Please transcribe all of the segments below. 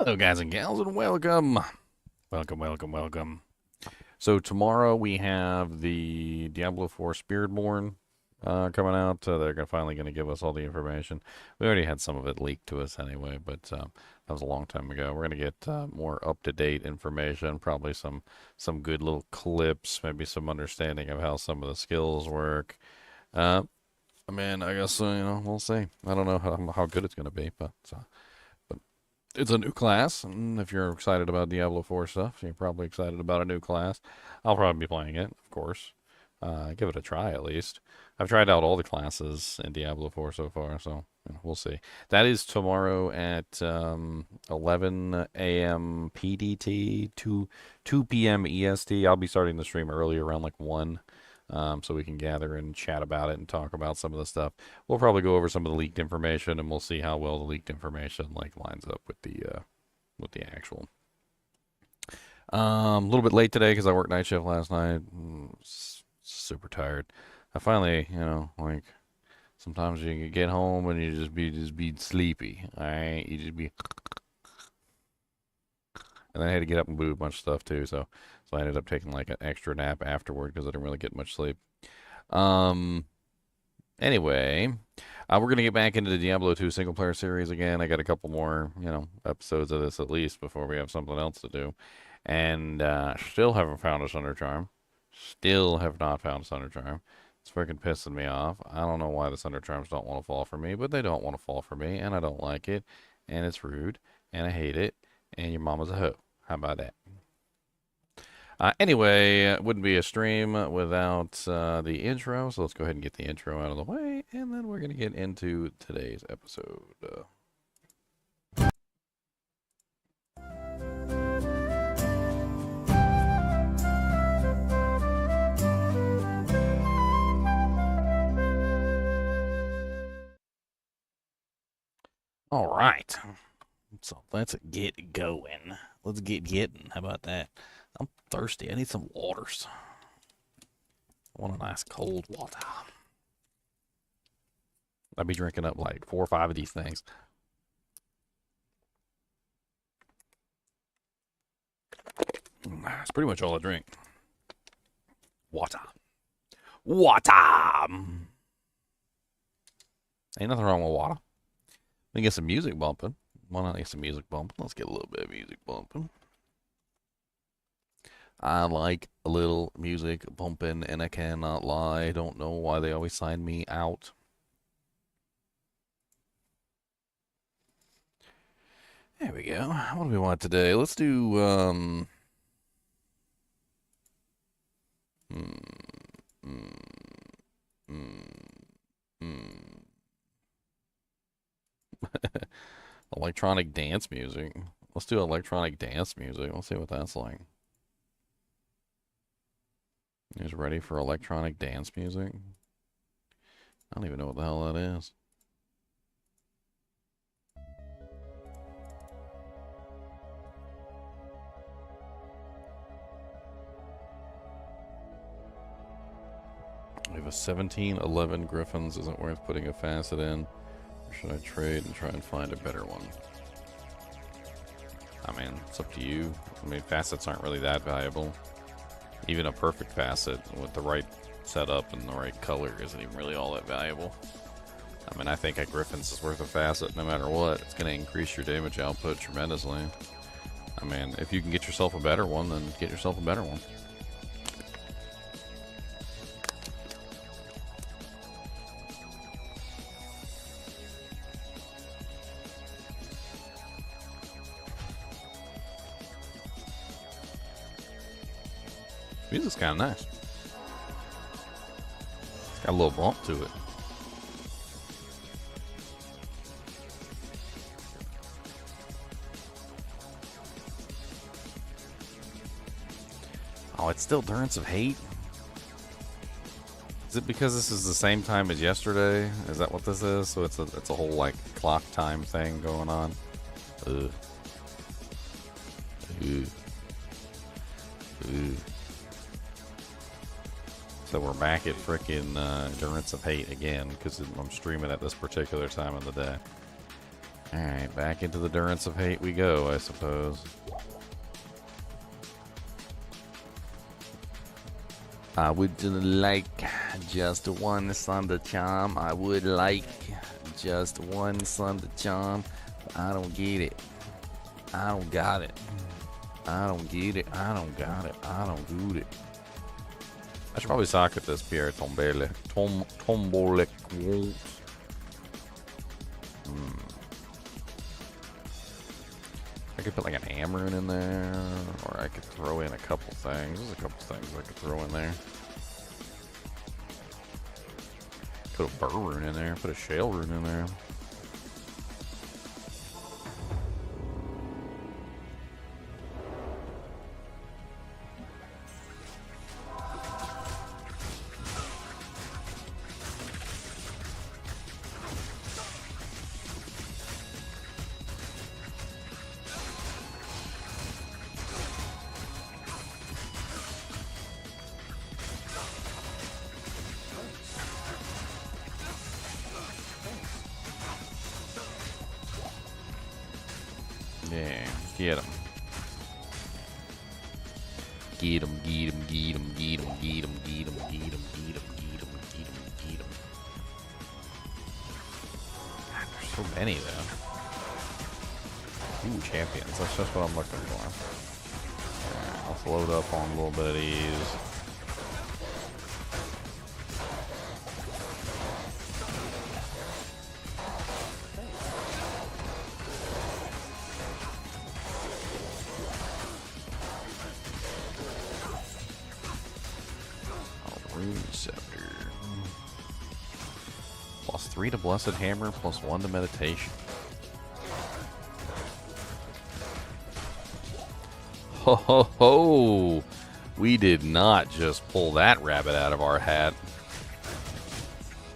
Hello, guys and gals, and welcome. Welcome. So tomorrow we have the Diablo 4 Spiritborn coming out. They're finally going to give us all the information. We already had some of it leaked to us anyway, but that was a long time ago. We're going to get more up-to-date information, probably some good little clips, maybe some understanding of how some of the skills work. Uh, I guess we'll see. I don't know how good it's going to be, but it's a new class, and if you're excited about Diablo 4 stuff, you're probably excited about a new class. I'll probably be playing it, of course. Give it a try at least. I've tried out all the classes in Diablo 4 so far, so we'll see. That is tomorrow at 11 a.m. PDT, 2 p.m. EST. I'll be starting the stream early, around like 1, so we can gather and chat about it and talk about some of the stuff. We'll probably go over some of the leaked information, and we'll see how well the leaked information lines up with the actual. A little bit late today because I worked night shift last night. Super tired. I finally, sometimes you can get home and you just be sleepy. All right, you just be. And then I had to get up and do a bunch of stuff too, so I ended up taking like an extra nap afterward because I didn't really get much sleep. Anyway, we're gonna get back into the Diablo 2 single player series again. I got a couple more, episodes of this at least before we have something else to do. And still haven't found a Sunder Charm. Still have not found a Sunder Charm. It's freaking pissing me off. I don't know why the Sunder Charms don't want to fall for me, but they don't want to fall for me, and I don't like it, and it's rude, and I hate it, and your mama's a hoe. How about that? Anyway, it wouldn't be a stream without the intro, so let's go ahead and get the intro out of the way, and then we're going to get into today's episode. All right, so let's get going. Let's get getting. How about that? I'm thirsty. I need some waters. I want a nice cold water. I'll be drinking up like 4 or 5 of these things. That's pretty much all I drink. Water. Ain't nothing wrong with water. Let me get some music bumping. Why not get some music bumping? Let's get a little bit of music bumping. I like a little music bumping, and I cannot lie. I don't know why they always sign me out. There we go. What do we want today? Let's do, electronic dance music. Let's do electronic dance music. Let's see what that's like. You guys ready for electronic dance music? I don't even know what the hell that is. We have a 1711 Griffins. Isn't worth putting a facet in. Or should I trade and try and find a better one? I mean, it's up to you. I mean, facets aren't really that valuable. Even a perfect facet with the right setup and the right color isn't even really all that valuable. I mean, I think a Griffin's is worth a facet no matter what. It's going to increase your damage output tremendously. I mean, if you can get yourself a better one, then get yourself a better one. Music's kind of nice. Got a little bump to it. Oh, it's still Durance of Hate? Is it because this is the same time as yesterday? Is that what this is? So it's a whole like clock time thing going on. Ugh. Ugh. Ugh. So we're back at frickin' Durance of Hate again because I'm streaming at this particular time of the day. Alright, back into the durance of hate we go, I suppose. I would like just one Sunder charm. I would like just one Sunder charm. I don't get it. I don't got it. I don't get it. I don't got it. I don't get it. I should probably socket this Pierre Tombole. Tombole. I could put like an Amarin in there, or I could throw in a couple things. There's a couple things I could throw in there. Put a Burr rune in there, put a Shale rune in there. Yeah, get him. Get him, get him, get him, get him, get him, get him, get him, get him, get him, get him, get him. God, there's so many though. Ooh, champions. That's just what I'm looking for. Alright, let's load up on a little bit of these. Plus 3 to Blessed Hammer, plus 1 to Meditation. Ho ho ho! We did not just pull that rabbit out of our hat.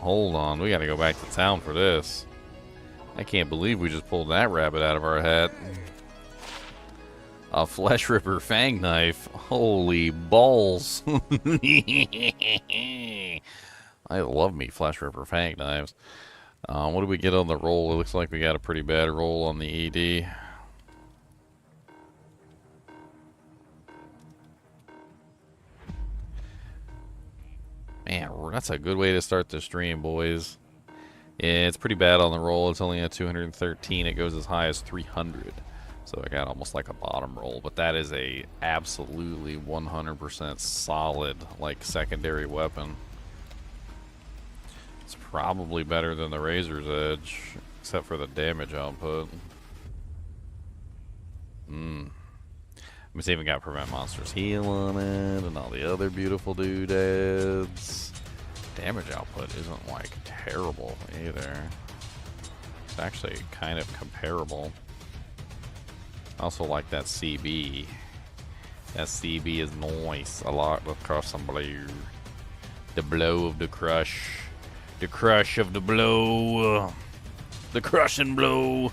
Hold on, we gotta go back to town for this. I can't believe we just pulled that rabbit out of our hat. A Flesh Ripper Fang Knife. Holy balls. I love me Flesh Ripper Fang Knives. What do we get on the roll? It looks like we got a pretty bad roll on the ED. Man, that's a good way to start the stream, boys. Yeah, it's pretty bad on the roll. It's only at 213. It goes as high as 300. So I got almost like a bottom roll. But that is a absolutely 100% solid, like, secondary weapon. It's probably better than the Razor's Edge, except for the damage output. It's even got Prevent Monsters Heal on it, and all the other beautiful doodads. Damage output isn't, like, terrible either. It's actually kind of comparable. I also like that CB. That CB is nice. I like the Crush and Blow. The blow of the crush. The crush of the blow. The crush and blow.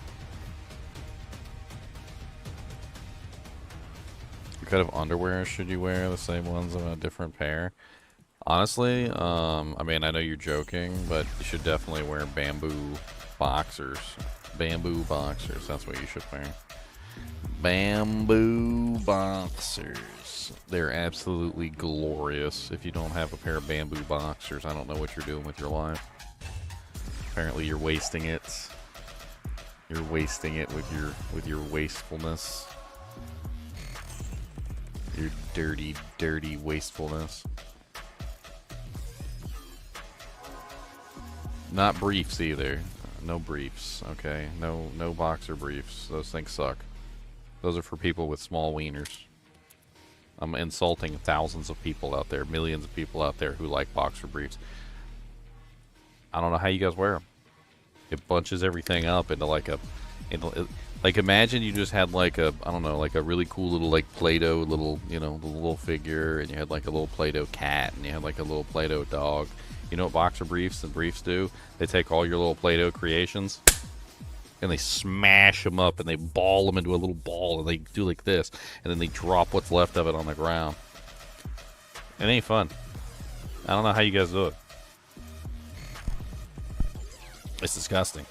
What kind of underwear should you wear? The same ones on a different pair? Honestly, I mean, I know you're joking, but you should definitely wear bamboo boxers. Bamboo boxers, that's what you should wear. Bamboo boxers. They're absolutely glorious. If you don't have a pair of bamboo boxers, I don't know what you're doing with your life. Apparently you're wasting it. You're wasting it with your wastefulness. Your dirty, dirty wastefulness. Not briefs either. No briefs, okay? No boxer briefs. Those things suck. Those are for people with small wieners. I'm insulting thousands of people out there, millions of people out there who like boxer briefs. I don't know how you guys wear them. It bunches everything up into like a... like, imagine you just had like a, I don't know, like a really cool little like Play-Doh little, you know, the little figure, and you had like a little Play-Doh cat, and you had like a little Play-Doh dog. You know what boxer briefs and briefs do? They take all your little Play-Doh creations, and they smash them up, and they ball them into a little ball, and they do like this, and then they drop what's left of it on the ground. It ain't fun. I don't know how you guys do it. It's disgusting.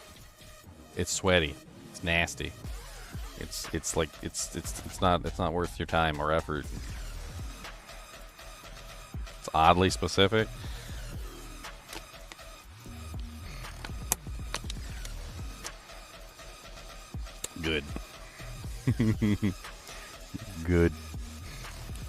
It's sweaty. It's nasty. It's like it's not worth your time or effort. It's oddly specific. Good. Good.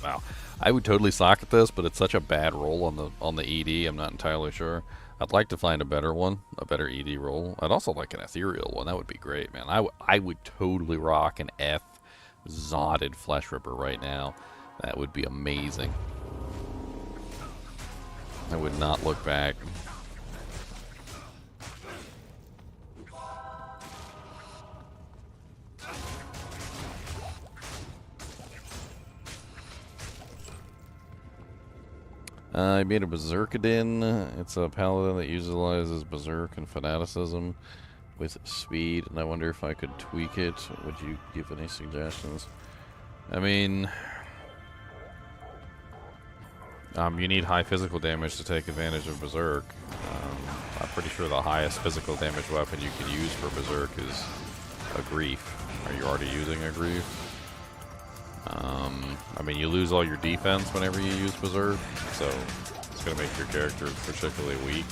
Wow. I would totally socket this, but it's such a bad roll on the ED. I'm not entirely sure. I'd like to find a better one, a better ED roll. I'd also like an ethereal one. That would be great, man. I would totally rock an F Zotted Flesh Ripper right now. That would be amazing. I would not look back. I made a Berserkadin. It's a paladin that utilizes Berserk and Fanaticism with speed, and I wonder if I could tweak it. Would you give any suggestions? I mean, you need high physical damage to take advantage of Berserk. I'm pretty sure the highest physical damage weapon you can use for Berserk is a Grief. Are you already using a Grief? I mean, you lose all your defense whenever you use Berserk, so it's going to make your character particularly weak.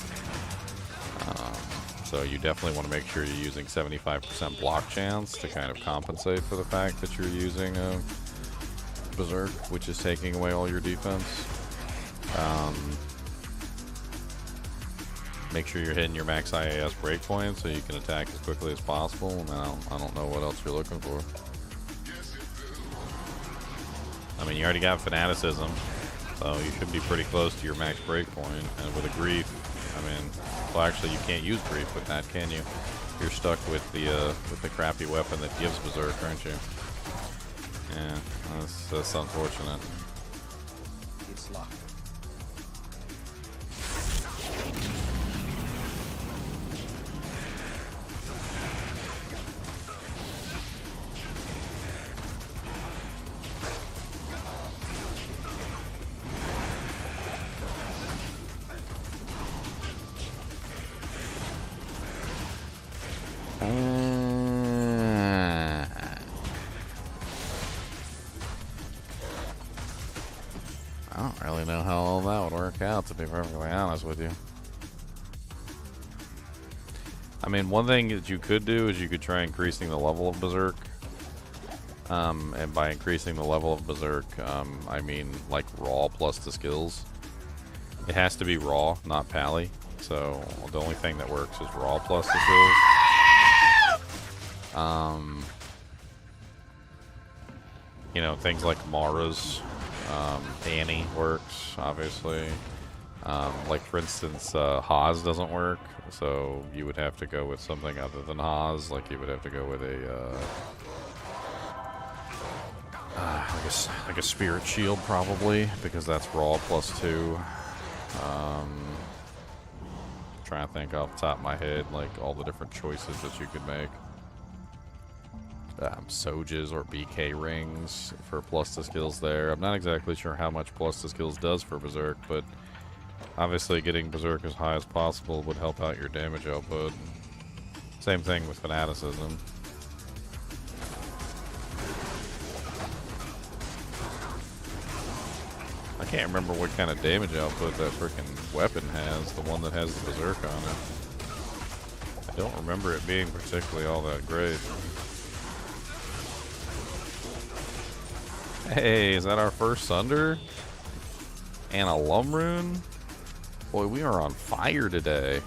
So you definitely want to make sure you're using 75% block chance to kind of compensate for the fact that you're using Berserk, which is taking away all your defense. Make sure you're hitting your max IAS breakpoint so you can attack as quickly as possible, and I don't know what else you're looking for. I mean, you already got Fanaticism, so you should be pretty close to your max breakpoint. And with a Grief, I mean, well, actually, you can't use Grief with that, can you? You're stuck with the crappy weapon that gives Berserk, aren't you? Yeah, that's unfortunate. It's locked. I don't really know how all that would work out, to be perfectly honest with you. I mean, one thing that you could do is you could try increasing the level of Berserk. And by increasing the level of Berserk, I mean like raw plus the skills. It has to be raw, not pally. So the only thing that works is raw plus the skills. You know, things like Mara's, Annie works, obviously. Like, for instance, Haas doesn't work, so you would have to go with something other than Haas. Like, you would have to go with like a Spirit Shield, probably, because that's raw +2. Trying to think off the top of my head, like, all the different choices that you could make. Sojas or BK rings for plus the skills there. I'm not exactly sure how much plus the skills does for Berserk, but obviously getting Berserk as high as possible would help out your damage output. Same thing with Fanaticism. I can't remember what kind of damage output that freaking weapon has, the one that has the Berserk on it. I don't remember it being particularly all that great. Hey, is that our first Sunder? And a Lumrune? Boy, we are on fire today.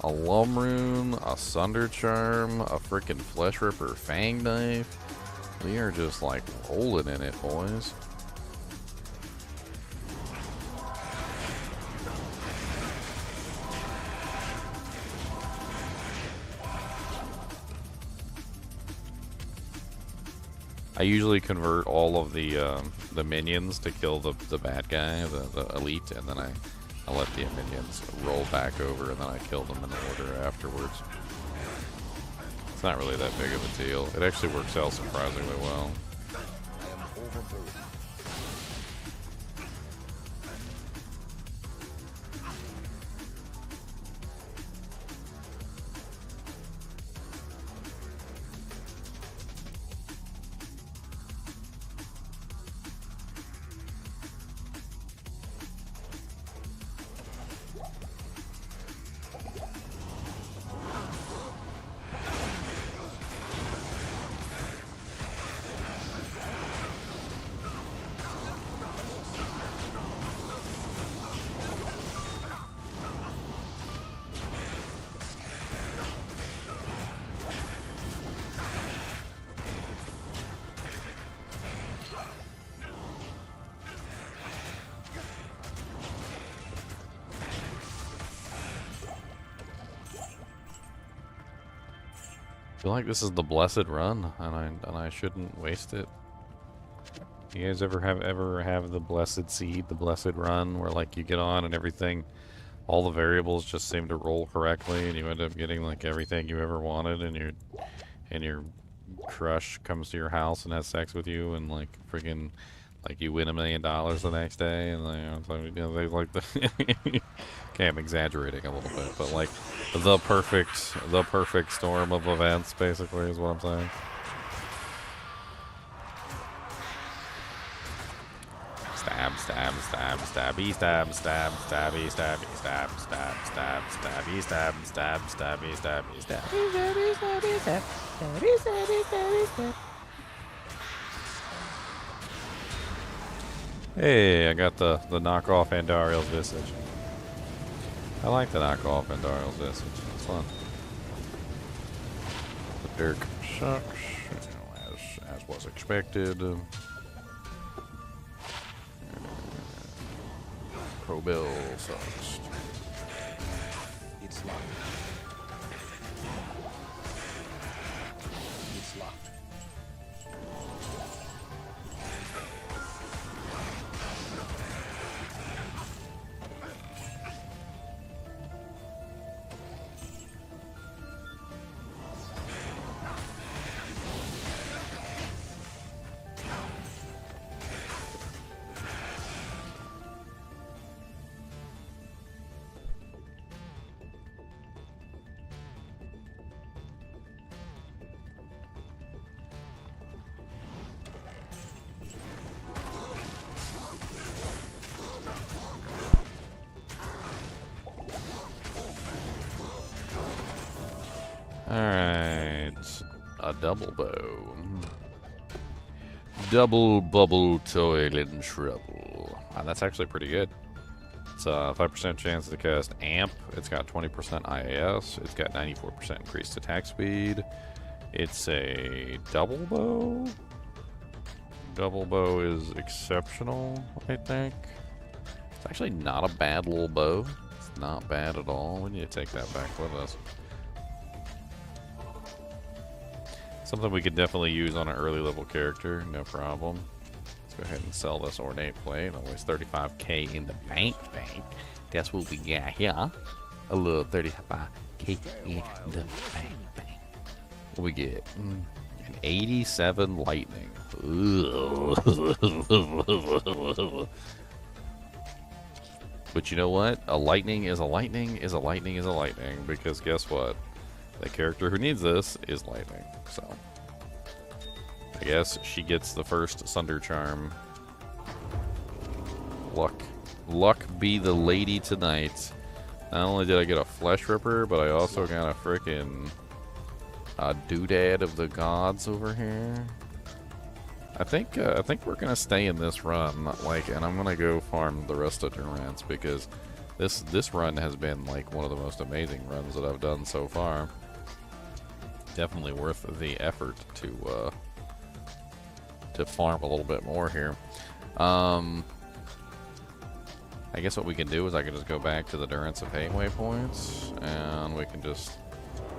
A Lumrune, a Sunder Charm, a freaking Flesh Ripper Fang Knife. We are just like rolling in it, boys. I usually convert all of the minions to kill the bad guy, the elite, and then I let the minions roll back over, and then I kill them in order afterwards. It's not really that big of a deal. It actually works out surprisingly well. feel like this is the blessed run, and I shouldn't waste it. You guys ever have the blessed seed, the blessed run, where like you get on and everything, all the variables just seem to roll correctly, and you end up getting like everything you ever wanted, and your crush comes to your house and has sex with you, and like freaking like you win $1 million the next day, and they like the okay, I'm exaggerating a little bit, but like the perfect storm of events basically is what I'm saying. Stab, stab, stab, stabby, stab, stab, stabby, stabby, stab, stab, stab, stabby, stab, stab, stabby, stabby, stab, stabby, stabby, stab, stabby, stabby, stabby, stab. Hey, I got the knockoff Andariel's Visage. I like the knockoff Andariel's Visage. It's fun. The Dirk sucks, as was expected. Cobble sucks. It's locked. It's locked. Alright. A double bow. Double bubble toil in trouble. Wow, that's actually pretty good. It's a 5% chance to cast Amp. It's got 20% IAS. It's got 94% increased attack speed. It's a double bow. Double bow is exceptional, I think. It's actually not a bad little bow. It's not bad at all. We need to take that back with us. Something we could definitely use on an early level character, no problem. Let's go ahead and sell this ornate plate. Always 35k in the bank. That's what we got here. A little 35k in the bank. What we get? An 87 lightning. But you know what? A lightning is a lightning is a lightning is a lightning, because guess what? The character who needs this is lightning. So I guess she gets the first Sunder charm. Luck be the lady tonight. Not only did I get a flesh ripper, but I also got a frickin' doodad of the gods over here. I think we're gonna stay in this run, and I'm gonna go farm the rest of Durance, because this run has been like one of the most amazing runs that I've done so far. Definitely worth the effort to farm a little bit more here. I guess what we can do is I can just go back to the Durance of Hate waypoints, and we can just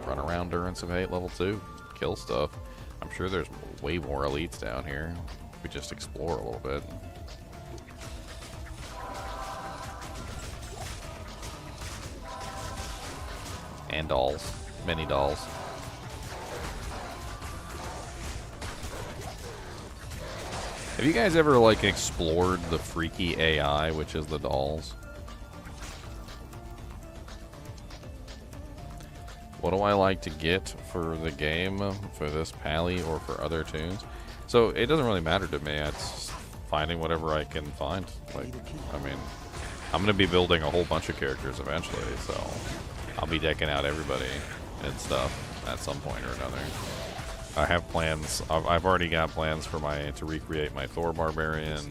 run around Durance of Hate level 2, kill stuff. I'm sure there's way more elites down here. We just explore a little bit. And dolls. Many dolls. Have you guys ever, like, explored the freaky AI, which is the dolls? What do I like to get for the game, for this pally, or for other tunes? So, it doesn't really matter to me. It's finding whatever I can find. Like, I mean, I'm going to be building a whole bunch of characters eventually, so I'll be decking out everybody and stuff at some point or another. I have plans. I've already got plans for to recreate my Thor Barbarian.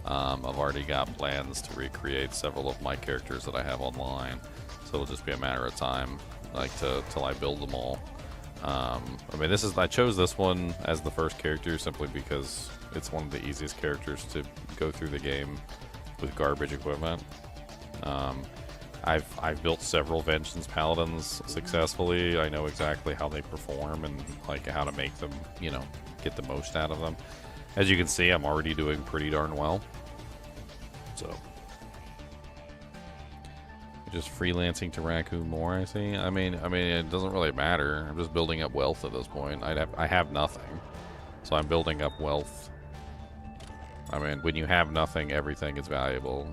I've already got plans to recreate several of my characters that I have online. So it'll just be a matter of time, like, till I build them all. I mean, I chose this one as the first character simply because it's one of the easiest characters to go through the game with garbage equipment. I've built several Vengeance Paladins successfully. I know exactly how they perform and like how to make them, you know, get the most out of them. As you can see, I'm already doing pretty darn well. So, just freelancing to Raccoon more, I see. I mean, it doesn't really matter. I'm just building up wealth at this point. I have nothing, so I'm building up wealth. I mean, when you have nothing, everything is valuable.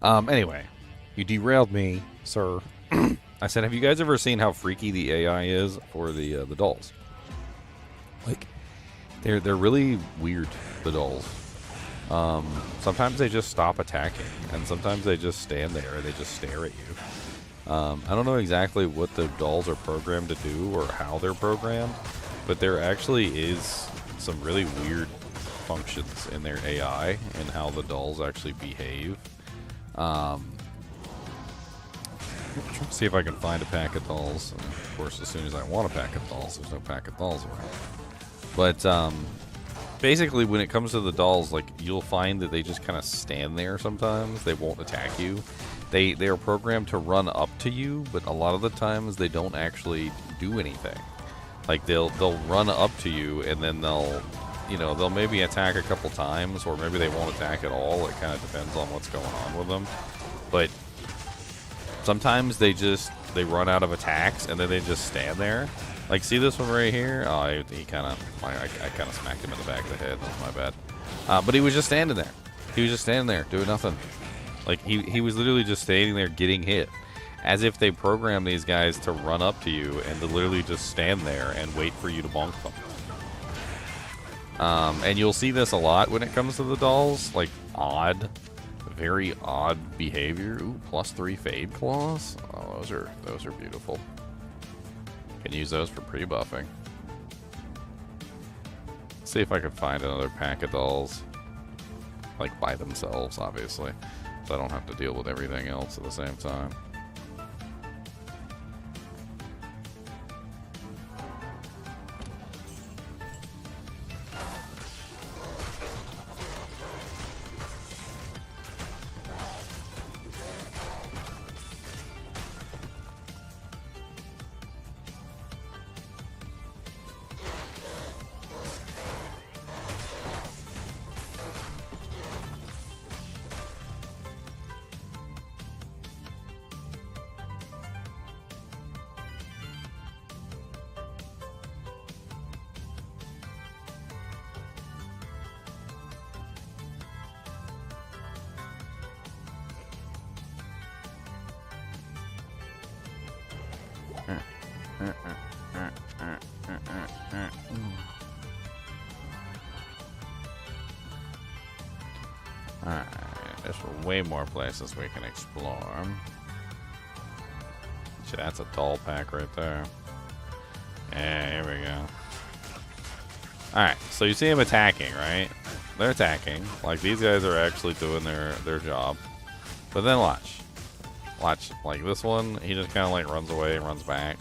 Anyway, you derailed me, sir. I said, have you guys ever seen how freaky the AI is for the dolls? Like, they're really weird, the dolls. Sometimes they just stop attacking, and sometimes they just stand there and they just stare at you. I don't know exactly what the dolls are programmed to do or how they're programmed, but there actually is some really weird functions in their AI and how the dolls actually behave. I'm trying to see if I can find a pack of dolls. And of course, as soon as I want a pack of dolls, there's no pack of dolls around. But basically, when it comes to the dolls, like, you'll find that they just kind of stand there sometimes. They won't attack you. They are programmed to run up to you, but a lot of the times they don't actually do anything. Like, they'll run up to you, and then they'll maybe attack a couple times, or maybe they won't attack at all. It kind of depends on what's going on with them. But sometimes they run out of attacks, and then they just stand there. Like, see this one right here? Oh, I kind of smacked him in the back of the head. That was my bad. But he was just standing there. He was just standing there, doing nothing. Like, he was literally just standing there getting hit. As if they program these guys to run up to you and to literally just stand there and wait for you to bonk them. And you'll see this a lot when it comes to the dolls. Like, very odd behavior. Ooh, +3 Fade Claws. Oh, those are beautiful. Can use those for pre-buffing. See if I can find another pack of dolls. Like, by themselves, obviously. So I don't have to deal with everything else at the same time. Alright, there's way more places we can explore. See, that's a doll pack right there. Yeah, here we go. Alright, so you see them attacking, right? They're attacking. Like, these guys are actually doing their job. But then watch. Watch, like this one, he just kind of like runs away and runs back.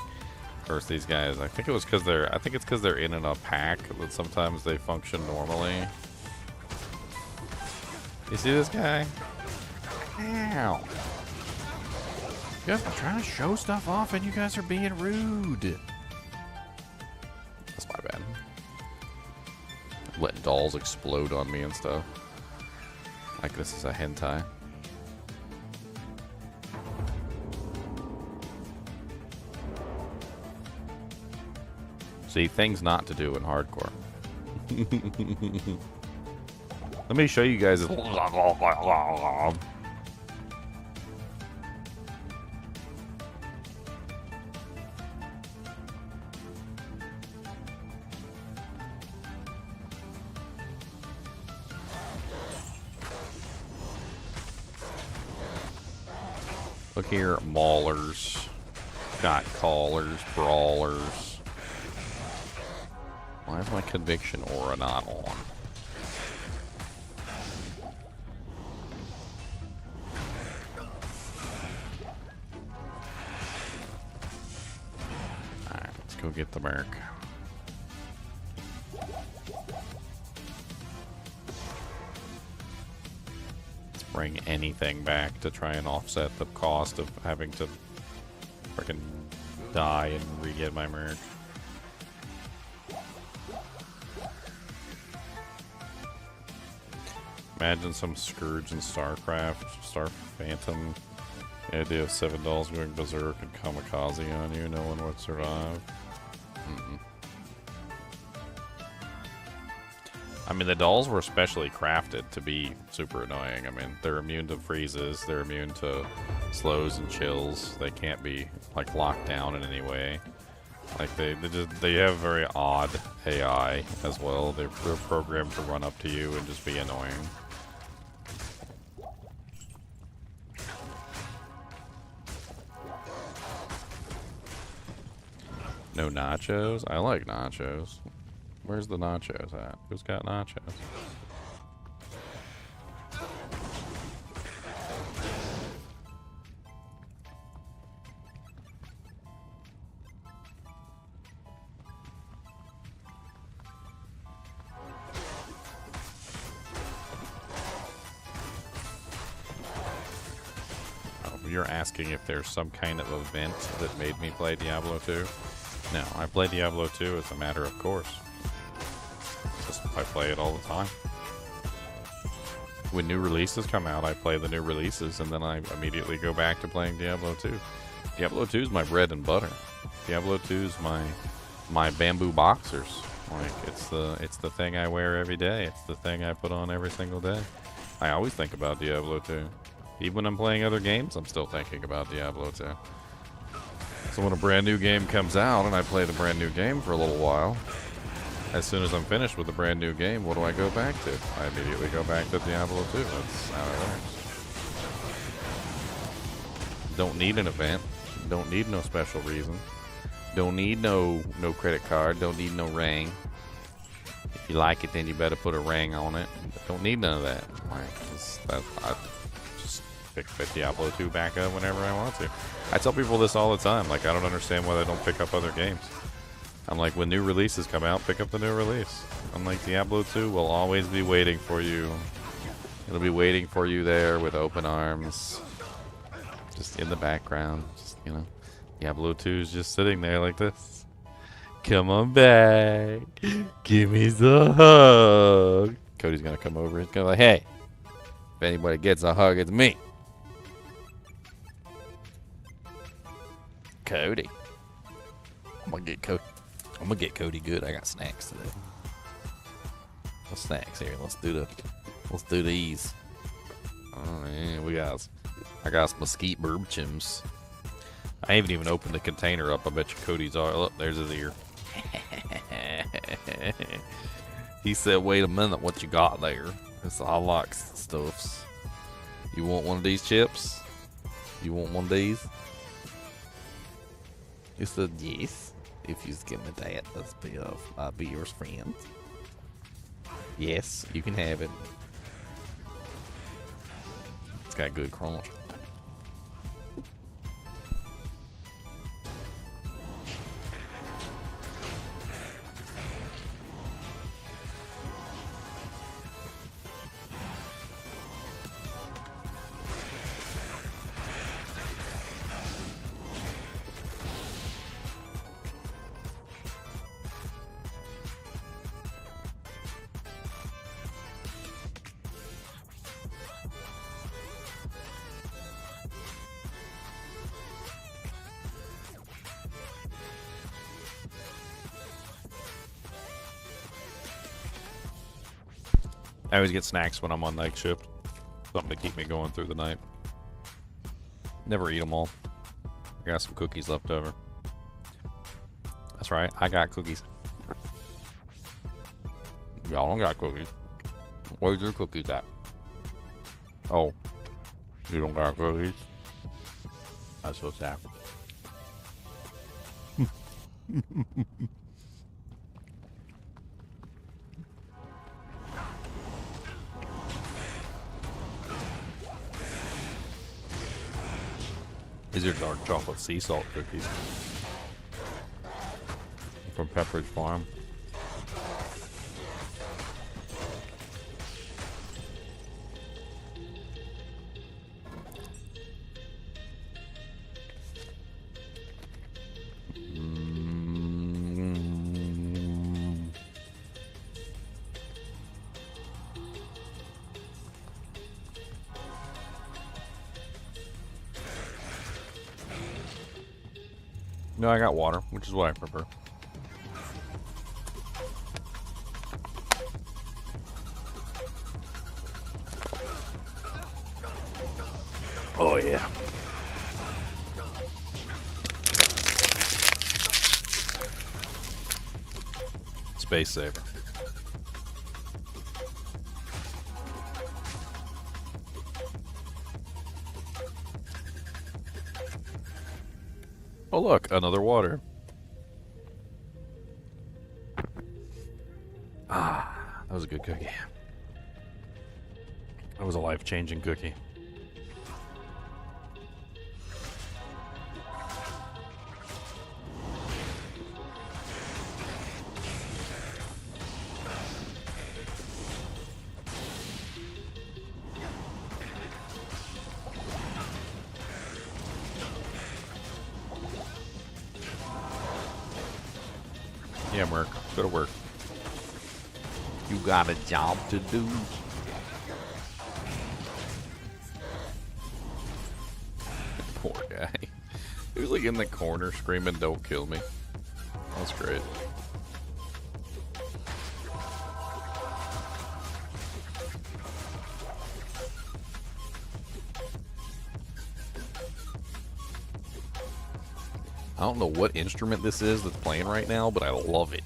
Of course, these guys, I think it's because they're in a pack that sometimes they function normally. You see this guy? Ow. You guys are trying to show stuff off and you guys are being rude. That's my bad. Letting dolls explode on me and stuff. Like this is a hentai. See, things not to do in hardcore. Let me show you guys. Look here, maulers, got callers, brawlers. Why is my conviction aura not on? Alright, let's go get the merc. bring anything back to try and offset the cost of having to freaking die and re-get my merch. Imagine some Scourge in StarCraft, Star Phantom. The idea of $7 going berserk and kamikaze on you, no one would survive. I mean, the dolls were specially crafted to be super annoying. I mean, they're immune to freezes, they're immune to slows and chills. They can't be, like, locked down in any way. Like, they have very odd AI as well. They're programmed to run up to you and just be annoying. No nachos? I like nachos. Where's the nachos at? Who's got nachos? Oh, you're asking if there's some kind of event that made me play Diablo 2? No, I play Diablo 2 as a matter of course. I play it all the time. When new releases come out, I play the new releases, and then I immediately go back to playing Diablo 2. Diablo 2 is my bread and butter. Diablo 2 is my bamboo boxers. Like, it's the thing I wear every day. It's the thing I put on every single day. I always think about Diablo 2. Even when I'm playing other games, I'm still thinking about Diablo 2. So when a brand new game comes out and I play the brand new game for a little while, as soon as I'm finished with the brand new game, what do I go back to? I immediately go back to Diablo 2. That's how it works. Don't need an event. Don't need no special reason. Don't need no credit card. Don't need no ring. If you like it, then you better put a ring on it. Don't need none of that. I just pick Diablo 2 back up whenever I want to. I tell people this all the time. Like, I don't understand why they don't pick up other games. I'm like, when new releases come out, pick up the new release. I'm like, Diablo 2 will always be waiting for you. It'll be waiting for you there with open arms. Just in the background. Just, you know, Diablo 2 is just sitting there like this. Come on back. Give me the hug. Cody's going to come over. He's going to be like, hey, if anybody gets a hug, it's me. Cody. I'm going to get Cody. I'm gonna get Cody good. I got snacks today. What snacks here? Let's do these. Oh yeah, I got some mesquite burb chims. I haven't even opened the container up. I bet you Cody's all up. There's his ear. He said, "Wait a minute, what you got there?" It's all like stuffs. You want one of these chips? You want one of these? He said, "Yes. If you give me that, I'll be your friend." Yes, you can have it. It's got good crunch. I always get snacks when I'm on night shift. Something to keep me going through the night. Never eat them all. I got some cookies left over. That's right, I got cookies. Y'all don't got cookies. Where's your cookies at? Oh, you don't got cookies? That's so sad. These are dark chocolate sea salt cookies from Pepperidge Farm. No, I got water, which is what I prefer. Oh, yeah. Space saver. Oh, look, another water. Ah, that was a good cookie. That was a life-changing cookie. Yeah, Merc. Go to work. You got a job to do. Poor guy. He was like in the corner screaming, "Don't kill me." That's great. I don't know what instrument this is that's playing right now, but I love it.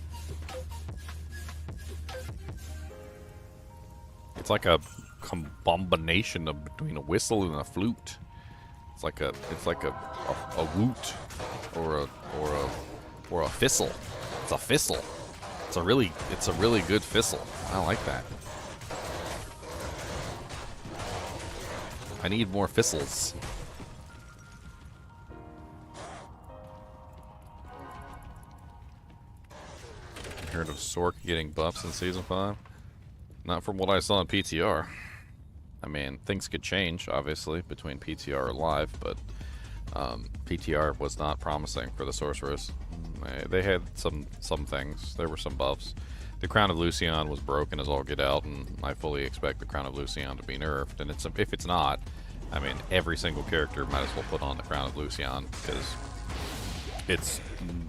It's like a combination of between a whistle and a flute. It's like a woot or a thistle. It's a thistle. It's a really good thistle. I like that. I need more thistles. Heard of Sork getting buffs in Season 5? Not from what I saw in PTR. I mean, things could change, obviously, between PTR and live, but PTR was not promising for the Sorceress. They had some things. There were some buffs. The Crown of Lucian was broken as all get out, and I fully expect the Crown of Lucian to be nerfed. And if it's not, I mean, every single character might as well put on the Crown of Lucian, because it's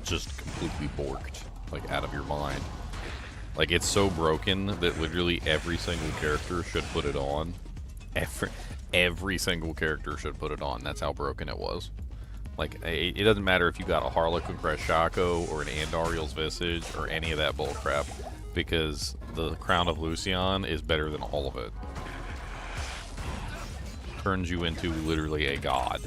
just completely borked. Like, out of your mind. Like, it's so broken that literally every single character should put it on. Every single character should put it on. That's how broken it was. Like, it doesn't matter if you got a Harlequin Crest Shaco or an Andariel's Visage or any of that bullcrap, because the Crown of Lucian is better than all of it. Turns you into literally a god.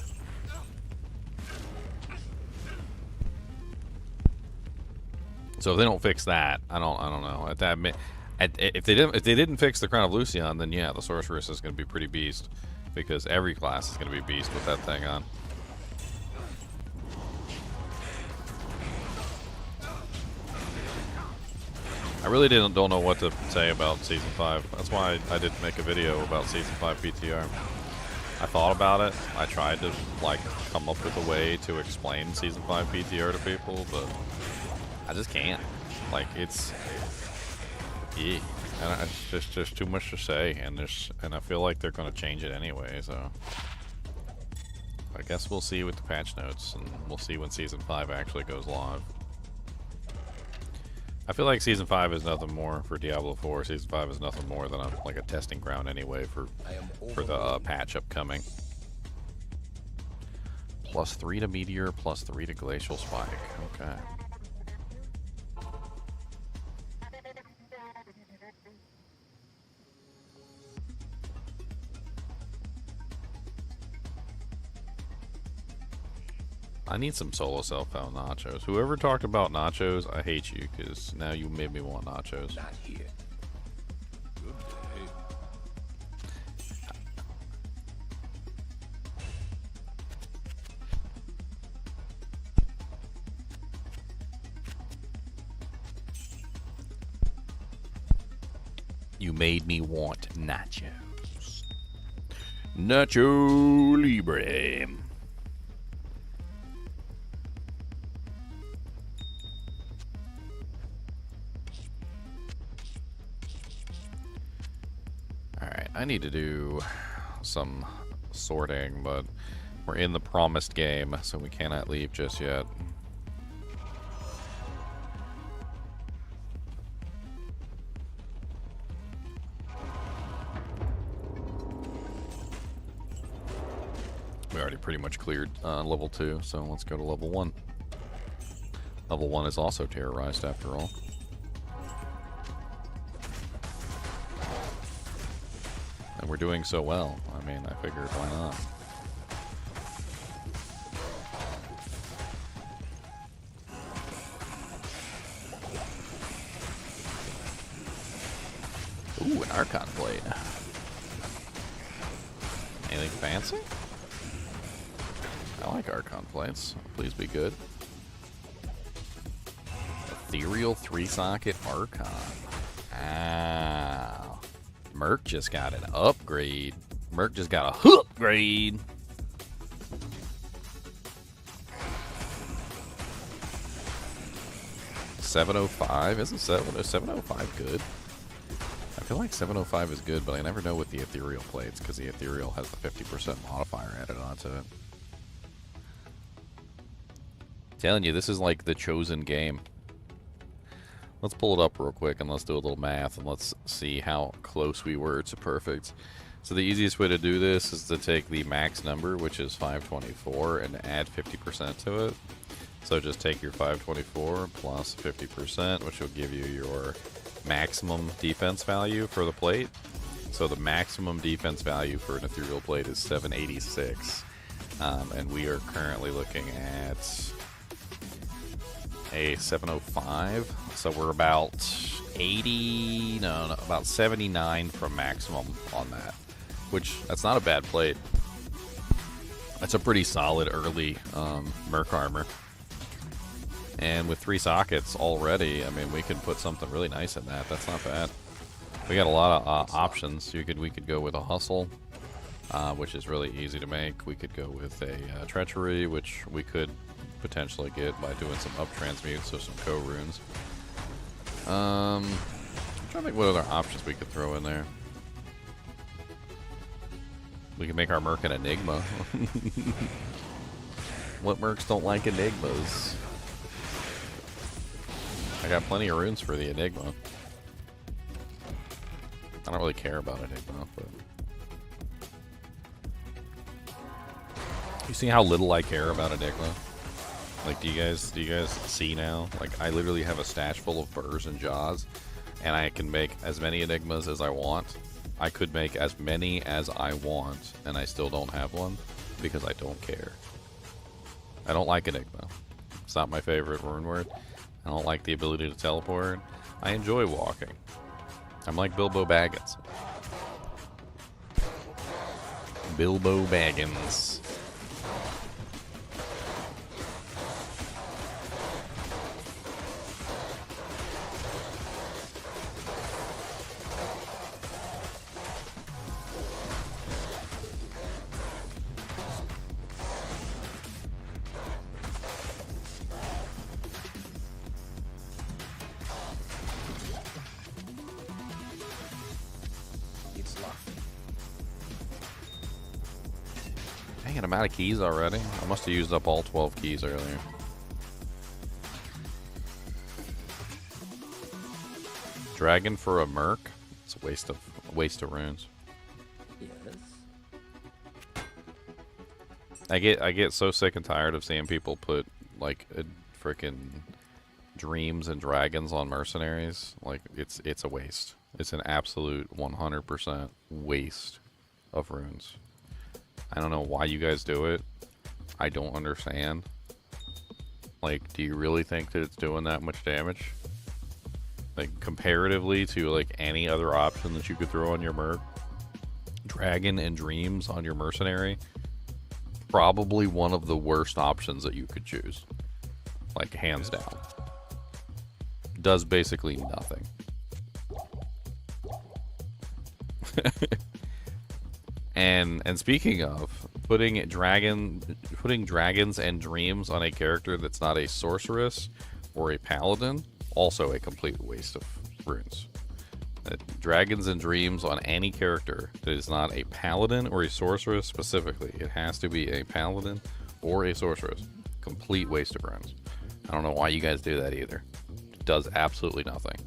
So if they don't fix that, I don't know. If they didn't fix the Crown of Lucian, then yeah, the Sorceress is going to be pretty beast, because every class is going to be beast with that thing on. I really don't know what to say about Season 5. That's why I didn't make a video about Season 5 PTR. I thought about it. I tried to like come up with a way to explain Season 5 PTR to people, but I just can't. Like, it's yeah, and it's just too much to say, and I feel like they're gonna change it anyway. So I guess we'll see with the patch notes, and we'll see when Season 5 actually goes live. I feel like Season 5 is nothing more for Diablo 4. Season 5 is nothing more than like a testing ground anyway for the patch upcoming. +3 to Meteor, +3 to Glacial Spike. Okay. I need some solo self-found nachos. Whoever talked about nachos, I hate you, because now you made me want nachos. Not here. Good day. You made me want nachos. Nacho Libre. I need to do some sorting, but we're in the promised game, so we cannot leave just yet. pretty much cleared level 2, so let's go to level 1. Level 1 is also terrorized after all. And we're doing so well. I mean, I figured why not. Ooh, an Archon blade. Anything fancy? I like Archon blades. Please be good. Ethereal 3-socket Archon. Ah. Merc just got an upgrade. Merc just got a upgrade. $705? Isn't 705 good? I feel like 705 is good, but I never know with the ethereal plates because the ethereal has the 50% modifier added onto it. Telling you, this is like the chosen game. Let's pull it up real quick and let's do a little math and let's see how close we were to perfect. So the easiest way to do this is to take the max number, which is 524, and add 50% to it. So just take your 524 plus 50%, which will give you your maximum defense value for the plate. So the maximum defense value for an ethereal plate is 786. And we are currently looking at a 705. So we're about 80, no, about 79 from maximum on that, which that's not a bad plate. That's a pretty solid early Merc armor. And with 3 sockets already, I mean, we could put something really nice in that. That's not bad. We got a lot of options. We could go with a hustle, which is really easy to make. We could go with a treachery, which we could potentially get by doing some up transmutes, so some co-runes. I'm trying to think what other options we could throw in there. We can make our Merc an Enigma. What Mercs don't like Enigmas? I got plenty of runes for the Enigma. I don't really care about Enigma, but you see how little I care about Enigma? Like, do you guys see now? Like, I literally have a stash full of burrs and jaws, and I can make as many Enigmas as I want. I could make as many as I want, and I still don't have one because I don't care. I don't like Enigma. It's not my favorite rune word. I don't like the ability to teleport. I enjoy walking. I'm like Bilbo Baggins. Bilbo Baggins. Dang, I'm out of keys already. I must have used up all 12 keys earlier. Dragon for a Merc? It's a waste of runes. Yes. I get so sick and tired of seeing people put like a freaking dreams and dragons on mercenaries. Like it's a waste. It's an absolute 100% waste of runes. I don't know why you guys do it. I don't understand. Like, do you really think that it's doing that much damage? Like, comparatively to, like, any other option that you could throw on your Merc? Dragon and Dreams on your Mercenary? Probably one of the worst options that you could choose. Like, hands down. Does basically nothing. And speaking of putting dragons and dreams on a character that's not a sorceress or a paladin, also a complete waste of runes. Dragons and dreams on any character that is not a paladin or a sorceress specifically. It has to be a paladin or a sorceress. Complete waste of runes. I don't know why you guys do that either. It does absolutely nothing.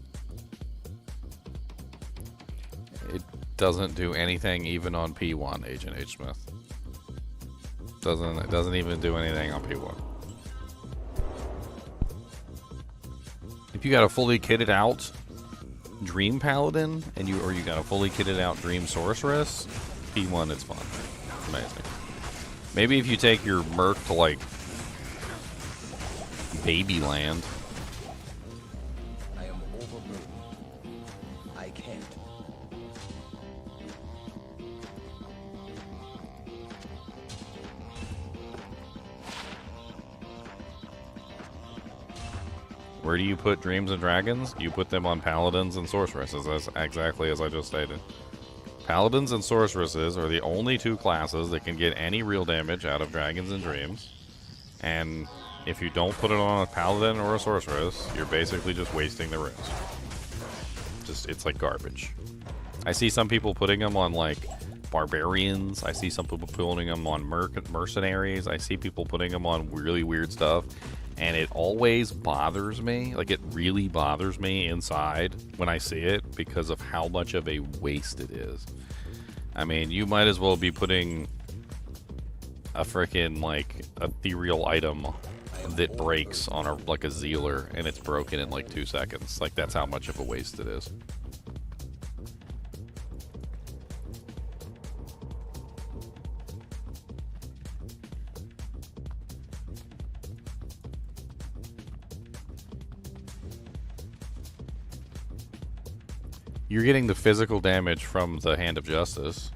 It doesn't do anything even on P1, Agent H. Smith. It doesn't even do anything on P1. If you got a fully kitted out Dream Paladin and you got a fully kitted out Dream Sorceress, P1 it's fun. It's amazing. Maybe if you take your Merc to like Babyland. I am overburdened. I can't. Where do you put Dreams and Dragons? You put them on Paladins and Sorceresses, as exactly as I just stated. Paladins and Sorceresses are the only two classes that can get any real damage out of Dragons and Dreams. And if you don't put it on a Paladin or a Sorceress, you're basically just wasting the runes. It's like garbage. I see some people putting them on, like, Barbarians. I see some people putting them on Mercenaries. I see people putting them on really weird stuff. And it always bothers me, like it really bothers me inside when I see it because of how much of a waste it is. I mean, you might as well be putting a freaking, like, ethereal item that breaks on a Zealer and it's broken in like 2 seconds. Like, that's how much of a waste it is. You're getting the physical damage from the Hand of Justice.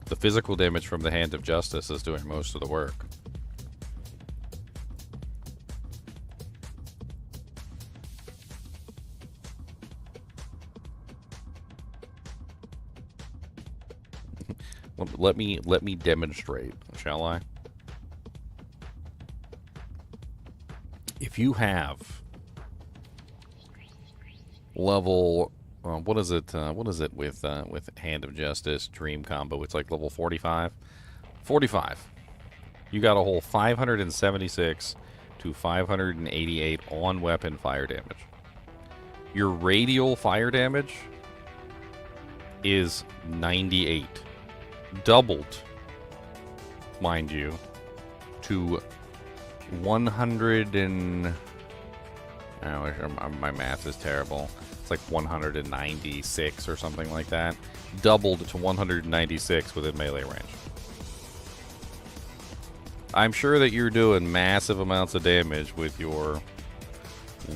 The physical damage from the Hand of Justice is doing most of the work. Let me demonstrate, shall I? If you have level what is it with Hand of Justice Dream combo? It's like level 45. 45. You got a whole 576 to 588 on weapon fire damage. Your radial fire damage is 98. Doubled, mind you, to 100 and... my math is terrible. It's like 196 or something like that. Doubled to 196 within melee range. I'm sure that you're doing massive amounts of damage with your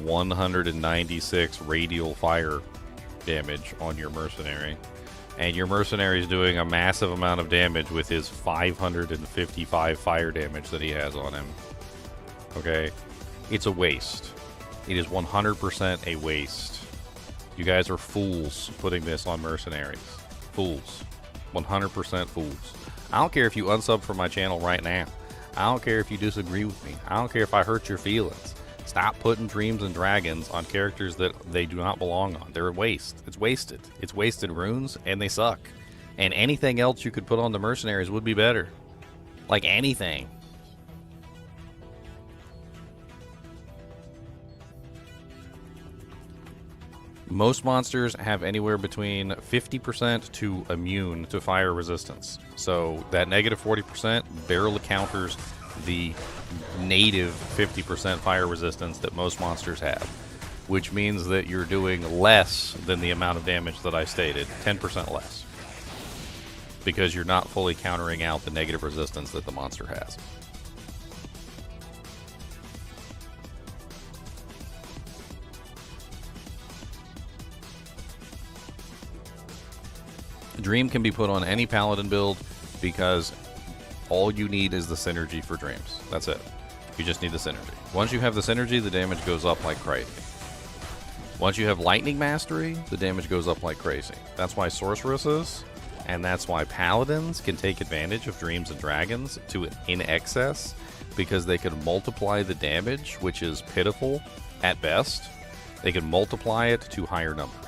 196 radial fire damage on your mercenary. And your mercenary is doing a massive amount of damage with his 555 fire damage that he has on him. Okay? It's a waste. It is 100% a waste. You guys are fools putting this on mercenaries. Fools. 100% fools. I don't care if you unsub from my channel right now. I don't care if you disagree with me. I don't care if I hurt your feelings. Stop putting Dreams and Dragons on characters that they do not belong on. They're a waste. It's wasted. It's wasted runes, and they suck. And anything else you could put on the mercenaries would be better. Like anything. Most monsters have anywhere between 50% to immune to fire resistance. So that negative 40% barely counters the native 50% fire resistance that most monsters have, which means that you're doing less than the amount of damage that I stated, 10% less, because you're not fully countering out the negative resistance that the monster has. Dream can be put on any paladin build because all you need is the synergy for Dreams. That's it. You just need the synergy. Once you have the synergy, the damage goes up like crazy. Once you have lightning mastery, the damage goes up like crazy. That's why sorceresses and that's why paladins can take advantage of Dreams and Dragons to in excess, because they can multiply the damage, which is pitiful at best. They can multiply it to higher numbers.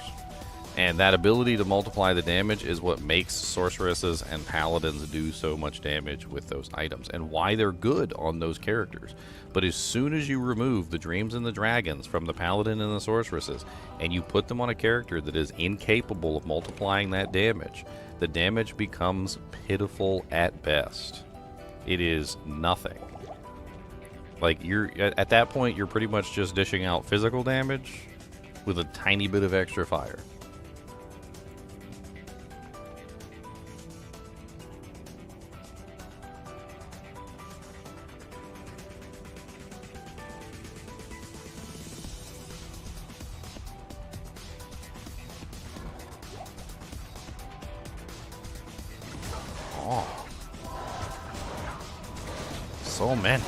And that ability to multiply the damage is what makes sorceresses and paladins do so much damage with those items, and why they're good on those characters. But as soon as you remove the Dreams and the Dragons from the paladin and the sorceresses, and you put them on a character that is incapable of multiplying that damage, the damage becomes pitiful at best. it is nothing. Like, you're at that point, you're pretty much just dishing out physical damage with a tiny bit of extra fire. Oh. So many.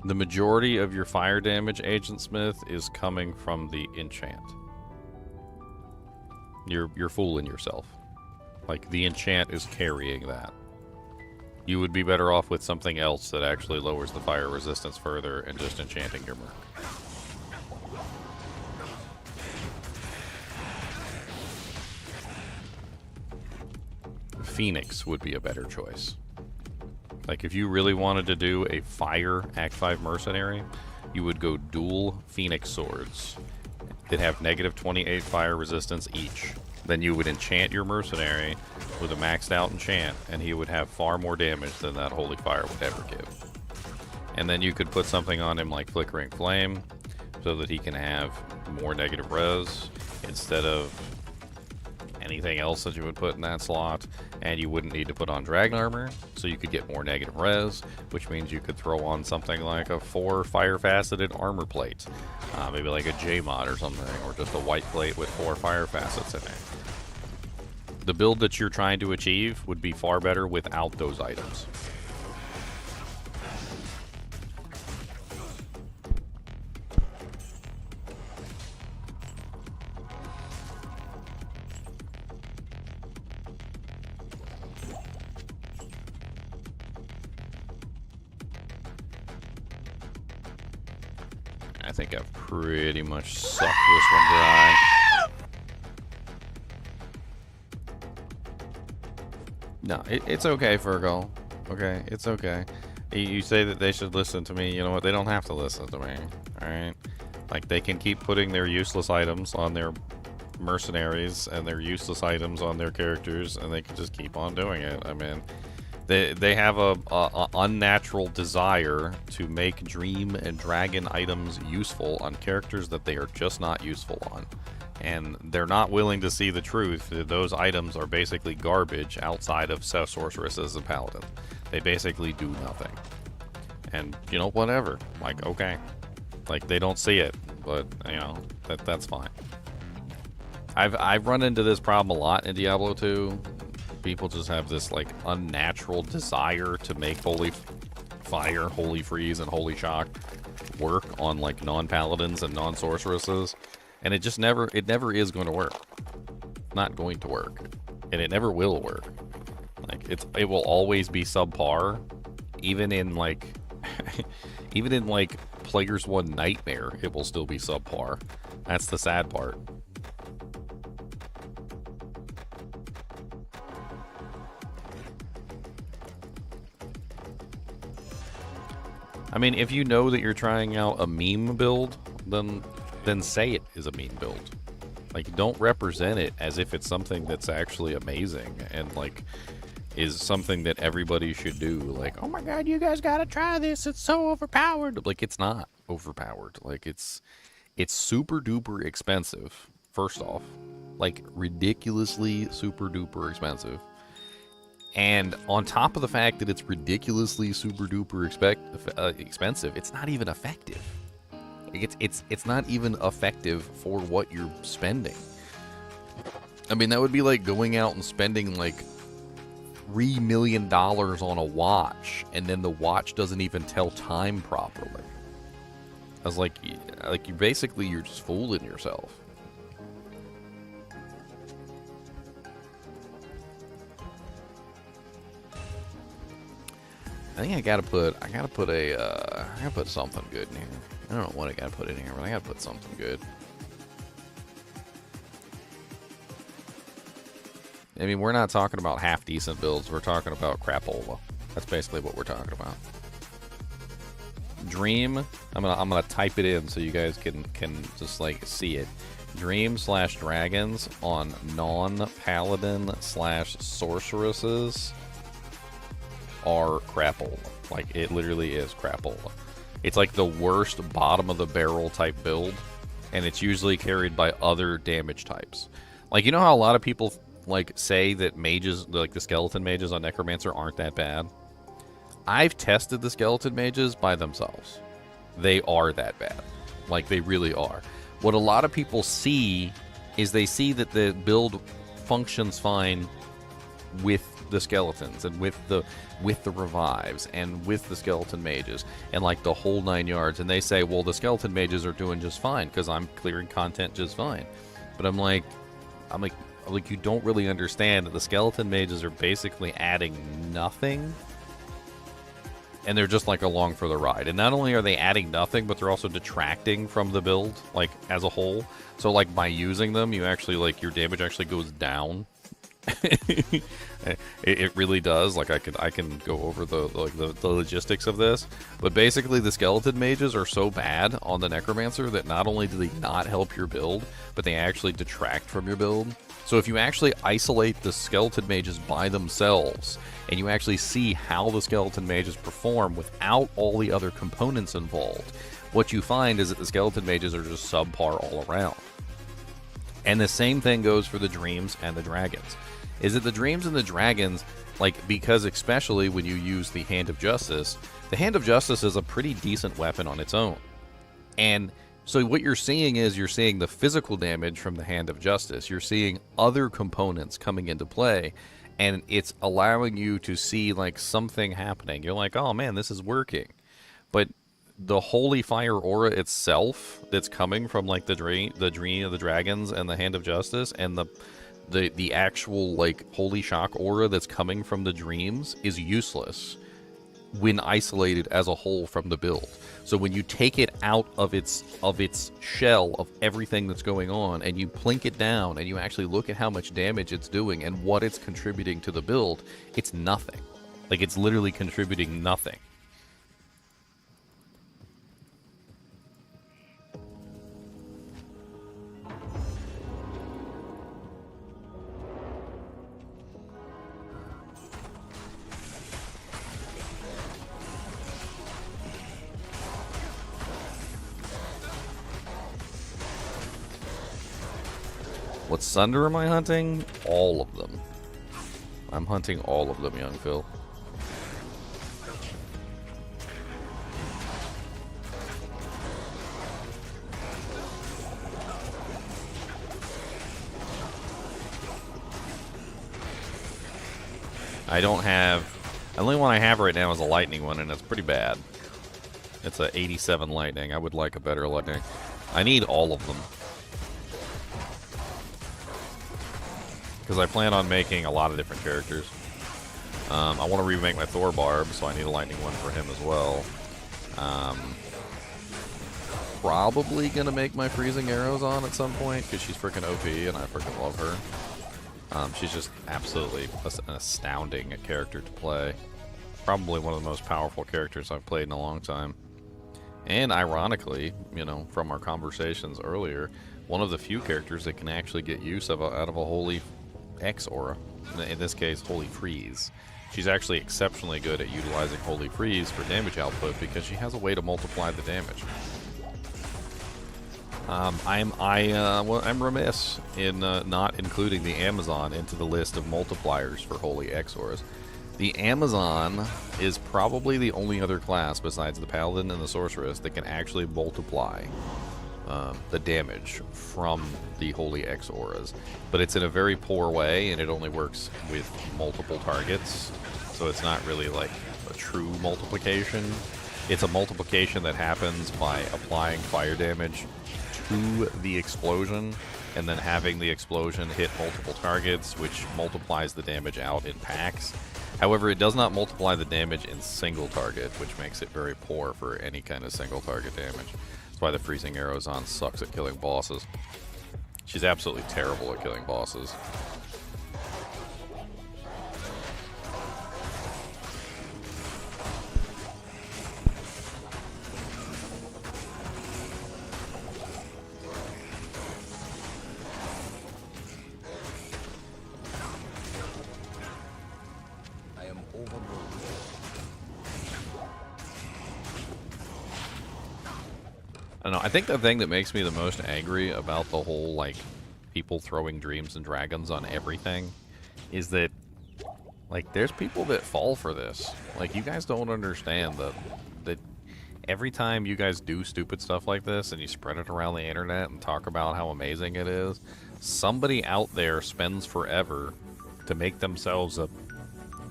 The majority of your fire damage, Agent Smith, is coming from the enchant. You're fooling yourself. Like, the enchant is carrying that. You would be better off with something else that actually lowers the fire resistance further and just enchanting your merc. Phoenix would be a better choice. Like, if you really wanted to do a fire Act 5 mercenary, you would go dual Phoenix swords that have negative 28 fire resistance each. Then you would enchant your mercenary with a maxed out enchant, and he would have far more damage than that Holy Fire would ever give. And then you could put something on him like Flickering Flame, so that he can have more negative res instead of anything else that you would put in that slot. And you wouldn't need to put on Dragon Armor, so you could get more negative res, which means you could throw on something like a 4 fire-faceted armor plate. Maybe like a J-mod or something, or just a white plate with 4 fire facets in it. The build that you're trying to achieve would be far better without those items. I think I've pretty much sucked this one dry. No, it's okay, Virgo. Okay, it's okay. You say that they should listen to me. You know what? They don't have to listen to me. Alright? Like, they can keep putting their useless items on their mercenaries and their useless items on their characters, and they can just keep on doing it. I mean, they have a unnatural desire to make dream and dragon items useful on characters that they are just not useful on. And they're not willing to see the truth that those items are basically garbage outside of sorceresses and paladins. They basically do nothing. And, you know, whatever. Like, okay. Like, they don't see it, but, you know, that's fine. I've run into this problem a lot in Diablo 2. People just have this, like, unnatural desire to make Holy Fire, Holy Freeze, and Holy Shock work on, like, non-paladins and non-sorceresses. And it just never is going to work. It's not going to work. And it never will work. Like, it will always be subpar. Even in, like, even in, like, Players 1 Nightmare, it will still be subpar. That's the sad part. I mean, if you know that you're trying out a meme build, then say it is a meme build. Like, don't represent it as if it's something that's actually amazing and, like, is something that everybody should do. Like, oh my god, you guys gotta try this, it's so overpowered. Like, it's not overpowered. Like, it's super duper expensive, first off. Like, ridiculously super duper expensive. And on top of the fact that it's ridiculously super duper expensive, it's not even effective. Like, it's not even effective for what you're spending. I mean, that would be like going out and spending like $3 million on a watch, and then the watch doesn't even tell time properly. I was like you basically, you're just fooling yourself. I think I gotta put something good in here. I don't know what I gotta put in here, but I gotta put something good. I mean, we're not talking about half-decent builds. We're talking about crapola. That's basically what we're talking about. Dream. I'm gonna type it in so you guys can just like see it. Dream/dragons on non-paladin/sorceresses are crapola. Like, it literally is crapola. It's like the worst bottom of the barrel type build, and it's usually carried by other damage types. Like, you know how a lot of people like say that mages, like the skeleton mages on Necromancer, aren't that bad? I've tested the skeleton mages by themselves. They are that bad. Like, they really are. What a lot of people see is they see that the build functions fine with the skeletons and with the revives and with the skeleton mages and like the whole 9 yards, and they say, well, the skeleton mages are doing just fine because I'm clearing content just fine. But I'm like you don't really understand that the skeleton mages are basically adding nothing, and they're just like along for the ride. And not only are they adding nothing, but they're also detracting from the build, like, as a whole. So like by using them, you actually, like, your damage actually goes down. It really does. Like, I can go over the logistics of this, but basically the skeleton mages are so bad on the Necromancer that not only do they not help your build, but they actually detract from your build. So if you actually isolate the skeleton mages by themselves and you actually see how the skeleton mages perform without all the other components involved, what you find is that the skeleton mages are just subpar all around. And the same thing goes for the dreams and the dragons. Is that the dreams and the dragons, like, because especially when you use the Hand of Justice, the Hand of Justice is a pretty decent weapon on its own. And so what you're seeing is you're seeing the physical damage from the Hand of Justice. You're seeing other components coming into play, and it's allowing you to see, like, something happening. You're like, oh man, this is working. But the holy fire aura itself that's coming from, like, the dream of the dragons and the Hand of Justice, and the actual, like, holy shock aura that's coming from the dreams is useless when isolated as a whole from the build. So when you take it out of its shell of everything that's going on, and you plink it down and you actually look at how much damage it's doing and what it's contributing to the build, it's nothing. Like, it's literally contributing nothing. What Sunder am I hunting? All of them. I'm hunting all of them, young Phil. The only one I have right now is a lightning one, and it's pretty bad. It's a 87 lightning. I would like a better lightning. I need all of them, because I plan on making a lot of different characters. I want to remake my Thor Barb, so I need a lightning one for him as well. Probably going to make my Freezing Arrows on at some point, because she's freaking OP, and I freaking love her. She's just absolutely an astounding character to play. Probably one of the most powerful characters I've played in a long time. And ironically, you know, from our conversations earlier, one of the few characters that can actually get use out of a Holy X aura. In this case, Holy Freeze. She's actually exceptionally good at utilizing Holy Freeze for damage output because she has a way to multiply the damage. I'm remiss in not including the Amazon into the list of multipliers for Holy X auras. The Amazon is probably the only other class besides the Paladin and the Sorceress that can actually multiply the damage from the Holy X auras. But it's in a very poor way, and it only works with multiple targets, so it's not really like a true multiplication. It's a multiplication that happens by applying fire damage to the explosion, and then having the explosion hit multiple targets, which multiplies the damage out in packs. However, it does not multiply the damage in single target, which makes it very poor for any kind of single target damage. That's why the Freezing Arrowzon sucks at killing bosses. She's absolutely terrible at killing bosses. I am overloaded. I don't know. I think the thing that makes me the most angry about the whole, like, people throwing dreams and dragons on everything is that, like, there's people that fall for this. Like, you guys don't understand that every time you guys do stupid stuff like this and you spread it around the internet and talk about how amazing it is, somebody out there spends forever to make themselves a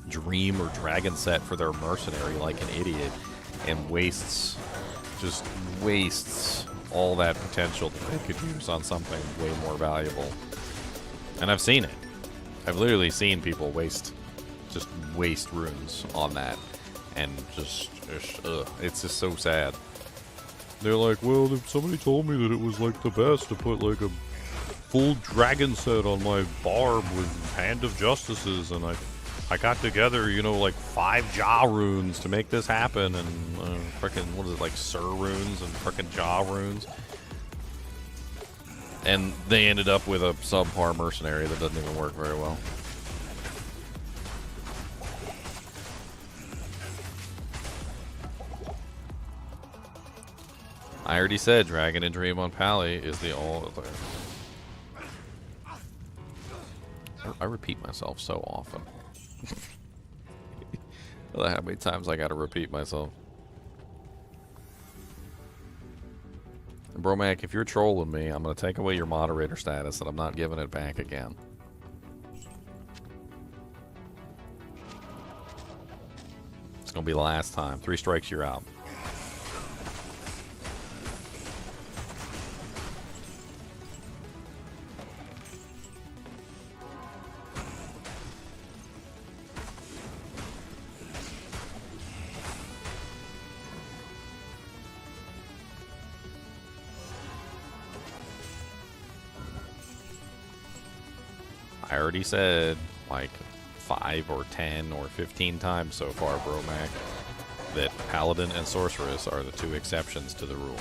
dream or dragon set for their mercenary like an idiot and just wastes all that potential that they could use on something way more valuable. And I've seen it. I've literally seen people waste runes on that, and just ugh, it's just so sad. They're like, well, somebody told me that it was like the best to put like a full dragon set on my barb with Hand of Justices, and I got together, you know, like 5 Jaw runes to make this happen, and frickin', what is it, like Sir runes and frickin' Jaw runes. And they ended up with a subpar mercenary that doesn't even work very well. I already said Dragon and Dream on Pally is the all. I repeat myself so often. I don't know how many times I gotta repeat myself. Bromac, if you're trolling me, I'm gonna take away your moderator status and I'm not giving it back again. It's gonna be the last time. 3 strikes, you're out. I already said like 5 or 10 or 15 times so far, Bromac, that Paladin and Sorceress are the 2 exceptions to the rule.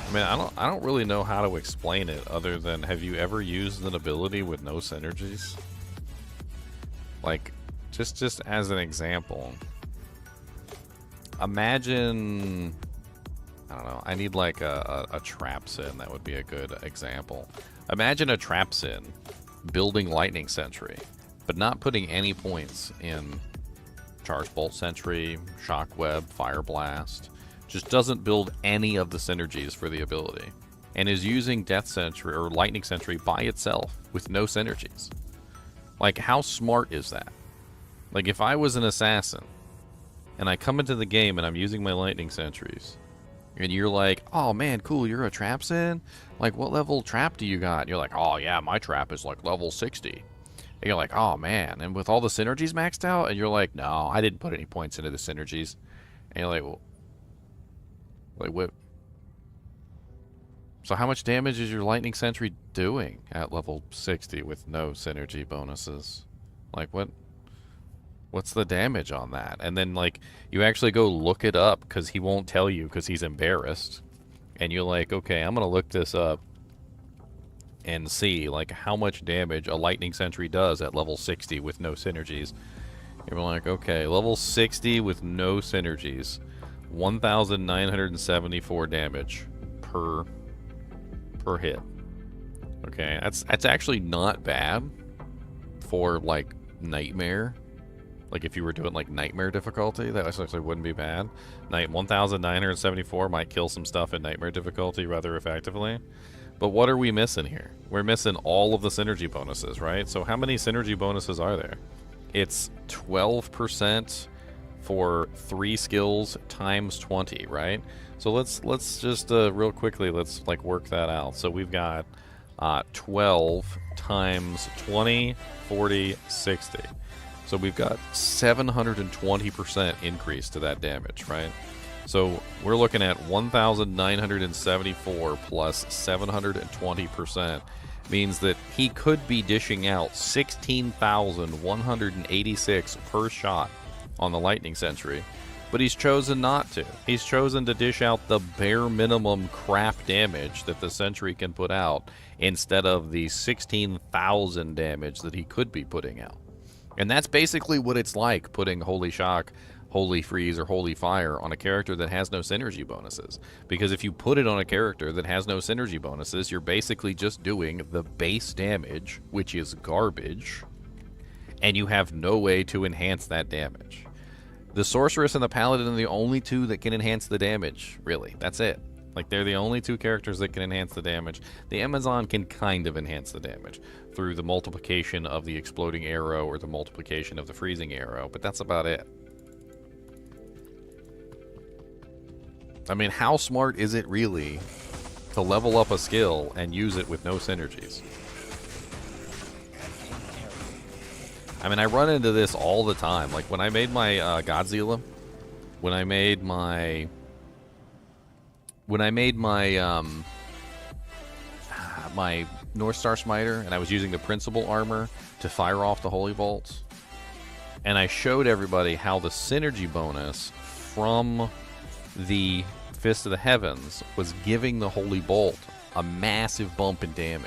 I mean, I don't really know how to explain it other than, have you ever used an ability with no synergies? Like, just as an example, imagine, I don't know, I need like a trap sin. That would be a good example. Imagine a trap sin building Lightning Sentry, but not putting any points in Charge Bolt Sentry, Shockweb, Fire Blast. Just doesn't build any of the synergies for the ability, and is using Death Sentry or Lightning Sentry by itself with no synergies. Like, how smart is that? Like, if I was an assassin and I come into the game and I'm using my Lightning Sentries, and you're like, oh man, cool, you're a trap sin? Like, what level trap do you got? And you're like, oh yeah, my trap is like level 60. And you're like, oh man, and with all the synergies maxed out? And you're like, no, I didn't put any points into the synergies. And you're like, well, what? So how much damage is your Lightning Sentry doing at level 60 with no synergy bonuses? Like, what's the damage on that? And then, like, you actually go look it up because he won't tell you because he's embarrassed. And you're like, okay, I'm going to look this up and see, like, how much damage a Lightning Sentry does at level 60 with no synergies. You're like, okay, level 60 with no synergies. 1,974 damage per hit. Okay, that's actually not bad for like Nightmare. Like if you were doing like Nightmare difficulty, that actually wouldn't be bad. 1974 might kill some stuff in Nightmare difficulty rather effectively. But what are we missing here? We're missing all of the synergy bonuses, right? So how many synergy bonuses are there? It's 12% for 3 skills times 20, right? So let's just real quickly, let's like work that out. So we've got 12 times 20, 40, 60. So we've got 720% increase to that damage, right? So we're looking at 1,974 plus 720% means that he could be dishing out 16,186 per shot on the Lightning Sentry, but he's chosen not to. He's chosen to dish out the bare minimum crap damage that the Sentry can put out instead of the 16,000 damage that he could be putting out. And that's basically what it's like putting Holy Shock, Holy Freeze, or Holy Fire on a character that has no synergy bonuses. Because if you put it on a character that has no synergy bonuses, you're basically just doing the base damage, which is garbage, and you have no way to enhance that damage. The Sorceress and the Paladin are the only two that can enhance the damage, really. That's it. Like, they're the only two characters that can enhance the damage. The Amazon can kind of enhance the damage through the multiplication of the exploding arrow or the multiplication of the freezing arrow, but that's about it. I mean, how smart is it really to level up a skill and use it with no synergies? I mean, I run into this all the time. Like, when I made my Godzilla, when I made my my North Star Smiter, and I was using the Principal Armor to fire off the Holy Bolts, and I showed everybody how the synergy bonus from the Fist of the Heavens was giving the Holy Bolt a massive bump in damage,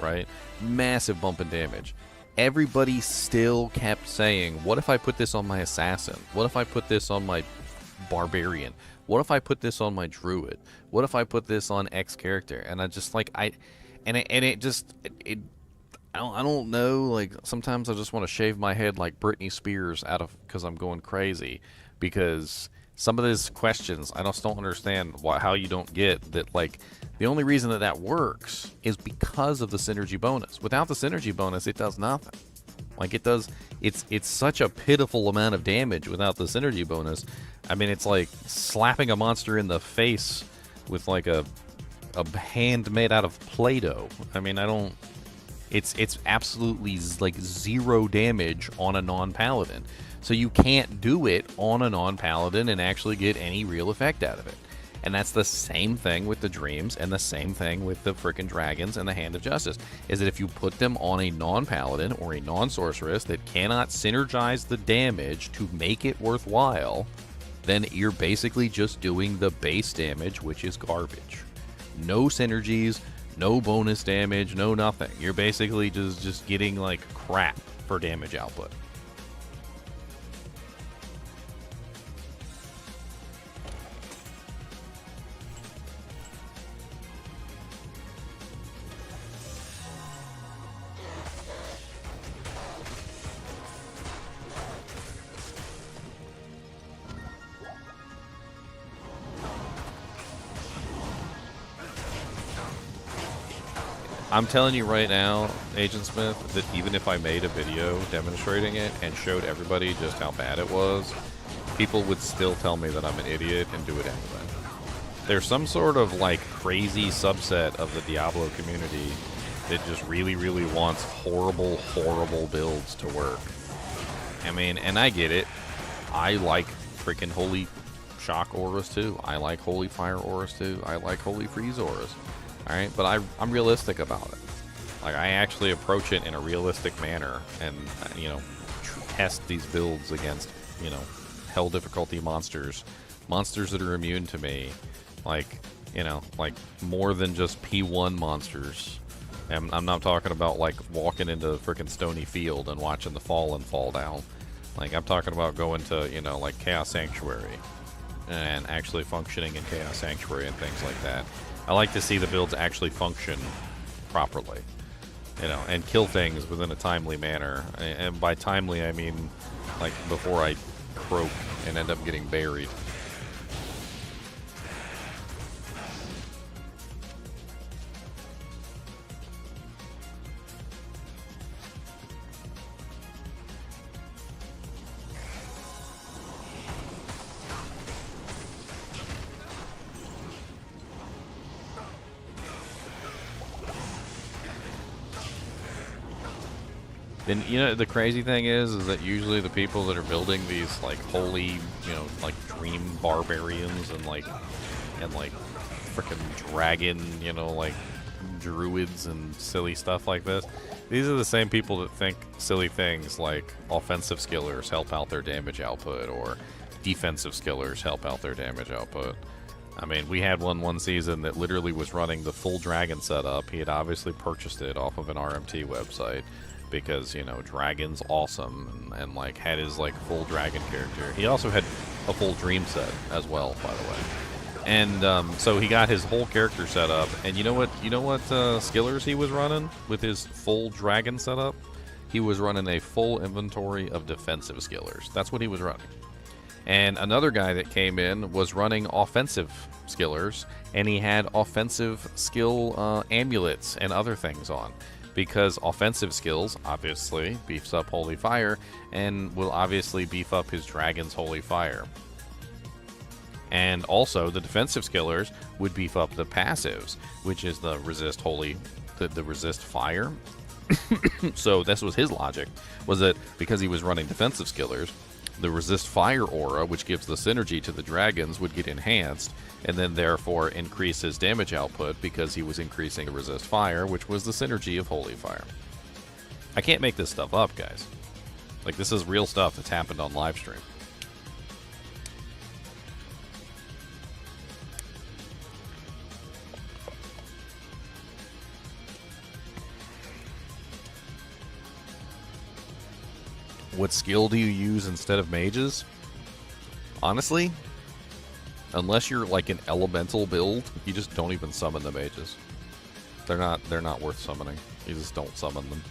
right? Massive bump in damage. Everybody still kept saying, what if I put this on my Assassin? What if I put this on my Barbarian? What if I put this on my Druid? What if I put this on X character? And I just like, I don't know, like sometimes I just want to shave my head like Britney Spears out of, because I'm going crazy, because some of these questions I just don't understand how you don't get that. Like, the only reason that that works is because of the synergy bonus. Without the synergy bonus, it does nothing. Like, it does, it's such a pitiful amount of damage without the synergy bonus. I mean, it's like slapping a monster in the face with like a hand made out of Play-Doh. I mean, it's absolutely like 0 damage on a non-paladin. So you can't do it on a non-paladin and actually get any real effect out of it. And that's the same thing with the Dreams, and the same thing with the frickin' Dragons and the Hand of Justice, is that if you put them on a non-paladin or a non-sorceress that cannot synergize the damage to make it worthwhile, then you're basically just doing the base damage, which is garbage. No synergies, no bonus damage, no nothing. You're basically just getting like crap for damage output. I'm telling you right now, Agent Smith, that even if I made a video demonstrating it and showed everybody just how bad it was, people would still tell me that I'm an idiot and do it anyway. There's some sort of like crazy subset of the Diablo community that just really, really wants horrible, horrible builds to work. I mean, and I get it. I like freaking Holy Shock auras too. I like Holy Fire auras too. I like Holy Freeze auras. Alright, but I'm realistic about it. Like, I actually approach it in a realistic manner and, you know, test these builds against, you know, hell difficulty monsters. Monsters that are immune to me. Like, you know, like more than just P1 monsters. And I'm not talking about, like, walking into the freaking stony field and watching the Fallen fall down. Like, I'm talking about going to, you know, like Chaos Sanctuary and actually functioning in Chaos Sanctuary and things like that. I like to see the builds actually function properly. you know, and kill things within a timely manner. And by timely, I mean like before I croak and end up getting buried. Then, you know, the crazy thing is that usually the people that are building these, like, holy, you know, like, dream barbarians and frickin' dragon, you know, like, druids and silly stuff like this, these are the same people that think silly things like offensive skillers help out their damage output or defensive skillers help out their damage output. I mean, we had one season that literally was running the full dragon setup. He had obviously purchased it off of an RMT website, because, you know, dragon's awesome, and like had his like full dragon character. He also had a full dream set as well, by the way. And so he got his whole character set up, and you know what skillers he was running with his full dragon setup? He was running a full inventory of defensive skillers. That's what he was running. And another guy that came in was running offensive skillers, and he had offensive skill amulets and other things on. Because offensive skills, obviously, beefs up Holy Fire, and will obviously beef up his Dragon's Holy Fire. And also, the defensive skillers would beef up the passives, which is the resist Holy, the resist Fire. So this was his logic, was that because he was running defensive skillers, the resist Fire aura, which gives the synergy to the dragons, would get enhanced, and then therefore increase his damage output because he was increasing the resist Fire, which was the synergy of Holy Fire. I can't make this stuff up, guys. Like, this is real stuff that's happened on live stream. What skill do you use instead of mages? Honestly, unless you're like an elemental build, you just don't even summon the mages. They're not worth summoning. You just don't summon them.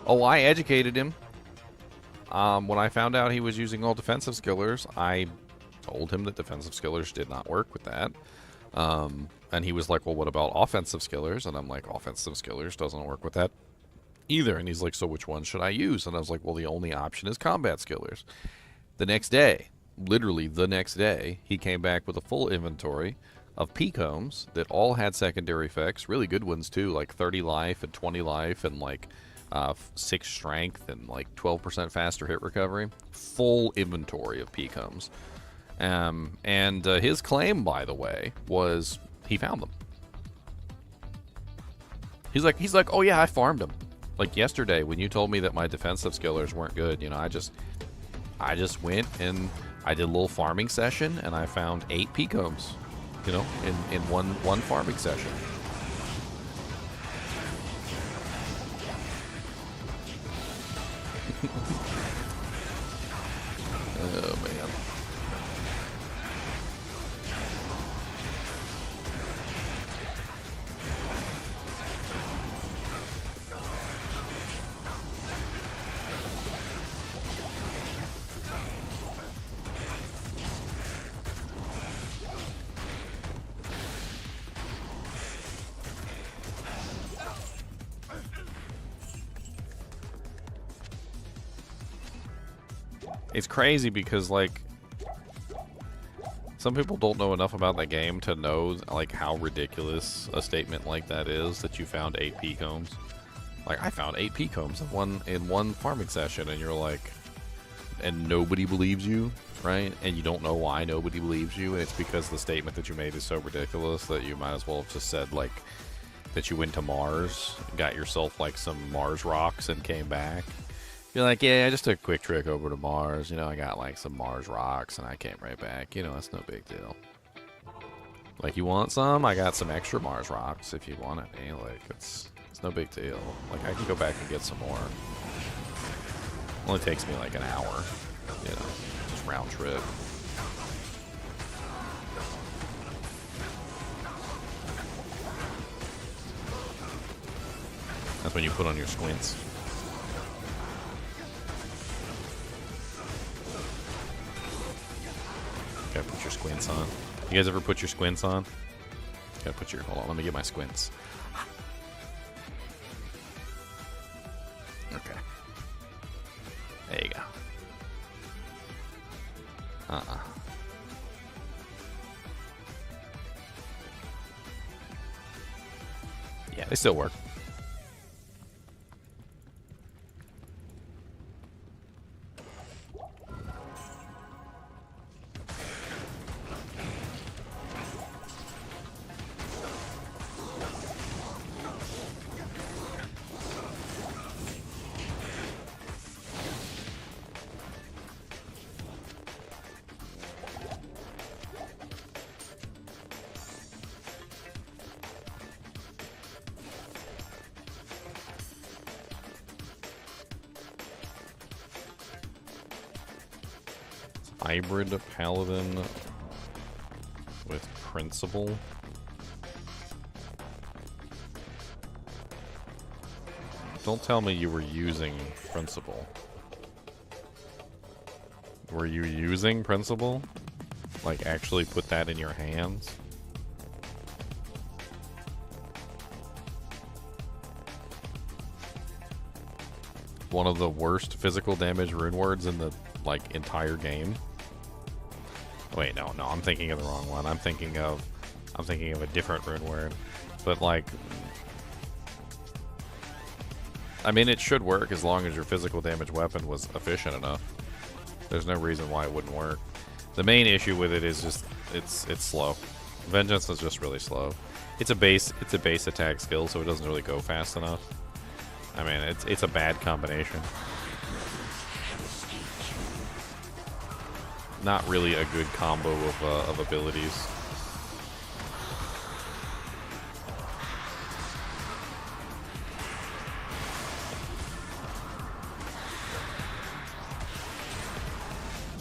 Oh, I educated him. When I found out he was using all defensive skillers, I told him that defensive skillers did not work with that. And he was like, well, what about offensive skillers? And I'm like, offensive skillers doesn't work with that either. And he's like, so which one should I use? And I was like, well, the only option is combat skillers. The next day, literally the next day, he came back with a full inventory of P-combs that all had secondary effects, really good ones too, like 30 life and 20 life and like 6 strength and like 12% faster hit recovery. Full inventory of P-combs. And his claim, by the way, was he found them. He's like, oh yeah, I farmed them. Like yesterday when you told me that my defensive skillers weren't good, you know, I just went and I did a little farming session and I found 8 P-combs, you know, in one farming session. Oh, man. It's crazy because, like, some people don't know enough about the game to know, like, how ridiculous a statement like that is, that you found 8 P-combs. Like, I found 8 P-combs in one farming session, and you're like, and nobody believes you, right? And you don't know why nobody believes you, and it's because the statement that you made is so ridiculous that you might as well have just said, like, that you went to Mars, got yourself, like, some Mars rocks and came back. You're like, yeah, I just took a quick trip over to Mars. You know, I got like some Mars rocks, and I came right back. You know, it's no big deal. Like, you want some? I got some extra Mars rocks if you want it. Hey, like, it's no big deal. Like, I can go back and get some more. Only takes me like an hour. You know, just round trip. That's when you put on your squints. Gotta put your squints on. You guys ever put your squints on? Gotta put your... Hold on, let me get my squints. Okay. There you go. Yeah, they still work. Hybrid paladin with principle. Don't tell me you were using principle. Were you using principle? Like, actually put that in your hands? One of the worst physical damage rune words in the, like, entire game. Wait, no, I'm thinking of the wrong one. I'm thinking of a different rune word. But, like, I mean, it should work as long as your physical damage weapon was efficient enough. There's no reason why it wouldn't work. The main issue with it is just it's slow. Vengeance is just really slow. It's a base attack skill, so it doesn't really go fast enough. I mean, it's a bad combination. Not really a good combo of abilities.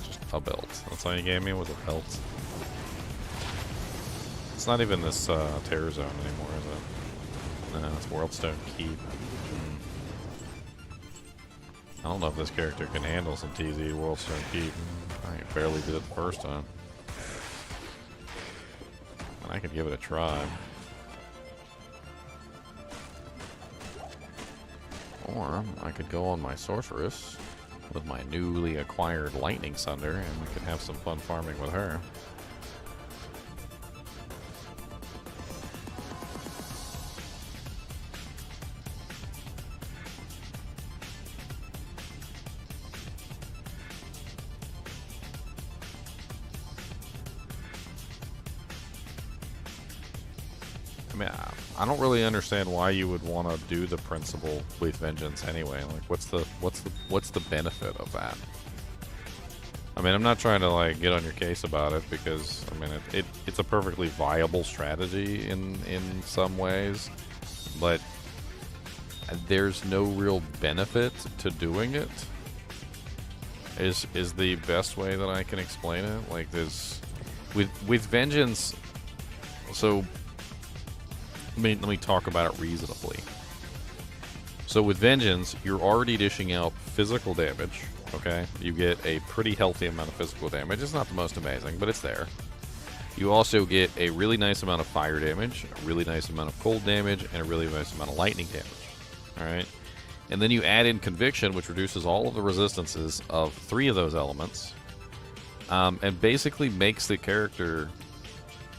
Just a belt. That's all you gave me was a belt. It's not even this terror zone anymore, is it? No, it's Worldstone Keep. I don't know if this character can handle some TZ Worldstone Keep. I barely did it the first time. And I could give it a try. Or I could go on my sorceress with my newly acquired lightning Sunder, and we could have some fun farming with her. I mean, I don't really understand why you would want to do the principle with vengeance anyway. Like, what's the benefit of that? I mean, I'm not trying to like get on your case about it, because I mean it's a perfectly viable strategy in some ways, but there's no real benefit to doing it. Is the best way that I can explain it. Like, there's with vengeance. So let me talk about it reasonably. So with vengeance, you're already dishing out physical damage. Okay, you get a pretty healthy amount of physical damage. It's not the most amazing, but it's there. You also get a really nice amount of fire damage, a really nice amount of cold damage, and a really nice amount of lightning damage. Alright? And then you add in Conviction, which reduces all of the resistances of 3 of those elements, and basically makes the character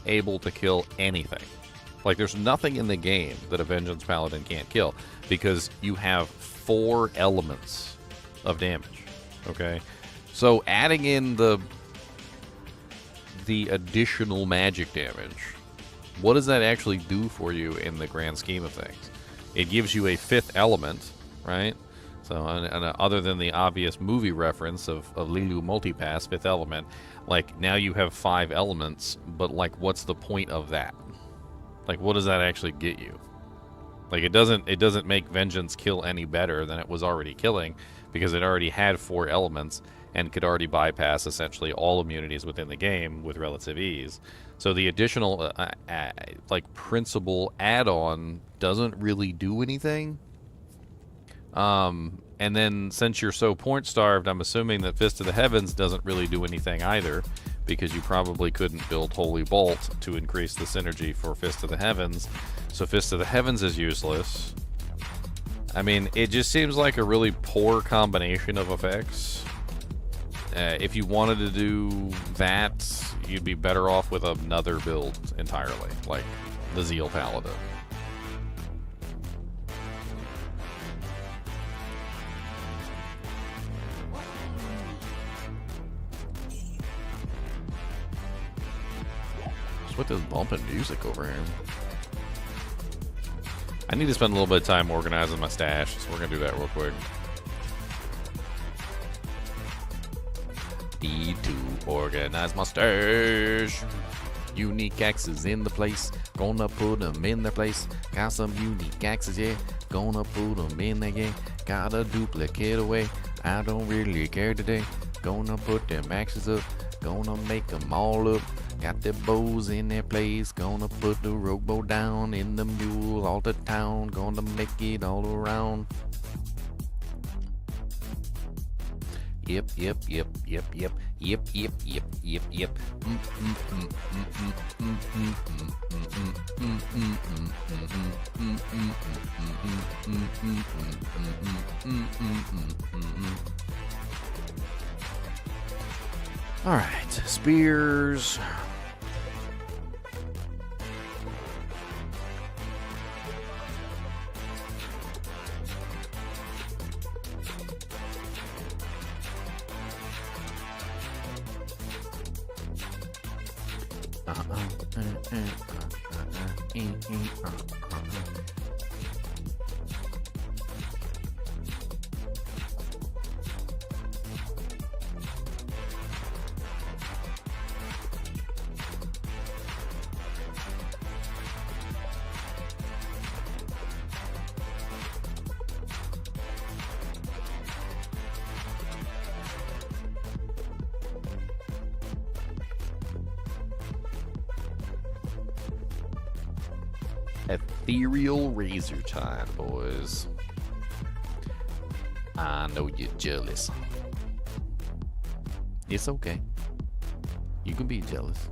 able to kill anything. Like, there's nothing in the game that a Vengeance Paladin can't kill, because you have 4 elements of damage. Okay? So adding in the additional magic damage, what does that actually do for you in the grand scheme of things? It gives you a 5th element, right? So, other than the obvious movie reference of Lilu Multipass, Fifth Element, like, now you have 5 elements, but, like, what's the point of that? Like, what does that actually get you? Like, it doesn't make Vengeance kill any better than it was already killing, because it already had 4 elements and could already bypass essentially all immunities within the game with relative ease. So the additional, like, principal add-on doesn't really do anything. And then since you're so point-starved, I'm assuming that Fist of the Heavens doesn't really do anything either, because you probably couldn't build Holy Bolt to increase the synergy for Fist of the Heavens. So Fist of the Heavens is useless. I mean, it just seems like a really poor combination of effects. If you wanted to do that, you'd be better off with another build entirely, like the Zeal Paladin. What's with this bumping music over here? I need to spend a little bit of time organizing my stash, so we're gonna do that real quick. Need to organize my stash. Unique axes in the place. Gonna put them in their place. Got some unique axes, yeah. Gonna put them in there, yeah. Got a duplicate away. I don't really care today. Gonna put them axes up. Gonna make them all up. Got the bows in their place. Gonna put the rogue bow down in the mule all the town. Gonna make it all around. Yep. All right, spears. Ethereal razor time, boys. I know you're jealous. It's okay. You can be jealous.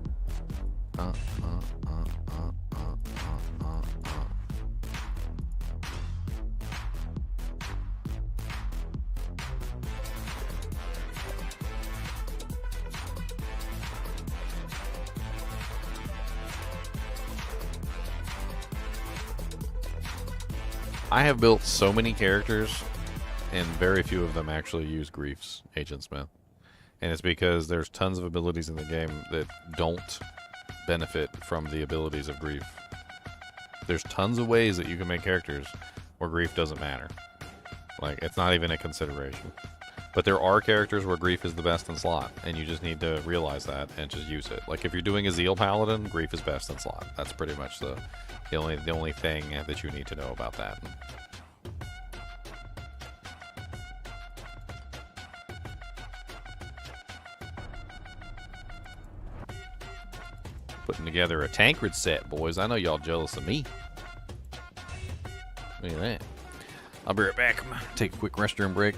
I have built so many characters, and very few of them actually use Grief's Agent Smith. And it's because there's tons of abilities in the game that don't benefit from the abilities of Grief. There's tons of ways that you can make characters where Grief doesn't matter. Like, it's not even a consideration. But there are characters where Grief is the best in slot, and you just need to realize that and just use it. Like, if you're doing a Zeal Paladin, Grief is best in slot. That's pretty much the only thing that you need to know about that. Putting together a Tancred set, boys. I know y'all jealous of me. Look at that. I'll be right back. I'm gonna take a quick restroom break.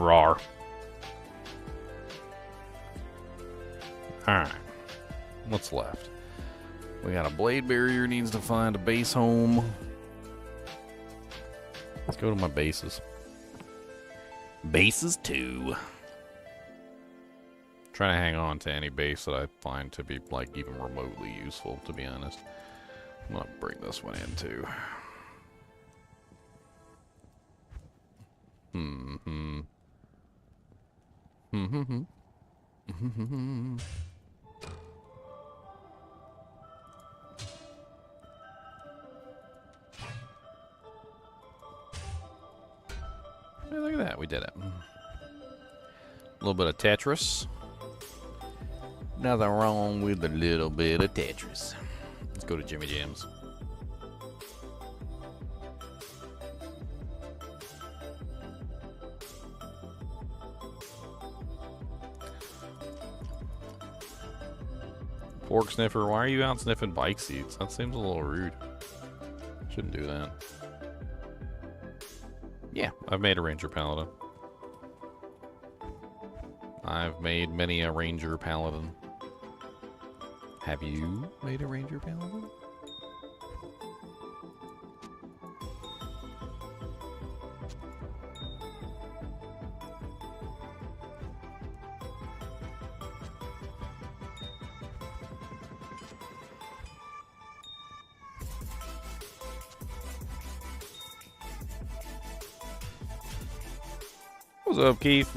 Rawr. Alright. What's left? We got a blade barrier, needs to find a base home. Let's go to my bases. Bases 2. Trying to hang on to any base that I find to be, like, even remotely useful, to be honest. I'm gonna bring this one in, too. Hey, look at that, we did it. A little bit of Tetris. Nothing wrong with a little bit of Tetris. Let's go to Jimmy Jim's. Pork sniffer, why are you out sniffing bike seats? That seems a little rude. Shouldn't do that. Yeah, I've made a Ranger Paladin. I've made many a Ranger Paladin. Have you made a Ranger Paladin? What's up, Keith?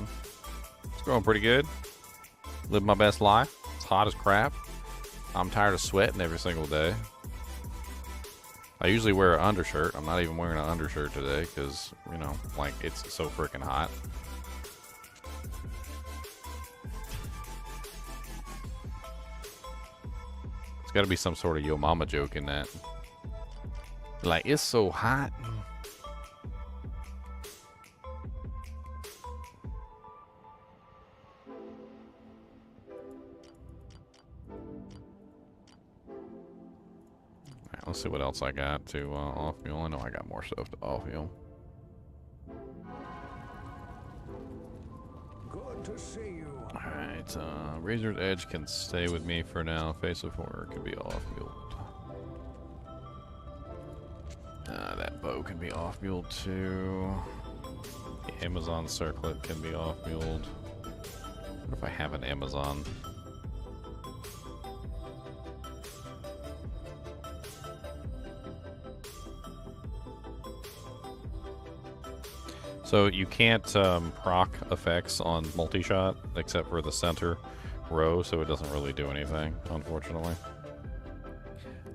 It's going pretty good. Live my best life. It's hot as crap. I'm tired of sweating every single day. I usually wear an undershirt. I'm not even wearing an undershirt today because, you know, like, it's so freaking hot. There's got to be some sort of yo mama joke in that. Like, it's so hot. Let's see what else I got to off-fuel. I know I got more stuff to off-fuel. Good to see you. Alright, Razor's Edge can stay with me for now. Face of Horror can be off-fueled. That bow can be off-fueled too. The Amazon Circlet can be off-fueled. What if I have an Amazon? So you can't proc effects on multi-shot except for the center row, so it doesn't really do anything, unfortunately.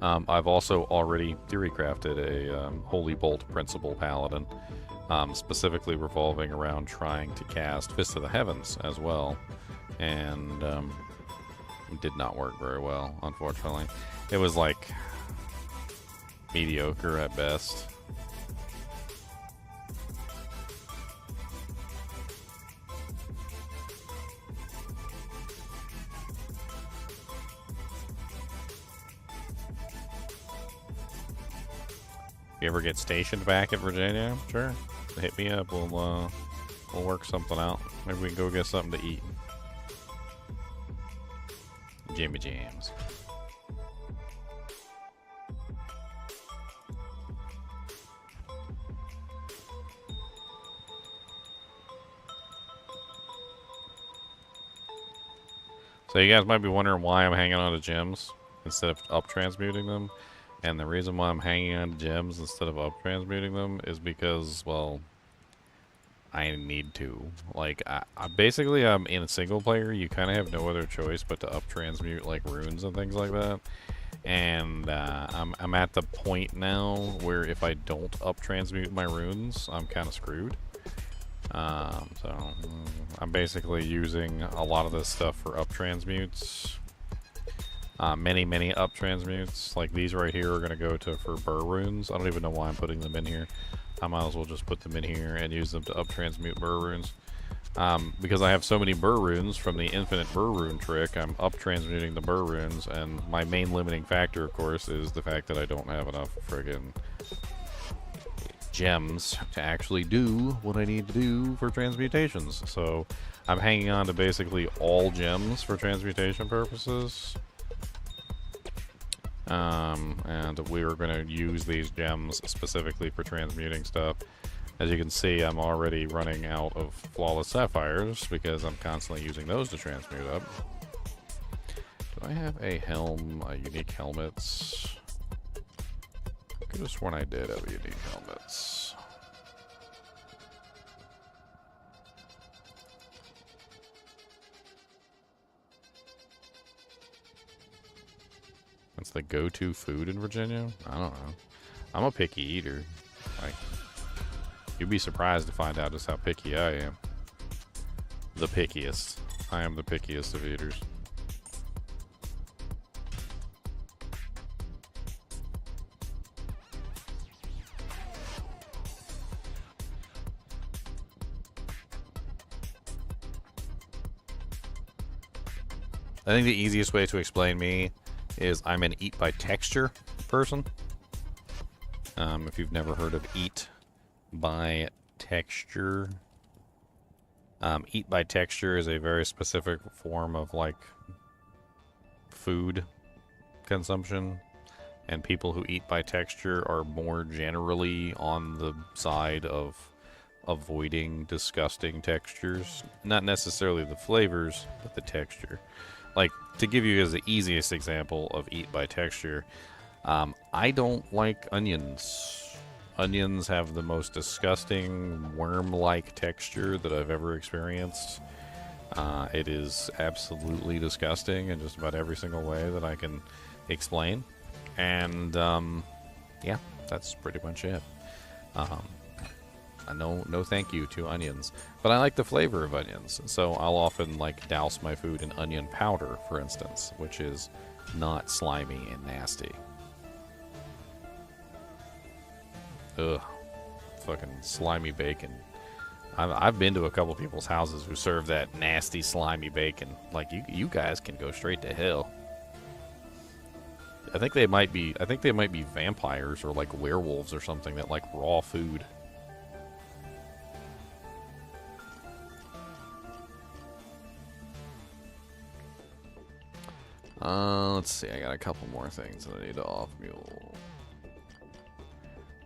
I've also already theory crafted a Holy Bolt Principle Paladin, specifically revolving around trying to cast Fist of the Heavens as well, and it did not work very well, unfortunately. It was like mediocre at best. If you ever get stationed back at Virginia, sure, hit me up. We'll work something out. Maybe we can go get something to eat. Jimmy Jams. So you guys might be wondering why I'm hanging on to gems instead of up transmuting them. And the reason why I'm hanging on to gems instead of up transmuting them is because, well, I need to. Like, I basically, I'm in a single player. You kind of have no other choice but to up transmute, like, runes and things like that. And I'm at the point now where if I don't up transmute my runes, I'm kind of screwed. So I'm basically using a lot of this stuff for up transmutes. Many up transmutes. Like these right here are going to go to for burr runes. I don't even know why I'm putting them in here. I might as well just put them in here and use them to up transmute burr runes. Because I have so many burr runes from the infinite burr rune trick, I'm up transmuting the burr runes, and my main limiting factor, of course, is the fact that I don't have enough friggin' gems to actually do what I need to do for transmutations. So I'm hanging on to basically all gems for transmutation purposes. And we're going to use these gems specifically for transmuting stuff. As you can see, I'm already running out of flawless sapphires because I'm constantly using those to transmute up. Do I have a helm, unique helmets? I could have sworn I did have a unique helmets. That's the go-to food in Virginia? I don't know. I'm a picky eater. Like, you'd be surprised to find out just how picky I am. The pickiest. I am the pickiest of eaters. I think the easiest way to explain me is I'm an eat by texture person. If you've never heard of eat by texture, eat by texture is a very specific form of like food consumption, and people who eat by texture are more generally on the side of avoiding disgusting textures. Not necessarily the flavors, but the texture. Like, to give you as the easiest example of eat by texture, I don't like onions. Onions have the most disgusting worm-like texture that I've ever experienced. It is absolutely disgusting in just about every single way that I can explain. And, yeah, that's pretty much it. No thank you to onions. But I like the flavor of onions, so I'll often, like, douse my food in onion powder, for instance, which is not slimy and nasty. Ugh. Fucking slimy bacon. I've been to a couple people's houses who serve that nasty, slimy bacon. Like, you guys can go straight to hell. I think they might be vampires or, like, werewolves or something that like raw food. Let's see, I got a couple more things that I need to off-mule.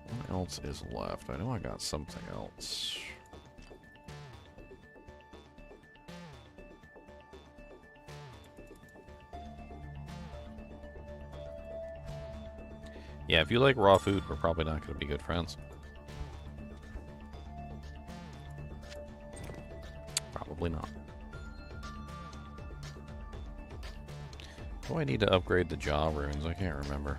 What else is left? I know I got something else. Yeah, if you like raw food, we're probably not going to be good friends. Probably not. Oh, I need to upgrade the jaw runes. I can't remember.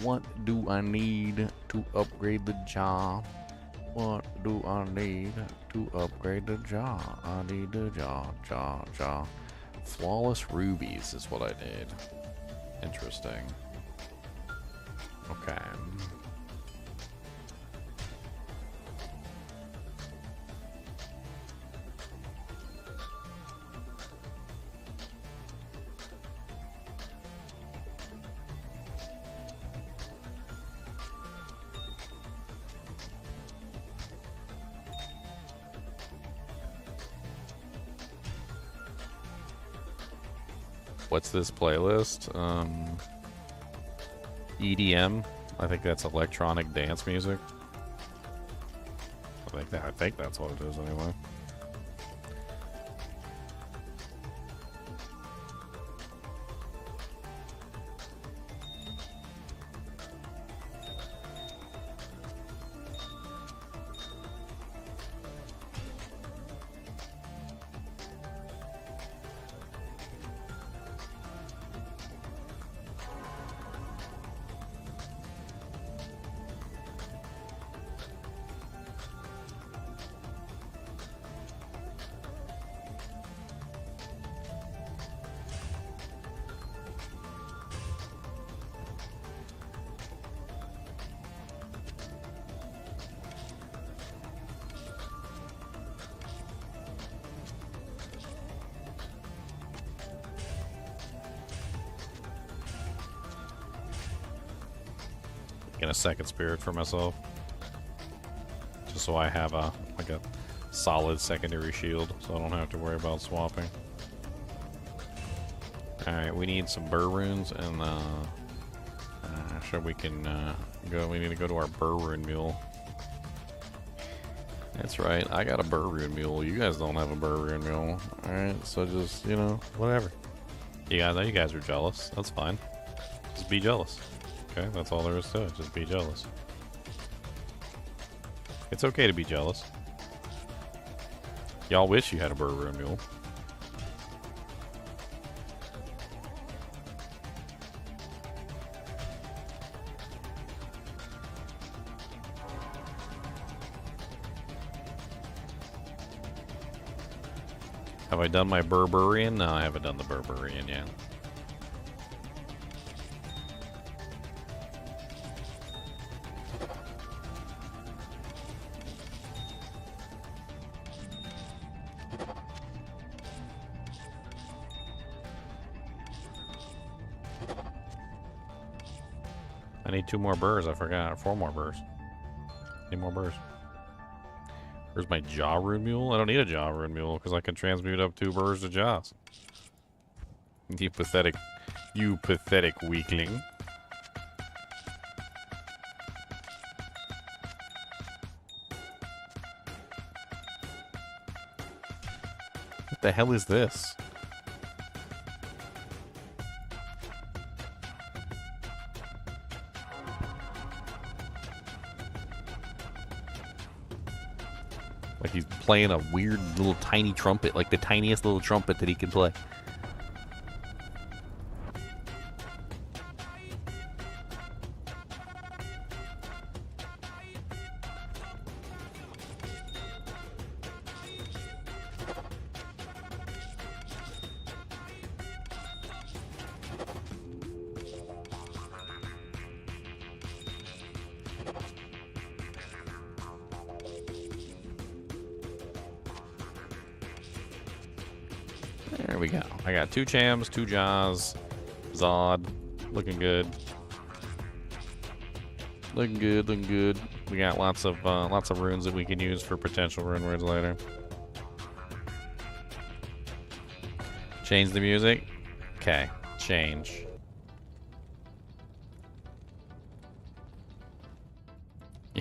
What do I need to upgrade the jaw? What do I need to upgrade the jaw? I need the jaw. Flawless rubies is what I need. Interesting. Okay. What's this playlist? EDM. I think that's electronic dance music. I think that's what it is anyway. Get a second spirit for myself. Just so I have a solid secondary shield, so I don't have to worry about swapping. Alright, we need some burr runes, and so we can go. We need to go to our burr rune mule. That's right, I got a burr rune mule. You guys don't have a burr rune mule. Alright, so just, you know, whatever. You guys are jealous. That's fine. Just be jealous. Okay, that's all there is to it. Just be jealous. It's okay to be jealous. Y'all wish you had a burr rune mule. Have I done my Berberian? No, I haven't done the Berberian yet. I need 2 more burrs, I forgot. 4 more burrs. Need more burrs. Where's my jaw rune mule? I don't need a jaw rune mule because I can transmute up 2 burrs to jaws. You pathetic weakling. What the hell is this? Like he's playing a weird little tiny trumpet, like the tiniest little trumpet that he can play. There we go. I got 2 chams, 2 jaws, Zod, looking good. Looking good, looking good. We got lots of runes that we can use for potential rune words later. Change the music. Okay, change.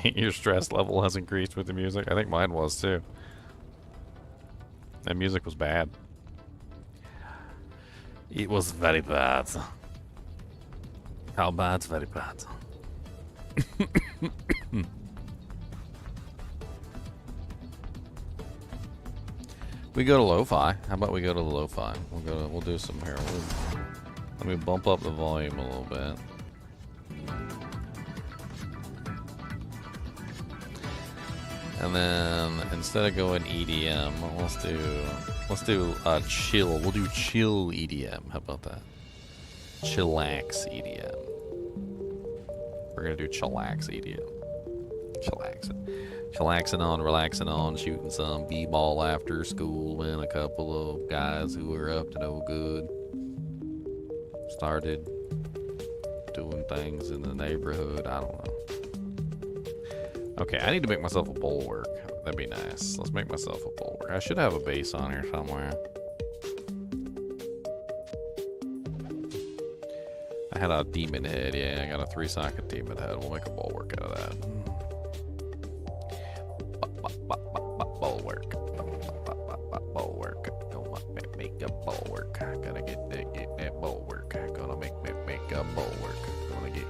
Your stress level has increased with the music. I think mine was too. That music was bad. It was very bad. How bad? Very bad. We go to lo-fi. How about we go to the lo-fi? We'll do some here. Let me bump up the volume a little bit. And then instead of going EDM, let's do chill. We'll do chill EDM. How about that? Chillax EDM. We're gonna do chillax EDM. Chillaxing on, relaxing on, shooting some b-ball after school, and a couple of guys who were up to no good started doing things in the neighborhood. I don't know. Okay, I need to make myself a bulwark. That'd be nice. Let's make myself a bulwark. I should have a base on here somewhere. I had a demon head. Yeah, I got a 3-socket demon head. We'll make a bulwark out of that. Bulwark. Bulwark. Gonna make a bulwark. Gotta get that bulwark. Gonna make a bulwark. Gonna get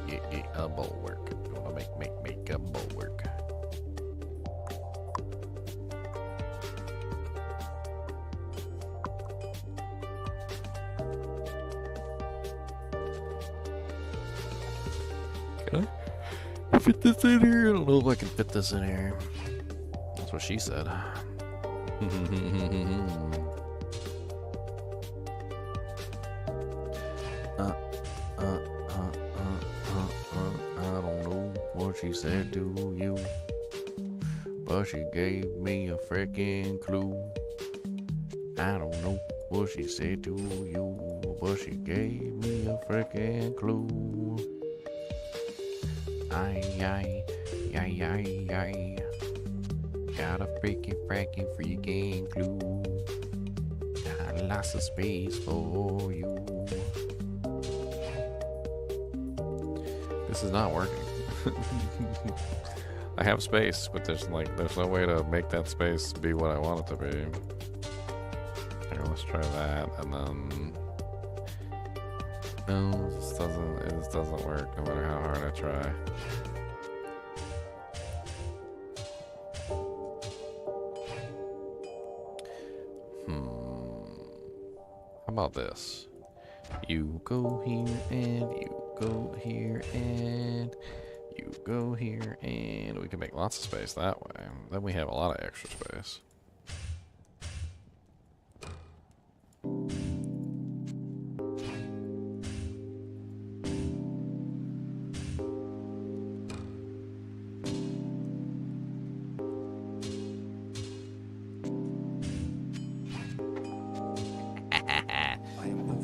a bulwark. Gonna make a bulwark. Can I fit this in here? I don't know if I can fit this in here. That's what she said. I don't know what she said to you, but she gave me a freaking clue. I don't know what she said to you, but she gave me a freaking clue. Aye. Got a freaking fracking free game clue. Got lots of space for you. This is not working. I have space, but there's no way to make that space be what I want it to be. Here, let's try that, and then no, this doesn't work no matter how hard I try. How about this? You go here and you go here and you go here, and we can make lots of space that way. Then we have a lot of extra space.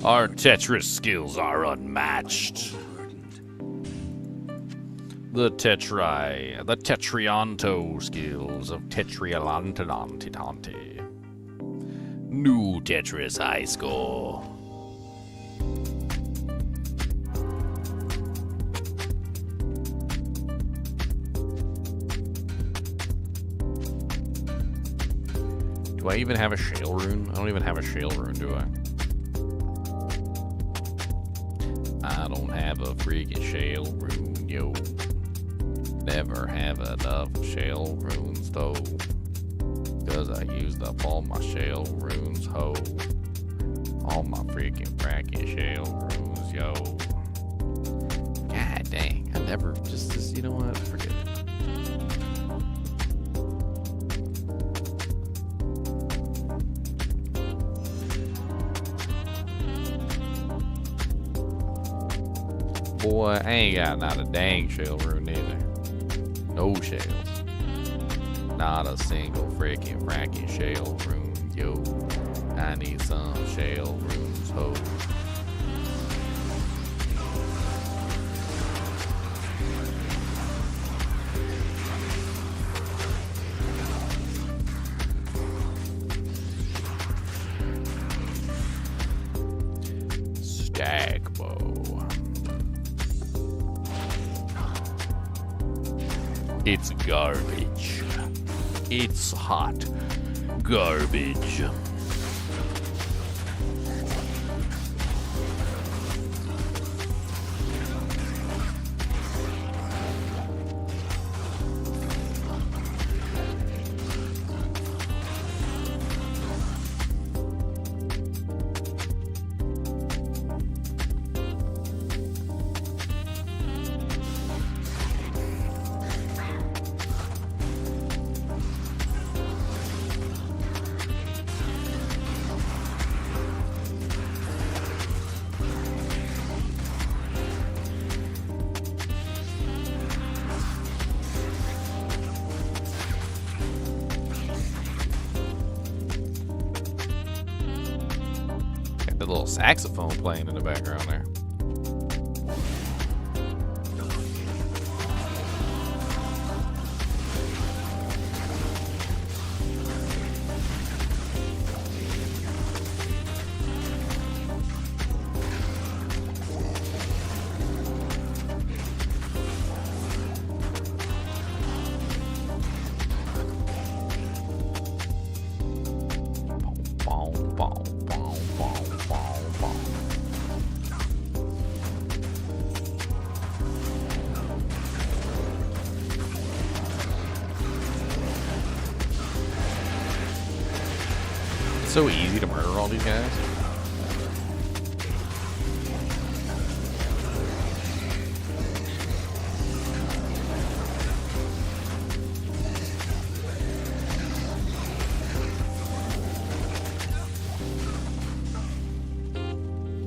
Our Tetris skills are unmatched. The Tetrionto skills of Tetriolantidantitante. New Tetris high score. Do I even have a shale rune? I don't even have a shale rune, do I? I don't have a freaking shale rune, yo. Never have enough shale runes, though. Cause I used up all my shale runes, ho. All my freaking fracking shale runes, yo. God dang, I never just you know what? Forget it. Boy, I ain't got not a dang shale rune either. No shales. Not a single freaking fracking shale rune, yo. I need some shale runes, ho. Stag bow. It's garbage. It's hot garbage. The little saxophone playing in the background there. So easy to murder all these guys.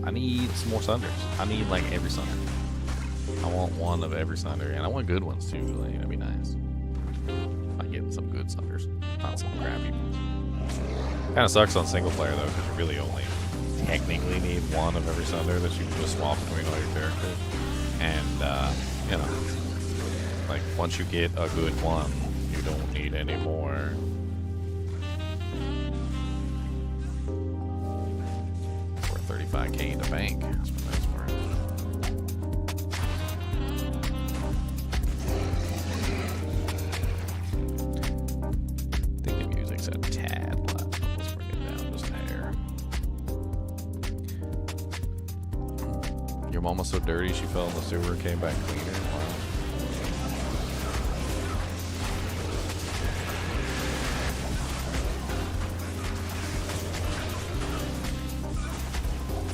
I need some more Sunders. I need like every Sunder. I want one of every Sunder, and I want good ones too. Like, that'd be nice. I get some good Sunders, not some crappy ones. Kind of sucks on single player though, because you really only technically need one of every Sunder that you can just swap between all your characters. And you know, like, once you get a good one, you don't need any more. We're 35K in the bank. That's what that's worth. I think the music's a tad loud. Let's bring it down just a hair. Your mom was so dirty she fell in the sewer and came back cleaner. Wow.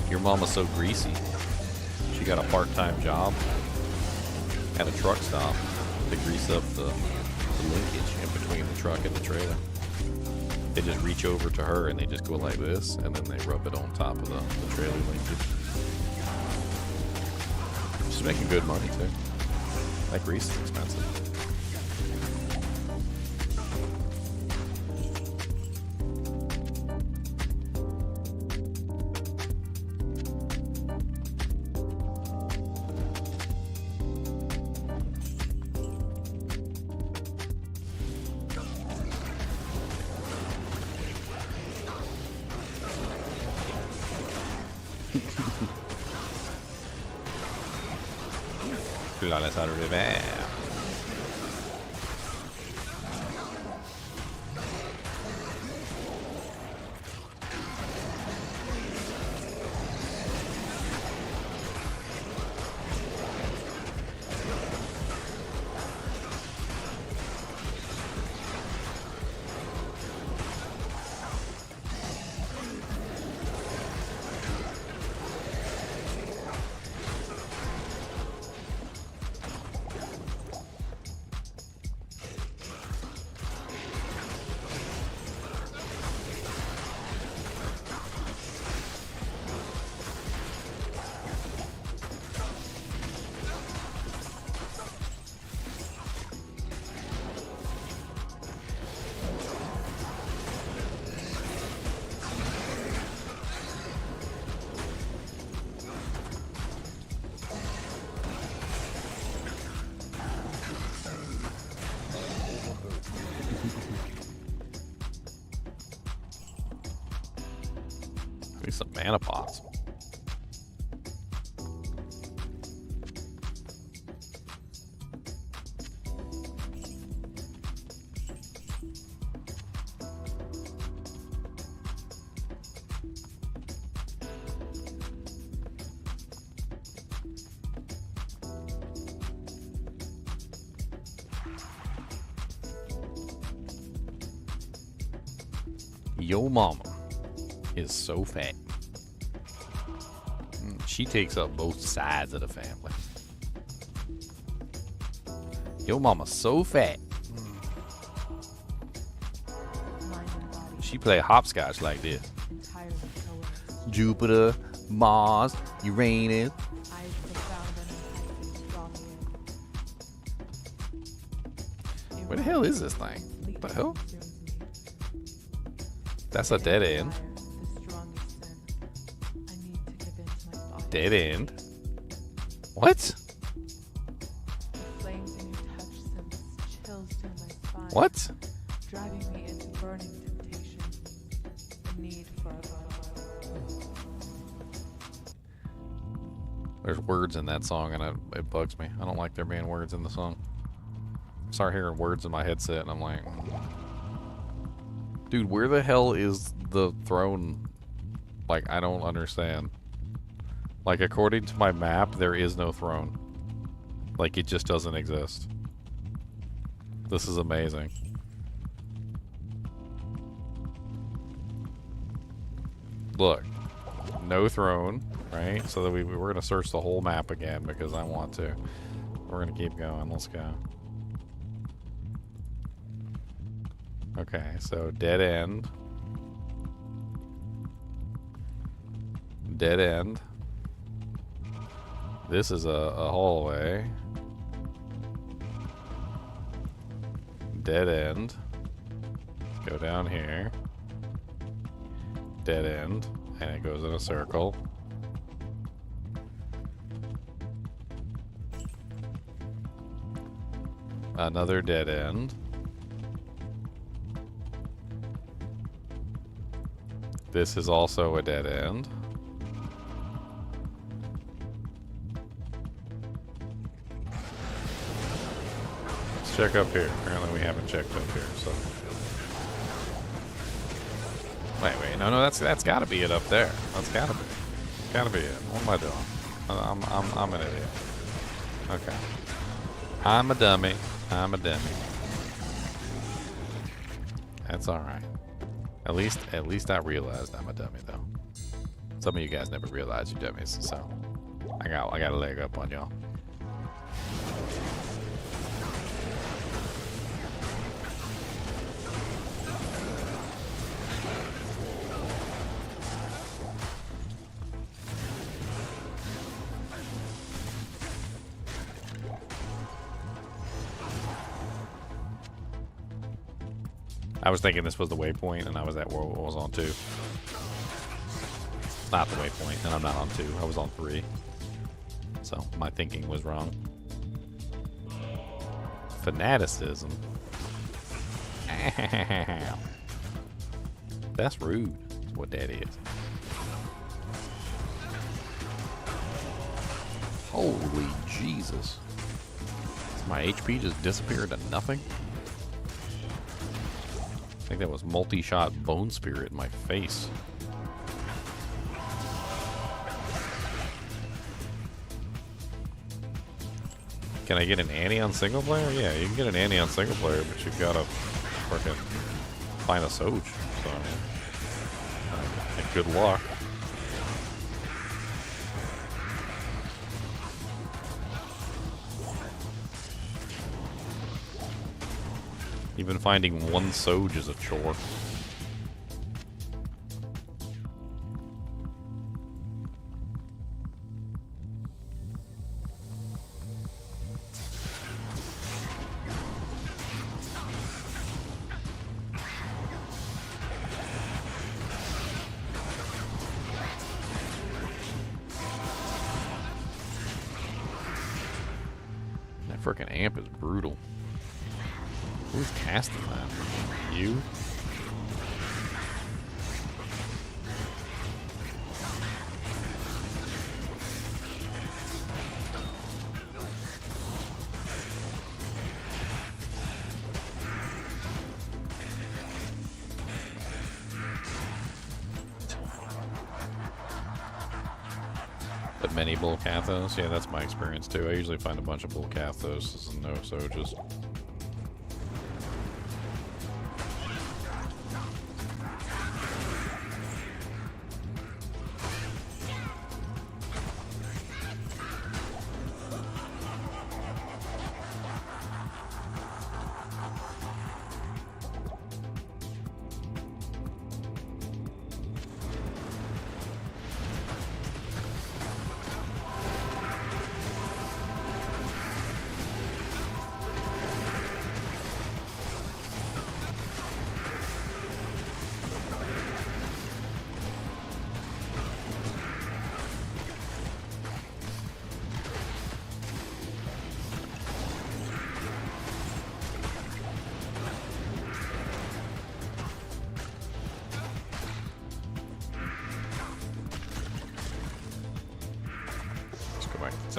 Your mama's so greasy. She got a part-time job at a truck stop to grease up the linkage in between the truck and the trailer. They just reach over to her and they just go like this, and then they rub it on top of the trailer linkage. She's making good money too. That grease is expensive. Flawless out of river. Need some mana pots. Yo mama is so fat. She takes up both sides of the family. Yo mama's so fat. She play hopscotch like this. Jupiter, Mars, Uranus. Where the hell is this thing? What the hell? That's a dead end. Dead end? What? What? Driving me into burning temptation. The need for a There's words in that song and it bugs me. I don't like there being words in the song. I start hearing words in my headset and I'm like, dude, where the hell is the throne? Like, I don't understand. Like, according to my map, there is no throne. Like, it just doesn't exist. This is amazing. Look, no throne, right? So that we're going to search the whole map again because I want to. We're going to keep going. Let's go. Okay, so dead end. Dead end. This is a hallway. Dead end. Go down here. Dead end. And it goes in a circle. Another dead end. This is also a dead end. Let's check up here. Apparently we haven't checked up here, so. Wait, no, that's gotta be it up there. That's gotta be it. What am I doing? I'm an idiot. Okay. I'm a dummy. That's alright. At least I realized I'm a dummy though. Some of you guys never realize you're dummies, so I got a leg up on y'all. I was thinking this was the waypoint, and I was at World was on 2. Not the waypoint, and I'm not on 2. I was on 3. So my thinking was wrong. Fanaticism. That's rude. That's what that is. Holy Jesus! My HP just disappeared to nothing. I think that was multi-shot bone spirit in my face. Can I get an Annie on single player? Yeah, you can get an Annie on single player, but you've got to freaking find a Soj. So, good luck. Even finding one Soj is a chore. That frickin' amp is brutal. Who's casting that? You? But many bull cathos? Yeah, that's my experience too. I usually find a bunch of bull cathos and no Sojas.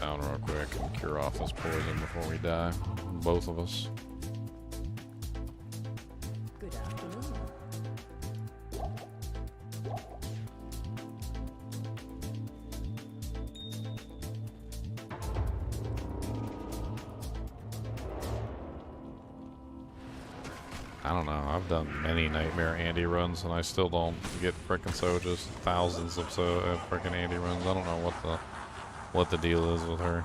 Down real quick and cure off this poison before we die. Both of us. Good afternoon. I don't know. I've done many Nightmare Andy runs and I still don't get frickin' Sojas. Thousands of frickin' Andy runs. I don't know what the deal is with her.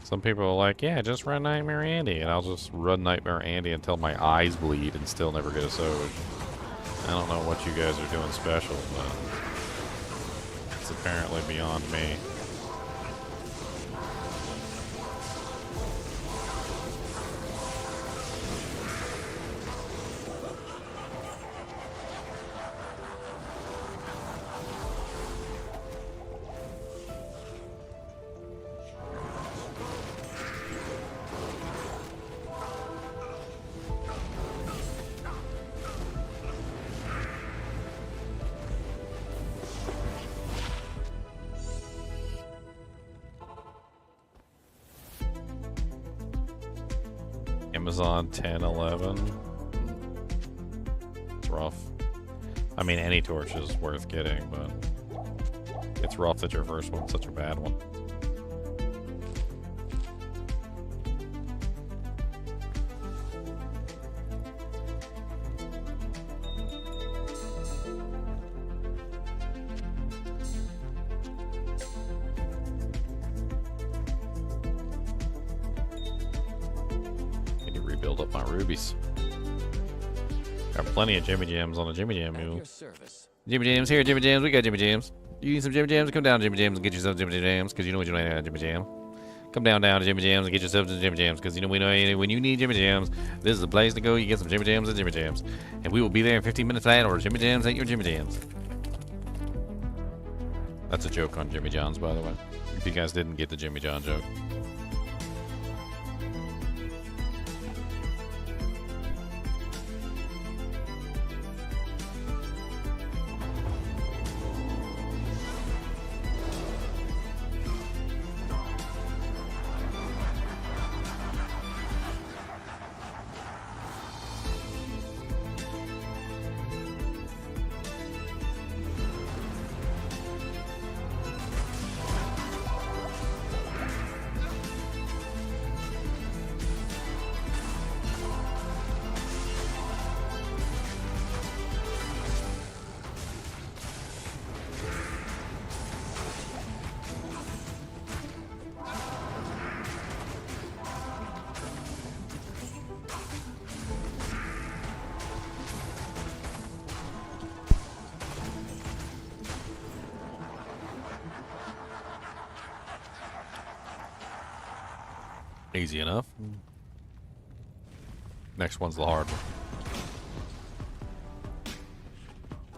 Some people are like, yeah, just run Nightmare Andy, and I'll just run Nightmare Andy until my eyes bleed and still never get a Soj. I don't know what you guys are doing special, but it's apparently beyond me. Amazon 10, 11. It's rough. I mean, any torch is worth getting, but it's rough that your first one's such a bad one. Need to rebuild up my rubies. Got plenty of Jimmy Jams on the Jimmy Jam At mule. your service. Jimmy Jams here, Jimmy Jams. We got Jimmy Jams. You need some Jimmy Jams? Come down to Jimmy Jams and get yourself Jimmy Jams, because you know what you need, Jimmy Jam. Come down to Jimmy Jams and get yourself some Jimmy Jams, because you know when you need Jimmy Jams, this is the place to go. You get some Jimmy Jams and Jimmy Jams, and we will be there in 15 minutes flat. Or Jimmy Jams ain't your Jimmy Jams. That's a joke on Jimmy John's, by the way. If you guys didn't get the Jimmy John joke. Easy enough. Next one's the hard one.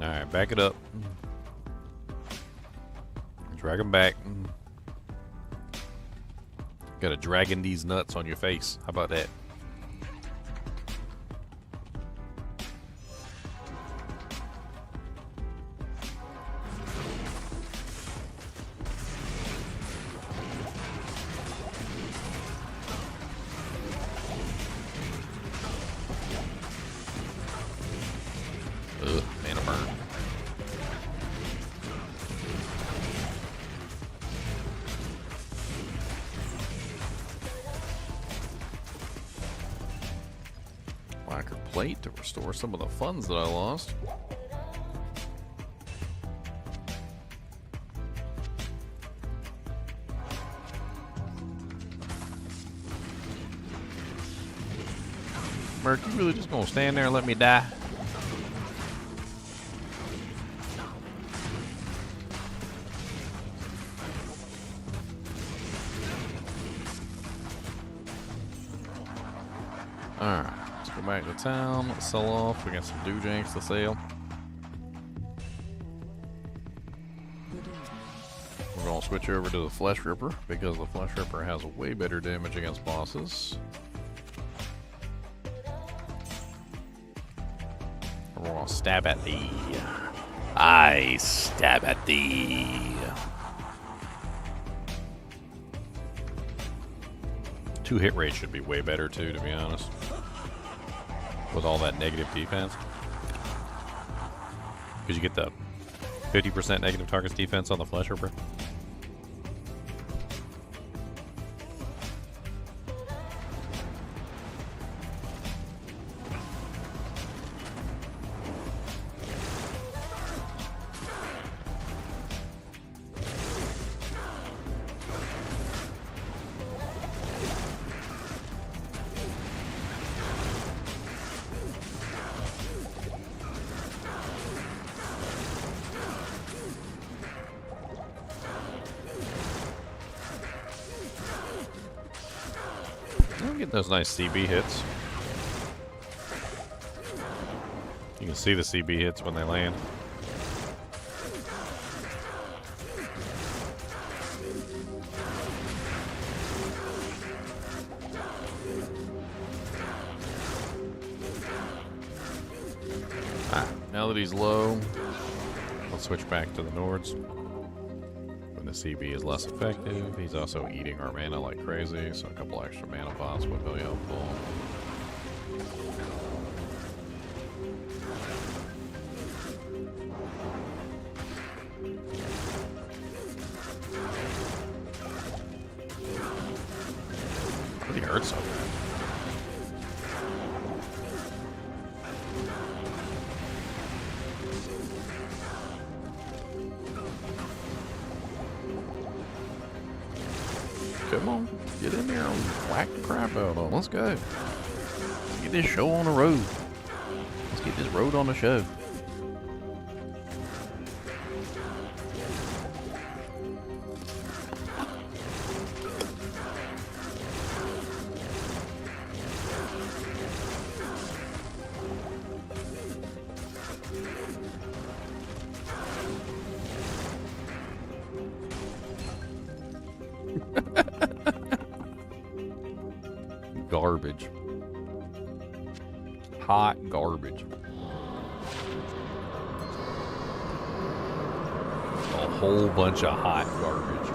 Alright, back it up. Drag them back. Gotta dragging these nuts on your face. How about that? Mana burn. Lacquer plate to restore some of the funds that I lost. Merc, you really just gonna stand there and let me die? Alright, let's go back to town, let's sell off. We got some doojanks to sell. We're gonna switch over to the Flesh Ripper because the Flesh Ripper has way better damage against bosses. We're gonna stab at thee. I stab at thee. 2 hit rate should be way better too, to be honest. With all that negative defense. Because you get the 50% negative targets defense on the Flesh Ripper. I'm getting those nice CB hits. You can see the CB hits when they land. Now that he's low, let's switch back to the Nords. When the CB is less effective, he's also eating our mana like crazy, so a couple extra mana pots would be helpful. Really hurts so bad. Come on, get in there and whack the crap out of them. Let's go. Let's get this show on the road. Let's get this road on the show. Garbage. Hot garbage. A whole bunch of hot garbage.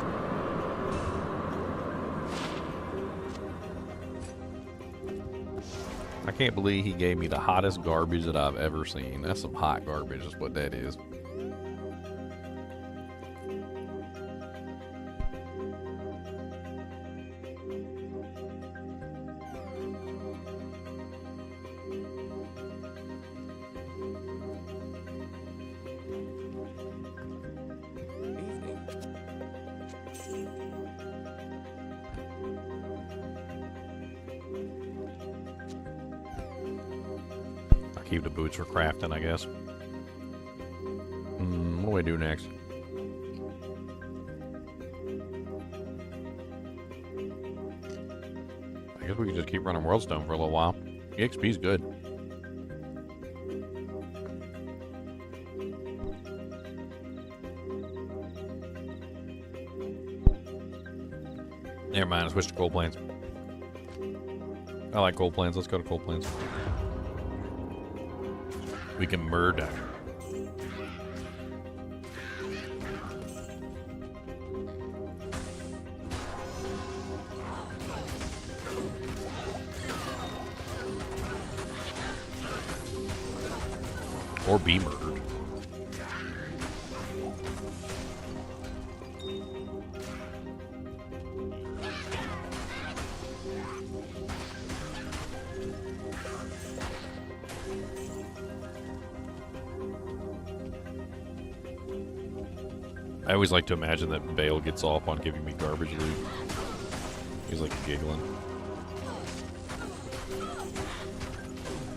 I can't believe he gave me the hottest garbage that I've ever seen. That's some hot garbage is what that is. Keep the boots for crafting, I guess. What do we do next? I guess we can just keep running Worldstone for a little while. The XP's good. Never mind, I switched to Cold Plains. I like Cold Plains. Let's go to Cold Plains. We can murder. Or be murdered. I always like to imagine that Bale gets off on giving me garbage loot. He's like giggling.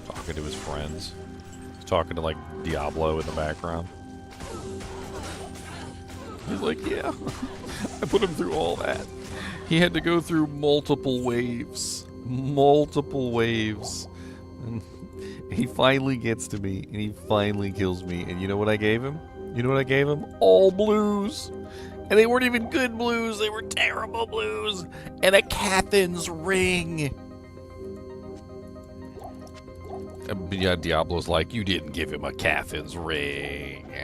Talking to his friends. He's talking to like Diablo in the background. He's like, yeah, I put him through all that. He had to go through multiple waves. Multiple waves. And he finally gets to me, and he finally kills me. And you know what I gave him? You know what I gave him? All blues. And they weren't even good blues. They were terrible blues. And a Cathin's ring. And yeah, Diablo's like, you didn't give him a Cathin's ring.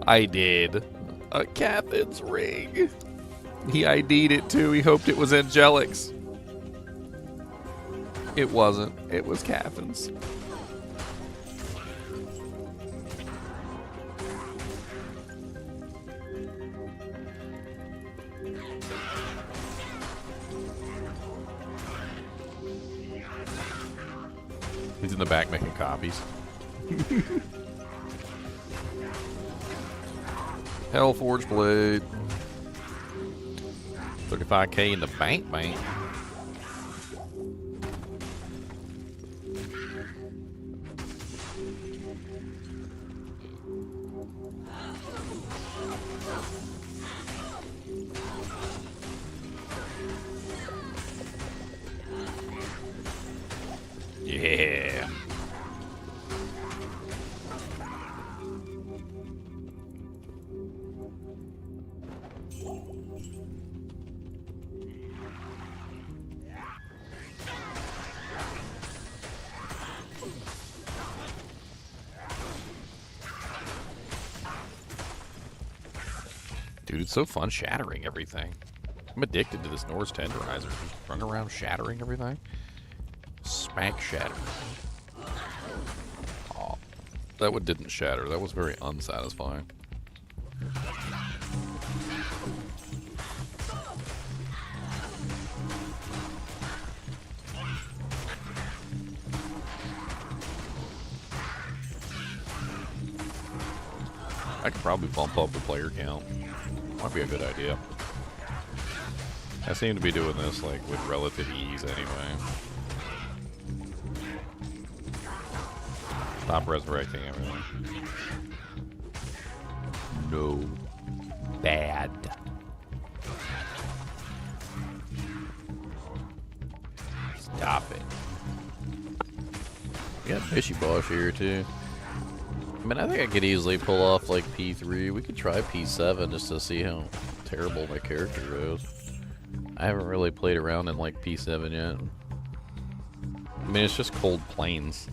I did. A Cathin's ring. He ID'd it too. He hoped it was Angelic's. It wasn't. It was Cathin's. He's in the back making copies. Hellforged blade. 35K in the bank. Yeah. Dude, it's so fun shattering everything. I'm addicted to this Norse tenderizer. Just run around shattering everything. Smack shatter. Oh, that one didn't shatter. That was very unsatisfying. I could probably bump up the player count. Might be a good idea. I seem to be doing this like with relative ease anyway. Stop resurrecting everything. No. Bad. Stop it. We got Fishy Bosh here too. I mean, I think I could easily pull off like P3. We could try P7 just to see how terrible my character is. I haven't really played around in like P7 yet. I mean, it's just Cold Plains.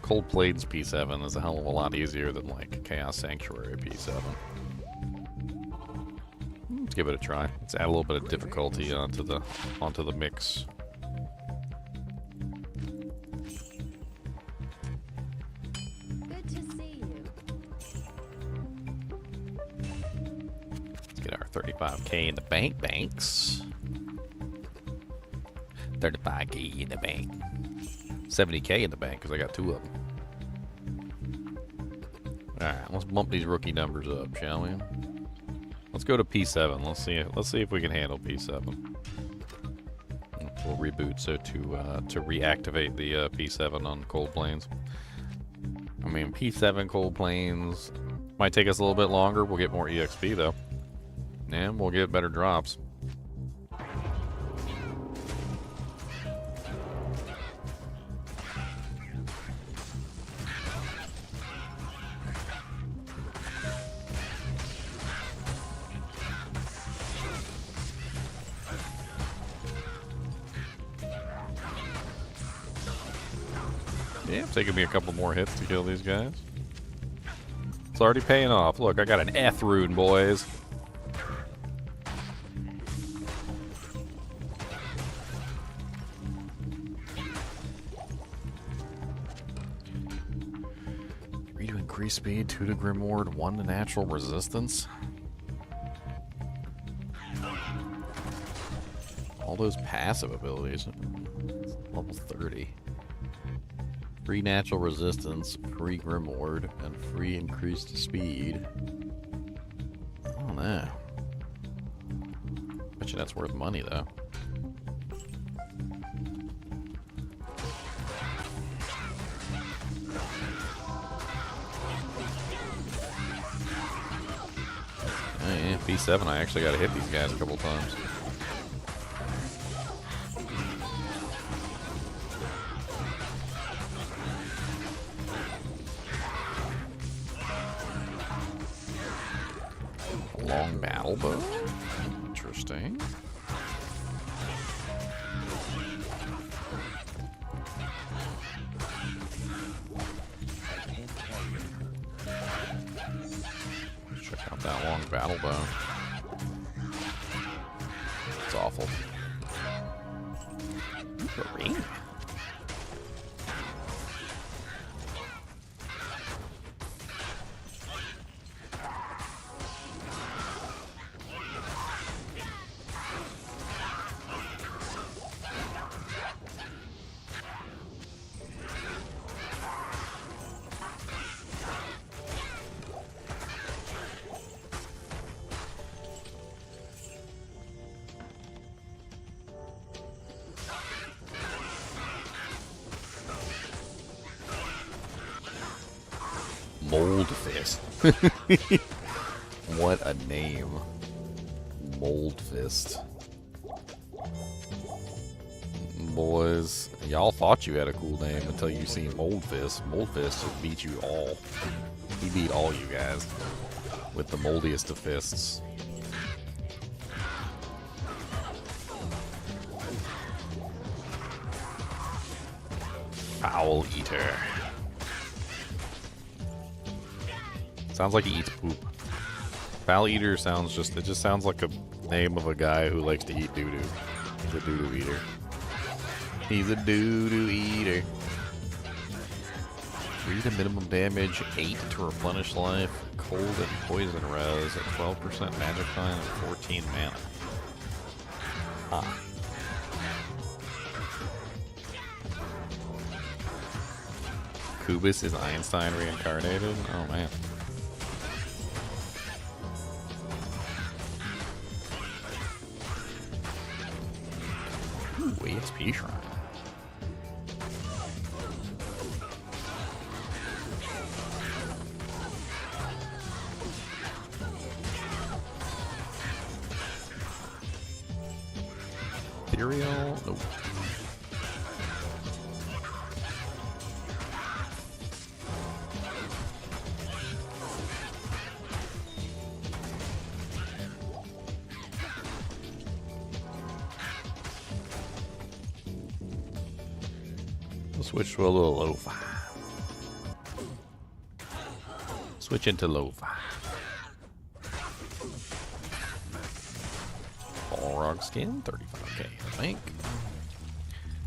Cold Plains P7 is a hell of a lot easier than like Chaos Sanctuary P7. Let's give it a try. Let's add a little bit of difficulty onto the mix. Good to see you. Let's get our 35K in the banks. 35K in the bank. 70K in the bank because I got 2 of them. Alright, let's bump these rookie numbers up, shall we? Let's go to P7. Let's see if we can handle P7. We'll reboot so to reactivate the P7 on Cold Plains. I mean, P7 Cold Plains might take us a little bit longer. We'll get more EXP though. And we'll get better drops. Yeah, it's taking me a couple more hits to kill these guys. It's already paying off. Look, I got an F rune, boys. Three to increase speed, 2 to Grimward, 1 to natural resistance. All those passive abilities. Level 30. Free natural resistance, free Grimward, and free increased speed. I don't know. Bet you that's worth money though. Oh yeah, P7 I actually gotta hit these guys a couple times. Long battle bow. Interesting. Check out that long battle bow. It's awful. The ring. Mold Fist. What a name. Mold Fist. Boys, y'all thought you had a cool name until you seen Mold Fist. Mold Fist just beat you all. He beat all you guys with the moldiest of fists. Foul Eater. Sounds like he eats poop. Foul Eater sounds it just sounds like a name of a guy who likes to eat doo-doo. He's a doo-doo eater. He's a doo-doo eater. 3 to minimum damage, 8 to replenish life, cold and poison res at 12% magic time and 14 mana. Huh. Kubus is Einstein reincarnated? Oh man. Ooh, EXP shrine. Ethereal? Nope. We'll switch to a little lo-fi. Switch into lo-fi. Balrog skin, 35k, I think.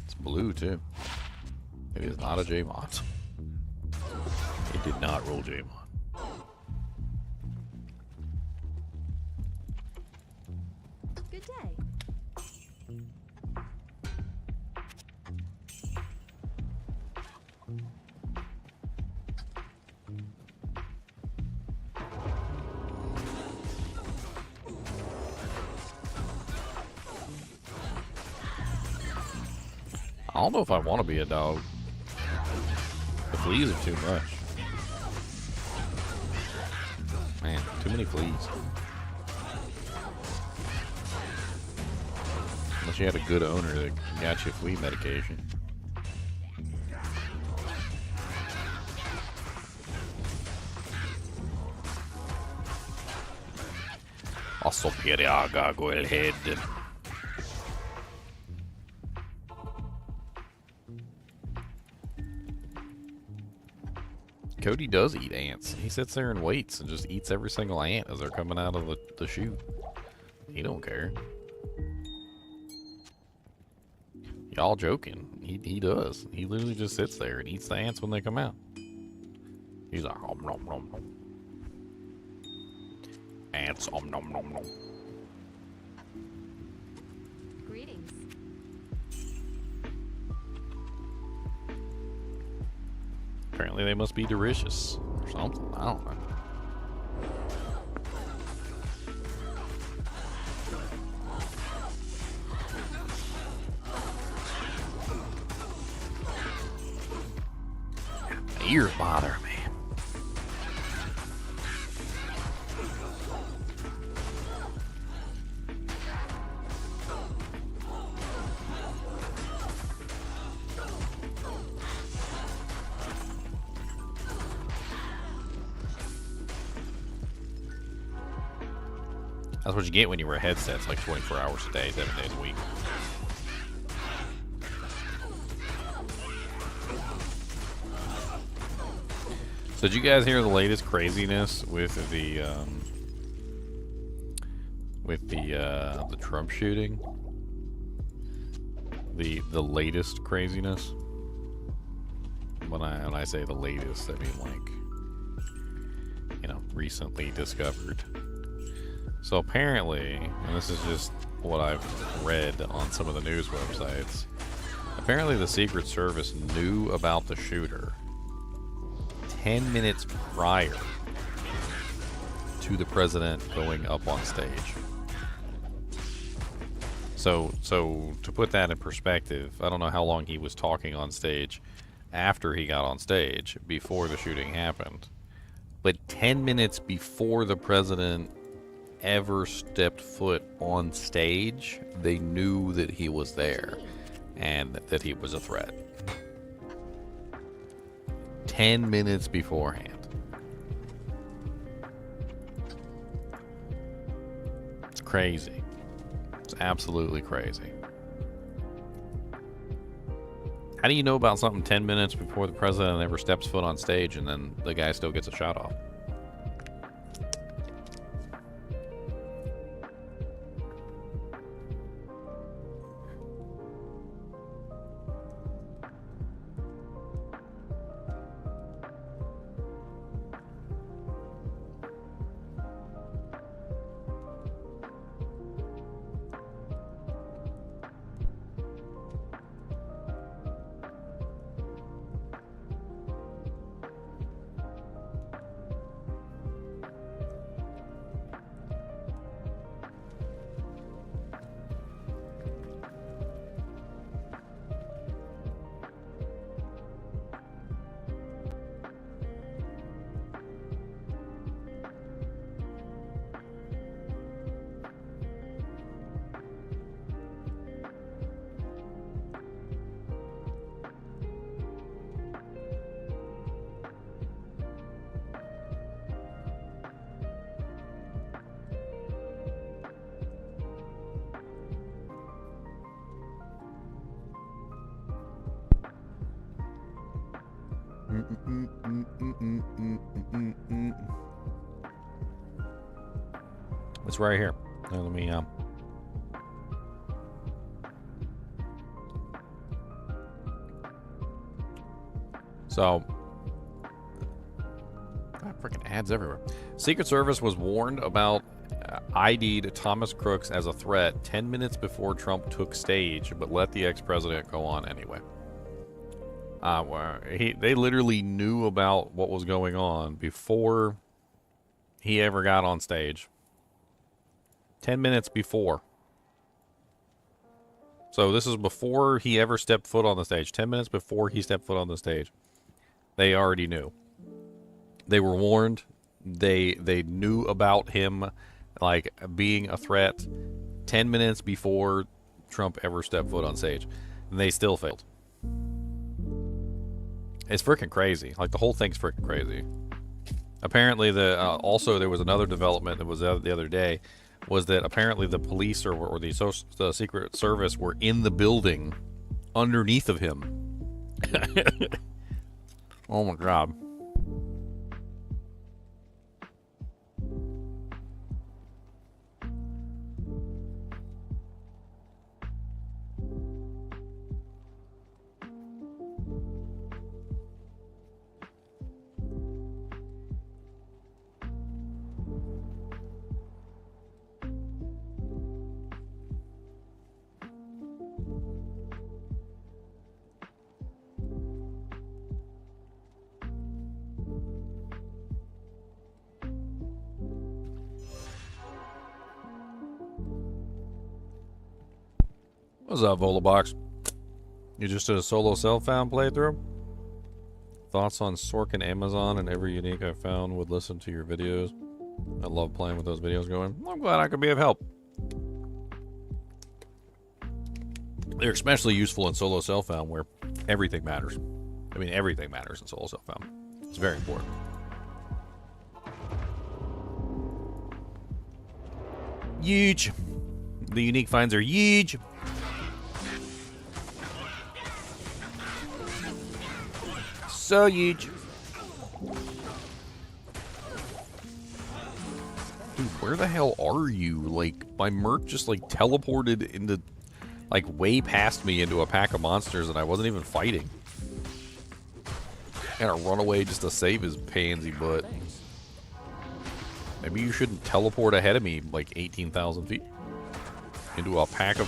It's blue too. It is not a J-Mod. It did not roll J-Mod. Good day. I don't know if I want to be a dog. The fleas are too much. Man, too many fleas. Unless you had a good owner that got you flea medication. Asopiriaga, go ahead. Cody does eat ants. He sits there and waits and just eats every single ant as they're coming out of the chute. He don't care. Y'all joking. He does. He literally just sits there and eats the ants when they come out. He's like, om nom nom nom. Ants, om nom nom nom. Greetings. Apparently they must be delicious or something. I don't know. My ears bother me. That's what you get when you wear headsets like 24 hours a day, 7 days a week. So did you guys hear the latest craziness with the Trump shooting? The latest craziness? When I say the latest, I mean like, you know, recently discovered. So apparently, and this is just what I've read on some of the news websites, apparently the Secret Service knew about the shooter 10 minutes prior to the president going up on stage. So to put that in perspective, I don't know how long he was talking on stage after he got on stage before the shooting happened, but 10 minutes before the president ever stepped foot on stage, they knew that he was there and that he was a threat. 10 minutes beforehand. It's crazy. It's absolutely crazy. How do you know about something 10 minutes before the president ever steps foot on stage and then the guy still gets a shot off? It's right here. Let me So, freaking ads everywhere. Secret Service was warned about ID'd Thomas Crooks as a threat 10 minutes before Trump took stage, but let the ex-president go on anyway. They literally knew about what was going on before he ever got on stage. 10 minutes before. So this is before he ever stepped foot on the stage. 10 minutes before he stepped foot on the stage. They already knew. They were warned. They knew about him, like, being a threat 10 minutes before Trump ever stepped foot on stage. And they still failed. It's freaking crazy. Like, the whole thing's freaking crazy. Apparently, also there was another development that was the other day, was that apparently the police or the Secret Service were in the building underneath of him. Oh my God. What's up, Volabox? You just did a solo self-found playthrough? Thoughts on Sorkin Amazon and every unique I found would listen to your videos. I love playing with those videos going. I'm glad I could be of help. They're especially useful in solo self-found where everything matters. I mean, everything matters in solo self-found. It's very important. Huge. The unique finds are huge. So huge. Dude, where the hell are you? Like, my Merc just, like, teleported into, like, way past me into a pack of monsters and I wasn't even fighting. And I run away just to save his pansy butt. Maybe you shouldn't teleport ahead of me, like, 18,000 feet. Into a pack of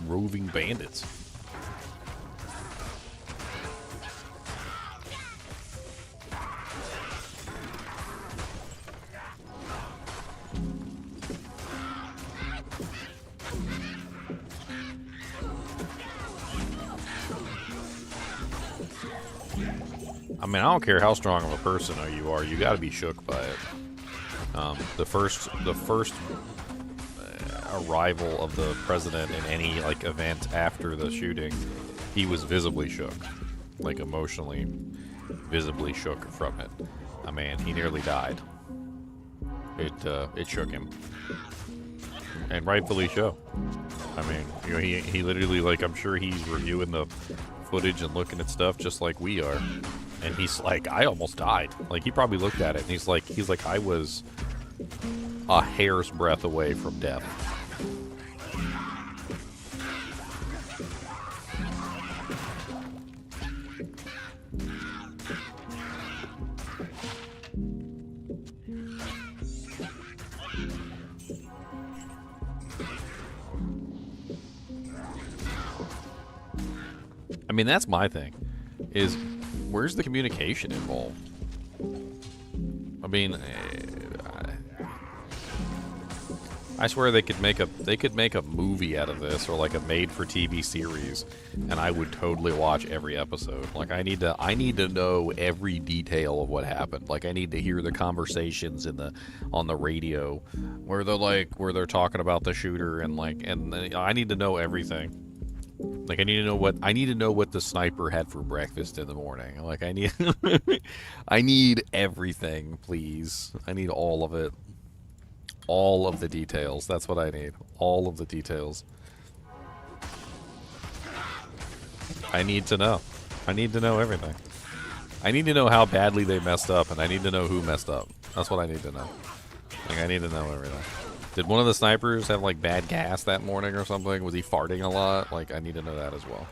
roving bandits. I mean, I don't care how strong of a person you are, you gotta be shook by it. The first arrival of the president in any, like, event after the shooting, he was visibly shook. Like, emotionally, visibly shook from it. I mean, he nearly died. It shook him. And rightfully so. I mean, you know, he literally, like, I'm sure he's reviewing the footage and looking at stuff just like we are. And he's like, I almost died. Like, he probably looked at it and he's like, I was a hair's breadth away from death. I mean, that's my thing, is where's the communication involved? I mean, I swear they could make a movie out of this, or like a made-for-TV series, and I would totally watch every episode. Like, I need to know every detail of what happened. Like, I need to hear the conversations on the radio where they're talking about the shooter, and I need to know everything. Like, I need to know what the sniper had for breakfast in the morning. Like, I need everything, please. I need all of it. All of the details. That's what I need. All of the details. I need to know. I need to know everything. I need to know how badly they messed up, and I need to know who messed up. That's what I need to know. Like, I need to know everything. Did one of the snipers have, like, bad gas that morning or something? Was he farting a lot? Like, I need to know that as well.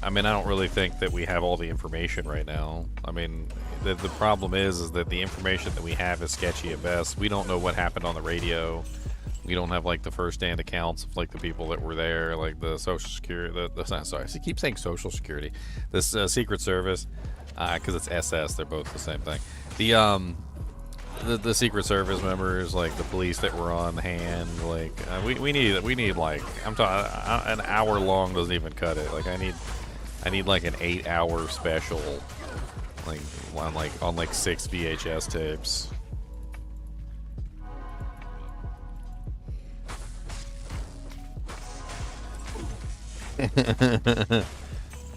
I mean, I don't really think that we have all the information right now. I mean, the problem is that the information that we have is sketchy at best. We don't know what happened on the radio. We don't have, like, the first-hand accounts of, like, the people that were there, like the Social Security. Sorry, I keep saying Social Security. This Secret Service, because it's SS. They're both the same thing. The Secret Service members, like the police that were on hand, like we need like I'm talking an hour long doesn't even cut it. Like I need like an 8-hour special, like on 6 VHS tapes.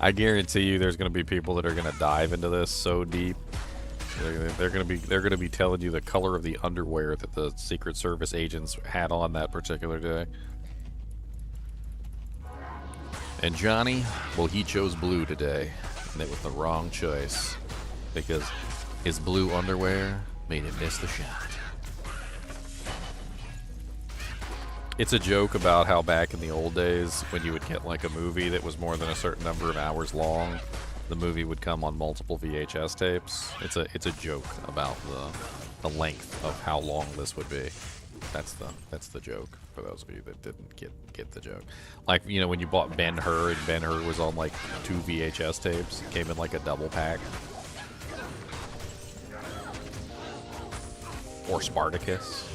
I guarantee you, there's going to be people that are going to dive into this so deep. They're going to be telling you the color of the underwear that the Secret Service agents had on that particular day. And Johnny, well, he chose blue today, and it was the wrong choice because his blue underwear made him miss the shot. It's a joke about how back in the old days, when you would get like a movie that was more than a certain number of hours long, the movie would come on multiple VHS tapes. It's a joke about the length of how long this would be. That's the joke for those of you that didn't get the joke. Like, you know, when you bought Ben-Hur, and Ben-Hur was on like 2 VHS tapes, it came in like a double pack. Or Spartacus.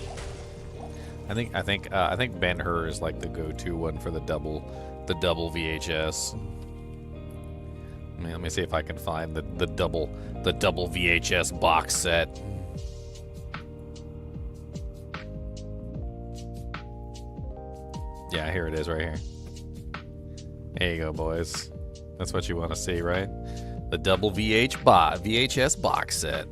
I think Ben-Hur is like the go-to one for the double VHS. Let me see if I can find the double VHS box set. Yeah, here it is right here. There you go, boys. That's what you want to see, right? The double VHS box set.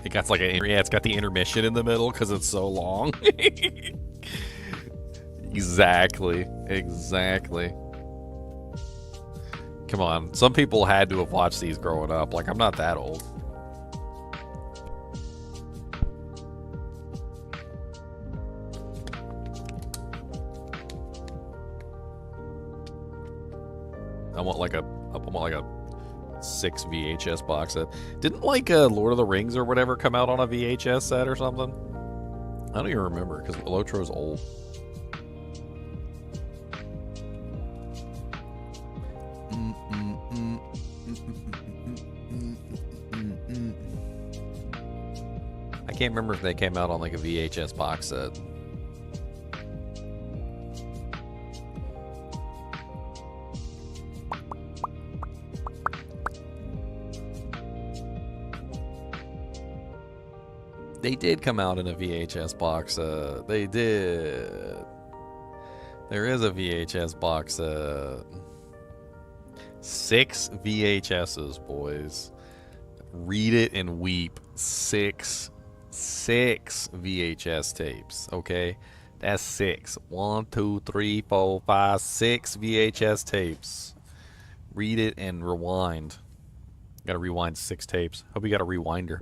It got like it's got the intermission in the middle because it's so long. Exactly. Come on, some people had to have watched these growing up. Like, I'm not that old. I want like a 6 VHS box set. Didn't like Lord of the Rings or whatever come out on a VHS set or something? I don't even remember because Lotro's old. I can't remember if they came out on like a VHS box set. They did come out in a VHS box. They did. There is a VHS box. 6 VHSs, boys. Read it and weep. 6 VHS tapes. Okay, that's 6. 1, 2, 3, 4, 5, 6 VHS tapes. Read it and rewind. Got to rewind 6 tapes. Hope you got a rewinder.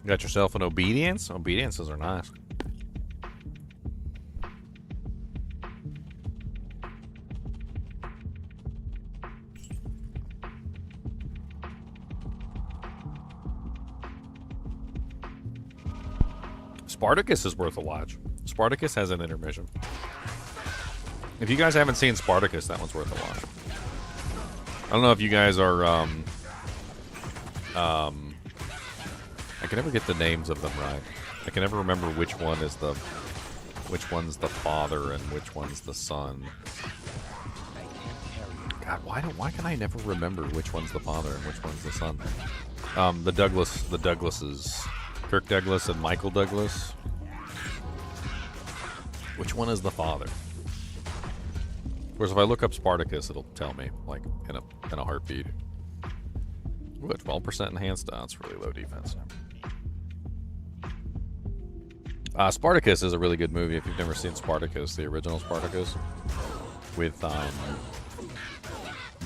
Got yourself an obedience? Obediences are nice. Spartacus is worth a watch. Spartacus has an intermission. If you guys haven't seen Spartacus, that one's worth a watch. I don't know if you guys are I can never get the names of them right. I can never remember which one's the father and which one's the son. God, why can I never remember which one's the father and which one's the son? The Douglases, Kirk Douglas and Michael Douglas. Which one is the father? Of course, if I look up Spartacus, it'll tell me, like, in a heartbeat. Ooh, at 12% enhanced. That's really low defense. Spartacus is a really good movie if you've never seen Spartacus, the original Spartacus, with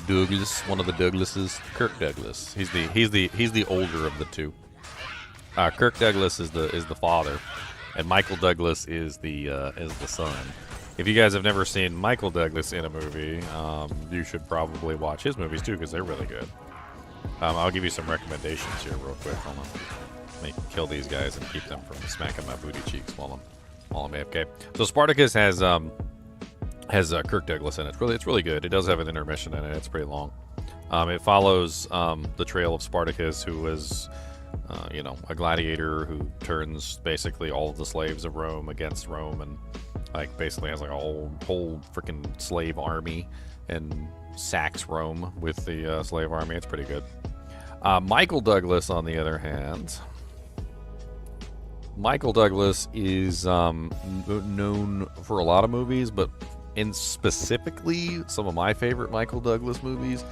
Douglas, one of the Douglases, Kirk Douglas. He's the older of the two. Kirk Douglas is the father, and Michael Douglas is the son. If you guys have never seen Michael Douglas in a movie, you should probably watch his movies too because they're really good. I'll give you some recommendations here real quick. Hold on. Let me kill these guys and keep them from smacking my booty cheeks while I'm AFK. So Spartacus has Kirk Douglas in it. It's really good. It does have an intermission in it. It's pretty long. It follows the trail of Spartacus, who was a gladiator who turns basically all of the slaves of Rome against Rome, and like basically has like a whole freaking slave army and sacks Rome with the slave army. It's pretty good. Michael Douglas, on the other hand, Michael Douglas is known for a lot of movies, but specifically some of my favorite Michael Douglas movies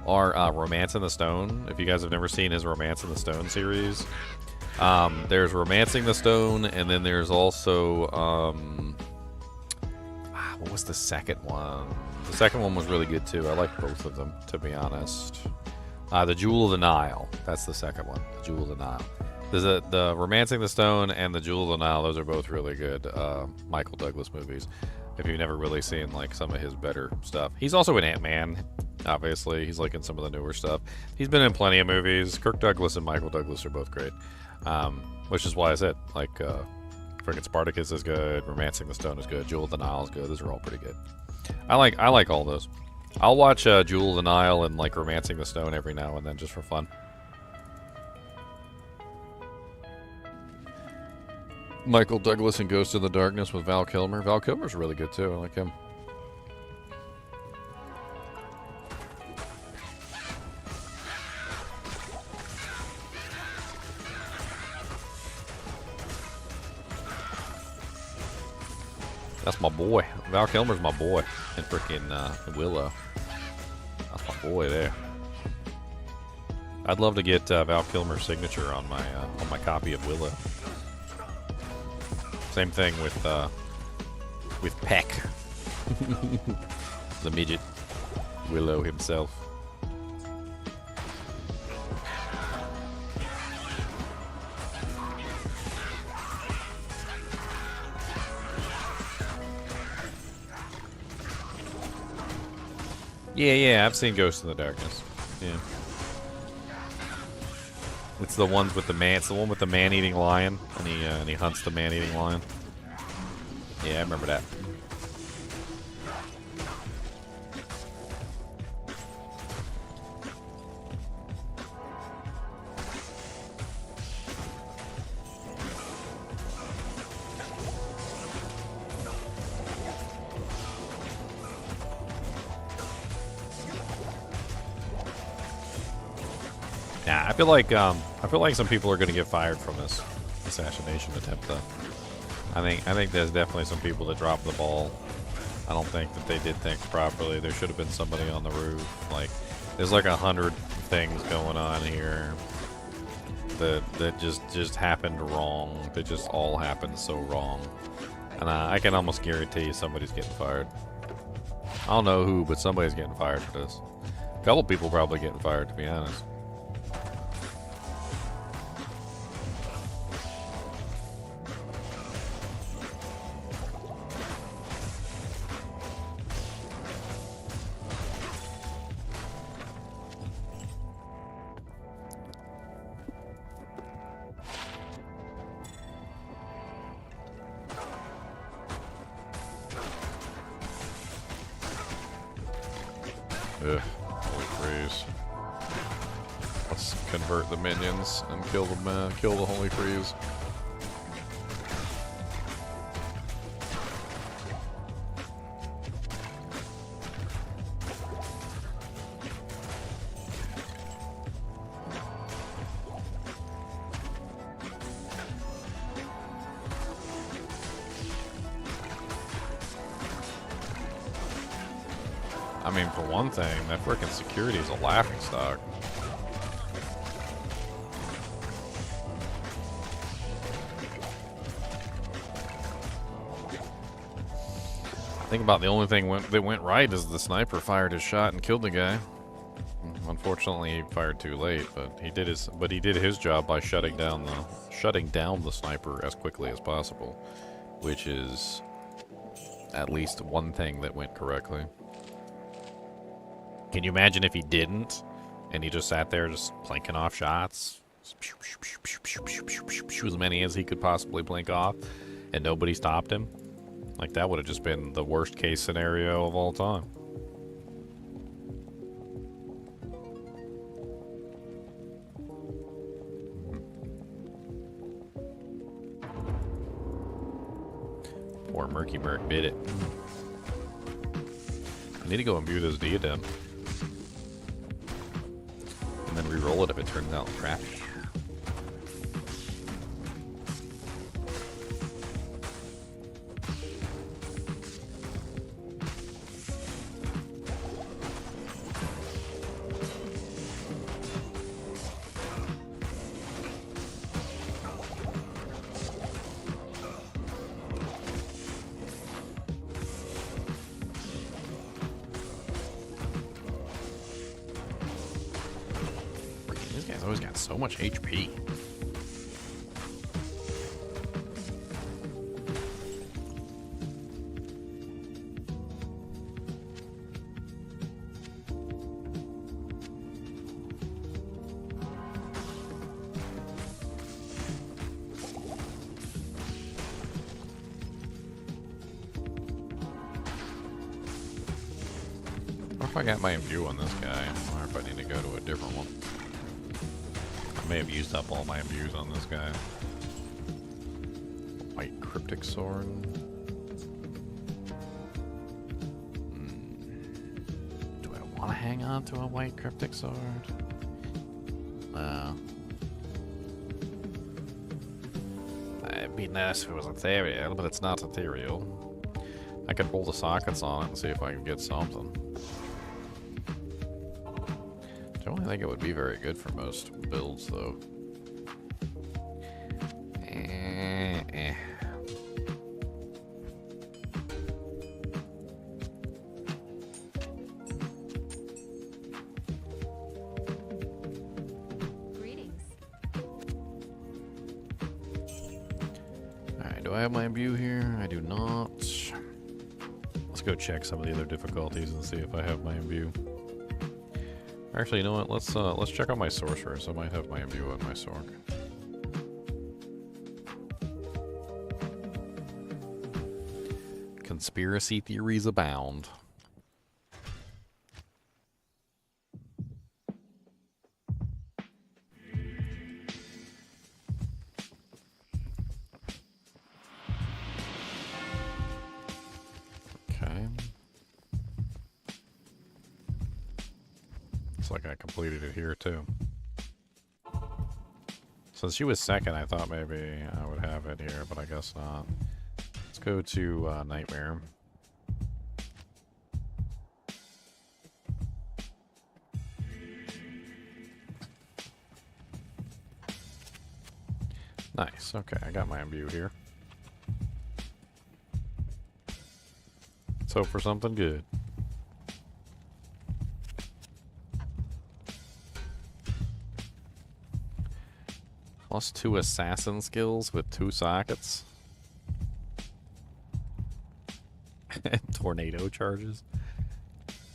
are Romance in the Stone. If you guys have never seen his Romance in the Stone series, there's Romancing the Stone, and then there's also what was the second one? The second one was really good too. I like both of them, to be honest. The Jewel of the Nile. That's the second one. The Jewel of the Nile. There's the Romancing the Stone and the Jewel of the Nile. Those are both really good Michael Douglas movies. If you've never really seen like some of his better stuff, he's also in Ant-Man. Obviously, he's like in some of the newer stuff. He's been in plenty of movies. Kirk Douglas and Michael Douglas are both great, which is why I said like freaking Spartacus is good, Romancing the Stone is good, Jewel of the Nile is good. Those are all pretty good. I like all those. I'll watch Jewel of the Nile and like Romancing the Stone every now and then just for fun. Michael Douglas in Ghost in the Darkness with Val Kilmer. Val Kilmer's really good too. I like him. That's my boy. Val Kilmer's my boy in freaking Willow. That's my boy there. I'd love to get Val Kilmer's signature on my copy of Willow. Same thing with Peck, the midget Willow himself. Yeah, I've seen Ghost in the Darkness. Yeah. It's the ones with the man. It's the one with the man-eating lion, and he hunts the man-eating lion. Yeah, I remember that. Yeah, I feel like some people are going to get fired from this assassination attempt, though. I think there's definitely some people that dropped the ball. I don't think that they did things properly. There should have been somebody on the roof. Like, there's like 100 things going on here that just happened wrong. They just all happened so wrong, and I can almost guarantee you somebody's getting fired. I don't know who, but somebody's getting fired for this. A couple people probably getting fired, to be honest. Ugh, holy freeze. convert the minions and kill them, kill the Holy Freeze. I mean, for one thing, that frickin' security is a laughingstock. I think about the only thing that went right is the sniper fired his shot and killed the guy. Unfortunately, he fired too late, but he did his job by shutting down the sniper as quickly as possible, which is at least one thing that went correctly. Can you imagine if he didn't, and he just sat there just plinking off shots? As many as he could possibly plink off, and nobody stopped him? Like, that would have just been the worst case scenario of all time. Poor Murky Merc did it. I need to go imbue this diadem. And then re-roll it if it turns out crappy. This guy's always got so much HP. What if I got my imbue on this guy? I wonder if I need to go to a different one. I may have used up all my imbues on this guy. White cryptic sword. Do I want to hang on to a white cryptic sword? It'd be nice if it was ethereal, but it's not ethereal. I could roll the sockets on it and see if I can get something. I don't think it would be very good for most builds, though. Greetings. Alright, do I have my imbue here? I do not. Let's go check some of the other difficulties and see if I have my imbue. Actually, you know what? Let's check on my sorcerers. I might have my imbue on my sorc. Conspiracy theories abound. Okay. Looks like I completed it here too. Since she was second, I thought maybe I would have it here, but I guess not. Let's go to Nightmare. Nice. Okay, I got my imbue here. Let's hope for something good. Plus 2 assassin skills with 2 sockets. And tornado charges.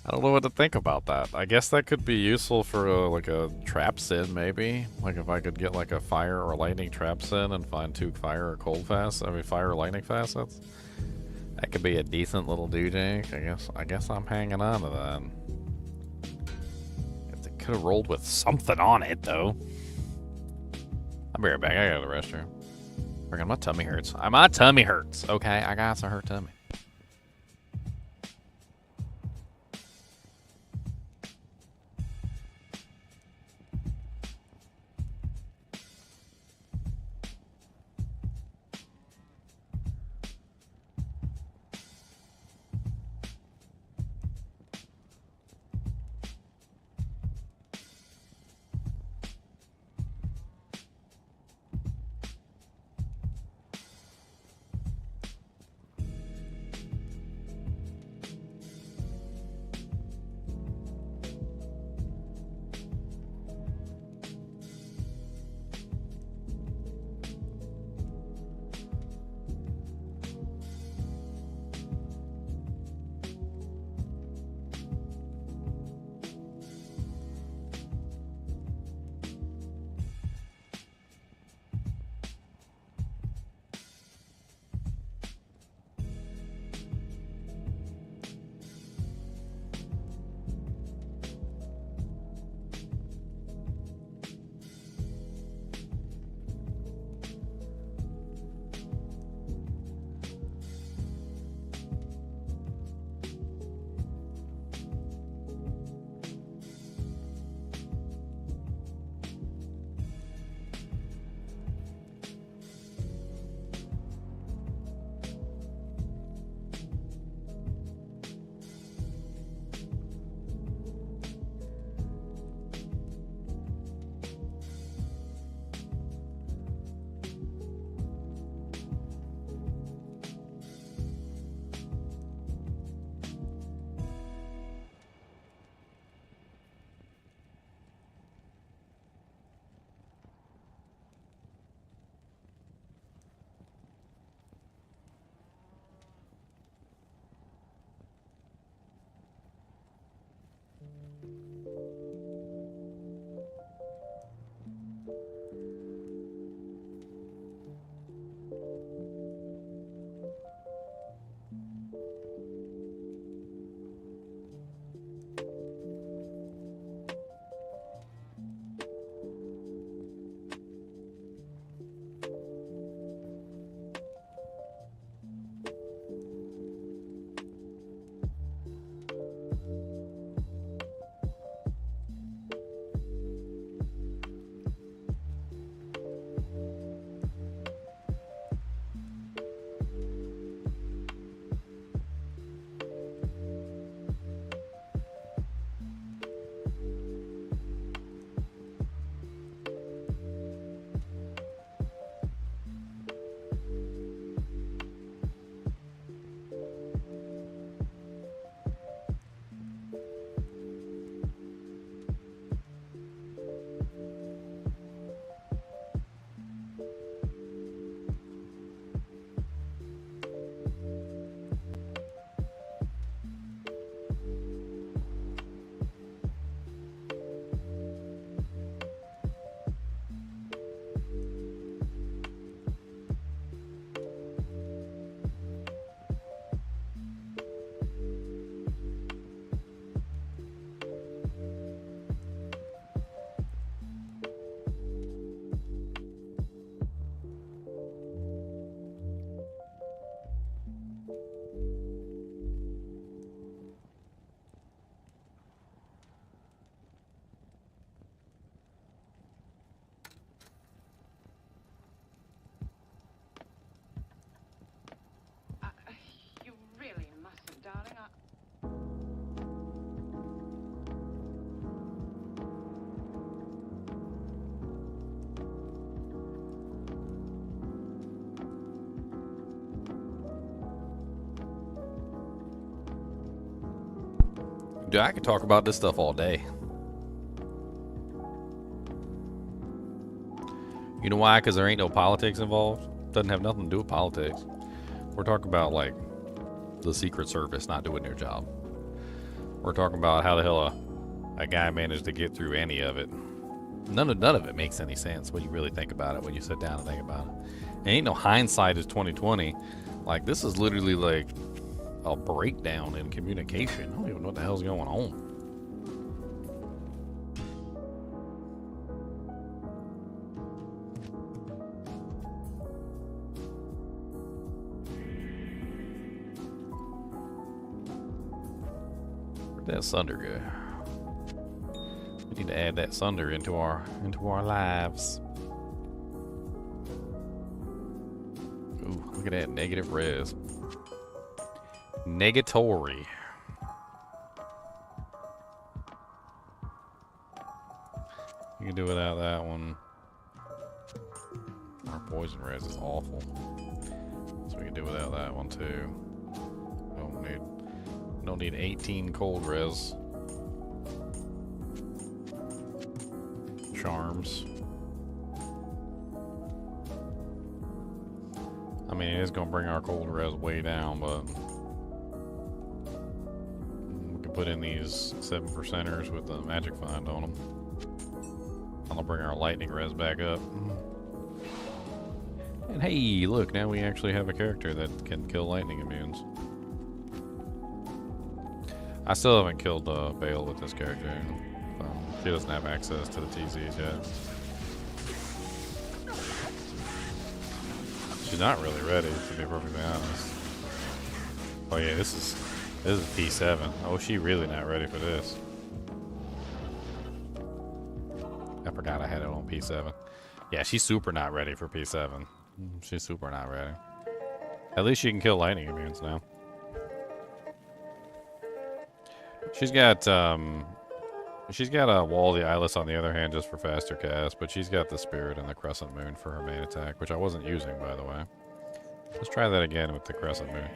I don't know what to think about that. I guess that could be useful for like a trap sin, maybe. Like if I could get like a fire or lightning trap sin and find 2 fire or cold facets. I mean, fire or lightning facets. That could be a decent little doodank. I guess I'm hanging on to that. If the Could have rolled with something on it, though. I'll be right back. I gotta go to the restroom. Freaking, my tummy hurts. My tummy hurts. Okay, I got some hurt tummy. You really mustn't, darling. Dude, I could talk about this stuff all day. You know why? Because there ain't no politics involved. Doesn't have nothing to do with politics. We're talking about, like, the Secret Service not doing their job. We're talking about how the hell a guy managed to get through any of it. None of it makes any sense when you really think about it, when you sit down and think about it. And ain't no hindsight is 2020. Like, this is literally like a breakdown in communication. I don't even know what the hell's going on. That Sunder guy. We need to add that Sunder into our lives. Ooh, look at that negative res. Negatory. You can do without that one. Our poison res is awful. So we can do without that one too. Don't need 18 cold res. Charms. I mean, it is going to bring our cold res way down, but we can put in these 7%ers with the magic find on them. I'll bring our lightning res back up. And hey, look, now we actually have a character that can kill lightning immunes. I still haven't killed Bale with this character. She doesn't have access to the TZs yet. She's not really ready, to be perfectly honest. Oh yeah, this is P7. Oh, she really not ready for this. I forgot I had it on P7. Yeah, she's super not ready for P7. She's super not ready. At least she can kill lightning immunes now. She's got a Wall of the Eyeless on the other hand just for faster cast, but she's got the Spirit and the Crescent Moon for her main attack, which I wasn't using, by the way. Let's try that again with the Crescent Moon.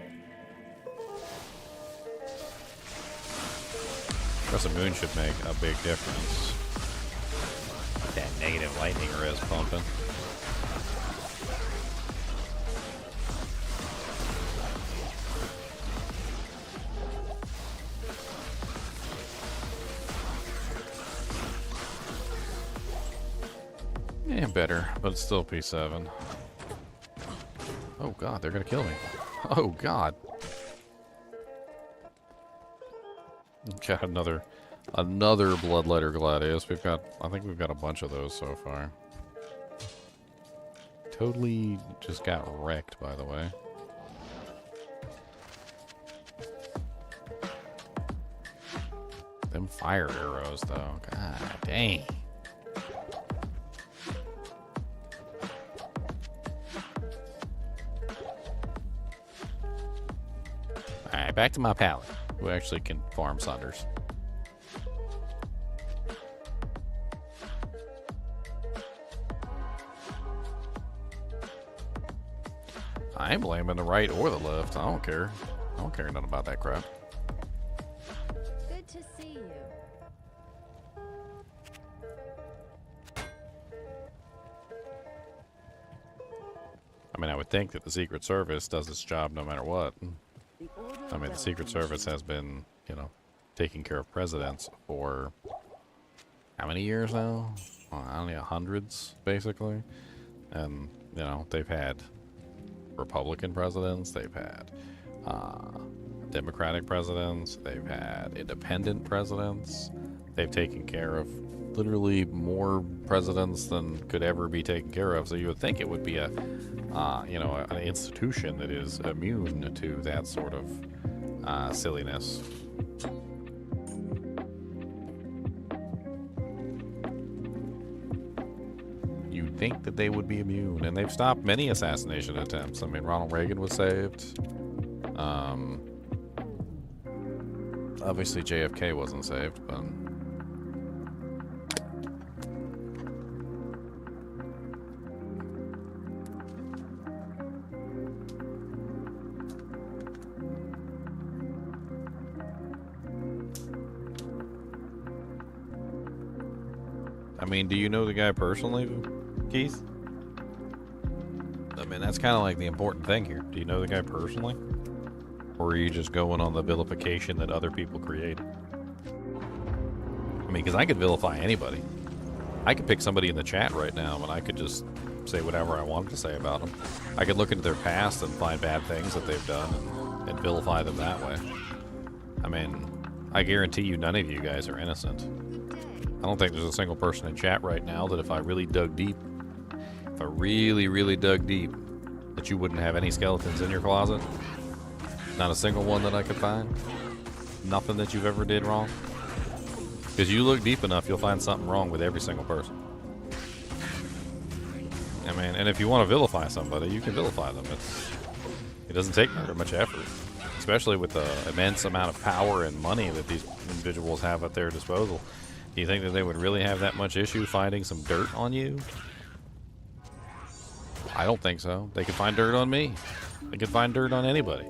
Crescent Moon should make a big difference. That negative lightning res pumping. Yeah, better, but it's still P7. Oh god, they're gonna kill me. Oh god. Got another Bloodletter Gladius. I think we've got a bunch of those so far. Totally just got wrecked, by the way. Them fire arrows, though. God dang. Alright, back to my pally, who actually can farm Sunders. I ain't blaming the right or the left. I don't care. I don't care nothing about that crap. Good to see you. I mean, I would think that the Secret Service does its job no matter what. I mean, the Secret Service has been, you know, taking care of presidents for how many years now? Well, I don't know, hundreds, basically. And, you know, they've had Republican presidents, they've had Democratic presidents, they've had independent presidents. They've taken care of literally more presidents than could ever be taken care of. So you would think it would be a, you know, an institution that is immune to that sort of silliness. You'd think that they would be immune, and they've stopped many assassination attempts. I mean, Ronald Reagan was saved. Obviously JFK wasn't saved, but I mean, do you know the guy personally, Keith? I mean, that's kind of like the important thing here. Do you know the guy personally? Or are you just going on the vilification that other people created? I mean, because I could vilify anybody. I could pick somebody in the chat right now and I could just say whatever I wanted to say about them. I could look into their past and find bad things that they've done and vilify them that way. I mean, I guarantee you none of you guys are innocent. I don't think there's a single person in chat right now that if I really dug deep, if I really, really dug deep, that you wouldn't have any skeletons in your closet. Not a single one that I could find. nothing that you've ever did wrong? Because you look deep enough, you'll find something wrong with every single person. I mean, and if you want to vilify somebody, you can vilify them. It doesn't take very much effort, especially with the immense amount of power and money that these individuals have at their disposal. Do you think that they would really have that much issue finding some dirt on you? I don't think so. They could find dirt on me. They could find dirt on anybody.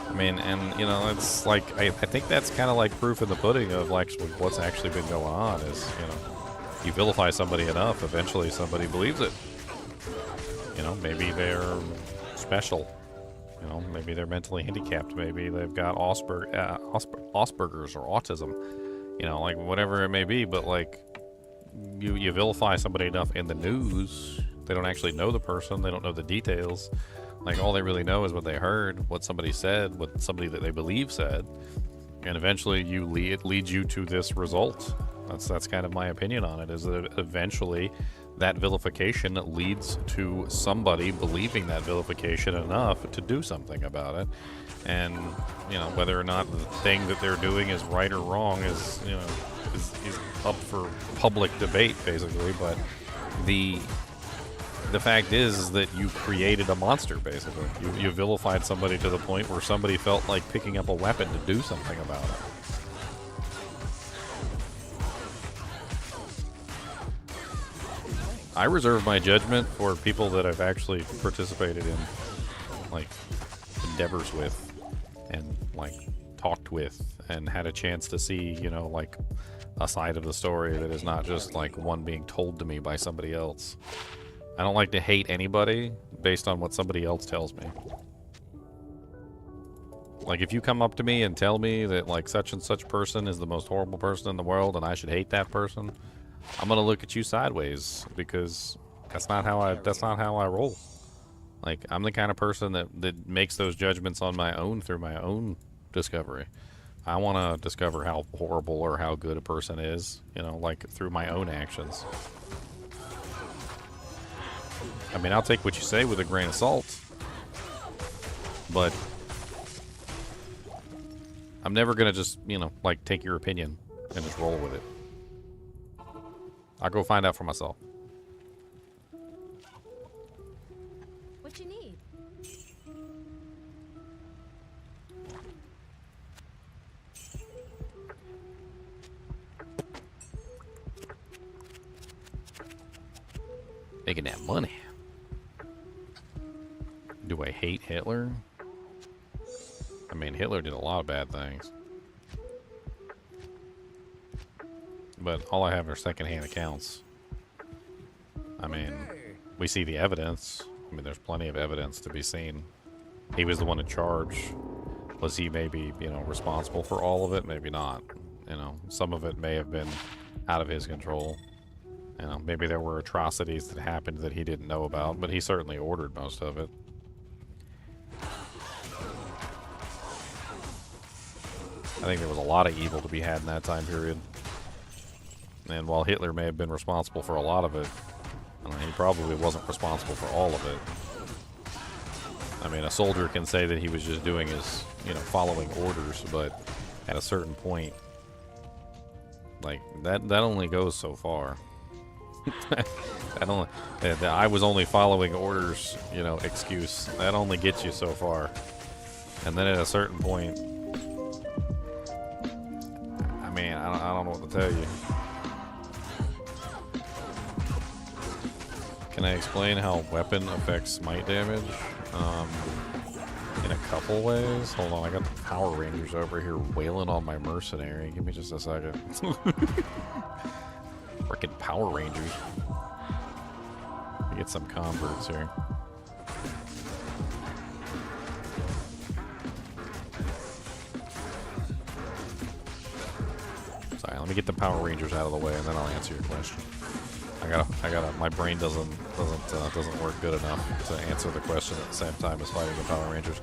I mean, and, you know, it's like, I think that's kind of like proof in the pudding of, like, what's actually been going on is, you know, you vilify somebody enough, eventually somebody believes it. You know, maybe they're special. You know, maybe they're mentally handicapped. Maybe they've got Asperger's or autism. You know, like, whatever it may be. But, like, you vilify somebody enough in the news, they don't actually know the person. They don't know the details. Like, all they really know is what they heard, what somebody said, what somebody that they believe said. And eventually it leads you to this result. That's kind of my opinion on it, is that eventually that vilification leads to somebody believing that vilification enough to do something about it. And, you know, whether or not the thing that they're doing is right or wrong is, you know, is up for public debate, basically. But the fact is that you created a monster, basically. You vilified somebody to the point where somebody felt like picking up a weapon to do something about it. I reserve my judgment for people that I've actually participated in, like, endeavors with and, like, talked with and had a chance to see, you know, like, a side of the story that is not just, like, one being told to me by somebody else. I don't like to hate anybody based on what somebody else tells me. Like, if you come up to me and tell me that, like, such and such person is the most horrible person in the world and I should hate that person, I'm gonna look at you sideways, because that's not how I roll. Like, I'm the kind of person that makes those judgments on my own through my own discovery. I want to discover how horrible or how good a person is, you know, like, through my own actions. I mean, I'll take what you say with a grain of salt, but I'm never gonna just, you know, like, take your opinion and just roll with it. I'll go find out for myself. What you need? Making that money. Do I hate Hitler? I mean, Hitler did a lot of bad things. But all I have are secondhand accounts. I mean, we see the evidence. I mean, there's plenty of evidence to be seen. He was the one in charge. Was he maybe, you know, responsible for all of it? Maybe not. You know, some of it may have been out of his control. You know, maybe there were atrocities that happened that he didn't know about, but he certainly ordered most of it. I think there was a lot of evil to be had in that time period. And while Hitler may have been responsible for a lot of it, I mean, he probably wasn't responsible for all of it. I mean, a soldier can say that he was just doing his, you know, following orders, but at a certain point, like, that only goes so far. I was only following orders, you know, excuse. That only gets you so far. And then at a certain point, I mean, I don't know what to tell you. Can I explain how weapon affects smite damage? In a couple ways. Hold on, I got the Power Rangers over here wailing on my mercenary. Give me just a second. Frickin' Power Rangers. Get some converts here. Sorry, let me get the Power Rangers out of the way, and then I'll answer your question. My brain doesn't work good enough to answer the question at the same time as fighting the Power Rangers.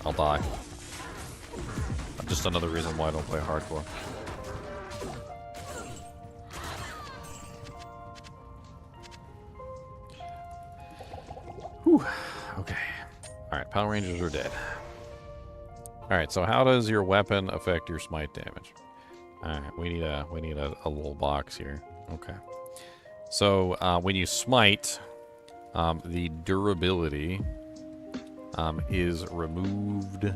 I'll die. Just another reason why I don't play hardcore. Whew. Whew. Okay. Alright, Power Rangers are dead. Alright, so how does your weapon affect your smite damage? Alright, we need a little box here. Okay. So when you smite, the durability is removed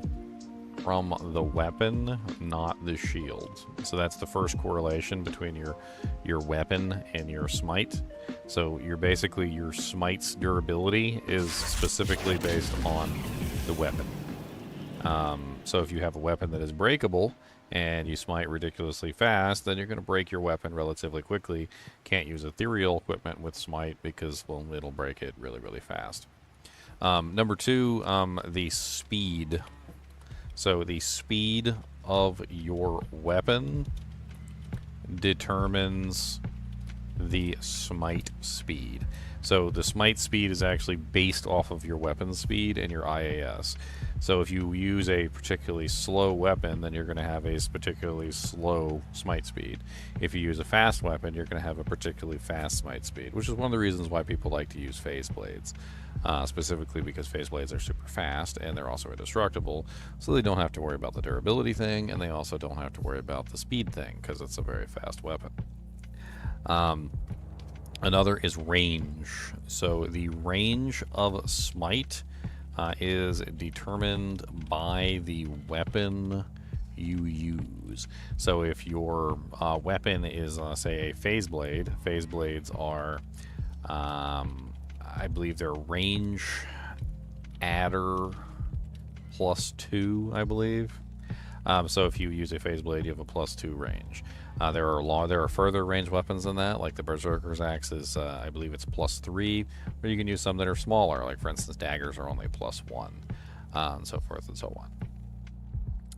from the weapon, not the shield. So that's the first correlation between your weapon and your smite. So your smite's durability is specifically based on the weapon. So if you have a weapon that is breakable and you smite ridiculously fast, then you're going to break your weapon relatively quickly. Can't use ethereal equipment with smite because, well, it'll break it really, really fast. Number 2, the speed. So the speed of your weapon determines the smite speed. So the smite speed is actually based off of your weapon speed and your IAS. So if you use a particularly slow weapon, then you're going to have a particularly slow smite speed. If you use a fast weapon, you're going to have a particularly fast smite speed, which is one of the reasons why people like to use phase blades. Specifically because phase blades are super fast and they're also indestructible, so they don't have to worry about the durability thing, and they also don't have to worry about the speed thing because it's a very fast weapon. Another is range. So the range of smite is determined by the weapon you use. So if your weapon is, say, a phase blade, phase blades are, I believe they're range adder +2, I believe. So if you use a phase blade, you have a +2 range. There are further range weapons than that, like the Berserker's Axe is, I believe it's +3, or you can use some that are smaller, like for instance daggers are only +1, and so forth and so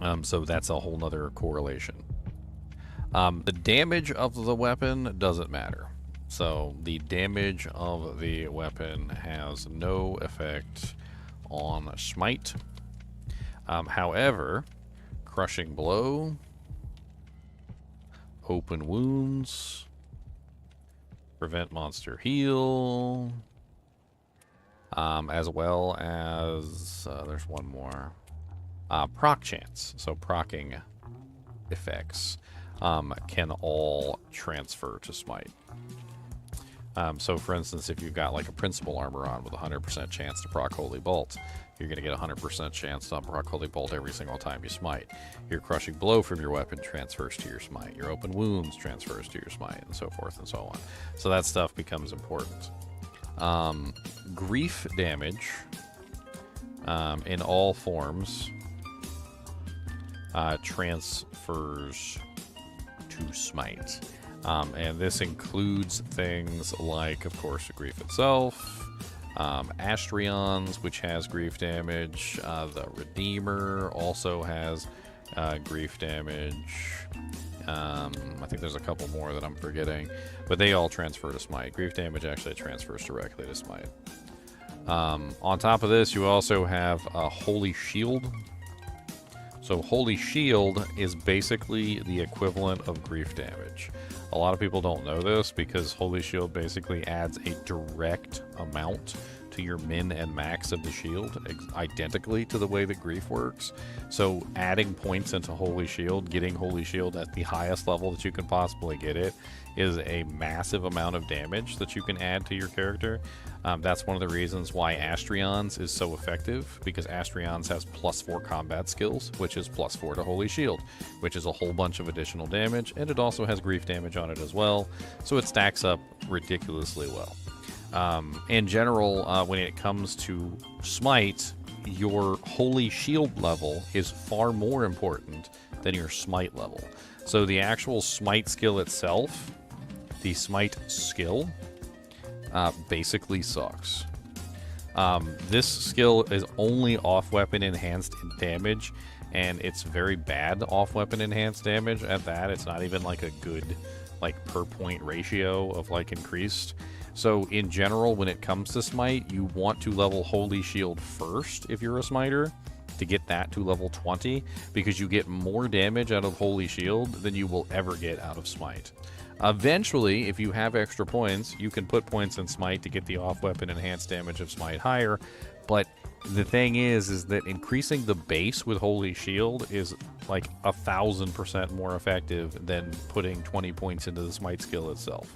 on. So that's a whole nother correlation. The damage of the weapon doesn't matter. So the damage of the weapon has no effect on smite. However, crushing blow, open wounds, prevent monster heal, as well as there's one more, proc chance. So procking effects can all transfer to smite. So for instance, if you've got like a principal armor on with 100% chance to proc Holy Bolt, you're going to get 100% chance to proc Holy Bolt every single time you smite. Your crushing blow from your weapon transfers to your smite. Your open wounds transfers to your smite, and so forth and so on. So that stuff becomes important. Grief damage in all forms transfers to smite. And this includes things like, of course, the grief itself, Astrions, which has grief damage. The Redeemer also has grief damage. I think there's a couple more that I'm forgetting, but they all transfer to smite. Grief damage actually transfers directly to smite. On top of this, you also have a Holy Shield. So Holy Shield is basically the equivalent of grief damage. A lot of people don't know this because Holy Shield basically adds a direct amount to your min and max of the shield, identically to the way that grief works. So adding points into Holy Shield, getting Holy Shield at the highest level that you can possibly get it, is a massive amount of damage that you can add to your character. That's one of the reasons why Astrions is so effective, because Astrions has +4 combat skills, which is +4 to Holy Shield, which is a whole bunch of additional damage, and it also has grief damage on it as well, so it stacks up ridiculously well. In general, when it comes to smite, your Holy Shield level is far more important than your smite level. So the actual smite skill itself, the smite skill, basically sucks. This skill is only off-weapon enhanced damage, and it's very bad off-weapon enhanced damage at that. It's not even like a good per point ratio of increased. So in general, when it comes to smite, you want to level Holy Shield first if you're a smiter to get that to level 20, because you get more damage out of Holy Shield than you will ever get out of smite. Eventually, if you have extra points, you can put points in Smite to get the off-weapon enhanced damage of Smite higher. But the thing is that increasing the base with Holy Shield is like 1,000% more effective than putting 20 points into the Smite skill itself.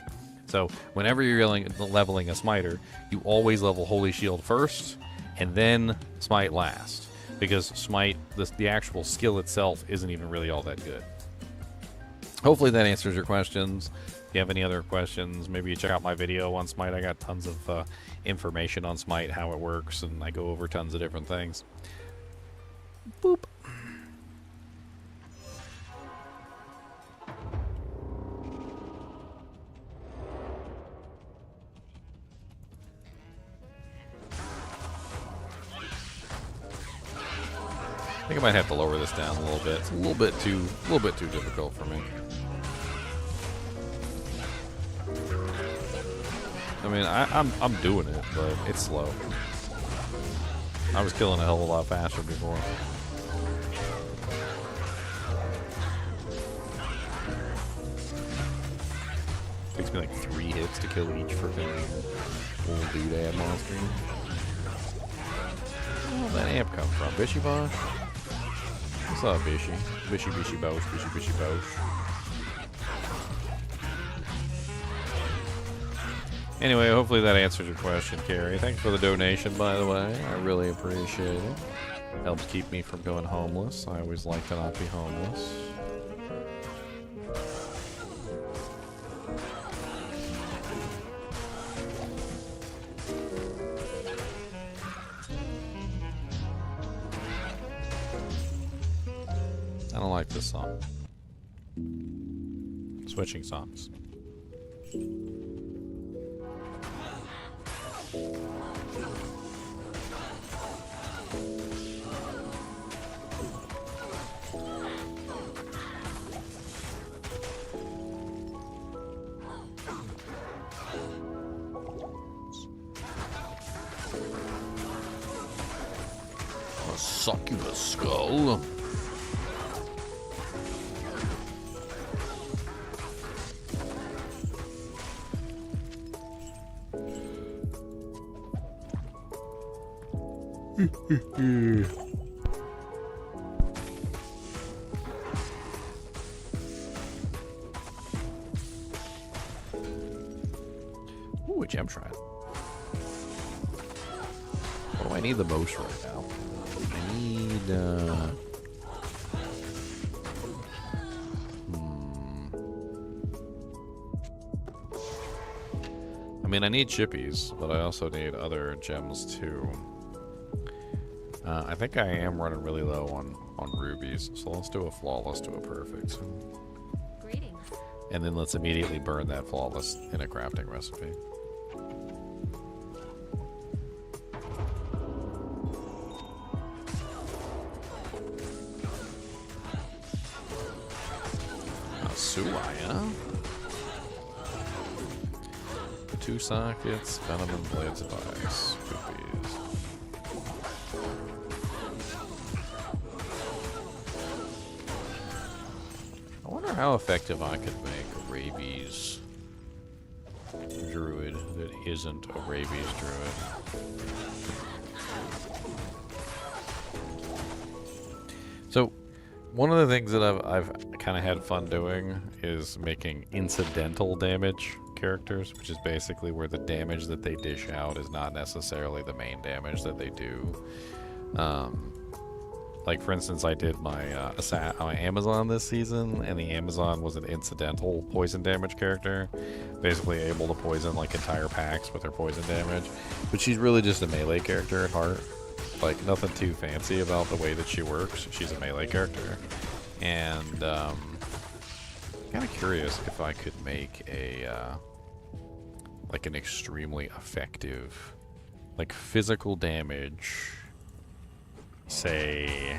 So whenever you're leveling a Smiter, you always level Holy Shield first, and then Smite last. Because Smite, the actual skill itself, isn't even really all that good. Hopefully that answers your questions. If you have any other questions, maybe you check out my video on Smite. I got tons of information on Smite, how it works, and I go over tons of different things. Boop. I think I might have to lower this down a little bit. It's a little bit too difficult for me. I mean, I'm doing it, but it's slow. I was killing a hell of a lot faster before. Takes me like 3 hits to kill each freaking little doodad monster. Where'd that amp come from? Bishy Bosh? What's up, Bishy? Bishy Bosh, Bishy Bosh. Anyway, hopefully that answers your question, Carrie. Thanks for the donation, by the way. I really appreciate it. Helps keep me from going homeless. I always like to not be homeless. I don't like this song. Switching songs. A succubus skull. Ooh, a gem shrine. What do I need the most right now? I need, I mean, I need chippies, but I also need other gems too. I think I am running really low on rubies, so let's do a flawless to a perfect. Greetings. And then let's immediately burn that flawless in a crafting recipe. Suaya. 2 sockets, venom and blades of ice. Rubies. I wonder how effective I could make a rabies druid that isn't a rabies druid. So, one of the things that I've kind of had fun doing is making incidental damage characters, which is basically where the damage that they dish out is not necessarily the main damage that they do. Like, for instance, I did my Amazon this season, and the Amazon was an incidental poison damage character. Basically able to poison, like, entire packs with her poison damage. But she's really just a melee character at heart. Like, nothing too fancy about the way that she works. She's a melee character. And, kind of curious if I could make a, like, an extremely effective, like, physical damage, say,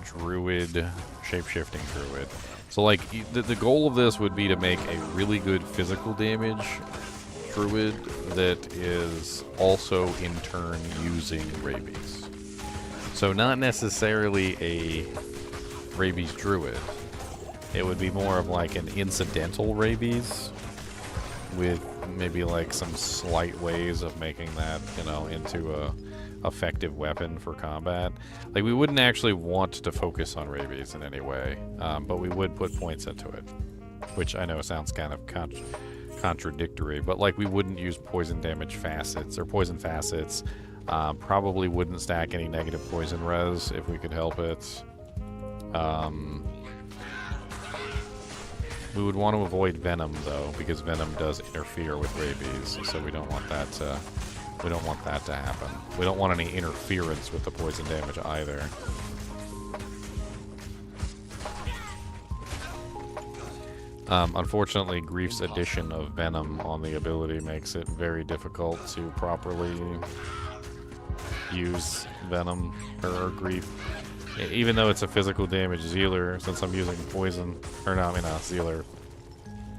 druid, shape-shifting druid. So, like, the goal of this would be to make a really good physical damage druid that is also, in turn, using rabies. So, not necessarily a rabies druid, It would be more of like an incidental rabies with maybe like some slight ways of making that, you know, into a effective weapon for combat. Like, we wouldn't actually want to focus on rabies in any way, but we would put points into it, which I know sounds kind of contradictory, but like, we wouldn't use poison damage facets or poison facets. Probably wouldn't stack any negative poison res if we could help it. We would want to avoid venom though, because venom does interfere with rabies, so we don't want that to happen. We don't want any interference with the poison damage either. Unfortunately, Grief's addition of venom on the ability makes it very difficult to properly use venom or Grief. Even though it's a physical damage Zealer, since I'm using poison, or no, I mean Zealer.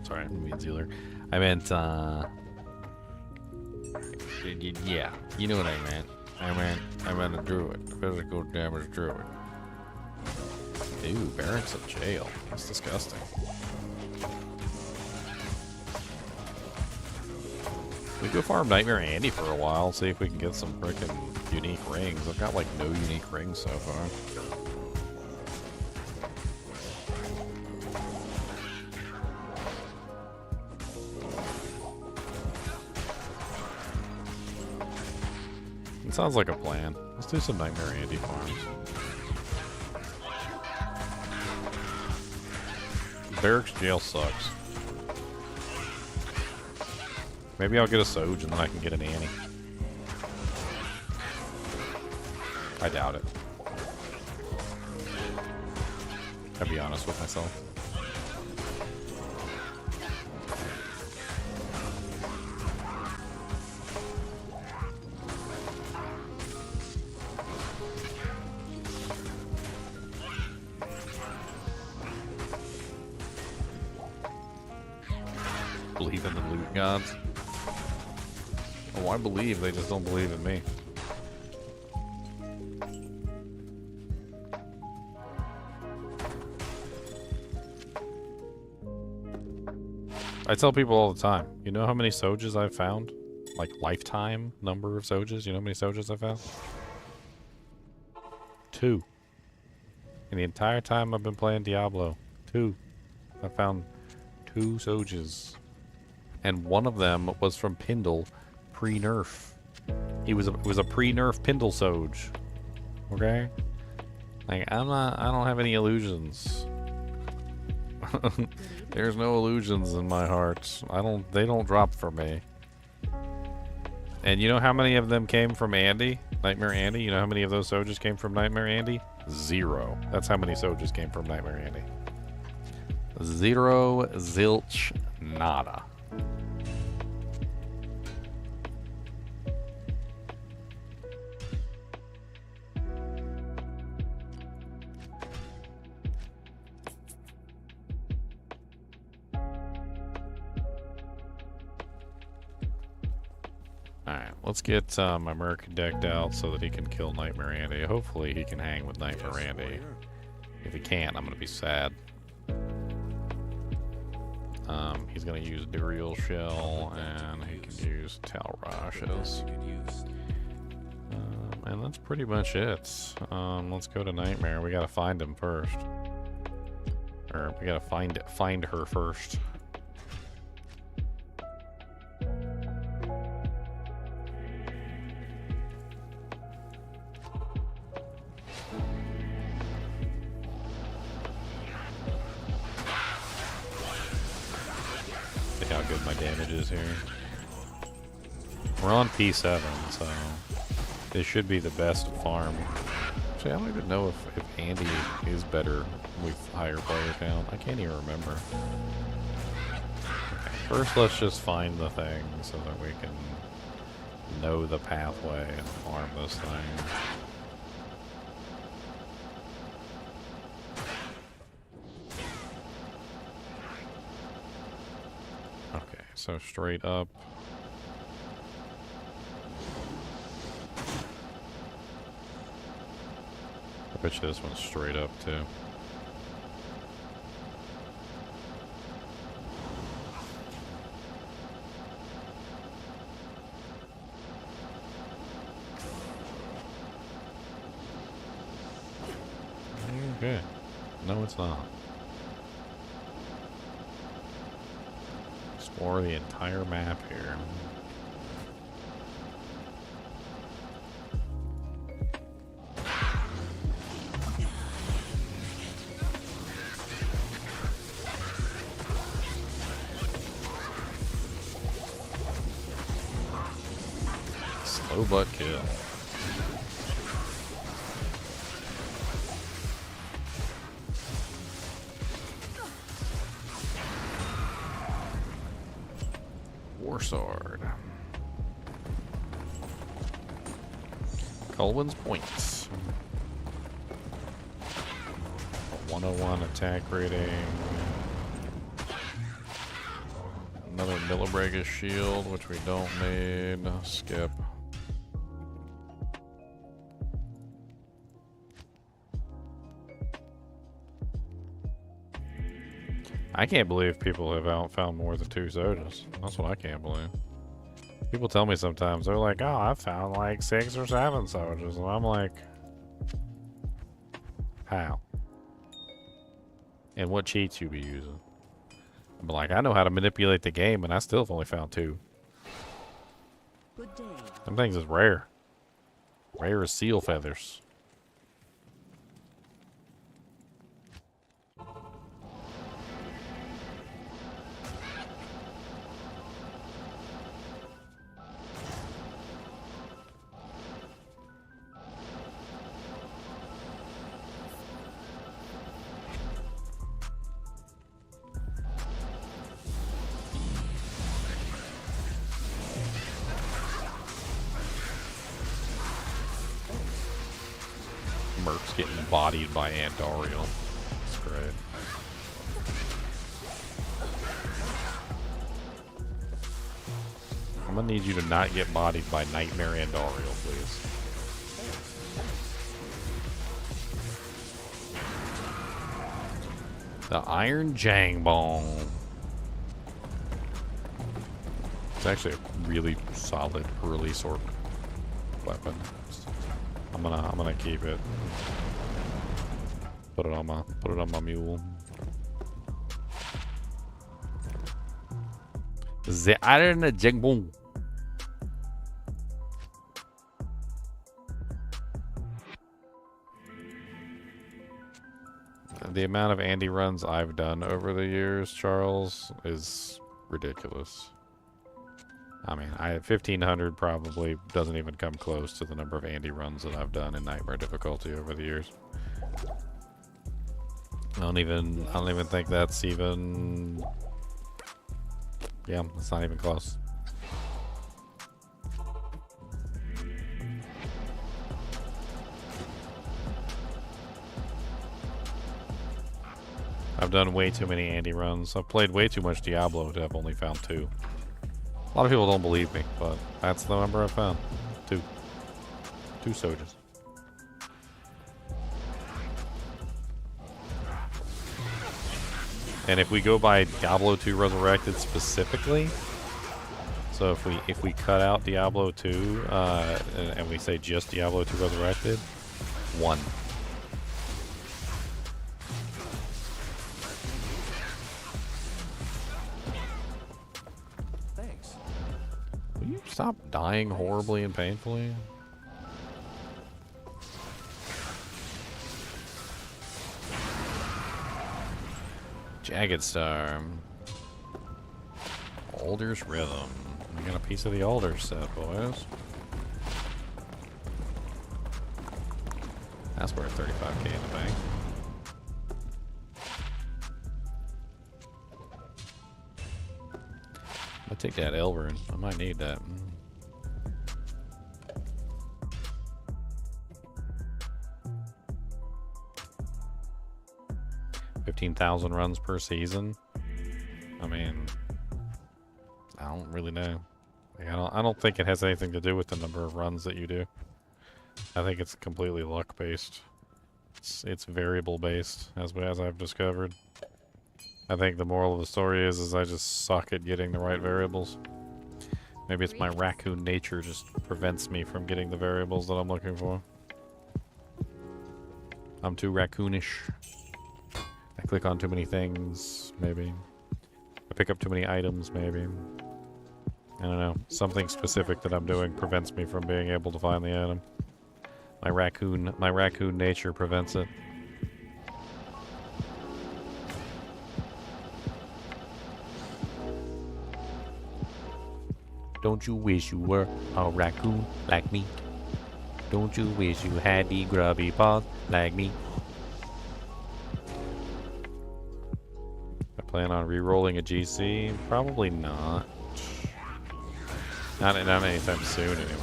Sorry, I didn't mean Zealer. I meant, yeah, you know what I meant. I meant a druid, physical damage druid. Ew, barracks of jail. That's disgusting. We go farm Nightmare Andy for a while, see if we can get some frickin' unique rings. I've got like no unique rings so far. It sounds like a plan. Let's do some Nightmare Andy farms. Barracks jail sucks. Maybe I'll get a Soj and then I can get an Annie. I doubt it. I'll be honest with myself. Believe in the loot gods? Oh, I believe, they just don't believe in me. I tell people all the time, you know how many Sojas I've found? Like, lifetime number of Sojas? You know how many Sojas I've found? 2. In the entire time I've been playing Diablo. 2. I found 2 Sojas. And one of them was from Pindle pre-nerf. It was a pre-nerf Pindle Soj. Okay? Like, I don't have any illusions. There's no illusions in my heart. They don't drop for me. And you know how many of them came from Andy? Nightmare Andy? You know how many of those Sojas came from Nightmare Andy? 0. That's how many Sojas came from Nightmare Andy. 0, zilch, nada. Alright, let's get my Merc decked out so that he can kill Nightmare Andy. Hopefully he can hang with Nightmare Andy. If he can't, I'm gonna be sad. He's gonna use Duriel Shell, and he can use Talrashes. And that's pretty much it. Let's go to Nightmare. We gotta find him first. Or, we gotta find her first. How good my damage is here. We're on P7, so this should be the best farm. Actually, I don't even know if Andy is better with higher player count. I can't even remember. Okay, first, let's just find the thing so that we can know the pathway and farm this thing. So straight up. I bet you this one's straight up too. Okay. No, it's not. Explore the entire map here. Slow butt kill. War sword. Colwyn's points. 101 attack rating. Another Millibragus shield, which we don't need. Skip. I can't believe people have found more than 2 sodas. That's what I can't believe. People tell me sometimes, they're like, oh, I found like 6 or 7 sodas. And I'm like, how? And what cheats you be using? I'm like, I know how to manipulate the game, and I still have only found 2. Good day. Some things is rare. Rare as seal feathers. Merc's getting bodied by Andariel. That's great. I'm gonna need you to not get bodied by Nightmare Andariel, please. The Iron Jangbong. It's actually a really solid early sort weapon. I'm gonna keep it. Put it on my mule. The Iron Jangbong. The amount of Andy runs I've done over the years, Charles, is ridiculous. I mean, 1500 probably doesn't even come close to the number of Andy runs that I've done in Nightmare difficulty over the years. I don't even think that's even. Yeah, it's not even close. I've done way too many Andy runs. I've played way too much Diablo to have only found 2. A lot of people don't believe me, but that's the number I found. 2. 2 soldiers. And if we go by Diablo 2 Resurrected specifically, so if we cut out Diablo 2 and we say just Diablo 2 Resurrected, 1. Stop dying horribly and painfully. Jagged Star. Alder's Rhythm. We got a piece of the Alder set, boys. That's worth 35k in the bank. I'll take that Elvern. I might need that. 15,000 runs per season. I mean, I don't really know. Like, I don't think it has anything to do with the number of runs that you do. I think it's completely luck based. It's variable based, as I've discovered. I think the moral of the story is I just suck at getting the right variables. Maybe it's my raccoon nature just prevents me from getting the variables that I'm looking for. I'm too raccoonish. I click on too many things, maybe. I pick up too many items, maybe. I don't know. Something specific that I'm doing prevents me from being able to find the item. My raccoon nature prevents it. Don't you wish you were a raccoon like me? Don't you wish you had the grubby paws like me? I plan on re-rolling a GC? Probably not. Not anytime soon, anyway.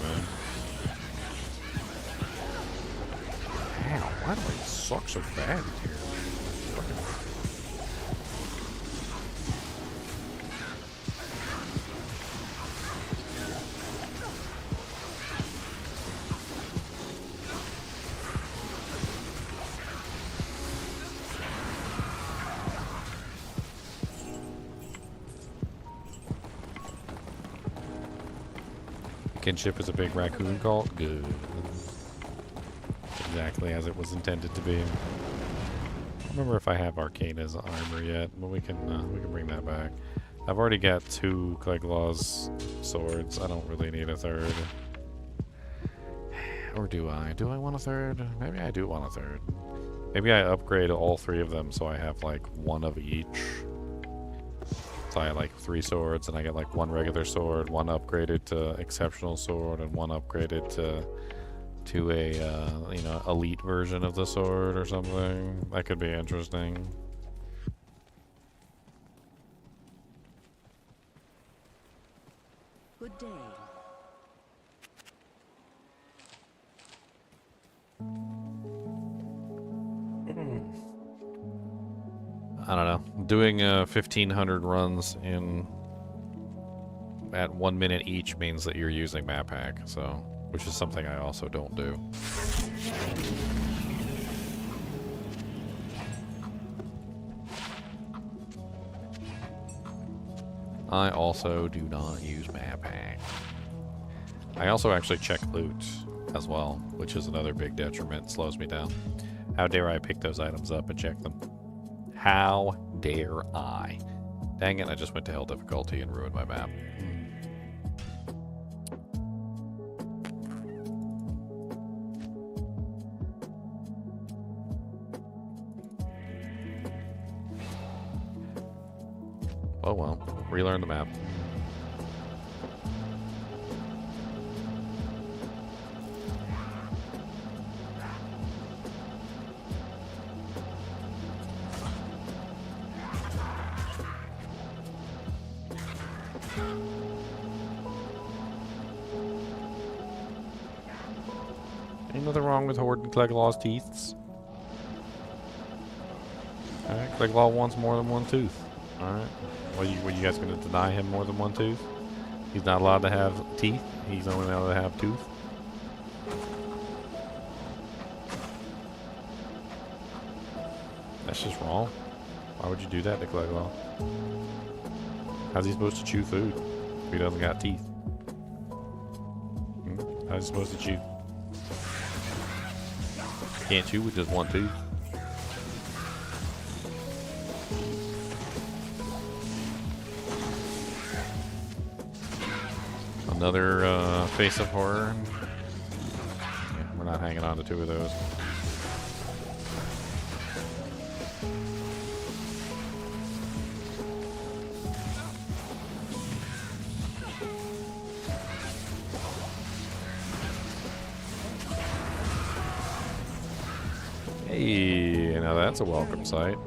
Wow, why do I suck so bad here? Kinship is a big raccoon cult? Good. Exactly as it was intended to be. I don't remember if I have Arcana's armor yet, but we can bring that back. I've already got 2 Cleglaws swords. I don't really need a third. Or do I? Do I want a third? Maybe I do want a third. Maybe I upgrade all 3 of them so I have like 1 of each. So I have like 3 swords, and I get like 1 regular sword, 1 upgraded to exceptional sword, and 1 upgraded to a you know, elite version of the sword or something. That could be interesting. Good day. I don't know. Doing 1,500 runs at 1 minute each means that you're using map hack, so which is something I also don't do. I also do not use map hack. I also actually check loot as well, which is another big detriment. Slows me down. How dare I pick those items up and check them? How dare I? Dang it, I just went to hell difficulty and ruined my map. Oh well, relearn the map. Ain't nothing wrong with hoarding Cleglaw's teeths. Alright, Cleglaw wants more than 1 tooth. Alright. What you guys gonna deny him more than 1 tooth? He's not allowed to have teeth. He's only allowed to have tooth. That's just wrong. Why would you do that to Cleglaw? How's he supposed to chew food if he doesn't got teeth? How's he supposed to chew? Can't chew with just 1 tooth. Another face of horror. Yeah, we're not hanging on to 2 of those. Hey, now that's a welcome sight.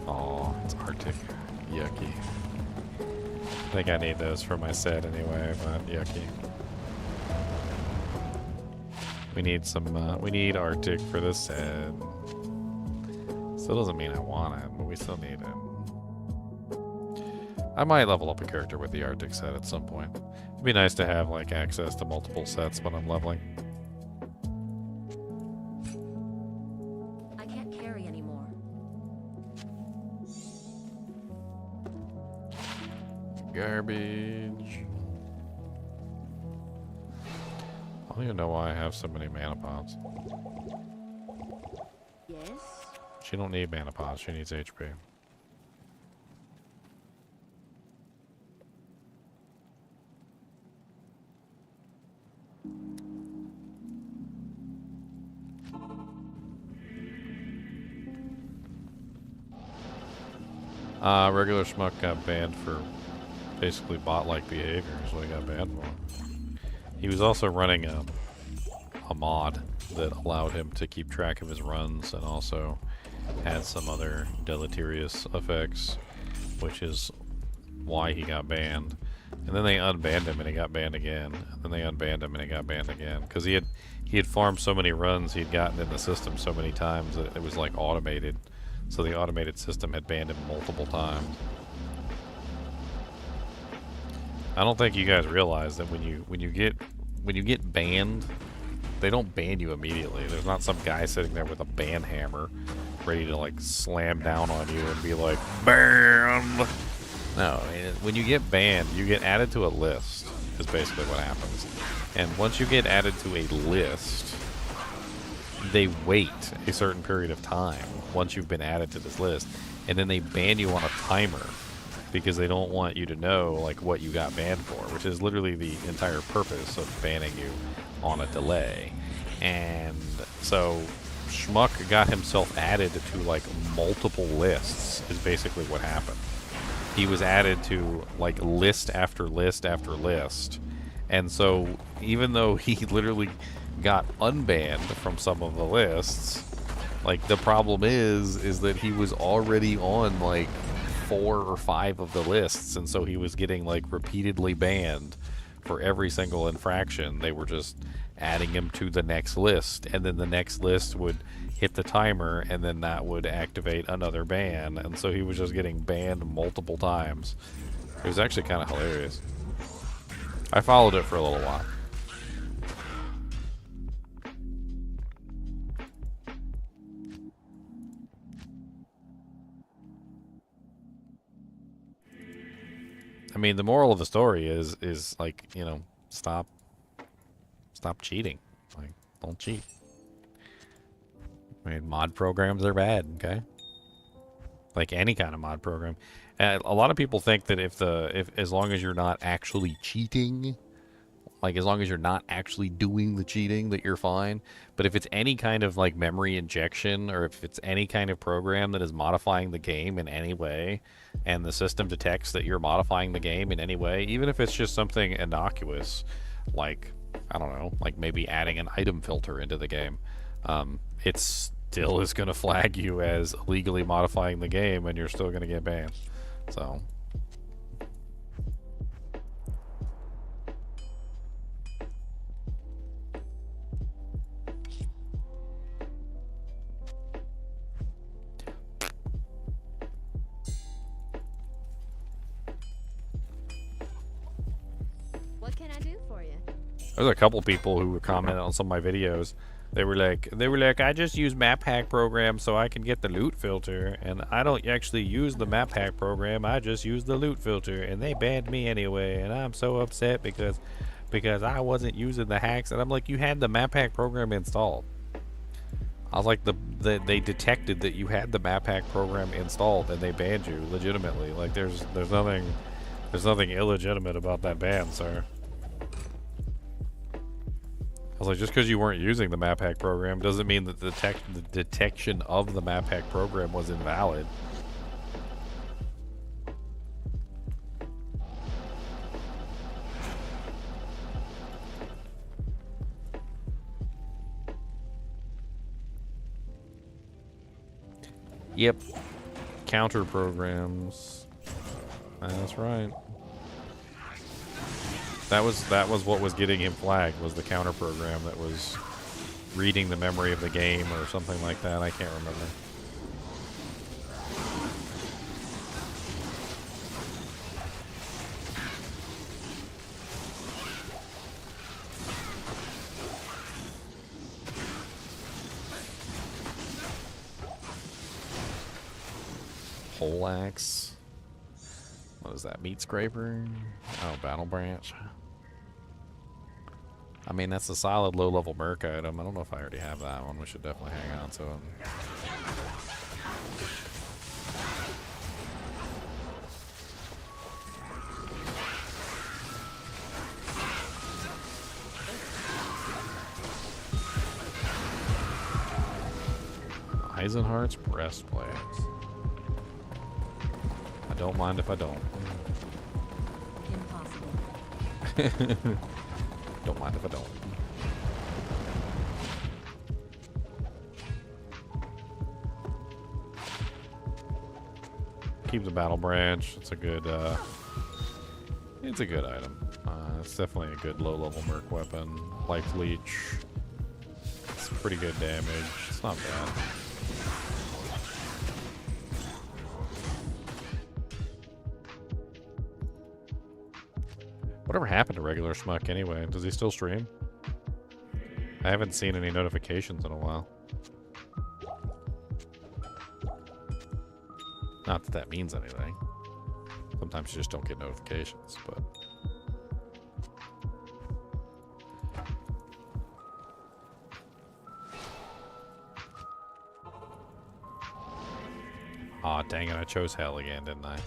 Aw, it's Arctic. Yucky. I think I need those for my set anyway, but yucky. We need some, we need Arctic for this set. Still doesn't mean I want it, but we still need it. I might level up a character with the Arctic set at some point. It'd be nice to have, like, access to multiple sets when I'm leveling. I can't carry anymore. Garbage. I don't even know why I have so many mana pots. Yes? She don't need mana pots. She needs HP. Regular Schmuck got banned for basically bot-like behavior is what he got banned for. He was also running a mod that allowed him to keep track of his runs and also had some other deleterious effects, which is why he got banned. And then they unbanned him and he got banned again. And then they unbanned him and he got banned again. Because he had farmed so many runs, he'd gotten in the system so many times that it was like automated. So the automated system had banned him multiple times. I don't think you guys realize that when you get banned, they don't ban you immediately. There's not some guy sitting there with a ban hammer ready to like slam down on you and be like, banned. No, when you get banned, you get added to a list is basically what happens. And once you get added to a list, they wait a certain period of time once you've been added to this list, and then they ban you on a timer because they don't want you to know like what you got banned for, which is literally the entire purpose of banning you on a delay. And so Schmuck got himself added to like multiple lists is basically what happened. He was added to like list after list after list. And so even though he literally got unbanned from some of the lists, like the problem is that he was already on like 4 or 5 of the lists, and so he was getting like repeatedly banned for every single infraction. They were just adding him to the next list, and then the next list would hit the timer, and then that would activate another ban, and so he was just getting banned multiple times. It was actually kind of hilarious. I followed it for a little while. I mean, the moral of the story is like, you know, stop cheating. Like, don't cheat. I mean, mod programs are bad, okay? Like any kind of mod program. And a lot of people think that if as long as you're not actually cheating, like as long as you're not actually doing the cheating, that you're fine. But if it's any kind of like memory injection, or if it's any kind of program that is modifying the game in any way, and the system detects that you're modifying the game in any way, even if it's just something innocuous, like, I don't know, like maybe adding an item filter into the game, it still is going to flag you as illegally modifying the game, and you're still going to get banned. So What can I do for you? there's a couple people who were commenting on some of my videos. They were like, I just use map hack program so I can get the loot filter, and I don't actually use the map hack program, I just use the loot filter, and they banned me anyway, and I'm so upset because I wasn't using the hacks. And I'm like, you had the map hack program installed. I was like, they detected that you had the map hack program installed, and they banned you legitimately. Like, there's nothing illegitimate about that ban, sir. I was like, just because you weren't using the map hack program doesn't mean that the detection of the map hack program was invalid. Yep. Counter programs. That's right. That was what was getting him flagged, was the counter program that was reading the memory of the game or something like that. I can't remember. Pole axe. What is that? Meat scraper? Oh, battle branch. I mean, that's a solid low-level merc item. I don't know if I already have that one. We should definitely hang on to it. Eisenhart's breastplate. I don't mind if I don't. Impossible. Don't mind if I don't. Keep the battle branch. It's a good item. It's definitely a good low-level merc weapon. Life leech. It's pretty good damage. It's not bad. Whatever happened to regular Schmuck anyway? Does he still stream? I haven't seen any notifications in a while. Not that that means anything. Sometimes you just don't get notifications, but... Aw, dang it, I chose hell again, didn't I?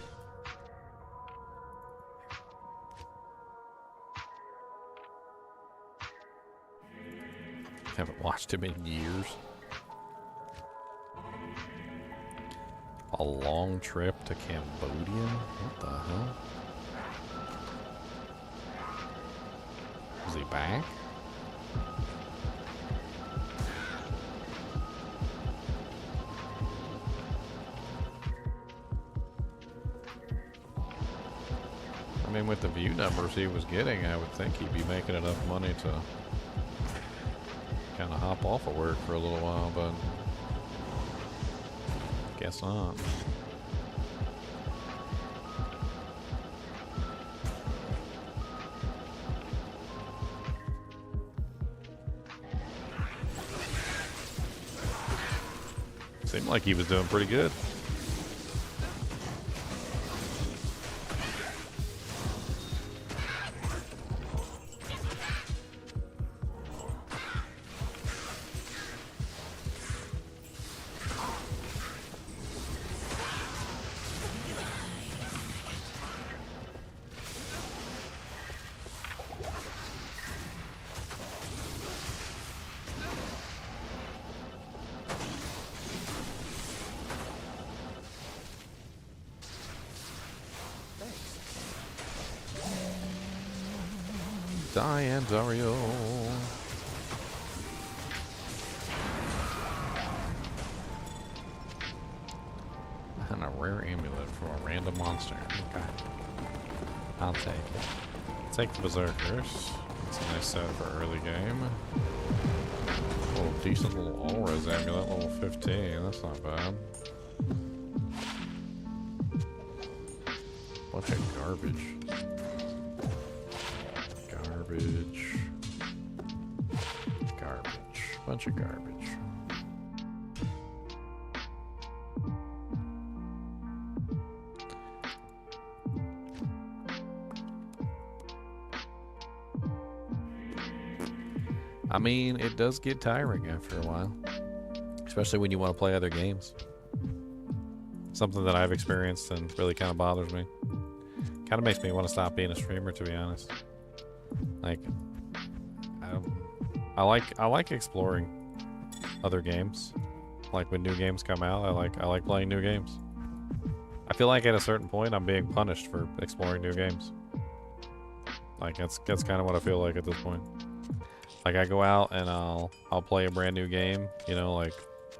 Haven't watched him in years. A long trip to Cambodia? What the hell? Is he back? I mean, with the view numbers he was getting, I would think he'd be making enough money to kind of hop off of work for a little while, but guess not. Seemed like he was doing pretty good. Die, Dario. And a rare amulet from a random monster. Okay. I'll take it. Take the Berserkers. It's a nice set for early game. Oh, decent little all-res amulet, level 15. That's not bad. Bunch of garbage. Garbage. Bunch of garbage. I mean, it does get tiring after a while. Especially when you want to play other games. Something that I've experienced and really kind of bothers me. Kind of makes me want to stop being a streamer, to be honest. Like, I like exploring other games. Like when new games come out, I like playing new games. I feel like at a certain point I'm being punished for exploring new games. Like that's kind of what I feel like at this point. Like I go out and I'll play a brand new game, you know, like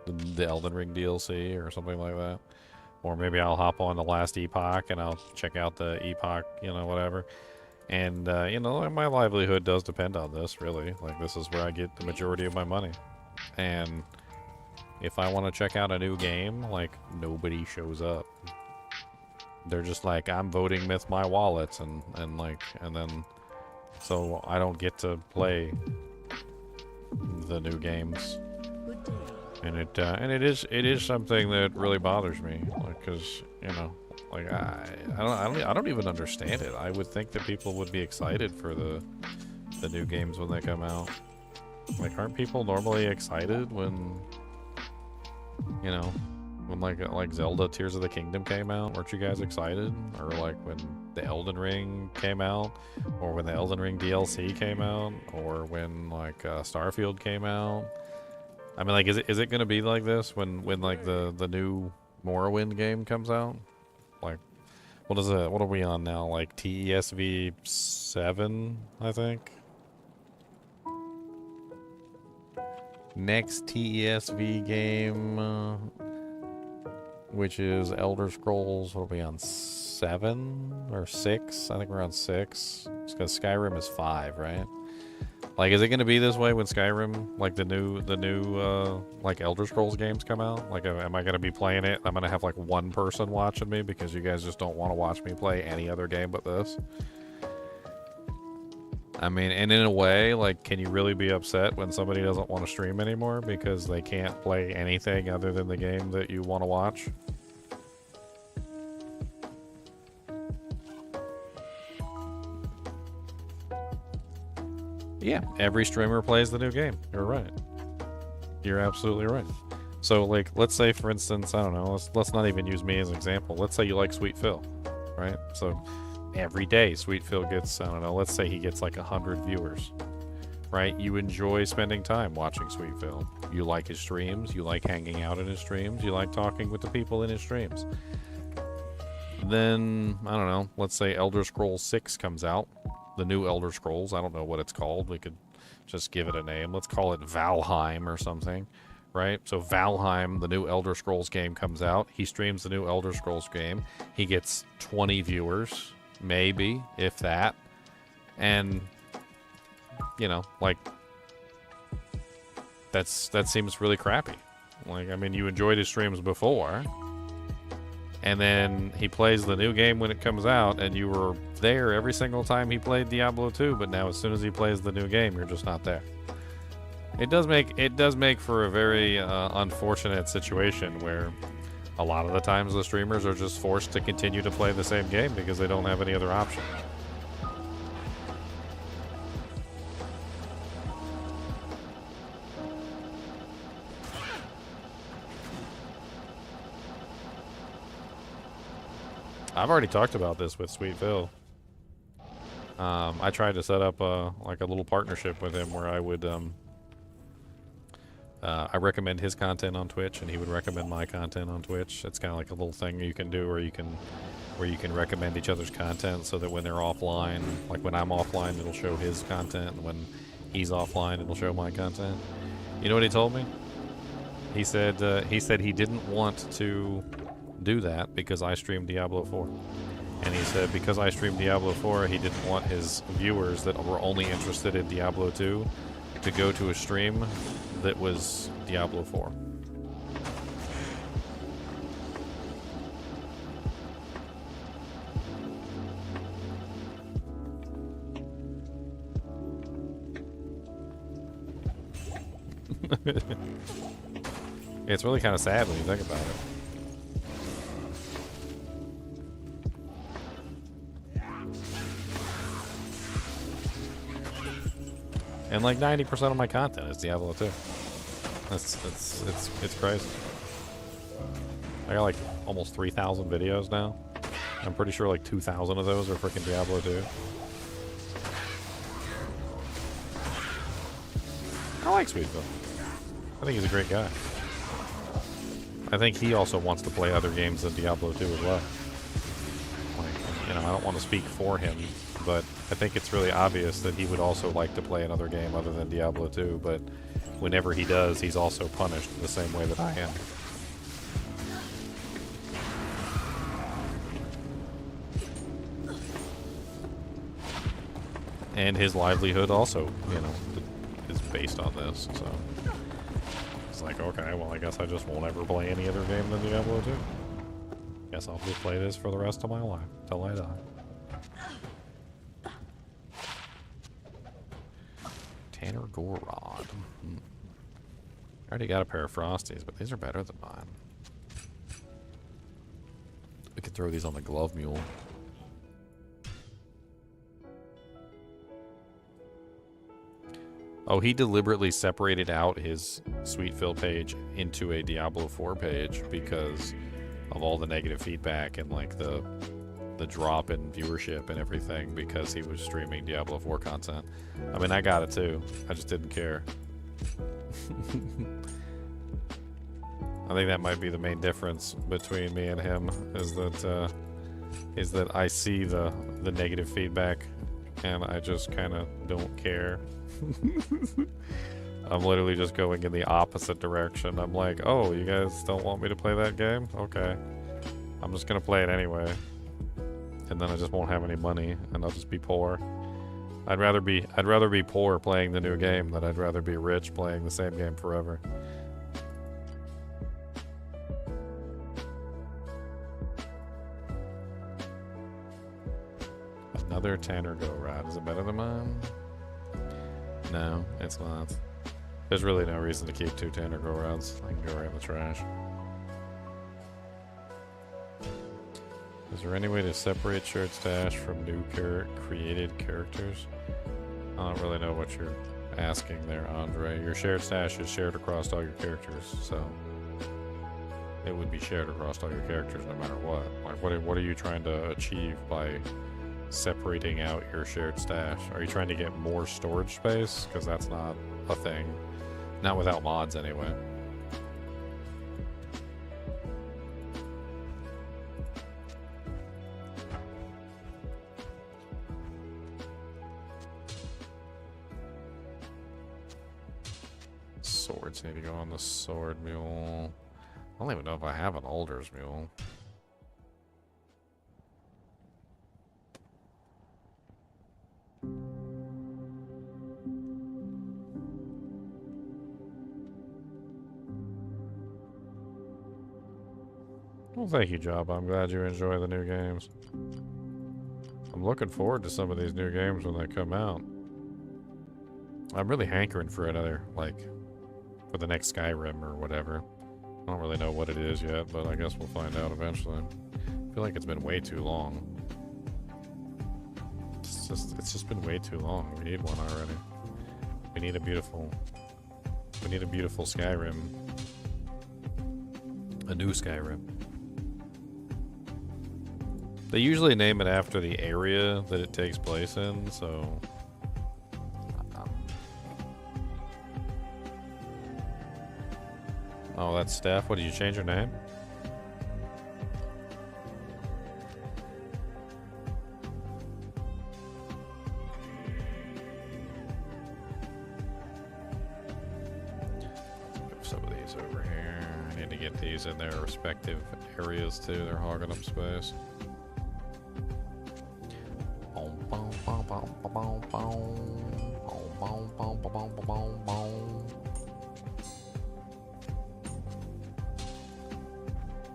the Elden Ring DLC or something like that. Or maybe I'll hop on the last Epoch and I'll check out the Epoch, you know, whatever. And, you know, my livelihood does depend on this, really. Like, this is where I get the majority of my money. And if I want to check out a new game, like, nobody shows up. They're just like, I'm voting with my wallets, and then, so I don't get to play the new games. And it is something that really bothers me, like, cause, you know, like I don't even understand it. I would think that people would be excited for the the new games when they come out. Like, aren't people normally excited when, you know, when like Zelda Tears of the Kingdom came out? Weren't you guys excited? Or like when the Elden Ring came out, or when the Elden Ring DLC came out, or when like Starfield came out? I mean, like, is it gonna be like this when like the new Morrowind game comes out? Like, what are we on now? Like TESV 7, I think. Next TESV game, which is Elder Scrolls. What are we on? 7 or 6? I think we're on 6. It's because Skyrim is 5, right? Like, is it gonna be this way when Skyrim, like the new like Elder Scrolls games come out? Like, am I gonna be playing it? I'm gonna have like one person watching me because you guys just don't want to watch me play any other game but this. I mean, and in a way, like, can you really be upset when somebody doesn't want to stream anymore because they can't play anything other than the game that you want to watch? Yeah, every streamer plays the new game. You're right. You're absolutely right. So, like, let's say, for instance, I don't know, let's not even use me as an example. Let's say you like Sweet Phil, right? So, every day, Sweet Phil gets, I don't know, let's say he gets like 100 viewers, right? You enjoy spending time watching Sweet Phil. You like his streams. You like hanging out in his streams. You like talking with the people in his streams. Then, I don't know, let's say Elder Scrolls 6 comes out. The new Elder Scrolls. I don't know what it's called. We could just give it a name. Let's call it Valheim or something, right? So Valheim, the new Elder Scrolls game, comes out. He streams the new Elder Scrolls game. He gets 20 viewers, maybe, if that. And, you know, like, that seems really crappy. Like, I mean, you enjoyed his streams before, and then he plays the new game when it comes out, and you were there every single time he played Diablo 2, but now as soon as he plays the new game, you're just not there. It does make for a very unfortunate situation where a lot of the times the streamers are just forced to continue to play the same game because they don't have any other option. I've already talked about this with Sweet Phil. I tried to set up like a little partnership with him where I would I recommend his content on Twitch and he would recommend my content on Twitch. It's kind of like a little thing you can do where you can recommend each other's content so that when they're offline, like when I'm offline, it'll show his content, and when he's offline, it'll show my content. You know what he told me? He said he didn't want to do that because I streamed Diablo 4. And he said because I streamed Diablo 4, he didn't want his viewers that were only interested in Diablo 2 to go to a stream that was Diablo 4. It's really kind of sad when you think about it. And like 90% of my content is Diablo 2. It's crazy. I got like almost 3,000 videos now. I'm pretty sure like 2,000 of those are freaking Diablo 2. I like Sweet Phil. I think he's a great guy. I think he also wants to play other games than Diablo 2 as well. Like, you know, I don't want to speak for him, but I think it's really obvious that he would also like to play another game other than Diablo 2, but whenever he does, he's also punished the same way that I am. And his livelihood also, you know, is based on this, so it's like, okay, well, I guess I just won't ever play any other game than Diablo 2. Guess I'll just play this for the rest of my life, till I die. Tanner Gorod. I already got a pair of Frosties, but these are better than mine. We could throw these on the glove mule. Oh, he deliberately separated out his Sweetfill page into a Diablo 4 page because of all the negative feedback and like the drop in viewership and everything because he was streaming Diablo 4 content. I mean, I got it too. I just didn't care. I think that might be the main difference between me and him is that I see the negative feedback and I just kind of don't care. I'm literally just going in the opposite direction. I'm like, oh, you guys don't want me to play that game? Okay. I'm just gonna play it anyway. And then I just won't have any money and I'll just be poor. I'd rather be poor playing the new game than I'd rather be rich playing the same game forever. Another Tanner Go Ride. Is it better than mine? No, it's not. There's really no reason to keep 2 Tanner Go Rods. I can go right in the trash. Is there any way to separate shared stash from new created characters? I don't really know what you're asking there, Andre. Your shared stash is shared across all your characters, so it would be shared across all your characters no matter what. Like, what are you trying to achieve by separating out your shared stash? Are you trying to get more storage space? Because that's not a thing. Not without mods, anyway. Swords need to go on the sword mule. I don't even know if I have an Alder's mule. Well, thank you, Job. I'm glad you enjoy the new games. I'm looking forward to some of these new games when they come out. I'm really hankering for another, like, for the next Skyrim or whatever. I don't really know what it is yet, but I guess we'll find out eventually. I feel like it's been way too long. It's just been way too long. We need one already. We need a beautiful Skyrim. A new Skyrim. They usually name it after the area that it takes place in, so... Oh, that's Steph. What, did you change your name? Move some of these over here. I need to get these in their respective areas too. They're hogging up space.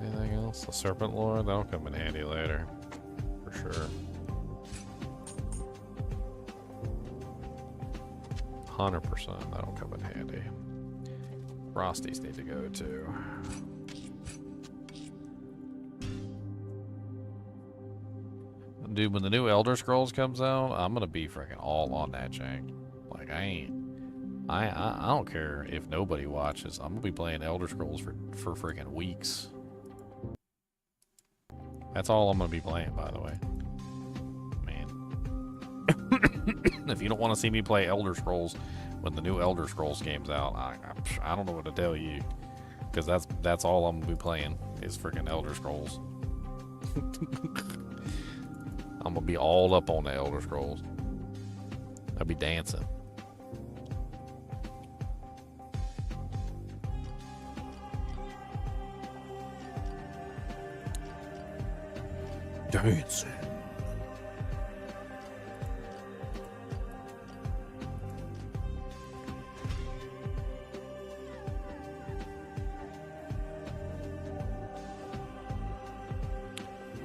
Anything else? The Serpent Lord? That'll come in handy later. For sure. 100% that'll come in handy. Frosties need to go too. Dude, when the new Elder Scrolls comes out, I'm gonna be freaking all on that jank. Like, I don't care if nobody watches. I'm gonna be playing Elder Scrolls for freaking weeks. That's all I'm gonna be playing, by the way. Man. If you don't want to see me play Elder Scrolls when the new Elder Scrolls game's out, I don't know what to tell you. Because that's all I'm gonna be playing is freaking Elder Scrolls. I'm gonna be all up on the Elder Scrolls. I'll be dancing. Dancing.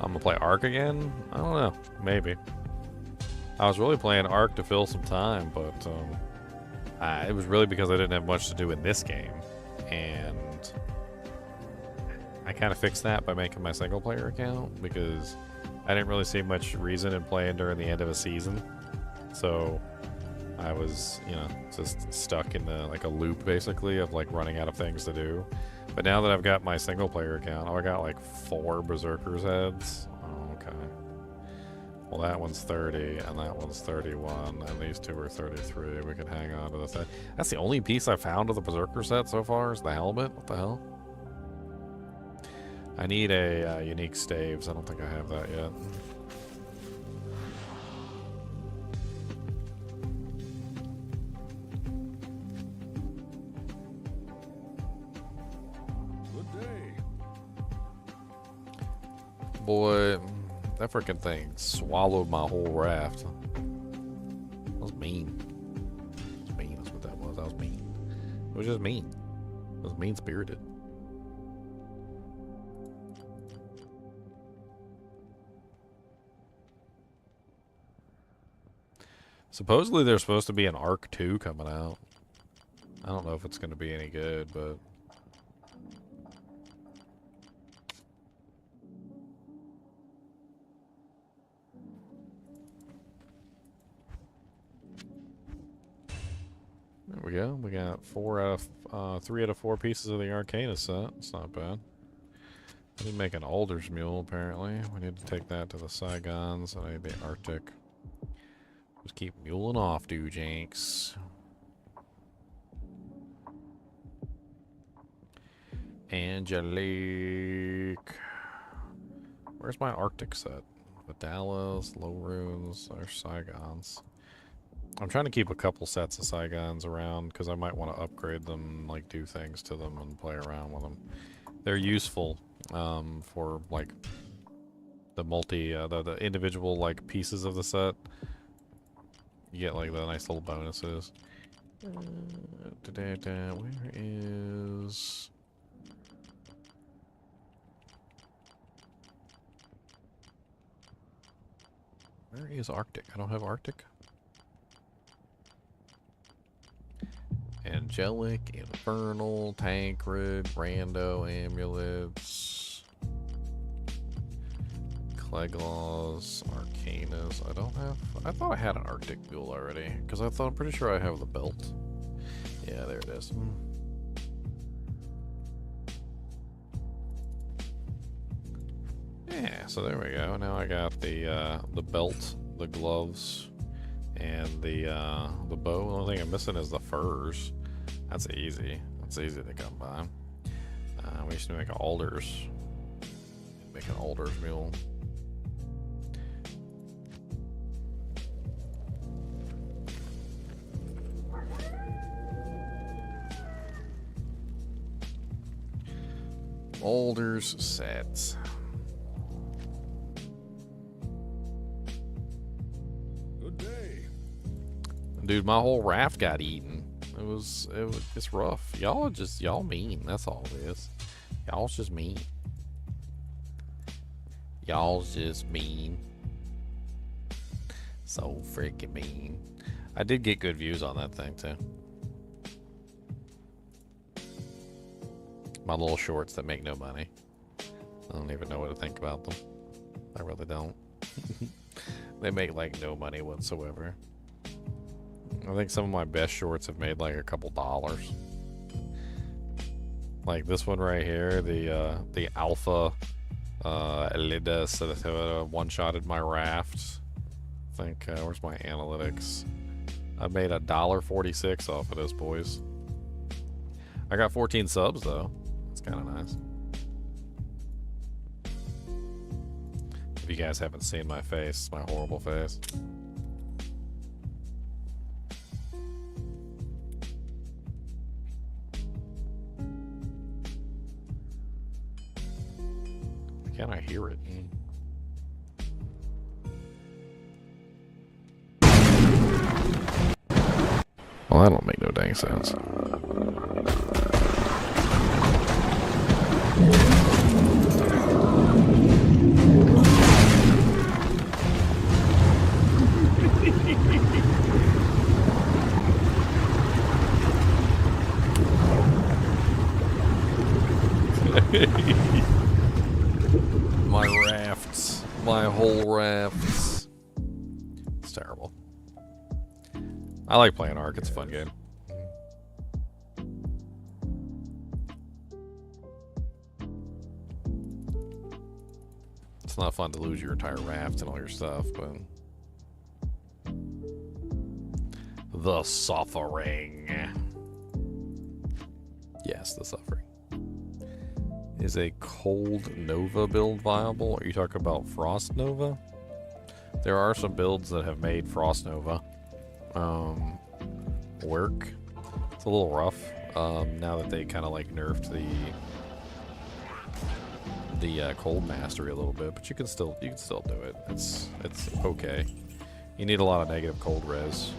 I'm gonna play Ark again? I don't know. Maybe. I was really playing Ark to fill some time, but it was really because I didn't have much to do in this game. And I kind of fixed that by making my single player account because I didn't really see much reason in playing during the end of a season. So I was, you know, just stuck in the, like a loop basically of like running out of things to do. But now that I've got my single player account, oh, I got like 4 Berserker's heads. Oh, okay. Well, that one's 30 and that one's 31 and these 2 are 33. We can hang on to the set. That's the only piece I found of the Berserker set so far is the helmet. What the hell? I need a unique staves. I don't think I have that yet. Good day. Boy, that freaking thing swallowed my whole raft. That was mean. It was mean, that's what that was. That was mean. It was just mean. It was mean-spirited. Supposedly there's supposed to be an Arc 2 coming out. I don't know if it's going to be any good, but... There we go. We got 3 out of 4 pieces of the Arcana set. It's not bad. I need to make an Alder's Mule, apparently. We need to take that to the Saigons. I need the Arctic. Just keep muling off, dude, Jinx. Angelique. Where's my Arctic set? Vidalas, Low Runes, or Saigons. I'm trying to keep a couple sets of Saigons around because I might want to upgrade them, like do things to them and play around with them. They're useful for like the the individual like pieces of the set. You get like the nice little bonuses. Where is... Where is Arctic? I don't have Arctic. Angelic, Infernal, Tancred, Rando, Amulets, Cleglaws, Arcanas. I don't have... I thought I had an Arctic Mule already, because I'm pretty sure I have the belt. Yeah, there it is. Yeah, so there we go. Now I got the belt, the gloves, and the bow. The only thing I'm missing is the furs. That's easy. That's easy to come by. We used to make an Alder's Mule. Alder's sets. Good day. Dude, my whole raft got eaten. It's rough. Y'all mean. That's all it is. Y'all's just mean. Y'all's just mean. So freaking mean. I did get good views on that thing too. My little shorts that make no money. I don't even know what to think about them. I really don't. They make like no money whatsoever. I think some of my best shorts have made like a couple dollars. Like this one right here, the Alpha Elida one-shotted my raft. I think where's my analytics? I made $1.46 off of this, boys. I got 14 subs though. That's kind of nice. If you guys haven't seen my face, my horrible face. Why can't I hear it? Well, that don't make no dang sense. My rafts. My whole rafts. It's terrible. I like playing Ark. It's a fun game. It's not fun to lose your entire raft and all your stuff, but the suffering. Yes, the suffering. Is a cold Nova build viable? Are you talking about Frost Nova? There are some builds that have made Frost Nova work. It's a little rough now that they kind of like nerfed the cold mastery a little bit, but you can still do it. It's okay. You need a lot of negative cold res.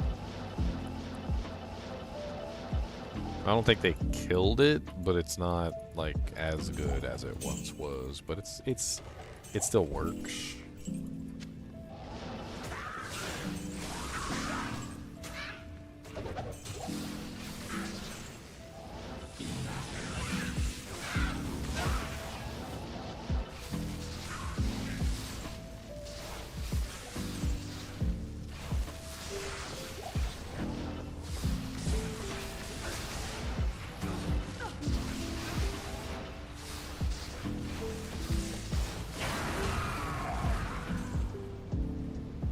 I don't think they killed it, but it's not like as good as it once was. But it still works.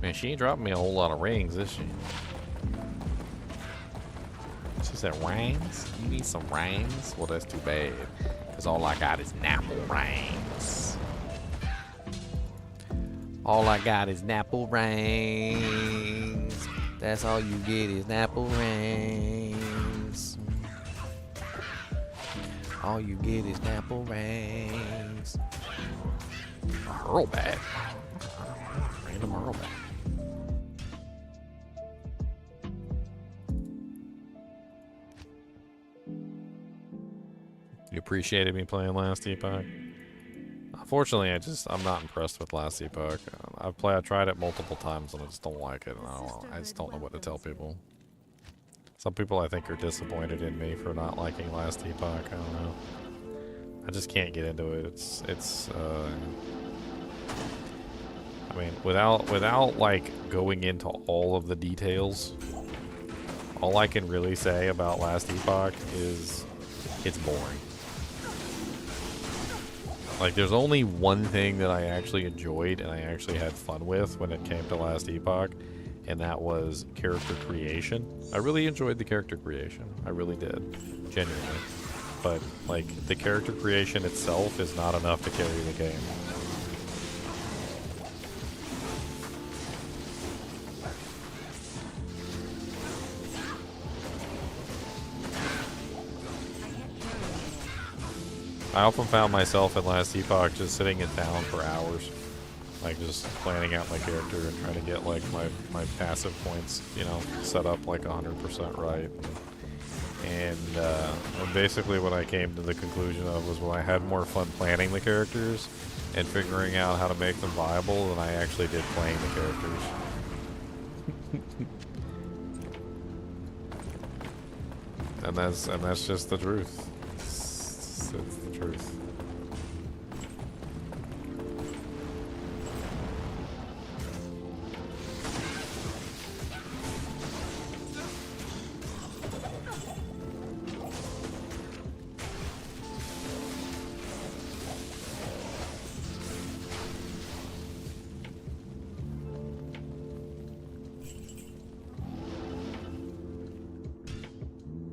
Man, she ain't dropping me a whole lot of rings, is she? She said rings? You need some rings? Well, that's too bad. Because all I got is Napple rings. All I got is Napple rings. That's all you get is Napple rings. All you get is Napple rings. A hurlbat. Random hurlbat. You appreciated me playing Last Epoch? Unfortunately, I'm not impressed with Last Epoch. I tried it multiple times and I just don't like it. And I just don't know what to tell people. Some people I think are disappointed in me for not liking Last Epoch. I don't know. I just can't get into it. I mean, without like going into all of the details, all I can really say about Last Epoch is it's boring. Like, there's only one thing that I actually enjoyed and I actually had fun with when it came to Last Epoch, and that was character creation. I really enjoyed the character creation. I really did. Genuinely. But, like, the character creation itself is not enough to carry the game. I often found myself in Last Epoch just sitting it down for hours. Like, just planning out my character and trying to get, like, my passive points, you know, set up, like, 100% right. And basically what I came to the conclusion of was when I had more fun planning the characters and figuring out how to make them viable than I actually did playing the characters. And that's just the truth. It's the truth.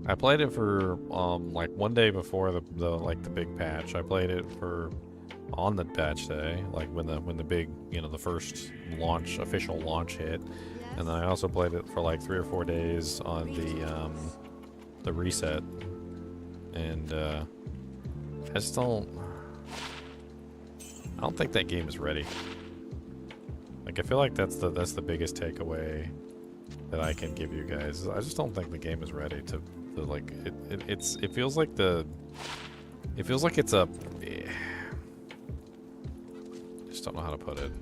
I played it for like one day before the big patch. I played it for on the patch day, like when the big, you know, the first official launch hit, and then I also played it for like 3 or 4 days on the reset, and I don't think that game is ready. Like, I feel like that's the biggest takeaway that I can give you guys. I just don't think the game is ready to like it feels like it's a I just don't know how to put it.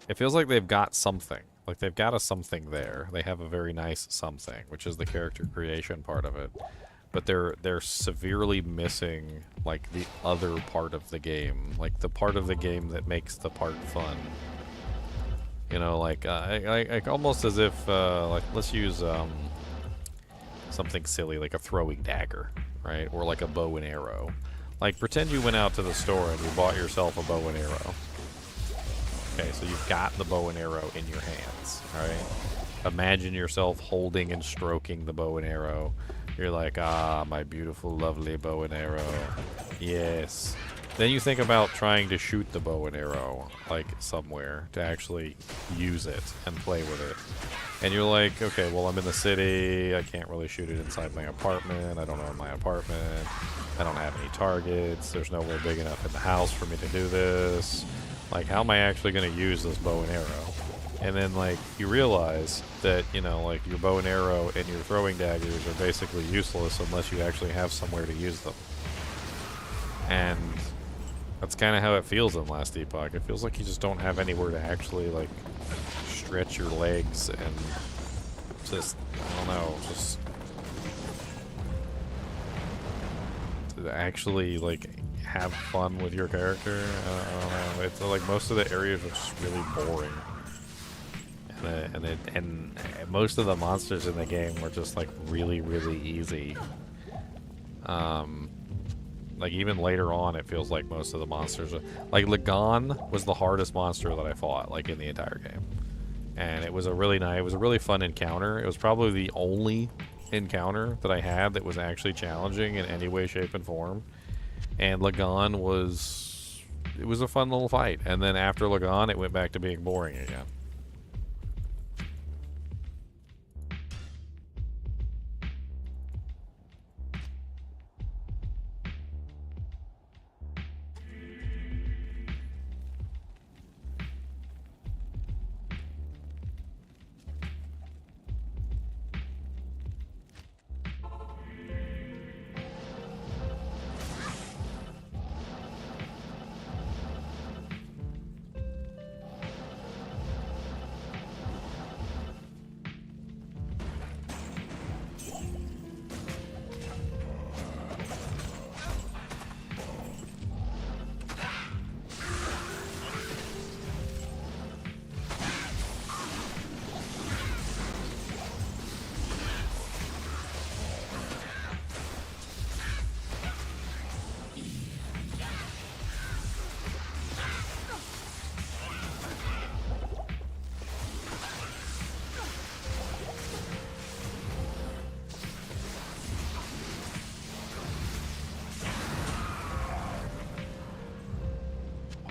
It feels like they've got something. Like, they've got a something there. They have a very nice something, which is the character creation part of it. But they're severely missing, like, the other part of the game. Like, the part of the game that makes the part fun. You know, like almost as if, like, let's use something silly like a throwing dagger, right? Or like a bow and arrow. Like, pretend you went out to the store and you bought yourself a bow and arrow. Okay, so you've got the bow and arrow in your hands, right? Imagine yourself holding and stroking the bow and arrow. You're like, ah, my beautiful, lovely bow and arrow. Yes. Then you think about trying to shoot the bow and arrow, like, somewhere, to actually use it and play with it. And you're like, okay, well, I'm in the city, I can't really shoot it inside my apartment, I don't own my apartment, I don't have any targets, there's nowhere big enough in the house for me to do this. Like, how am I actually going to use this bow and arrow? And then, like, you realize that, you know, like, your bow and arrow and your throwing daggers are basically useless unless you actually have somewhere to use them. And that's kind of how it feels in Last Epoch. It feels like you just don't have anywhere to actually, like, stretch your legs and just, I don't know, just to actually, like, have fun with your character. I don't know. It's like most of the areas are just really boring. And most of the monsters in the game were just like really, really easy. Like even later on, it feels like most of the monsters are, like Lagan was the hardest monster that I fought like in the entire game, and it was a really nice, it was a really fun encounter. It was probably the only encounter that I had that was actually challenging in any way, shape, and form. And Lagan was, it was a fun little fight, and then after Lagan, it went back to being boring again.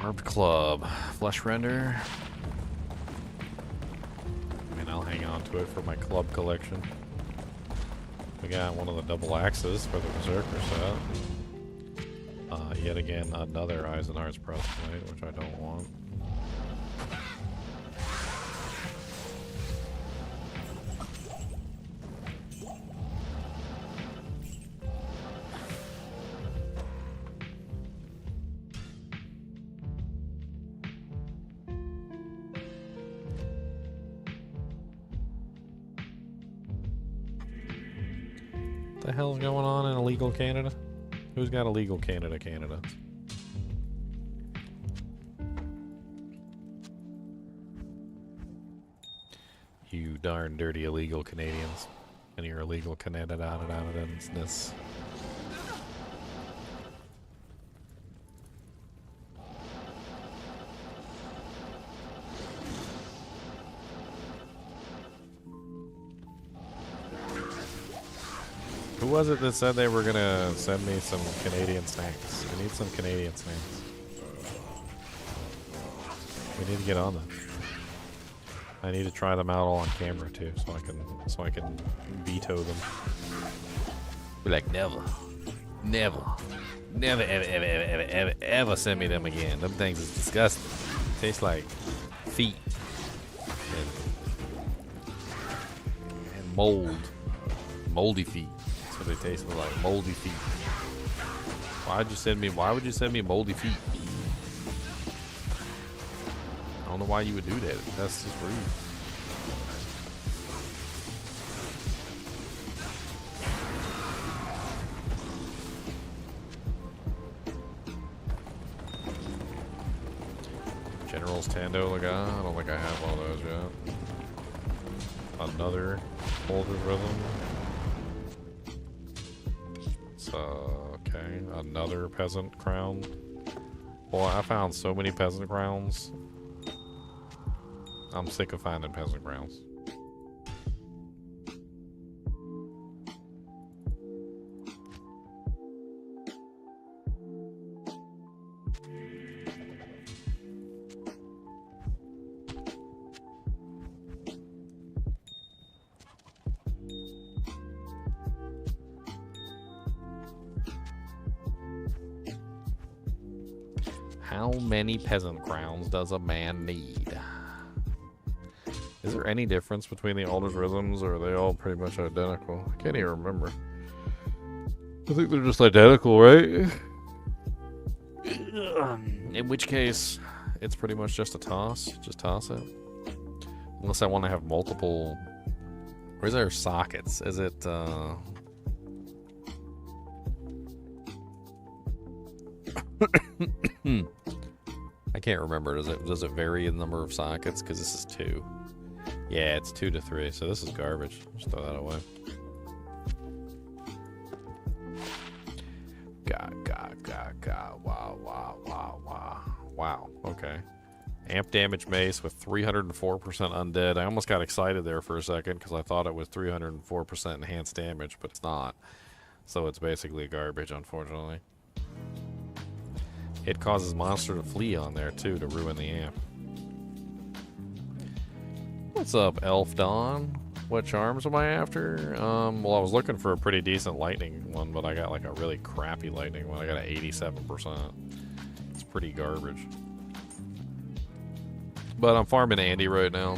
Barbed Club. Flesh Render. I mean, I'll hang on to it for my club collection. We got one of the double axes for the Berserker set. Yet again, another Eisenhart's breastplate, which I don't want. What the hell's going on in illegal Canada? Who's got illegal Canada? You darn dirty illegal Canadians. And your illegal Canadians. Who was it that said they were gonna send me some Canadian snacks? I need some Canadian snacks. We need to get on them. I need to try them out all on camera too, so I can veto them. Be like, never, ever send me them again. Them things is disgusting. Tastes like feet and mold, moldy feet. That's what they taste like, moldy feet. Why would you send me moldy feet? I don't know why you would do that. That's just rude. General's 10. Mandolaga. I don't think I have one of those yet. Another Boulder's Rhythm. Okay. Another Peasant Crown. Boy, I found so many Peasant Crowns. I'm sick of finding Peasant Crowns. How many peasant crowns does a man need? Is there any difference between the Alder's Rhythms, or are they all pretty much identical? I can't even remember. I think they're just identical, right? In which case, it's pretty much just a toss. Just toss it. Unless I want to have multiple... Where's our sockets? Is it, I can't remember. Does it vary in the number of sockets? Because this is 2. Yeah, it's 2 to 3. So this is garbage. Just throw that away. Wow. Okay. Amp damage mace with 304% undead. I almost got excited there for a second because I thought it was 304% enhanced damage, but it's not. So it's basically garbage, unfortunately. It causes monster to flee on there too to ruin the amp. What's up, Elf Dawn? What charms am I after? Well, I was looking for a pretty decent lightning one, but I got like a really crappy lightning one. I got an 87%. It's pretty garbage. But I'm farming Andy right now.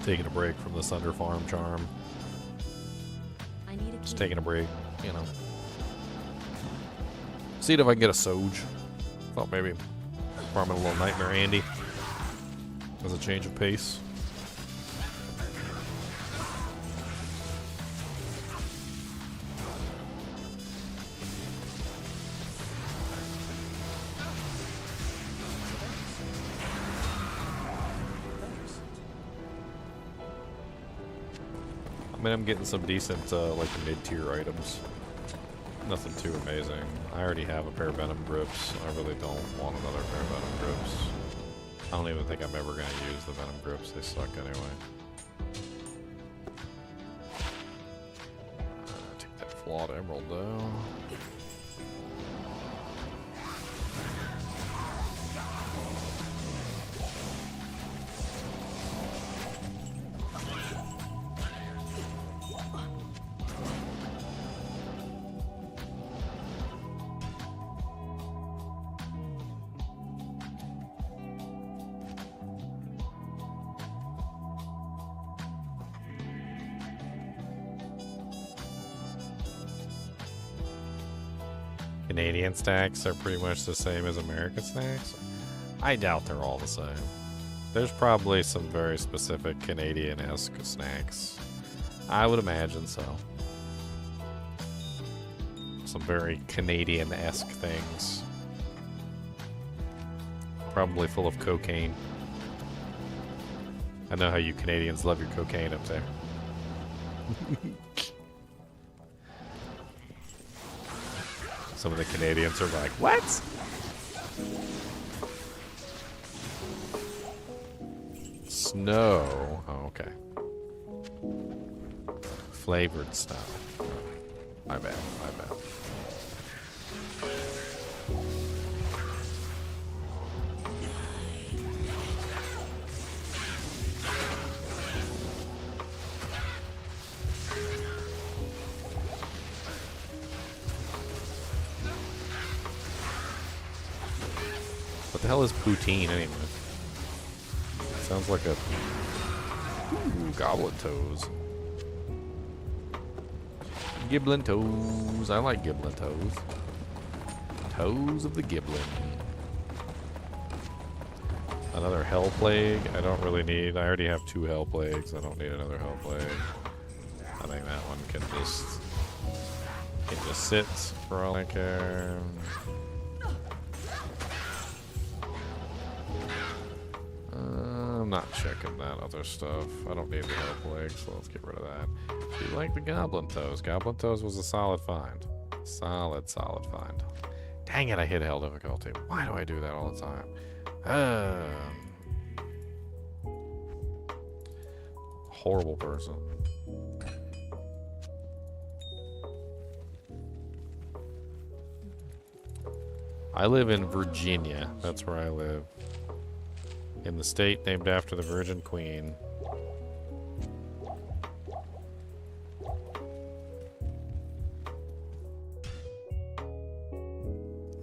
Taking a break from the Sunder farm charm. Just taking a break, you know. See if I can get a Soge. Thought maybe farming a little Nightmare Andy as a change of pace. I mean, I'm getting some decent, like, mid-tier items. Nothing too amazing. I already have a pair of Venom Grips. I really don't want another pair of Venom Grips. I don't even think I'm ever going to use the Venom Grips. They suck anyway. Take that flawed emerald, though. Canadian stacks are pretty much the same as American stacks? I doubt they're all the same. There's probably some very specific Canadian-esque snacks. I would imagine so. Some very Canadian-esque things. Probably full of cocaine. I know how you Canadians love your cocaine up there. Some of the Canadians are like, what? Snow. Oh, okay. Flavored stuff. My bad, my bad. What the hell is poutine anyway? Sounds like a goblet toes. Giblin toes. I like giblin toes. Toes of the giblin. Another hell plague. I don't really need. I already have 2 hell plagues. I don't need another hell plague. I think that one can just sit for all I care. I'm not checking that other stuff. I don't need the help leg, so let's get rid of that. Do you like the goblin toes? Goblin toes was a solid find. Solid find. Dang it, I hit hell difficulty. Why do I do that all the time? Horrible person. I live in Virginia. That's where I live. In the state named after the Virgin Queen.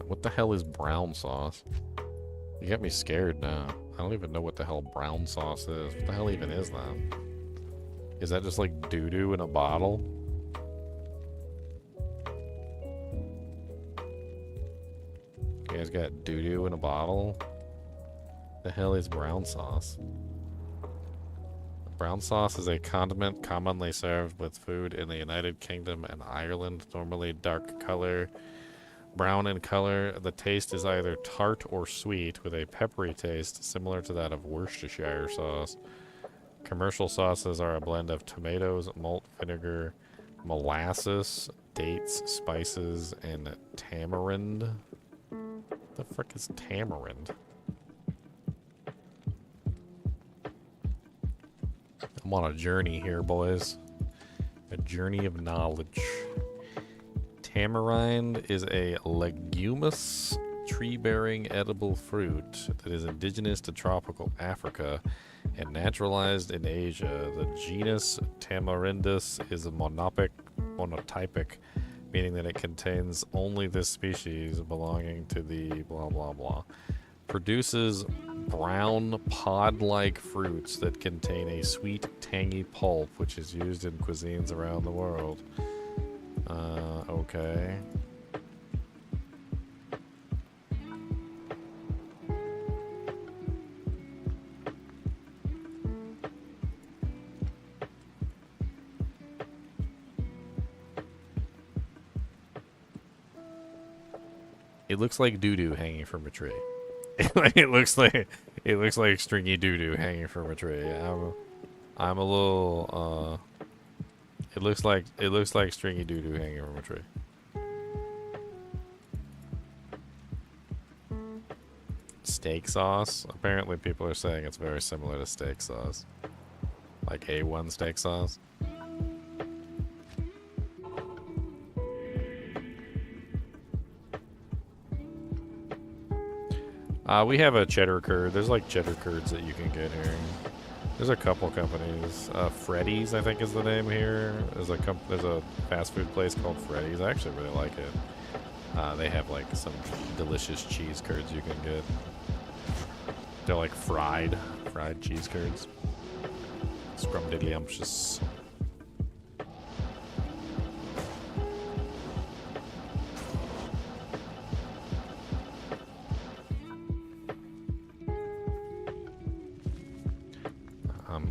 What the hell is brown sauce? You got me scared now. I don't even know what the hell brown sauce is. What the hell even is that? Is that just like doo-doo in a bottle? You guys got doo-doo in a bottle? The hell is brown sauce? Brown sauce is a condiment commonly served with food in the United Kingdom and Ireland, normally dark color, brown in color. The taste is either tart or sweet with a peppery taste similar to that of Worcestershire sauce. Commercial sauces are a blend of tomatoes, malt vinegar, molasses, dates, spices, and tamarind. The frick is tamarind? I'm on a journey here, boys. A journey of knowledge. Tamarind is a leguminous, tree-bearing edible fruit that is indigenous to tropical Africa and naturalized in Asia. The genus Tamarindus is a monotypic, meaning that it contains only this species belonging to the blah blah blah. Produces brown pod-like fruits that contain a sweet, tangy pulp, which is used in cuisines around the world. Okay. It looks like doo-doo hanging from a tree. it looks like stringy doo-doo hanging from a tree. I'm a little it looks like stringy doo-doo hanging from a tree. Steak sauce. Apparently people are saying it's very similar to steak sauce. Like A1 steak sauce. We have a cheddar curd. There's like cheddar curds that you can get here. There's a couple companies. Freddy's, I think, is the name here. There's a fast food place called Freddy's. I actually really like it. They have like some delicious cheese curds you can get. They're like fried cheese curds. Scrumdiddlyumptious.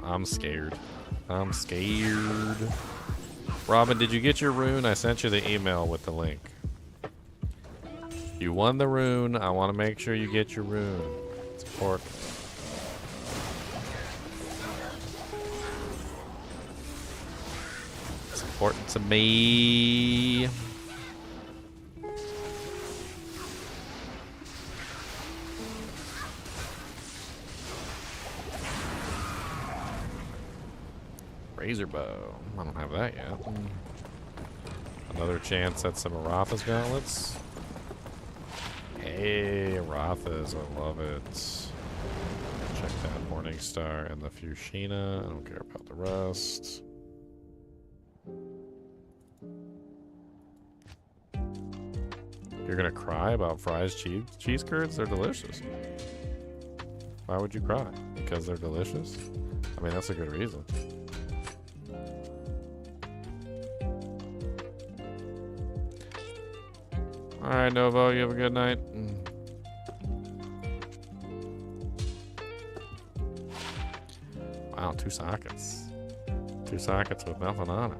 I'm scared. I'm scared. Robin, did you get your rune? I sent you the email with the link. You won the rune. I want to make sure you get your rune. It's important. It's important to me. Razor bow. I don't have that yet. Another chance at some Aratha's gauntlets. Hey, Aratha's. I love it. Check that Morning Star and the Fushina. I don't care about the rest. You're gonna cry about fries cheese curds? They're delicious. Why would you cry? Because they're delicious? I mean, that's a good reason. Alright, Novo, you have a good night. Wow, 2 sockets. 2 sockets with nothing on it.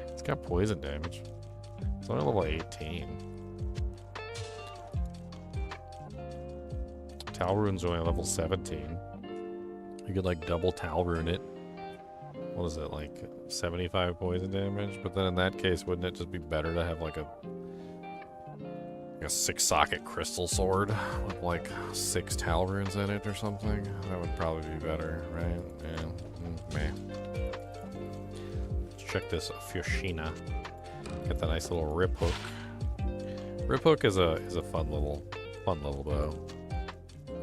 It's got poison damage. It's only level 18. Talrune's only level 17. You could like double Talrune it. What is it, like 75 poison damage? But then in that case, wouldn't it just be better to have like a 6-socket crystal sword with like 6 Talrunes in it or something? That would probably be better, right? Yeah. Man. Let's check this Fushina. Get the nice little rip hook. Rip hook is a fun little bow.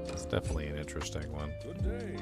It's definitely an interesting one. Good day.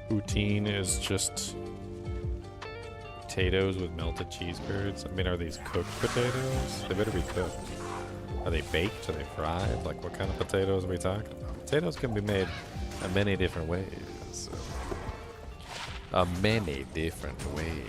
Poutine is just potatoes with melted cheese curds. I mean, are these cooked potatoes? They better be cooked. Are they baked? Are they fried? Like, what kind of potatoes are we talking about? Potatoes can be made in many different ways. Many different ways.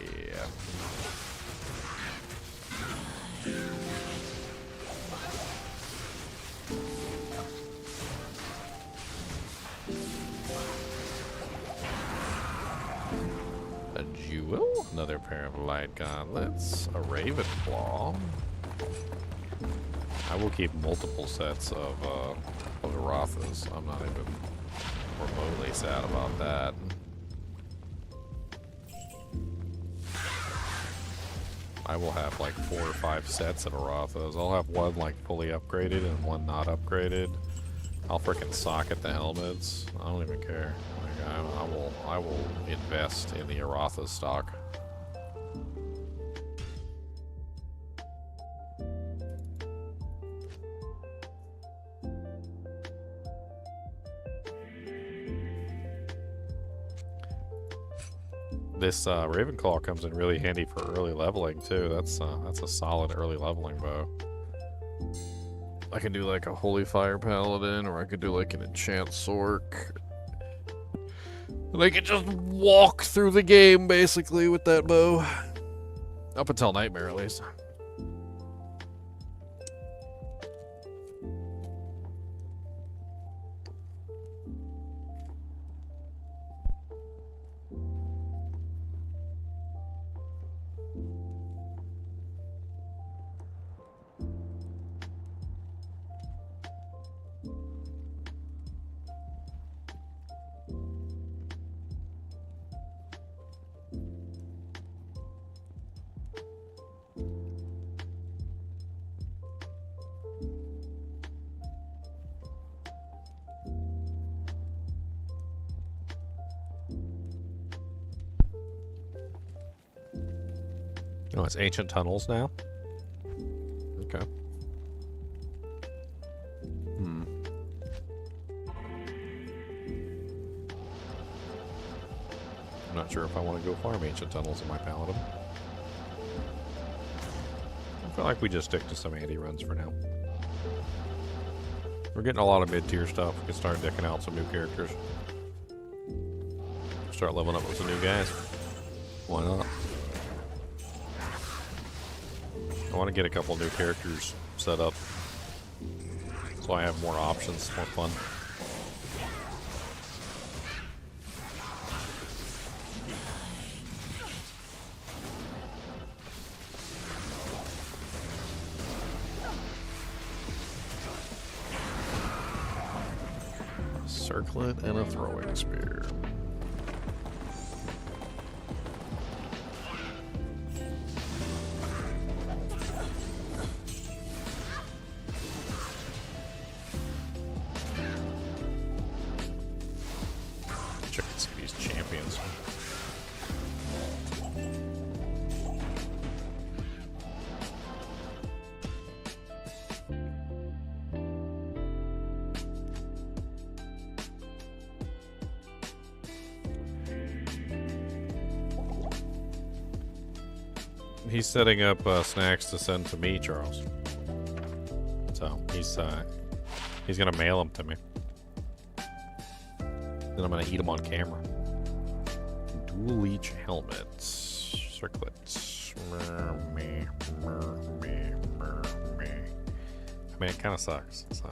A jewel, another pair of light gauntlets, a raven claw. I will keep multiple sets of Arathas. I'm not even remotely sad about that. I will have like 4 or 5 sets of Arathas. I'll have one like fully upgraded and one not upgraded. I'll frickin' socket the helmets. I don't even care. Like, I will invest in the Aratha stock. This Ravenclaw comes in really handy for early leveling too. That's a solid early leveling bow. I can do like a Holy Fire Paladin, or I could do like an Enchant Sork. And I could just walk through the game basically with that bow. Up until Nightmare at least. Oh, it's Ancient Tunnels now? Okay. I'm not sure if I want to go farm Ancient Tunnels in my Paladin. I feel like we just stick to some anti-runs for now. We're getting a lot of mid-tier stuff. We can start decking out some new characters. Start leveling up with some new guys. Why not? I want to get a couple new characters set up so I have more options, more fun. A circlet and a throwing spear. he's setting up snacks to send to me, Charles. So he's gonna mail them to me. Then I'm gonna eat them on camera. Dual leech helmets, circlets. I mean, it kind of sucks. So.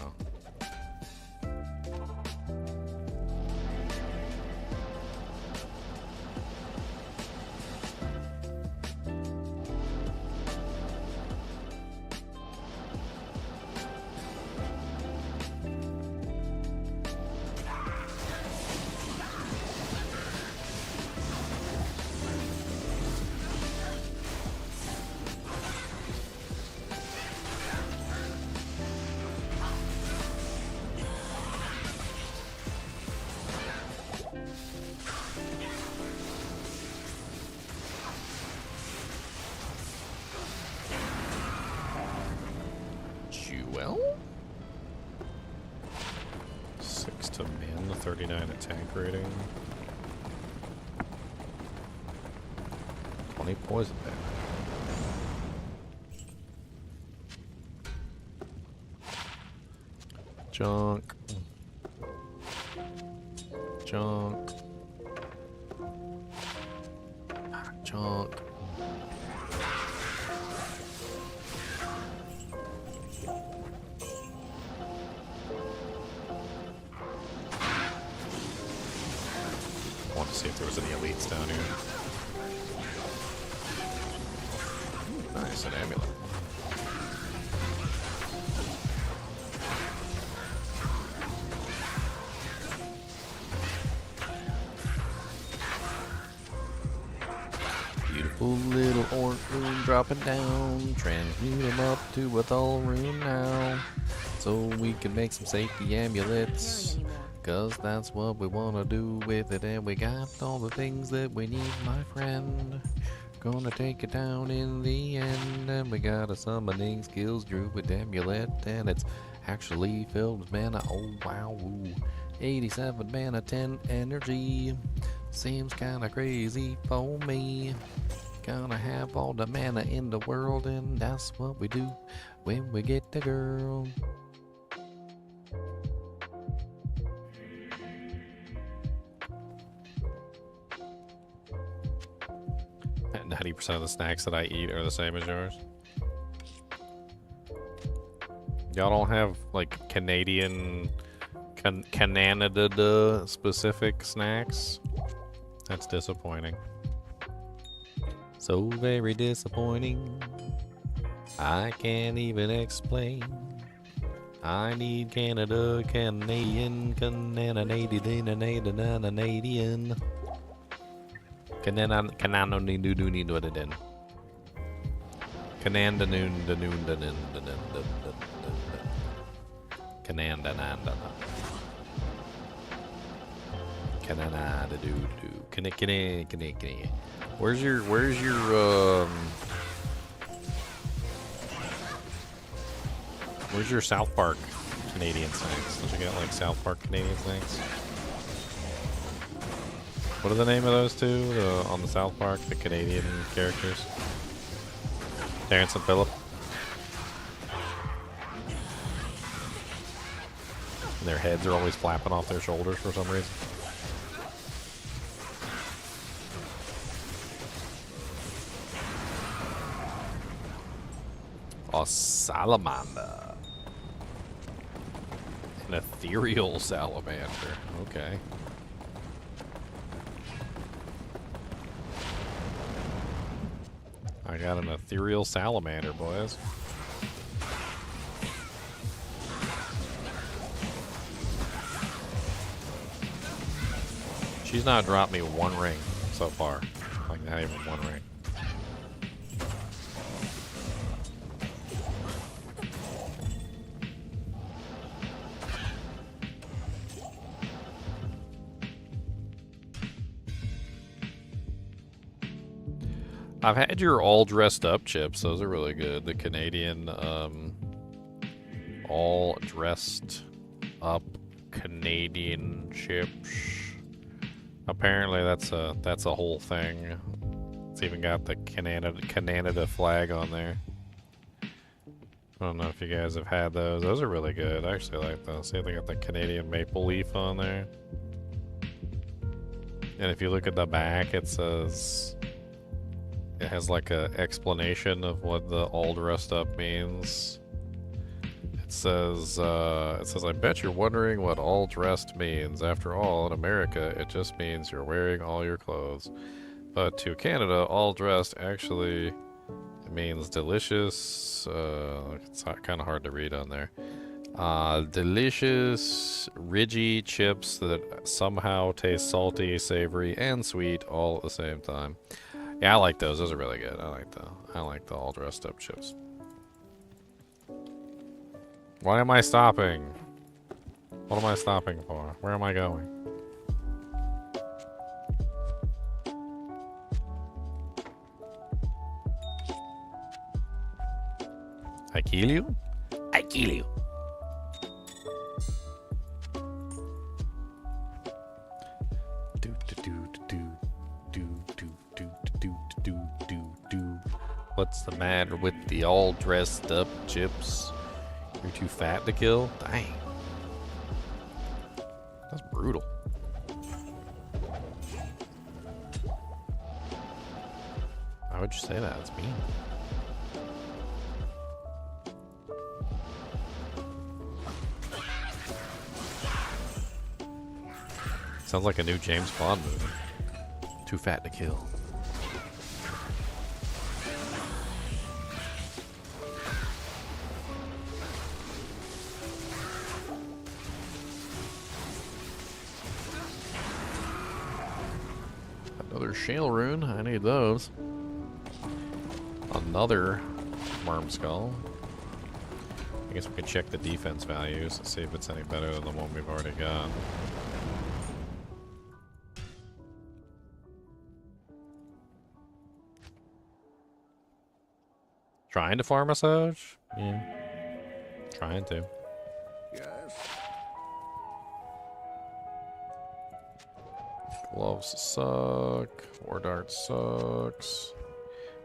Well, 6 to min, 39 attack rating, 20 poison damage. Junk. Junk. Junk. I want to see if there was any elites down here. Nice, an amulet. Beautiful little orc rune dropping down. Transmute them up to a Thul rune now. So we can make some safety amulets. Cause that's what we wanna do with it, and we got all the things that we need, my friend. Gonna take it down in the end, and we got a summoning skills druid amulet, and it's actually filled with mana. Oh wow, ooh. 87 mana, 10 energy. Seems kinda crazy for me. Gonna have all the mana in the world, and that's what we do when we get the girl. 90% of the snacks that I eat are the same as yours. Y'all don't have like Canadian, Canada specific snacks? That's disappointing. So very disappointing. I can't even explain. I need Canada, Canadian, Canadian. Canano need do need what it in. Cananda noon the noon the nin the nin the Cananda nanda. Canana the do do. Can. Where's your where's your South Park Canadian snacks? Don't you got like South Park Canadian snacks? What are the name of those two on the South Park, the Canadian characters? Terrence and Phillip. And their heads are always flapping off their shoulders for some reason. A salamander. An ethereal salamander. Okay. I got an ethereal salamander, boys. She's not dropped me one ring so far. Like, not even one ring. I've had your all dressed up chips. Those are really good. The Canadian, all dressed up Canadian chips. Apparently that's a whole thing. It's even got the Canada flag on there. I don't know if you guys have had those. Those are really good. I actually like those. See, they got the Canadian maple leaf on there. And if you look at the back, it says... It has like a explanation of what the all dressed up means. It says, I bet you're wondering what all dressed means. After all, in America, it just means you're wearing all your clothes. But to Canada, all dressed actually means delicious. It's kind of hard to read on there. Delicious, ridgy chips that somehow taste salty, savory, and sweet all at the same time. Yeah, I like those. Those are really good. I like the all dressed up chips. Why am I stopping? What am I stopping for? Where am I going? I kill you? I kill you. What's the matter with the all dressed up chips? You're too fat to kill? Dang. That's brutal. Why would you say that? It's mean. Sounds like a new James Bond movie. Too fat to kill. Another shale rune. I need those. Another worm skull. I guess we can check the defense values and see if it's any better than the one we've already got. Trying to farm massage? Yeah. Trying to. Yes. Gloves suck. War dart sucks.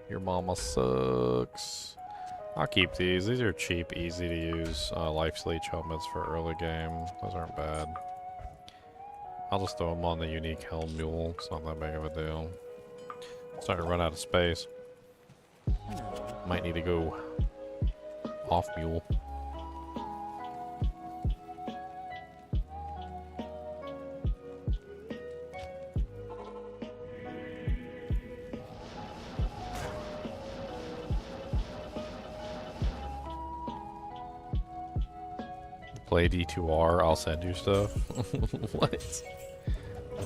Your mama sucks. I'll keep these. These are cheap, easy to use life leech helmets for early game. Those aren't bad. I'll just throw them on the unique helm mule. It's not that big of a deal. Starting to run out of space. Might need to go off mule. Play D2R, I'll send you stuff. What?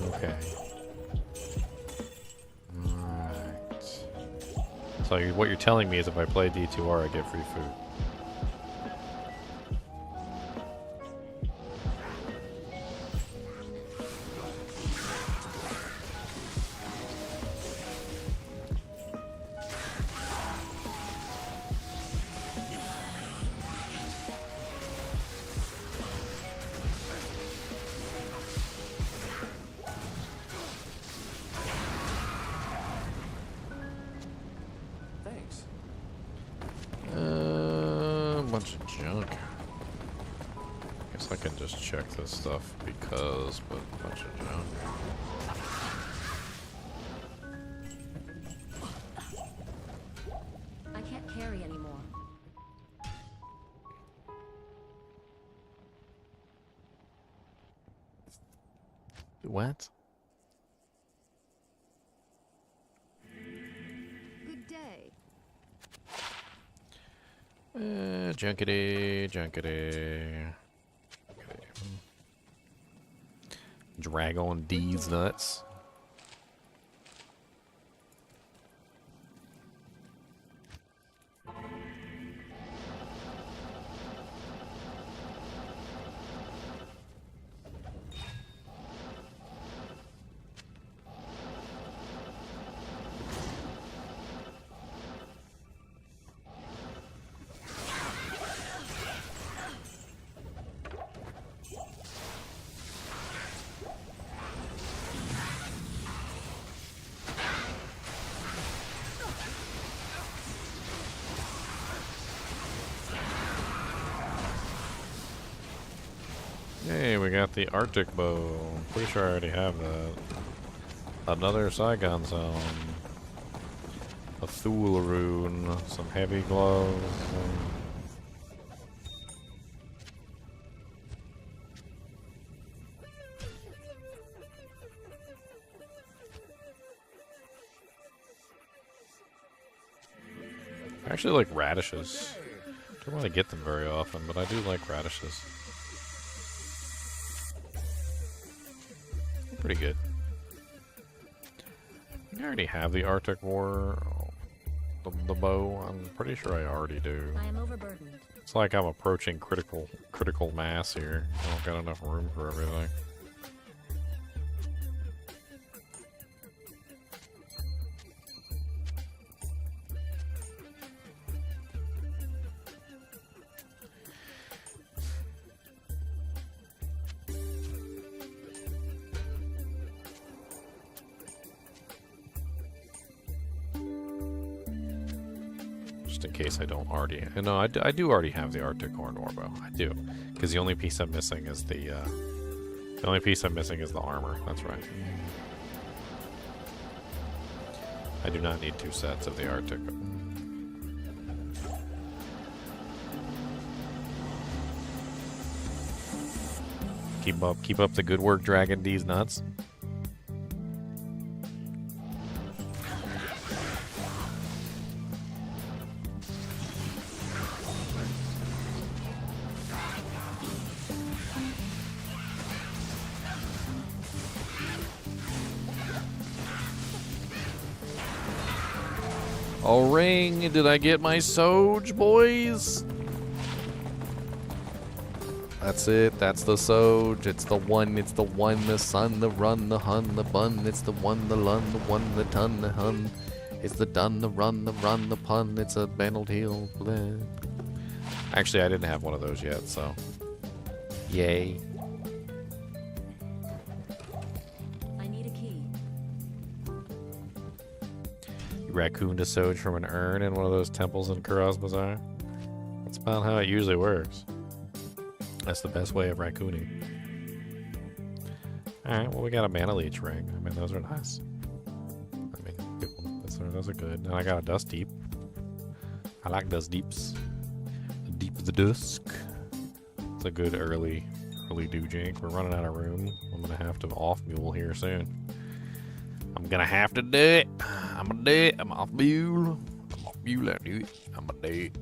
Okay. Alright. So what you're telling me is if I play D2R, I get free food. Thanks. Bunch of junk. Guess I can just check this stuff because, but a bunch of junk. I can't carry anymore. What? Good day. Junkety, junkety. Drag on D's nuts. Hey, we got the Arctic bow. I'm pretty sure I already have that. Another Saigon zone. A Thule rune. Some heavy gloves. I actually like radishes. Don't really get them very often, but I do like radishes. Pretty good. I already have the Arctic War, the bow. I'm pretty sure I already do. I am overburdened. It's like I'm approaching critical mass here. I don't got enough room for everything. Just in case I don't already... No, I do already have the Arctic Horn Orbo. I do. Because the only piece I'm missing is the armor. That's right. I do not need 2 sets of the Arctic. Keep up the good work, Dragon D's nuts. Oh, ring! Did I get my Soj, boys? That's it. That's the Soj. It's the one. It's the one. The sun. The run. The hun. The bun. It's the one. The lun. The one. The ton. The hun. It's the done. The run. The run. The pun. It's a bandled heel. Bleh. Actually, I didn't have one of those yet, so yay. Raccooned a Soj from an urn in one of those temples in Kuraz Bazaar. That's about how it usually works. That's the best way of raccooning. Alright, well, we got a mana leech ring. I mean, those are nice. I mean, those are good. And I got a dust deep. I like dust deeps. The deep of the dusk. It's a good early do jank. We're running out of room. I'm gonna have to off mule here soon. I'm gonna have to do it. I'm gonna do it. I'm off mule. I'm off mule. I do it. I'm gonna do it.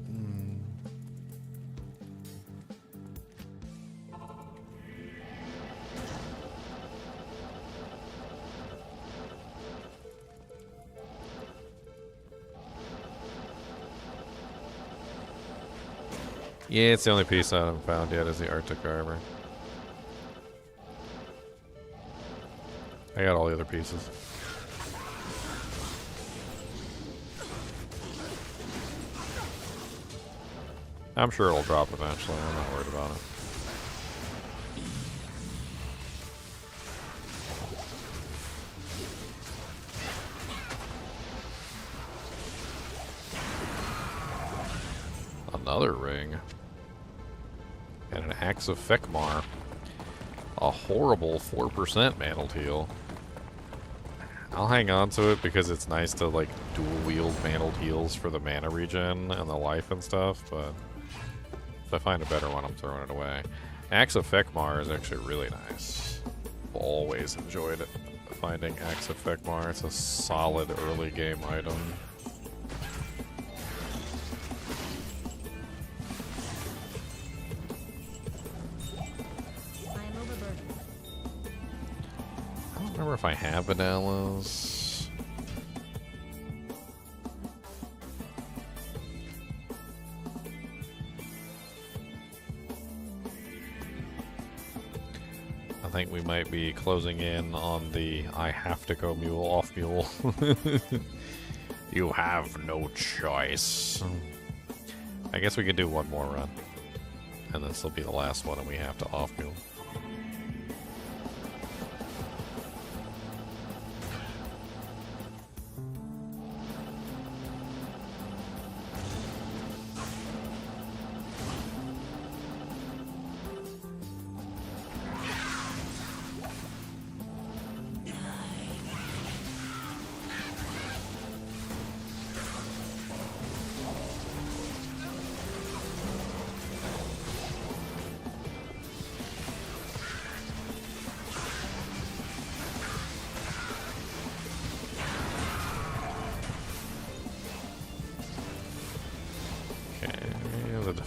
Yeah, it's the only piece I haven't found yet is the Arctic armor. I got all the other pieces. I'm sure it'll drop eventually. I'm not worried about it. Another ring. And an Axe of Fekmar. A horrible 4% mantled heal. I'll hang on to it because it's nice to like dual wield mantled heals for the mana regen and the life and stuff, but if I find a better one, I'm throwing it away. Axe of Fekmar is actually really nice. I've always enjoyed it. Finding Axe of Fekmar. It's a solid early game item. I don't remember if I have Vanillas. I think we might be closing in on the I have to go mule off mule. You have no choice. I guess we could do one more run. And this will be the last one and we have to off mule.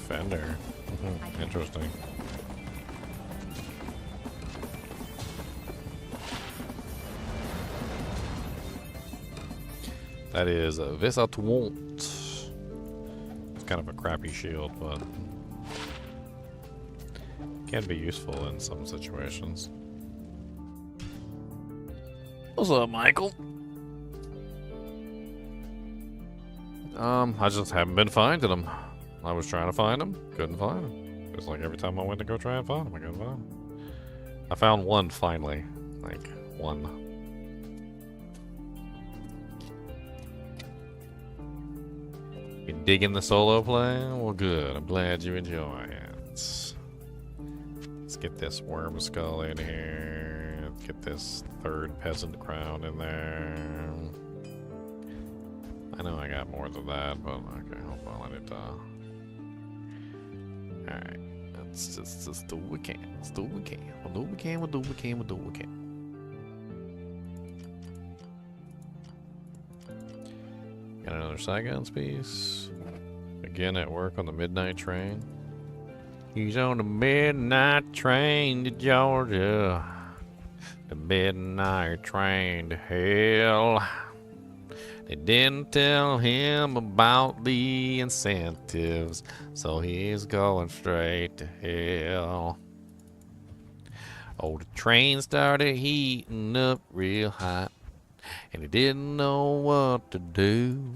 Defender. Interesting. That is a Visatwont. It's kind of a crappy shield, but can be useful in some situations. What's up, Michael? I just haven't been finding them. I was trying to find them, couldn't find them. It's like every time I went to go try and find them, I couldn't find them. I found one finally, like one. You digging the solo play? Well, good. I'm glad you enjoy it. Let's get this worm skull in here. Let's get this third peasant crown in there. I know I got more than that, but okay, hold on, let it alright. Let's just do what we can. Let's do what we can. We'll do what we can, we'll do what we can, we'll do what we can. Got another Saigon's piece. Again at work on the midnight train. He's on the midnight train to Georgia. The midnight train to hell. They didn't tell him about the incentives, so he's going straight to hell. Oh, the train started heating up real hot, and he didn't know what to do.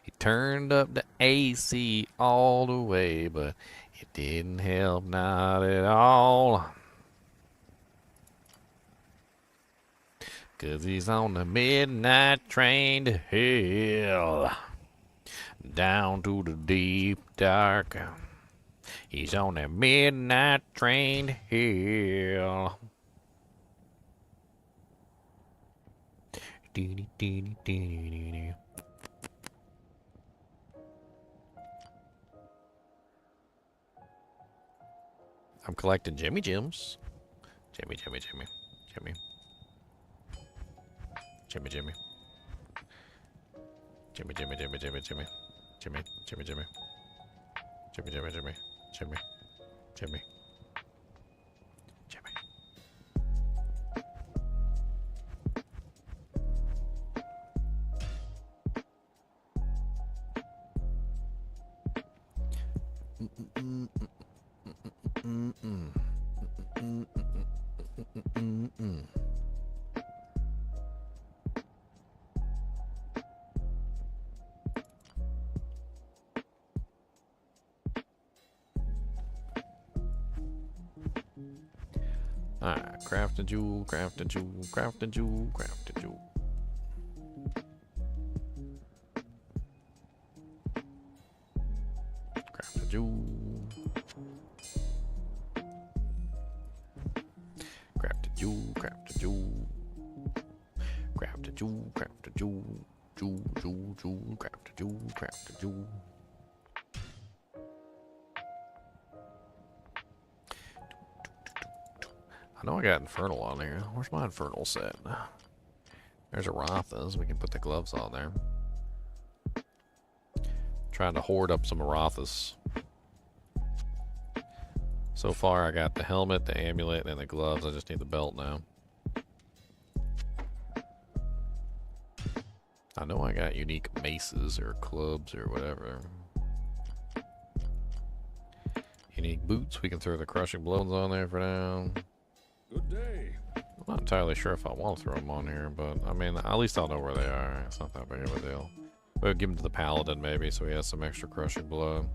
He turned up the AC all the way, but it didn't help, not at all. 'Cause he's on the midnight train to hell, down to the deep dark. He's on that midnight train to hell. I'm collecting Jimmy Jims. Jimmy. Jimmy. Jimmy. Jimmy. Jimmy. Jimmy. Jimmy. Jimmy. Jimmy. Jimmy. Jimmy. Jimmy. Jimmy. Jimmy. Jimmy. Jimmy. Jimmy. Jimmy. Jimmy. Alright, craft a jewel, craft a jewel, craft a jewel, craft a jewel. Craft a jewel. Craft a jewel, craft a jewel. Craft a jewel, craft a jewel. Jewel, craft a jewel, craft a jewel. I know I got Infernal on here. Where's my Infernal set? There's a Arathas. We can put the gloves on there. Trying to hoard up some Arathas. So far I got the helmet, the amulet, and the gloves. I just need the belt now. I know I got unique maces or clubs or whatever. Unique boots. We can throw the crushing blows on there for now. Good day. I'm not entirely sure if I want to throw them on here, but I mean, at least I'll know where they are. It's not that big of a deal. We'll give them to the paladin maybe, so he has some extra crushing blow.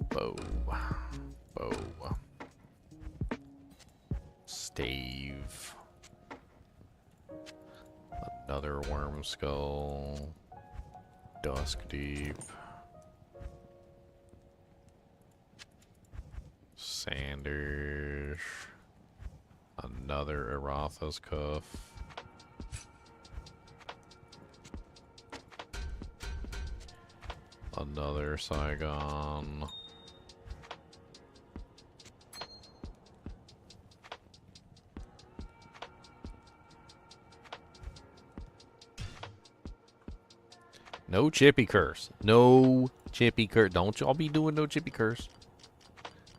Bow. Stave. Another worm skull. Dusk deep. Sanders. Another Aratha's cuff. Another Saigon. No chippy curse. No chippy curse. Don't y'all be doing no chippy curse.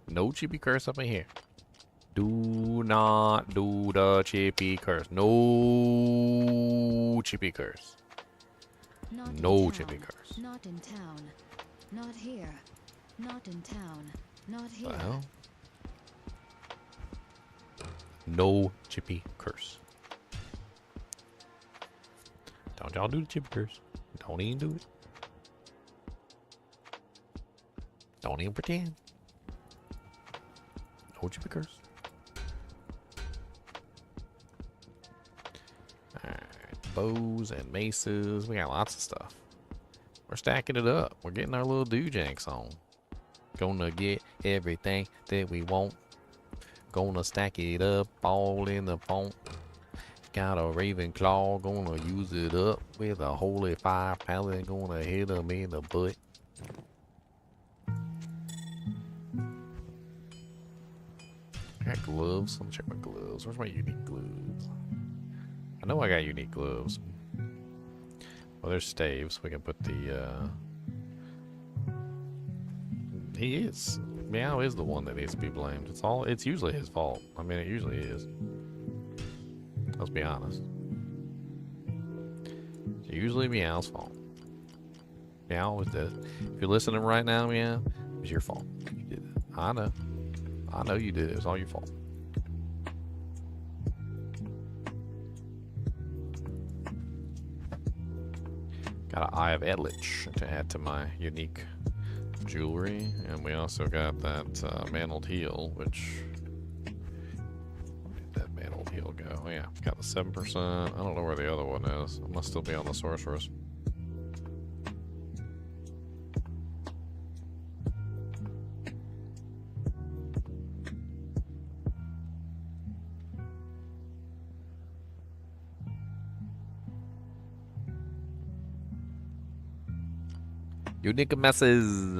No chippy curse up in here. Do not do the chippy curse. No chippy curse. Not in No town. chippy curse. Not in town. Not here. Not in town. Not here. Well. No chippy curse. Don't y'all do the chippy curse. Don't even do it. Don't even pretend. No chippy curse. Alright, bows and maces. We got lots of stuff. We're stacking it up. We're getting our little doojanks on. Gonna get everything that we want. Gonna stack it up all in the font. Got a raven claw, gonna use it up with a holy fire pallet. Gonna hit him in the butt. I got gloves. Let me check my gloves. Where's my unique gloves? I know I got unique gloves. Well, there's staves. We can put the, He is. Meow is the one that needs to be blamed. It's usually his fault. I mean, it usually is. Let's be honest. It's usually Meow's fault. Meow was dead. If you're listening right now, Meow, it was your fault. You did it. I know. I know you did it. It was all your fault. Got an Eye of Edlich to add to my unique jewelry, and we also got that mantled heel, which where did that mantled heel go? Oh, yeah, got the 7%. I don't know where the other one is. It must still be on the sorceress. Unique messes.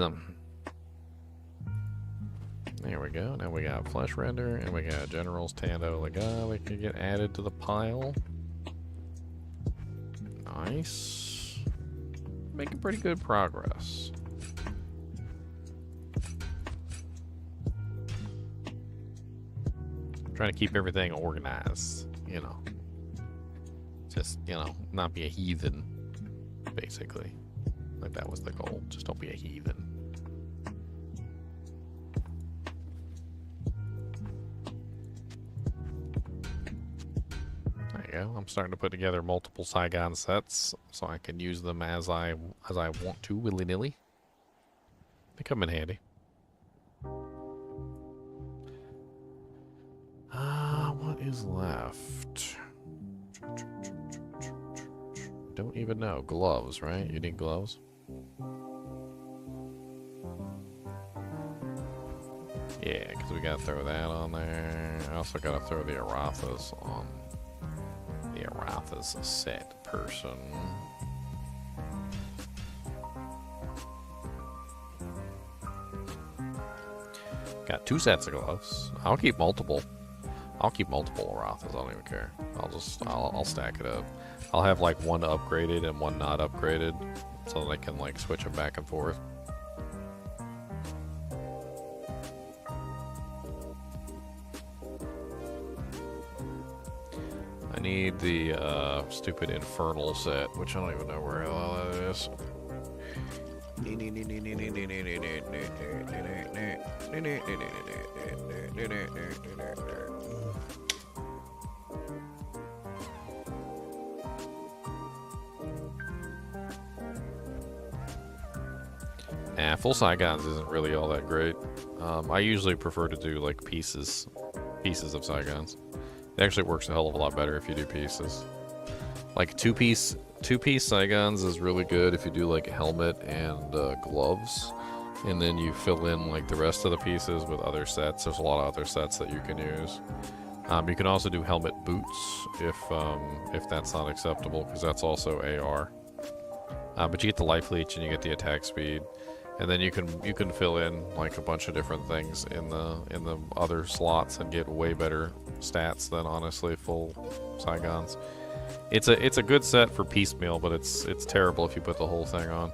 There we go. Now we got flesh render and we got general's tando lega that can get added to the pile. Nice. Making pretty good progress. Trying to keep everything organized, you know. Just, you know, not be a heathen, basically. Like that was the goal. Just don't be a heathen. There you go. I'm starting to put together multiple Saigon sets so I can use them as I want to, willy-nilly. They come in handy. What is left? Don't even know. Gloves, right? You need gloves? Yeah, because we gotta throw that on there. I also gotta throw the Arathas on the Arathas set person. Got 2 sets of gloves. I'll keep multiple. I'll keep multiple Arathas. I don't even care. I'll stack it up. I'll have like one upgraded and one not upgraded, so that I can like switch them back and forth. I need the stupid infernal set, which I don't even know where that is. Nah, full Saigons isn't really all that great. I usually prefer to do like pieces of Saigons. It actually works a hell of a lot better if you do pieces. Like two-piece Saigons is really good if you do like a helmet and gloves, and then you fill in like the rest of the pieces with other sets. There's a lot of other sets that you can use. You can also do helmet boots if that's not acceptable, because that's also AR. But you get the life leech and you get the attack speed. and then you can fill in like a bunch of different things in the other slots and get way better stats than honestly full Saigons. It's a good set for piecemeal, but it's terrible if you put the whole thing on.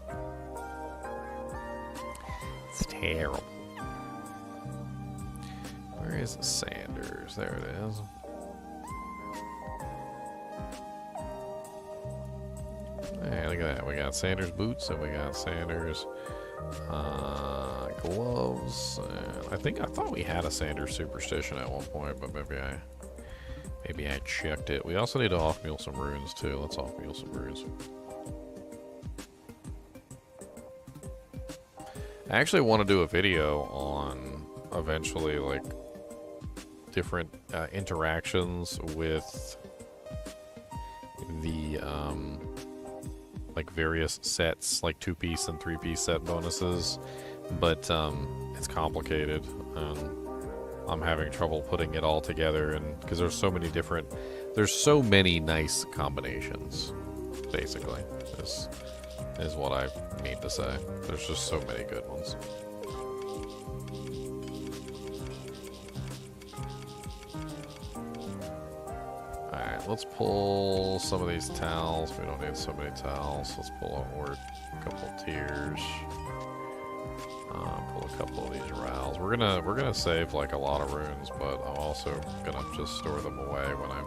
It's terrible. Where is Sanders? There it is. Hey, look at that. We got Sanders boots and we got Sanders gloves. And I thought we had a Sanders superstition at one point, but maybe I checked it. We also need to off-meal some runes too. Let's off-meal some runes. I actually want to do a video on eventually like different interactions with the like various sets, like 2-piece and 3-piece set bonuses, but it's complicated and I'm having trouble putting it all together, and because there's so many nice combinations, basically is what I mean to say. There's just so many good ones. Alright, let's pull some of these towels. We don't need so many towels. Let's pull a couple tiers. Pull a couple of these rowels. We're gonna save like a lot of runes, but I'm also gonna just store them away when I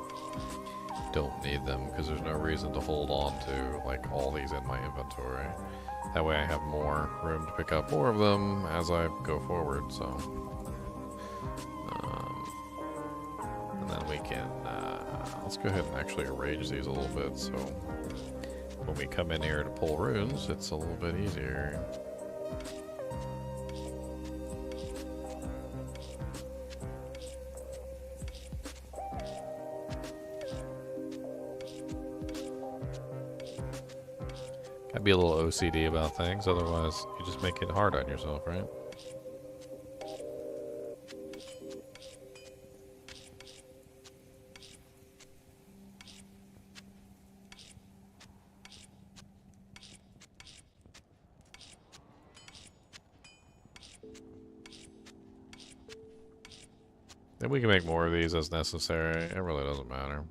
don't need them, because there's no reason to hold on to like all these in my inventory. That way I have more room to pick up more of them as I go forward. So, and then we can let's go ahead and actually arrange these a little bit, so when we come in here to pull runes, it's a little bit easier. Gotta be a little OCD about things, otherwise you just make it hard on yourself, right? Then we can make more of these as necessary. It really doesn't matter.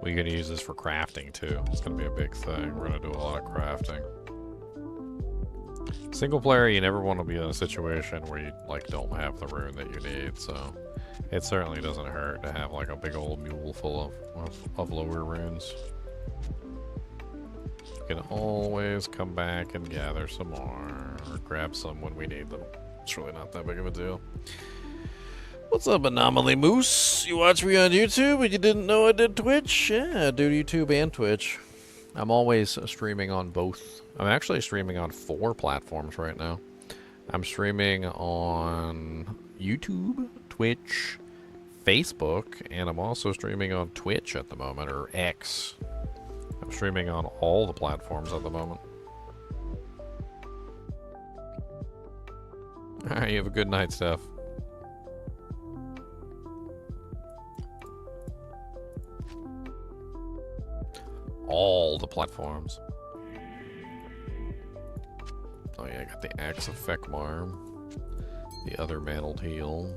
We're going to use this for crafting too. It's going to be a big thing. We're going to do a lot of crafting. Single player, you never want to be in a situation where you like don't have the rune that you need, so it certainly doesn't hurt to have like a big old mule full of lower runes. You can always come back and gather some more, or grab some when we need them. It's really not that big of a deal. What's up, Anomaly Moose? You watch me on YouTube and you didn't know I did Twitch? Yeah, I do YouTube and Twitch. I'm always streaming on both. I'm actually streaming on 4 platforms right now. I'm streaming on YouTube, Twitch, Facebook, and I'm also streaming on Twitch at the moment, or X. I'm streaming on all the platforms at the moment. Alright, you have a good night, Steph. All the platforms. Oh yeah, I got the Axe of Fekmar. The other mantled heel.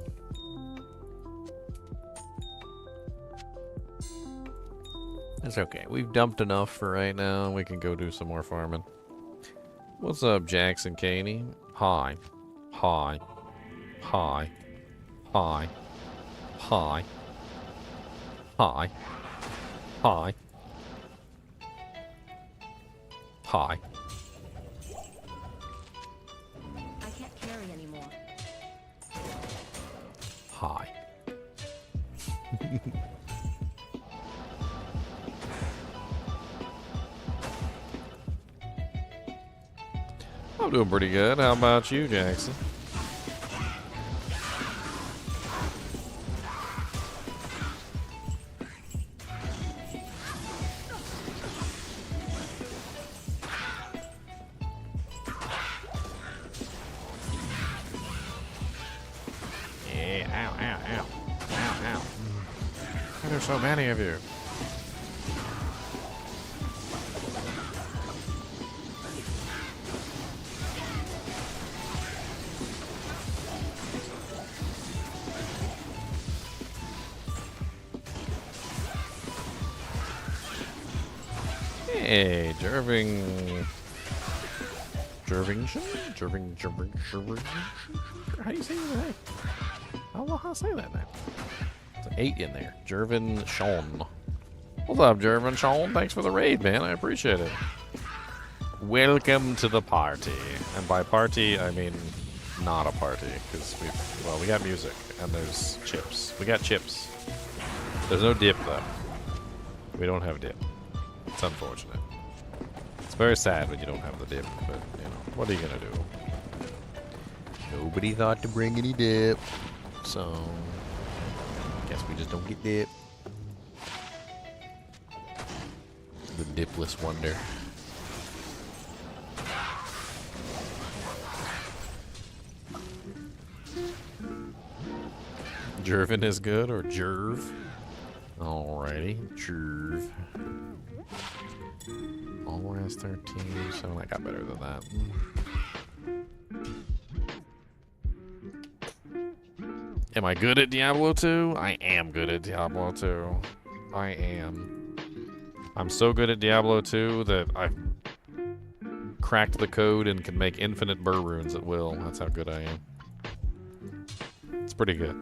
It's okay. We've dumped enough for right now. We can go do some more farming. What's up, Jackson Caney? Hi. Hi. Hi. Hi. Hi. Hi. Hi. Hi. I can't carry anymore. Hi. I'm doing pretty good. How about you, Jackson? Hey, ow, ow, ow. Ow, ow. Why are there so many of you? Hey, Jerving. Jerving. How do you say that name? I don't know how to say that name. It's an 8 in there. Jervin Sean. What's up, Jervin Sean? Thanks for the raid, man. I appreciate it. Welcome to the party. And by party, I mean not a party. Because we got music and there's chips. We got chips. There's no dip, though. We don't have dip. It's unfortunate. It's very sad when you don't have the dip, but, you know, what are you gonna do? Nobody thought to bring any dip, so guess we just don't get dip. The dipless wonder. Jervin is good, or Jerv? Alrighty, Jerv. All has 13, so I got better than that. Am I good at Diablo 2? I am good at Diablo 2. I am. I'm so good at Diablo 2 that I've cracked the code and can make infinite burr runes at will. That's how good I am. It's pretty good.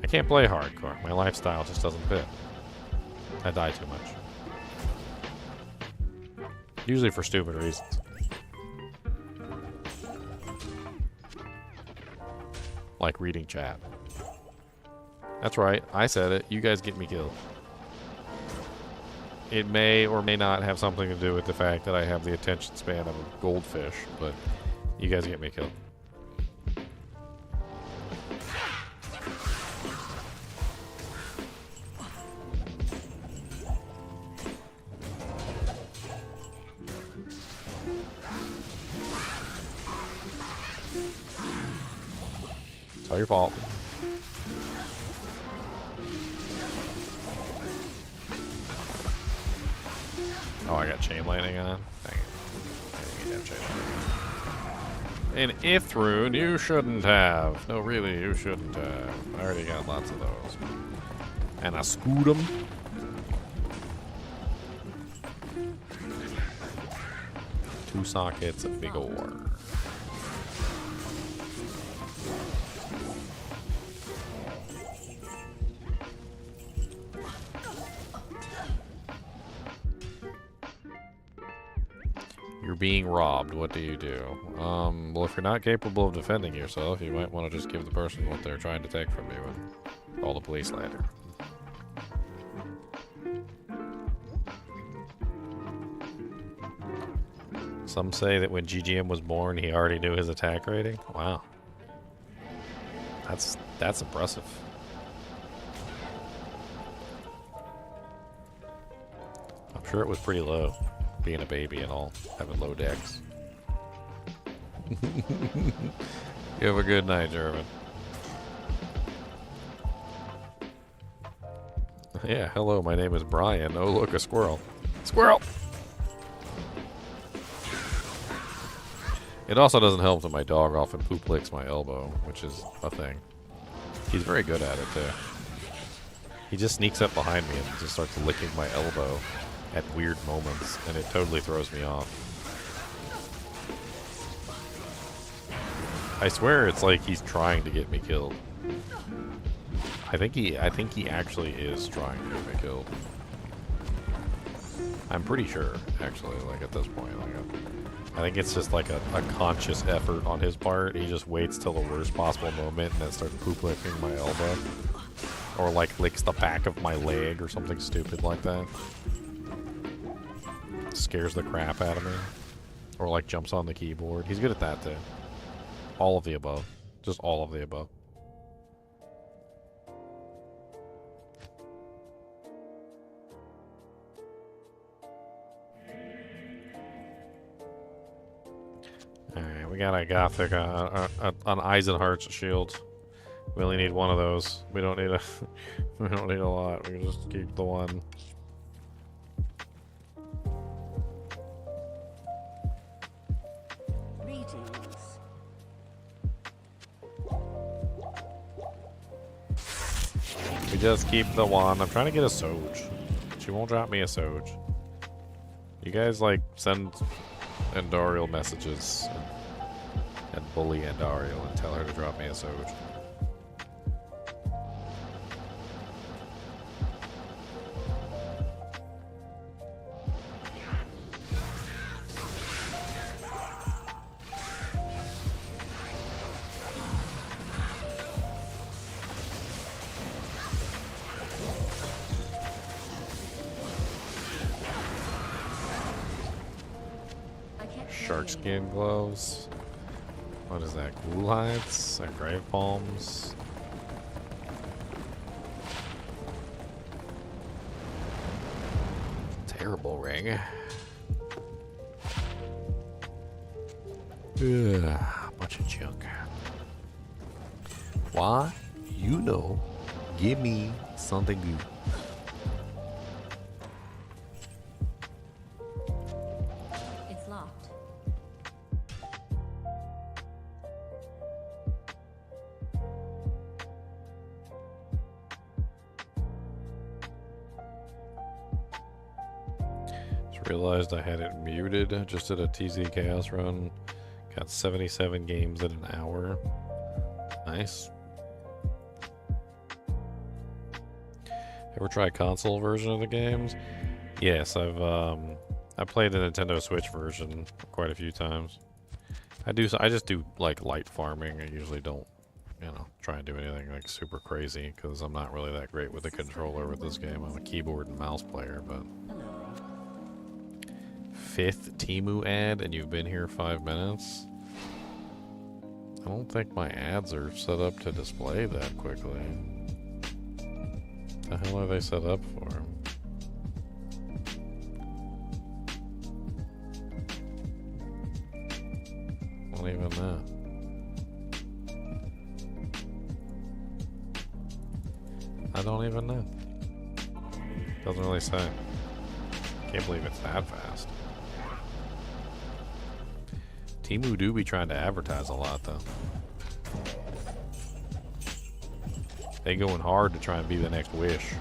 I can't play hardcore. My lifestyle just doesn't fit. I die too much. Usually for stupid reasons. Like reading chat. That's right, I said it. You guys get me killed. It may or may not have something to do with the fact that I have the attention span of a goldfish, but you guys get me killed. It's all your fault. Oh, I got chain lightning on? Dang it. I didn't mean to have chain lightning. An if rune you shouldn't have. No, really, you shouldn't have. I already got lots of those. And I scoot them. Two sockets, a big ore. You're being robbed. What do you do? Well, if you're not capable of defending yourself, you might want to just give the person what they're trying to take from you and call the police later. Some say that when GGM was born, he already knew his attack rating. Wow. That's impressive. I'm sure it was pretty low. Being a baby and all, having low decks. You have a good night, Jervin. Yeah, hello, my name is Brian. Oh, look, a squirrel. Squirrel! It also doesn't help that my dog often poop licks my elbow, which is a thing. He's very good at it, too. He just sneaks up behind me and just starts licking my elbow at weird moments, and it totally throws me off. I swear it's like he's trying to get me killed. I think he actually is trying to get me killed. I'm pretty sure, actually, like at this point. Like I think it's just like a conscious effort on his part. He just waits till the worst possible moment and then starts poop licking my elbow. Or like licks the back of my leg or something stupid like that. Scares the crap out of me. Or like jumps on the keyboard. He's good at that too. All of the above. Just all of the above. Alright, we got a Gothic, an Eisenhart's shield. We only need one of those. We don't need a, we don't need a lot. We can just keep the one. Greetings. We just keep the one. I'm trying to get a Soj. She won't drop me a Soj. You guys like send Andariel messages and bully Andariel and tell her to drop me a Soj. Shark skin gloves. What is that? Ghoul hides? Grave palms? Terrible ring. Ugh, bunch of junk. Why? You know. Give me something good. It's locked. Just realized I had it muted. Just did a TZ Chaos run. Got 77 games in an hour. Nice. Ever try console version of the games? Yes, I played the Nintendo Switch version quite a few times. I just do like light farming. I usually don't, try and do anything like super crazy because I'm not really that great with the controller with this game. I'm a keyboard and mouse player, but Hello. 5th Temu ad and you've been here 5 minutes? I don't think my ads are set up to display that quickly. The hell are they set up for? Not even that. I don't even know. Doesn't really say. Can't believe it's that fast. Temu do be trying to advertise a lot though. They going hard to try and be the next Wish.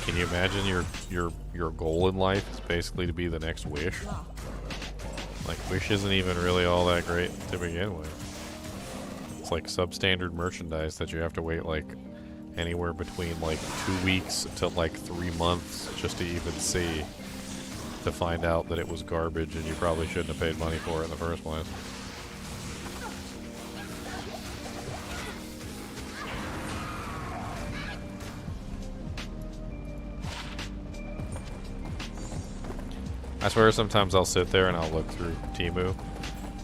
Can you imagine your goal in life is basically to be the next Wish? Like Wish isn't even really all that great to begin with. It's like substandard merchandise that you have to wait like anywhere between like 2 weeks to like 3 months just to even see, to find out that it was garbage and you probably shouldn't have paid money for it in the first place. I swear sometimes I'll sit there and I'll look through Temu.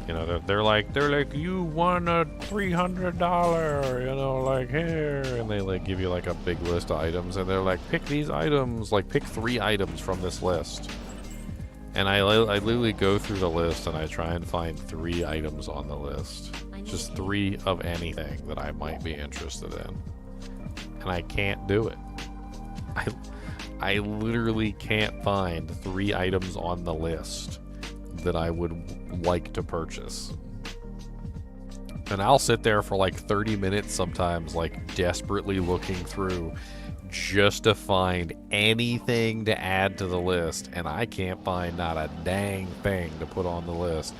You know, they're like, you won a $300, like here, and they like give you like a big list of items, and they're like, pick these items, like pick 3 items from this list. And I literally go through the list and I try and find 3 items on the list, just 3 of anything that I might be interested in, and I can't do it. I literally can't find 3 items on the list that I would like to purchase. And I'll sit there for like 30 minutes sometimes, like desperately looking through just to find anything to add to the list, and I can't find not a dang thing to put on the list.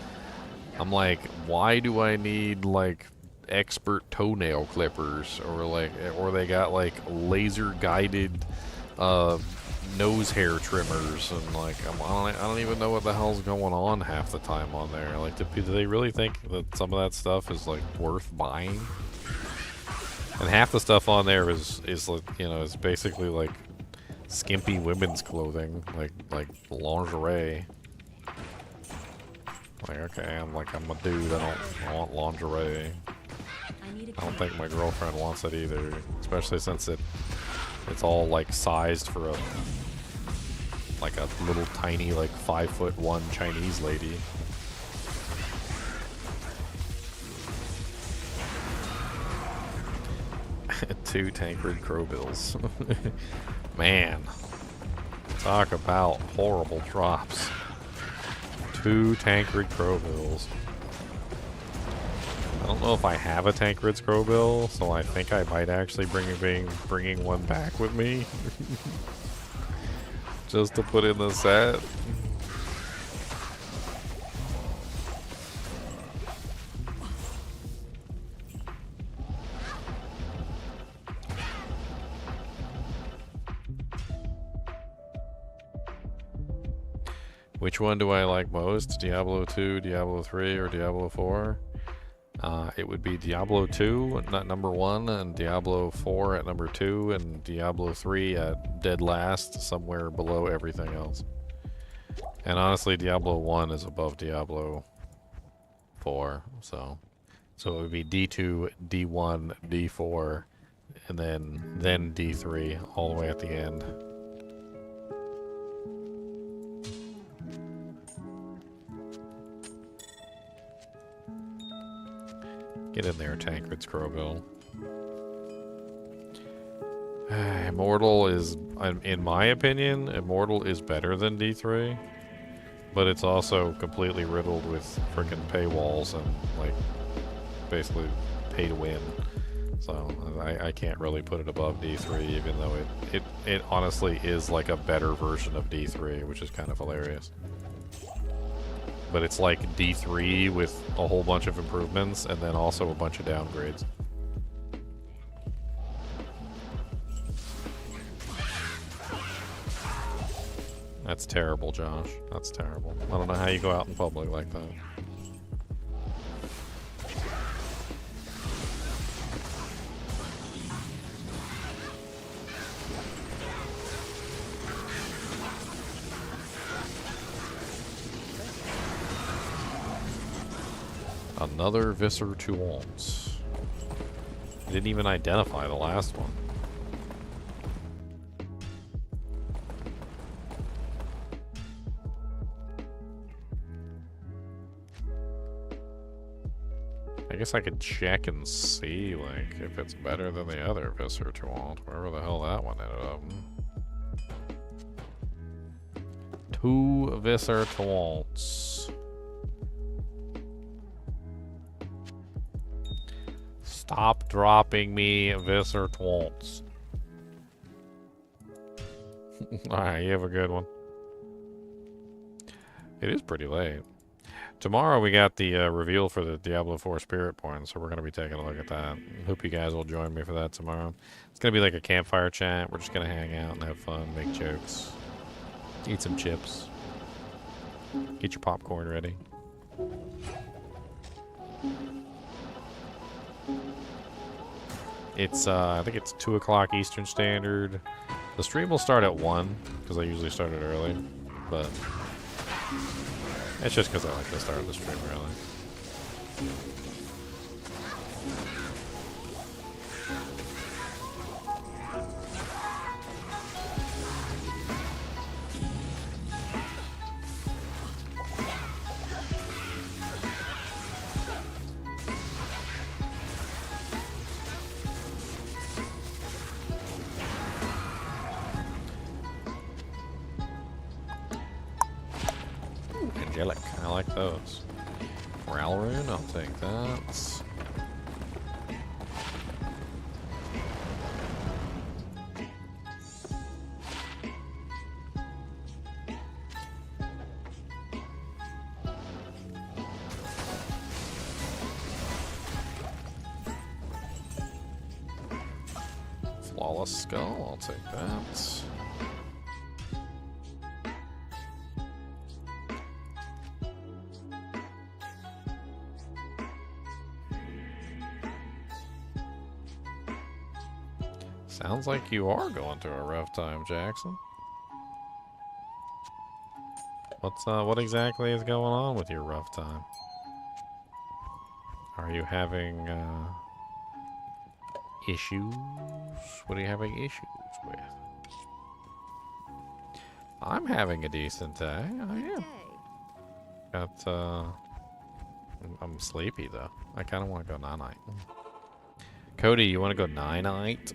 I'm like, why do I need like expert toenail clippers, or they got like laser guided nose hair trimmers, and like I don't even know what the hell's going on half the time on there. Like, do they really think that some of that stuff is like worth buying? And half the stuff on there is is basically like skimpy women's clothing, like lingerie. Like, okay, I'm a dude. I want lingerie. I don't think my girlfriend wants it either, especially since it's all like sized for like a little tiny, like 5'1" Chinese lady. Two Tancred Crowbills. Man, talk about horrible drops. Two Tancred Crowbills. I don't know if I have a Tancred Crowbill, so I think I might actually bringing one back with me. Just to put in the set. Which one do I like most? Diablo 2, Diablo 3, or Diablo 4? It would be Diablo 2 at number 1, and Diablo 4 at number 2, and Diablo 3 at dead last, somewhere below everything else. And honestly, Diablo 1 is above Diablo 4, so it would be D2, D1, D4, and then D3, all the way at the end. Get in there, Tancred's Crowbill. Immortal is, in my opinion, Immortal is better than D3, but it's also completely riddled with freaking paywalls and, like, basically pay to win. So I can't really put it above D3, even though it honestly is like a better version of D3, which is kind of hilarious. But it's like D3 with a whole bunch of improvements and then also a bunch of downgrades. That's terrible, Josh. That's terrible. I don't know how you go out in public like that. Another Visser Tuant. I didn't even identify the last one. I guess I could check and see, like, if it's better than the other Visser Tuant, wherever the hell that one ended up. Two Visser Tuants. Stop dropping me Visser Tuants. Alright, you have a good one. It is pretty late. Tomorrow we got the reveal for the Diablo 4 Spiritborn, so we're going to be taking a look at that. Hope you guys will join me for that tomorrow. It's going to be like a campfire chat. We're just going to hang out and have fun, make jokes, eat some chips, get your popcorn ready. It's, I think it's 2 o'clock Eastern Standard. The stream will start at 1, because I usually start it early, but it's just because I like to start the stream early. Angelic, I like those. Morale rune, I'll take that. Flawless skull, I'll take that. Sounds like you are going through a rough time, Jackson. What exactly is going on with your rough time? Are you having issues? What are you having issues with? I'm having a decent day. I Good am. day. I'm sleepy though. I kind of want to go night. Cody, you want to go night?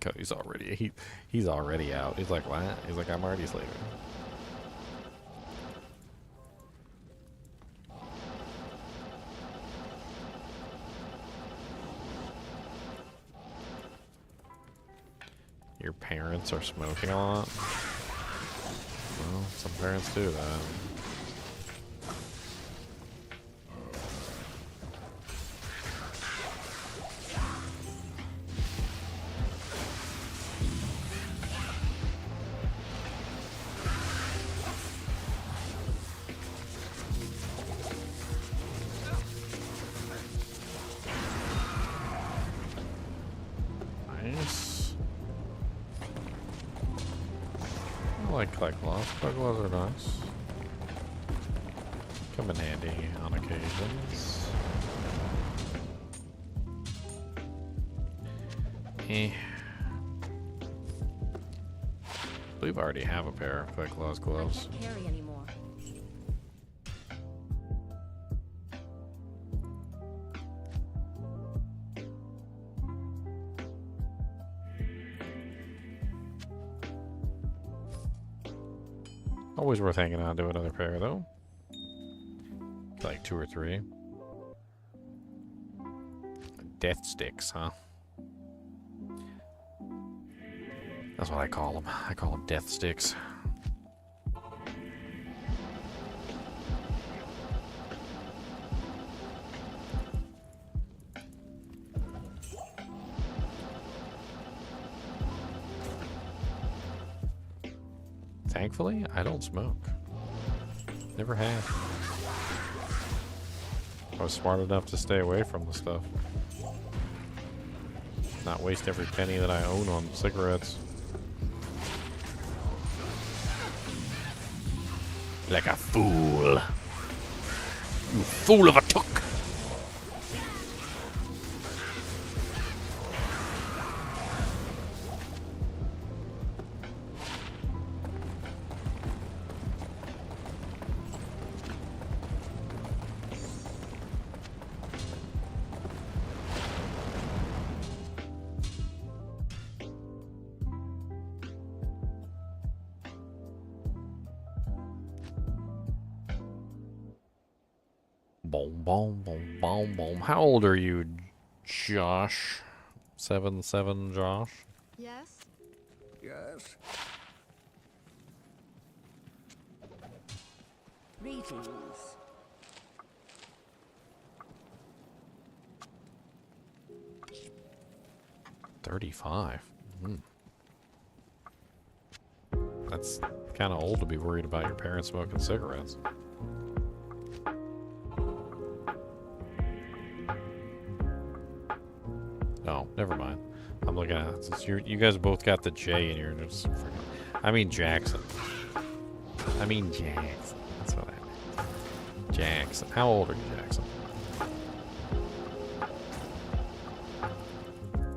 Cody's already he's already out. He's like, what? He's like, I'm already sleeping. Your parents are smoking a lot? Well, some parents do that. Nice. I like clay gloves. Clay gloves are nice. Come in handy on occasions. I believe I already have a pair of clay gloves. I can't carry anymore. Always worth hanging on to another pair, though. Like 2 or 3. Death sticks, huh? That's what I call them. I call them death sticks. Thankfully, I don't smoke. Never have. I was smart enough to stay away from the stuff. Not waste every penny that I own on cigarettes. Like a fool. You fool of a took. Boom, boom, boom, boom, boom. How old are you, Josh? 7'7", Josh? Yes? Yes. Greetings. 35. That's kind of old to be worried about your parents smoking cigarettes. Oh, never mind. I'm looking at it. Since you guys both got the J in here. Just I mean Jackson. I mean Jackson. That's what I meant. Jackson. How old are you, Jackson?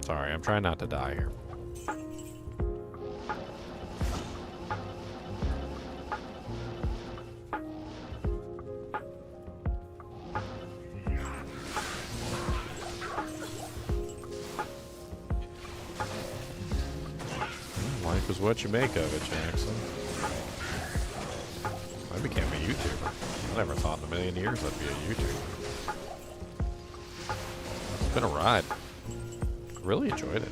Sorry, I'm trying not to die here. Life is what you make of it, Jackson. I became a YouTuber. I never thought in a million years I'd be a YouTuber. It's been a ride. Really enjoyed it.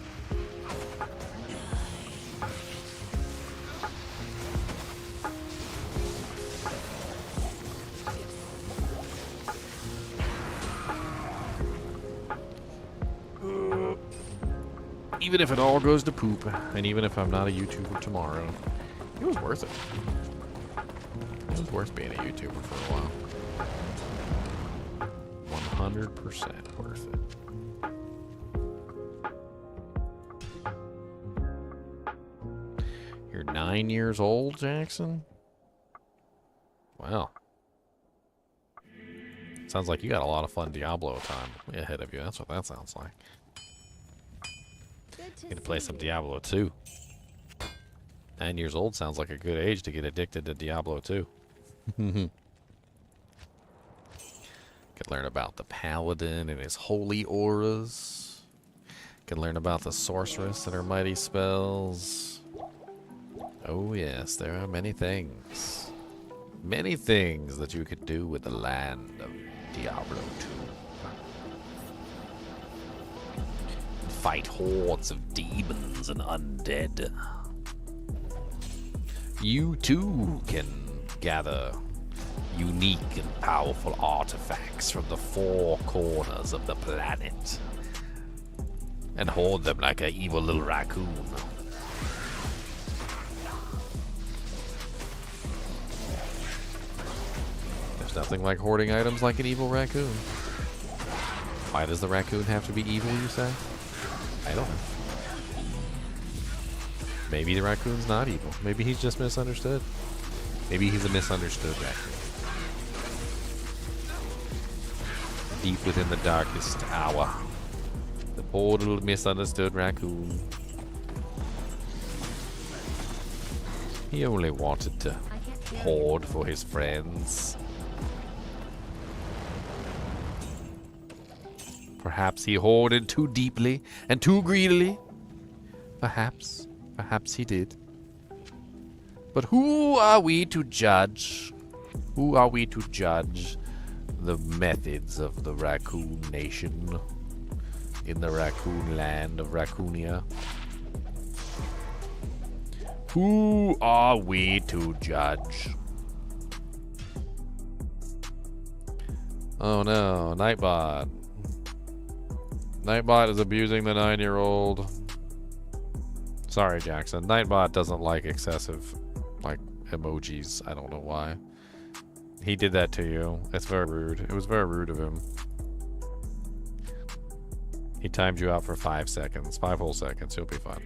Even if it all goes to poop, and even if I'm not a YouTuber tomorrow, it was worth it. It was worth being a YouTuber for a while. 100% worth it. You're 9 years old, Jackson? Wow. Sounds like you got a lot of fun Diablo time ahead of you. That's what that sounds like. Good to Gonna play see some you. Diablo 2. 9 years old sounds like a good age to get addicted to Diablo 2. Could learn about the paladin and his holy auras. Could learn about the sorceress and her mighty spells. Oh yes, there are many things. Many things that you could do with the land of Diablo 2. Fight hordes of demons and undead. You too can gather unique and powerful artifacts from the four corners of the planet and hoard them like an evil little raccoon. There's nothing like hoarding items like an evil raccoon. Why does the raccoon have to be evil, you say? I don't know. Maybe the raccoon's not evil. Maybe he's just misunderstood. Maybe he's a misunderstood raccoon. Deep within the darkest hour, the poor little misunderstood raccoon. He only wanted to hoard for his friends. Perhaps he hoarded too deeply and too greedily. Perhaps he did. But who are we to judge? Who are we to judge the methods of the raccoon nation in the raccoon land of Racoonia? Who are we to judge? Oh no, Nightbot. Nightbot is abusing the 9-year-old. Sorry, Jackson. Nightbot doesn't like excessive, like, emojis. I don't know why. He did that to you. It's very rude. It was very rude of him. He timed you out for 5 seconds. 5 whole seconds. You'll be fine.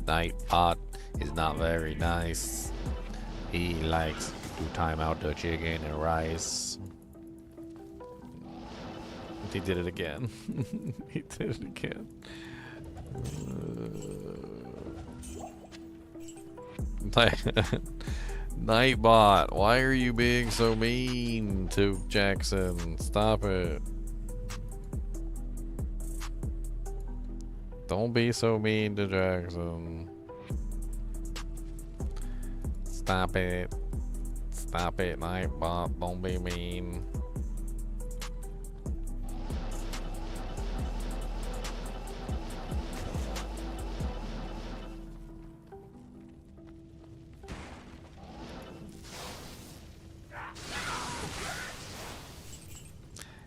Nightbot is not very nice. He likes to time out the chicken and rice. He did it again. He did it again. Nightbot, why are you being so mean to Jackson? Stop it. Don't be so mean to Jackson. Stop it. Stop it, Nightbot. Don't be mean.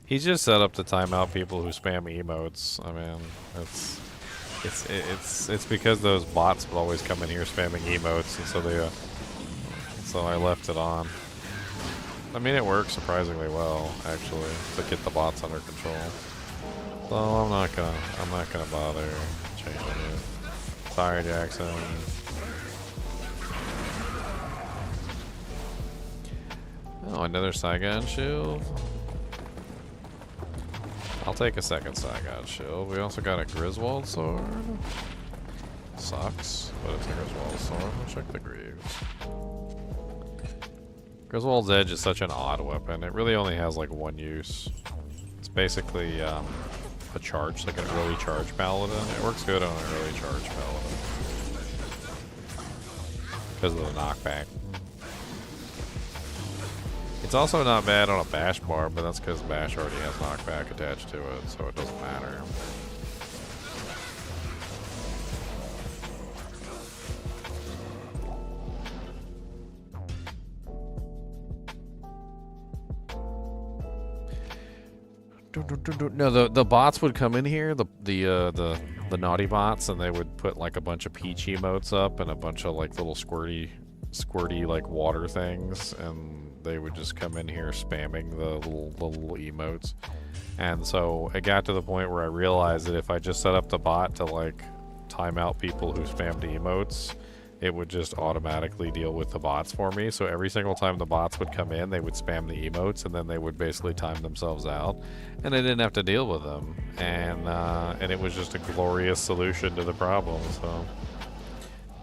He's just set up to time out people who spam emotes. I mean, it's because those bots would always come in here spamming emotes, and so they so I left it on. I mean, it works surprisingly well, actually, to get the bots under control. So I'm not gonna bother changing it. Sorry, Jackson. Oh, another Saigon shield. I'll take a second Saigon shield. We also got a Griswold sword. Sucks, but it's a Griswold sword. I'll check the Greaves. Griswold's Edge is such an odd weapon. It really only has like one use. It's basically a charge, like an early charge paladin. It works good on an early charge paladin because of the knockback. It's also not bad on a bash bar, but that's because bash already has knockback attached to it, so it doesn't matter. No, the bots would come in here, the naughty bots, and they would put like a bunch of peach emotes up and a bunch of like little squirty like water things, and they would just come in here spamming the little emotes. And so it got to the point where I realized that if I just set up the bot to like time out people who spammed emotes, it would just automatically deal with the bots for me. So every single time the bots would come in, they would spam the emotes, and then they would basically time themselves out, and I didn't have to deal with them. And it was just a glorious solution to the problem. So,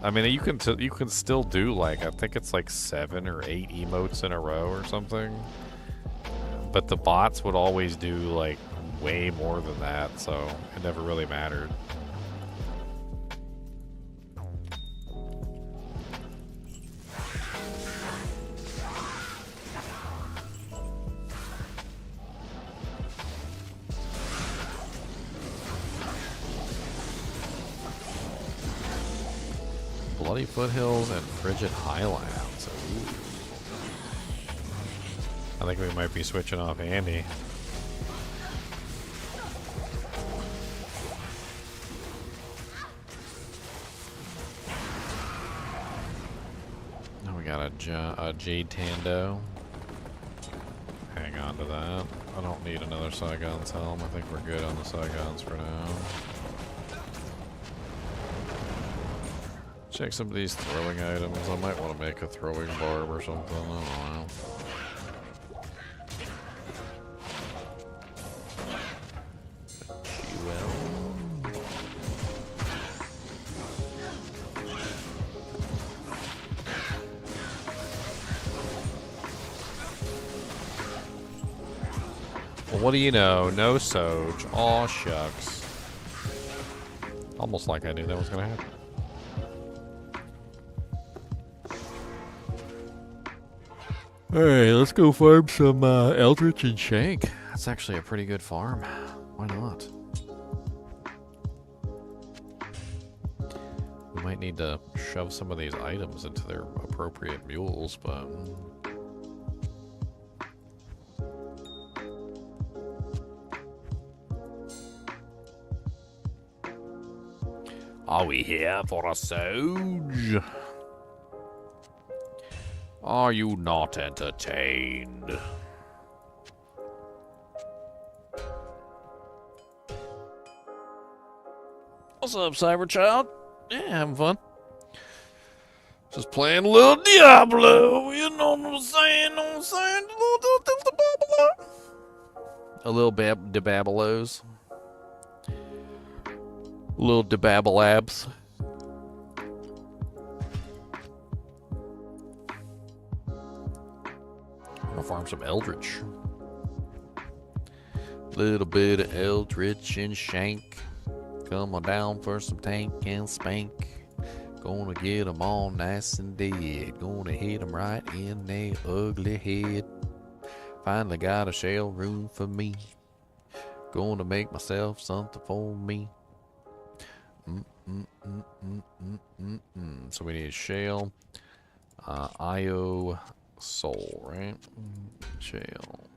I mean, you can still do like, I think it's like 7 or 8 emotes in a row or something, but the bots would always do like way more than that, so it never really mattered. Bloody Foothills and Frigid Highlands. Ooh. I think we might be switching off Andy. Now we got a Jade Tando. Hang on to that. I don't need another Saigon's helm. I think we're good on the Saigons for now. Check some of these throwing items. I might want to make a throwing barb or something. I don't know. Well, what do you know? No Soj. Aw, shucks. Almost like I knew that was going to happen. Hey, let's go farm some Eldritch and Shank. That's actually a pretty good farm. Why not? We might need to shove some of these items into their appropriate mules, but... Are we here for a Soj? Are you not entertained? What's up, Cyberchild? Yeah, having fun. Just playing a little Diablo. You know what I'm saying? A little Debabelos. Little Debabelabs. I'll farm some Eldritch. Little bit of Eldritch and Shank. Come on down for some tank and spank. Gonna get 'em all nice and dead. Gonna hit 'em right in their ugly head. Finally got a shell room for me. Gonna make myself something for me. So we need a shell. Io soul, right? Shell.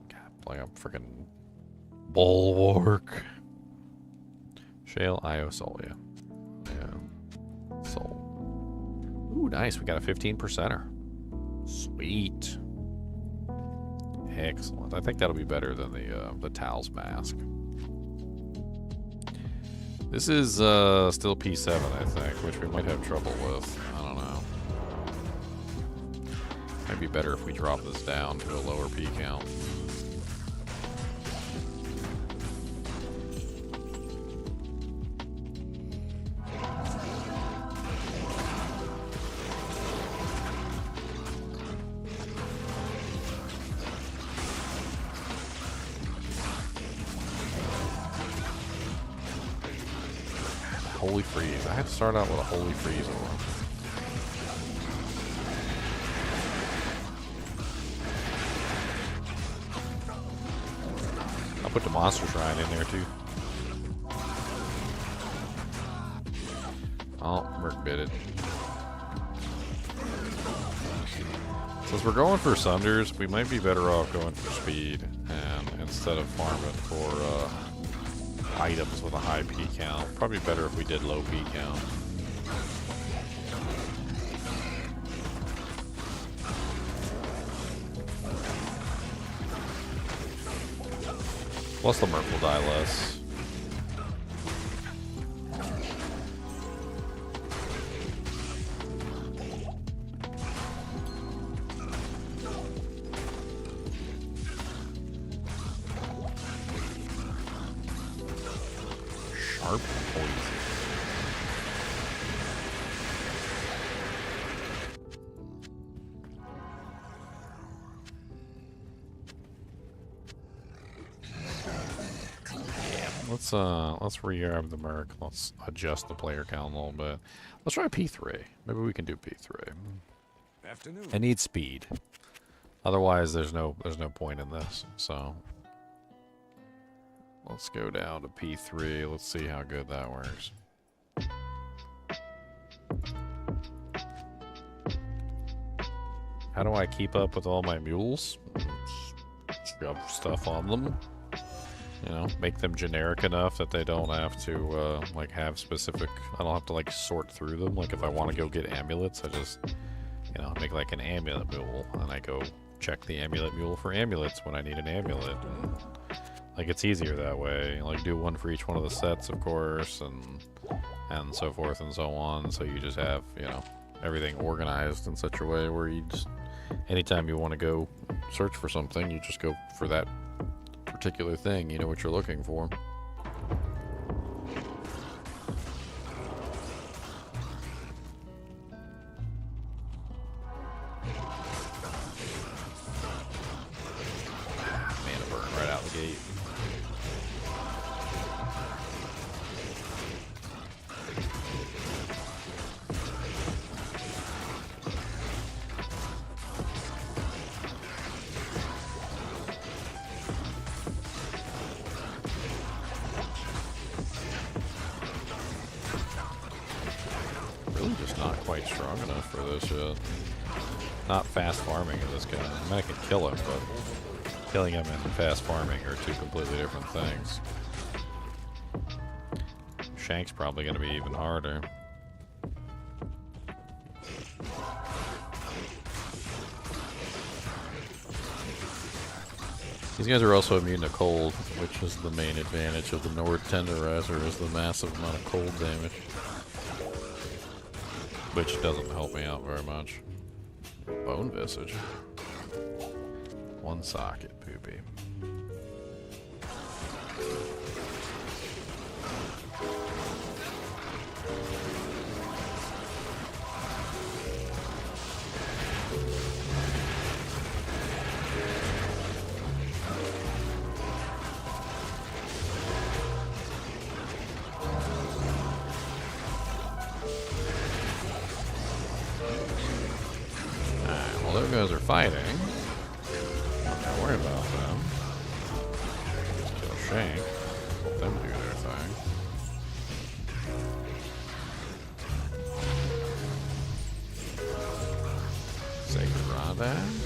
God, like a freaking bulwark. Shale, Io soul, yeah. Yeah. Soul. Ooh, nice. We got a 15%er. Sweet. Excellent. I think that'll be better than the Tal's mask. This is still P7, I think, which we might have trouble with. I don't know. Might be better if we drop this down to a lower P count. Holy freeze. I had to start out with a holy freeze on. I'll put the monster shrine in there too. Oh, Merc bit it. Since we're going for Sunders, we might be better off going for speed and instead of farming for items with a high P count. Probably better if we did low P count. Plus the Merc will die less. Sharp poison. Let's re-grab the Merc. Let's adjust the player count a little bit. Let's try P3. Maybe we can do P3. Afternoon. I need speed. Otherwise, there's no point in this. So let's go down to P3. Let's see how good that works. How do I keep up with all my mules? Shove stuff on them. You know, make them generic enough that they don't have to, like, have specific... I don't have to, like, sort through them. Like, if I want to go get amulets, I just, you know, make, like, an amulet mule. And I go check the amulet mule for amulets when I need an amulet. And, like, it's easier that way. Like, do one for each one of the sets, of course, and so forth and so on. So you just have, you know, everything organized in such a way where you just... Anytime you want to go search for something, you just go for that particular thing, you know what you're looking for. Mana burn right out the gate. Quite strong enough for this yet. Not fast farming of this guy. I mean, I can kill him, but killing him and fast farming are two completely different things. Shank's probably going to be even harder. These guys are also immune to cold, which is the main advantage of the Nord Tenderizer, is the massive amount of cold damage. Which doesn't help me out very much. Bone Visage. One socket, poopy. Guys are fighting. I'm not worried about them. Just kill Shank. Let them do their thing. Sacred Radash.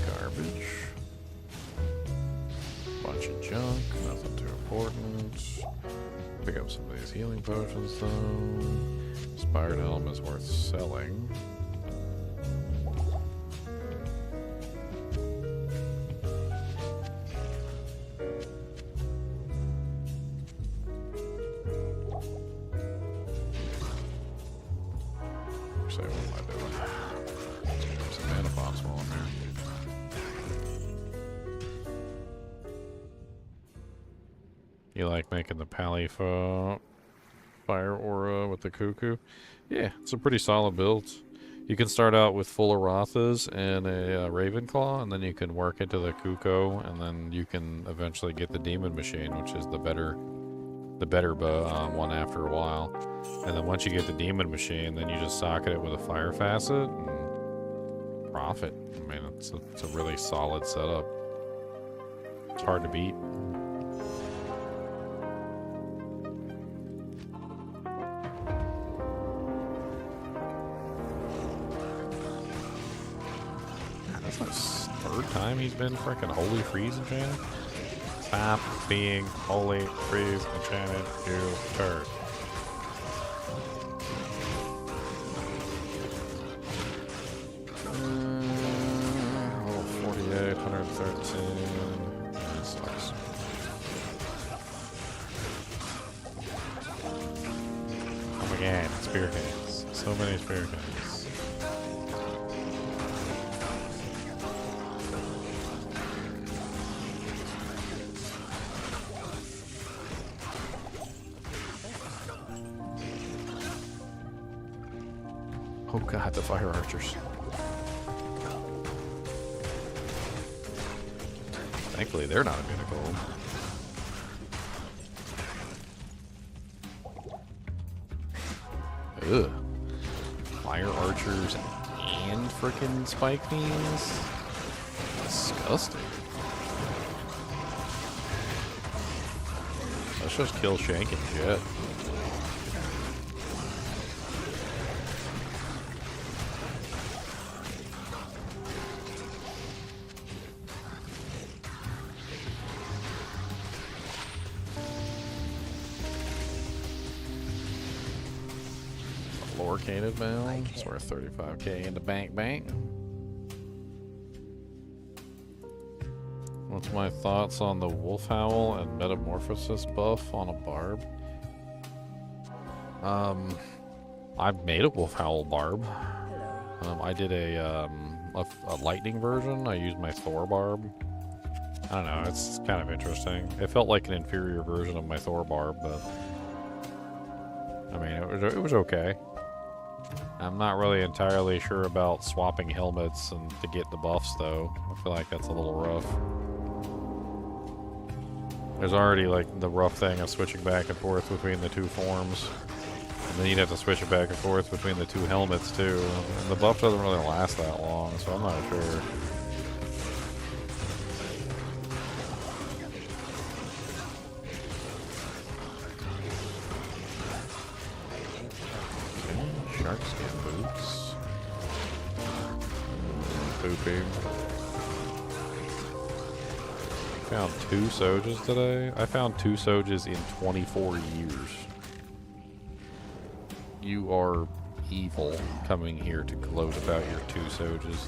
Garbage. Bunch of junk. Nothing too important. Pick up some of these healing potions though. Inspired Helm is worth selling. You like making the Fire Aura with the Cuckoo? Yeah, it's a pretty solid build. You can start out with full Arathas and a Ravenclaw, and then you can work into the Cuckoo, and then you can eventually get the Demon Machine, which is the better one after a while. And then once you get the Demon Machine, then you just socket it with a Fire Facet and profit. I mean, it's a really solid setup. It's hard to beat. Third time he's been freaking Holy Freeze enchanted? Stop being Holy Freeze enchanted, you turd. Oh, 48, 113. That sucks. Oh my god, Spirit Hands. So many Spirit Hands. Oh god, the fire archers. Thankfully, they're not immune to cold. Ugh. Fire archers and frickin' spike beams? Disgusting. Let's just kill Shank and Jet. Lorcated Bell. It's worth 35k in the bank. What's my thoughts on the Wolf Howl and Metamorphosis buff on a Barb? I've made a Wolf Howl Barb. I did a lightning version. I used my Thor Barb. I don't know, it's kind of interesting. It felt like an inferior version of my Thor Barb, but I mean, it was okay. I'm not really entirely sure about swapping helmets and to get the buffs, though. I feel like that's a little rough. There's already, like, the rough thing of switching back and forth between the two forms. And then you'd have to switch it back and forth between the two helmets, too. And the buff doesn't really last that long, so I'm not sure. Shark skin boots. Poopy. Found 2 Sojas today. I found 2 Sojas in 24 years. You are evil coming here to gloat about your 2 Sojas.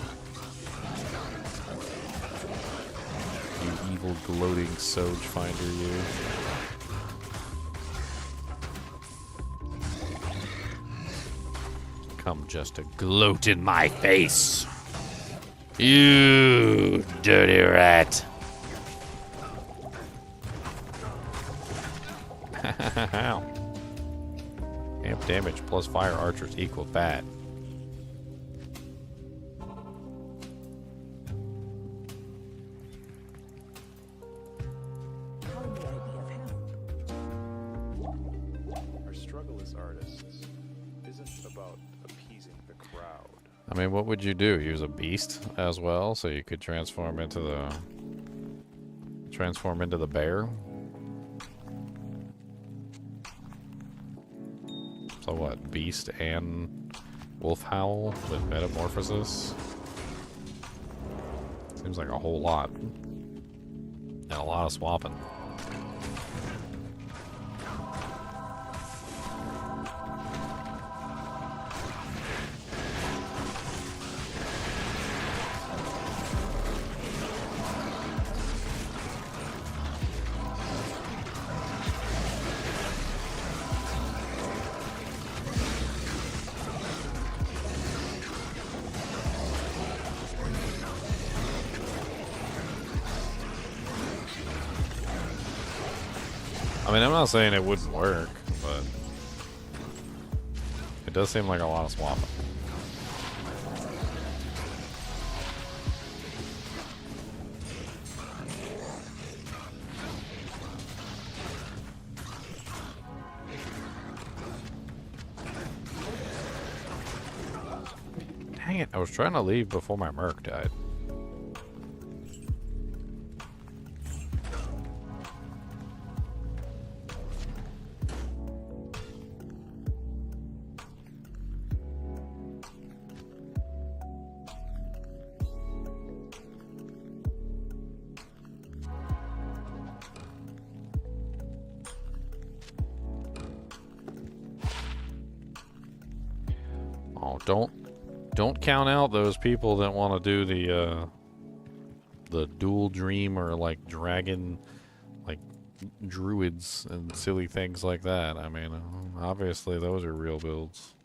You evil gloating Soj finder, you. Come just to gloat in my face. You dirty rat. Amp damage plus fire archers equal that. Our struggle as artists isn't about appeasing the crowd. I mean, what would you do? Use a beast as well, so you could transform into the bear? So what, beast and wolf howl with metamorphosis? Seems like a whole lot. And a lot of swapping. I mean, I'm not saying it wouldn't work, but it does seem like a lot of swapping. Dang it, I was trying to leave before my Merc died. Oh, don't count out those people that want to do the dual dream or like dragon, like druids and silly things like that. I mean, obviously those are real builds.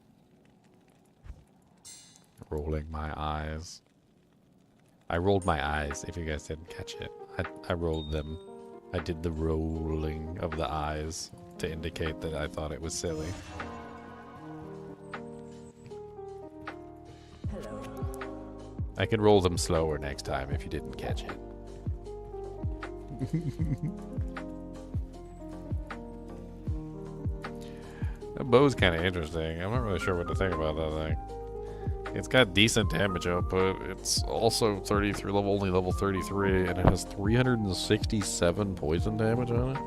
Rolling my eyes. I rolled my eyes. If you guys didn't catch it, I rolled them. I did the rolling of the eyes to indicate that I thought it was silly. I can roll them slower next time if you didn't catch it. That bow's kind of interesting. I'm not really sure what to think about that thing. It's got decent damage output. It's also 33 level, only level 33, and it has 367 poison damage on it.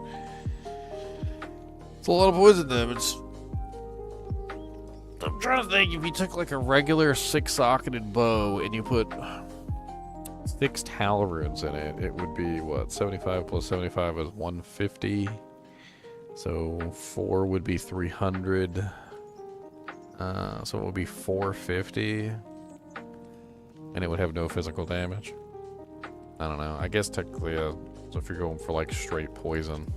It's a lot of poison damage. I'm trying to think, if you took like a regular 6-socketed bow and you put 6 Tal runes in it, it would be what? 75 plus 75 is 150. So 4 would be 300. So it would be 450. And it would have no physical damage. I don't know. I guess technically, so if you're going for like straight poison,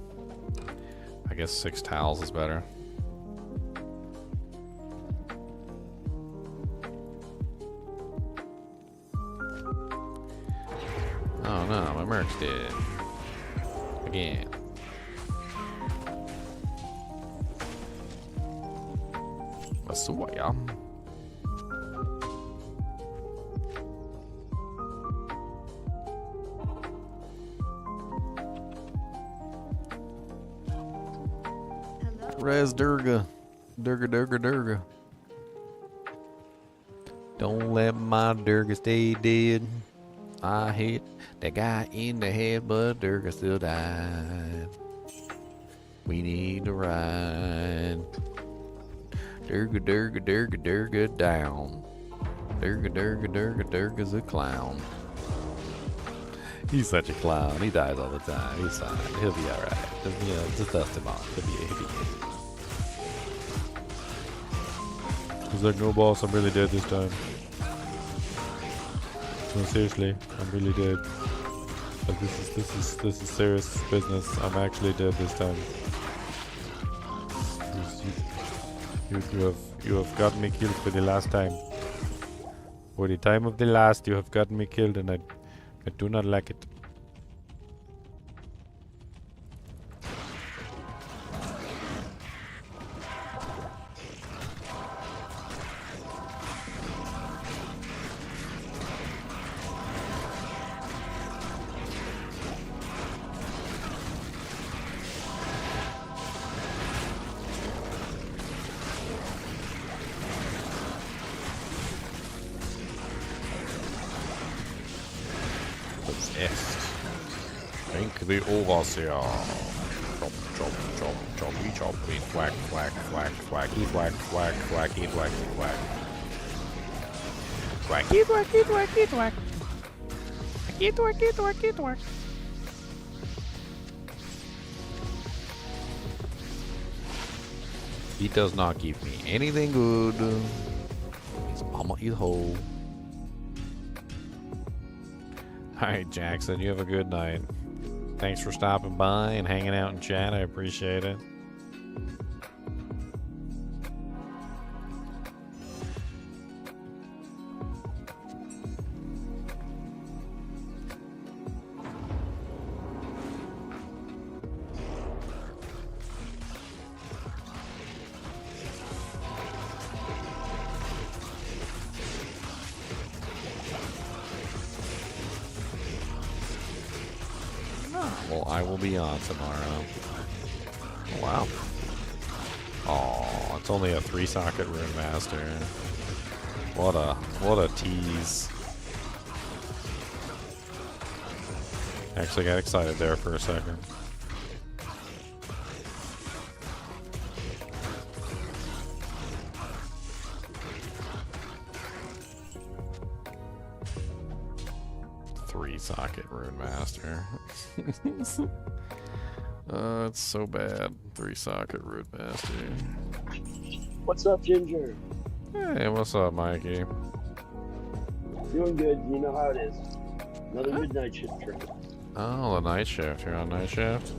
I guess 6 Tals is better. Oh no, my merc's dead. Again. Så ja. Res Durga. Durga. Don't let my Durga stay dead. I hit that guy in the head, but Durga still died. We need to ride. Durga down. Durga's a clown. He's such a clown. He dies all the time. He's fine. He'll be alright. Just dust him off. He'll be good. He's like, no boss, I'm really dead this time. No, seriously, I'm really dead. Like, this is serious business. I'm actually dead this time. You have gotten me killed for the last time. For the time of the last, you have gotten me killed, and I do not like it. Thank the overseer. Chop, chop, eat, whack, eat, whack. Whack, eat, whack. He does not give me anything good. His mama is whole. Alright, Jackson, you have a good night. Thanks for stopping by and hanging out in chat. I appreciate it. Well, I will be on tomorrow. Wow. Oh, it's only a 3-socket Rune Master. What a tease. Actually got excited there for a second. Socket Rune Master. It's so bad. 3-socket Rune Master. What's up, Ginger? Hey, what's up, Mikey? Doing good. You know how it is. Another midnight shift trip. Oh, the night shift. You're on night shift?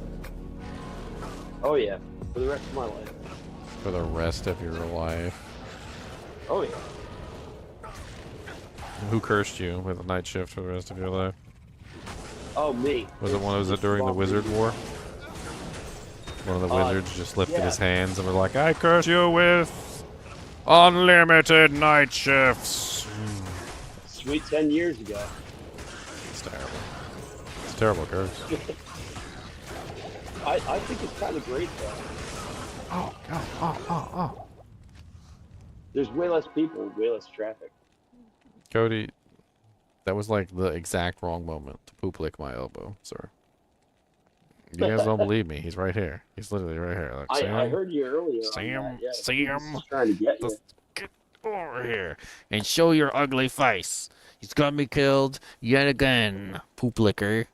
Oh yeah, for the rest of my life. For the rest of your life? Oh yeah. Who cursed you with a night shift for the rest of your life? Oh, me. Was it during the Wizard War? One of the wizards just lifted his hands and were like, I curse you with unlimited night shifts. sweet 10 years ago. It's terrible. It's a terrible curse. I think it's kind of great though. Oh. There's way less people, way less traffic. Cody, that was like the exact wrong moment to poop lick my elbow, sir. You guys don't believe me. He's right here. He's literally right here. Like, I heard you earlier. Sam, on that. Yeah, Sam, he's trying to get you. get over here and show your ugly face. He's got me killed yet again, poop licker.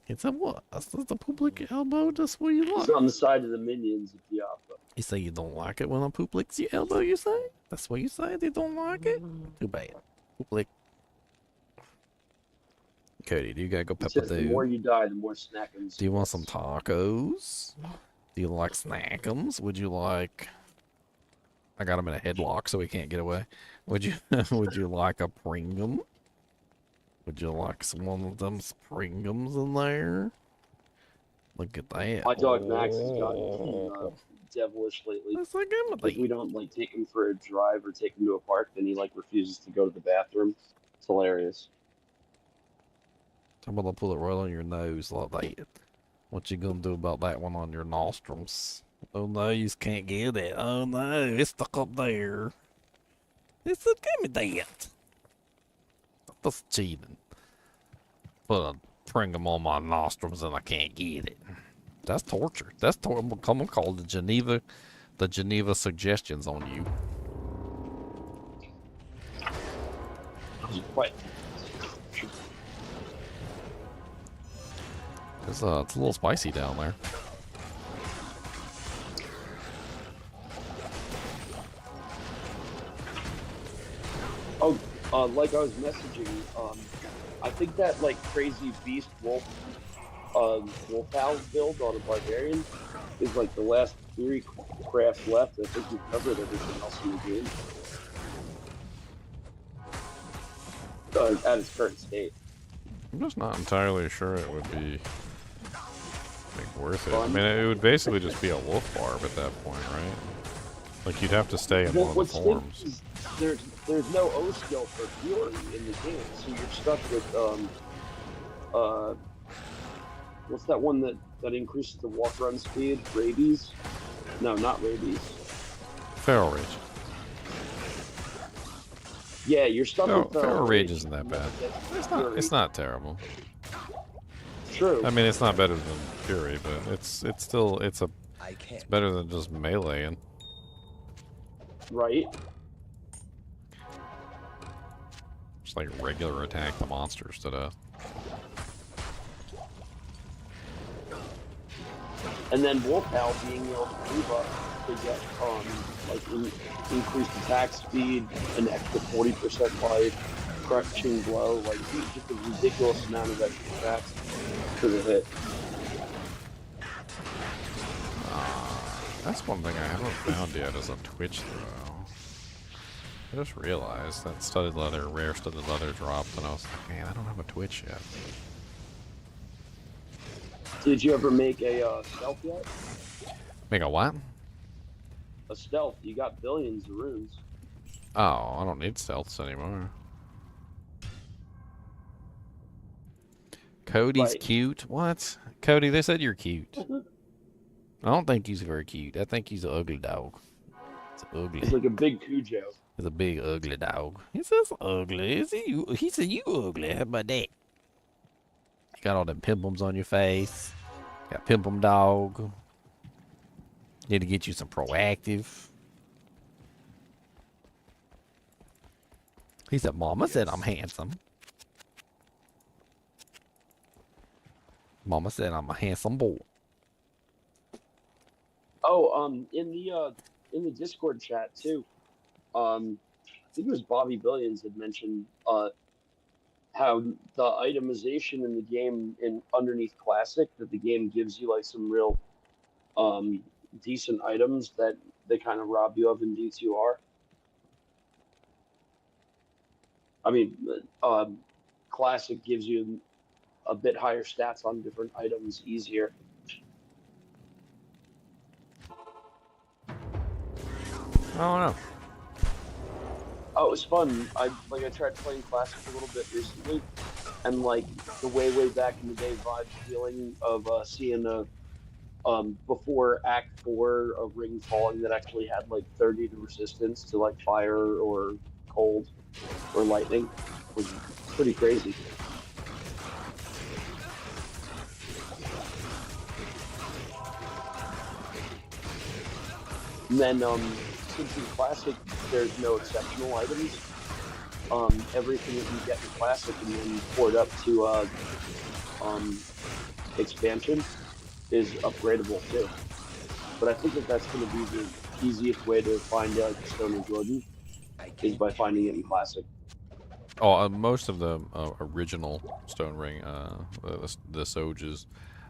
It's a what? That's the poop lick elbow. That's what you He's like. on the side of the minions of Diablo. You say you don't like it when a poop licks your elbow. You say that's what you say. They don't like it. Too bad. Poop lick. Cody, do you gotta go It's just pepper the more you die, the more snackums. Do you want some tacos? Do you like snackums? Would you like? I got him in a headlock so he can't get away. Would you? Would you like a Pringum? Would you like some one of them Pringums in there? Look at that. My dog Max has gotten devilish lately. That's like him. If we don't like take him for a drive or take him to a park, then he like refuses to go to the bathroom. It's hilarious. I'm gonna pull it right on your nose like that. What you gonna do about that one on your nostrils? Oh no, you just can't get it. Oh no, it's stuck up there. It's a give me that. That's cheating. Put a Pringum on my nostrils and I can't get it. That's torture. That's I'm gonna call the Geneva suggestions on you. Quite. It's a little spicy down there. Oh, like I was messaging, I think that like crazy beast wolf owl build on a barbarian is like the last 3 crafts left. I think we've covered everything else in the game. At its current state. I'm just not entirely sure it would be like worth it. I mean, it would basically just be a wolf barb at that point, right? Like you'd have to stay in one of the forms. Is there's no O skill for Fury in the game, so you're stuck with what's that one that increases the walk run speed? Rabies? No, not rabies. Feral Rage. Yeah, you're stuck with Feral Rage isn't that bad. Fury. It's not terrible. True. I mean, it's not better than Fury, but it's still it's better than just meleeing. Right. Just like regular attack the monsters to death. And then Wolfhowl being able to debuff to get increased attack speed, an extra 40% life, crushing blow, like just a ridiculous amount of extra attacks for the hit. That's one thing I haven't found yet is a Twitch throw. I just realized that studded leather, rare studded leather dropped, and I was like, man, I don't have a Twitch yet. Did you ever make a stealth yet? Make a what? A stealth. You got billions of runes. Oh, I don't need stealths anymore. Cody's Right. cute? What? Cody, they said you're cute. I don't think he's very cute. I think he's an ugly dog. It's ugly. It's like a big Cujo. He's a big ugly dog. He says ugly. Is he? He said you ugly. How about that? You got all them pimples on your face. Got pimpum dog. Need to get you some proactive. He said, Mama said I'm handsome. Mama said I'm a handsome boy. Oh, in the Discord chat too, I think it was Bobby Billions had mentioned how the itemization in the game underneath Classic, that the game gives you like some real decent items that they kind of rob you of in D2R. I mean, Classic gives you a bit higher stats on different items easier. I don't know. Oh, it was fun. I tried playing classic a little bit recently, and like the way back in the day vibe feeling of seeing a before Act 4 of Ring Falling that actually had like 30 to resistance to like fire or cold or lightning was pretty crazy. And then since in Classic there's no exceptional items, everything that you get in Classic and then poured up to expansion is upgradable too. But I think that that's going to be the easiest way to find the Stone of Jordan is by finding it in Classic. Oh, most of the original Stone Ring, the Soges,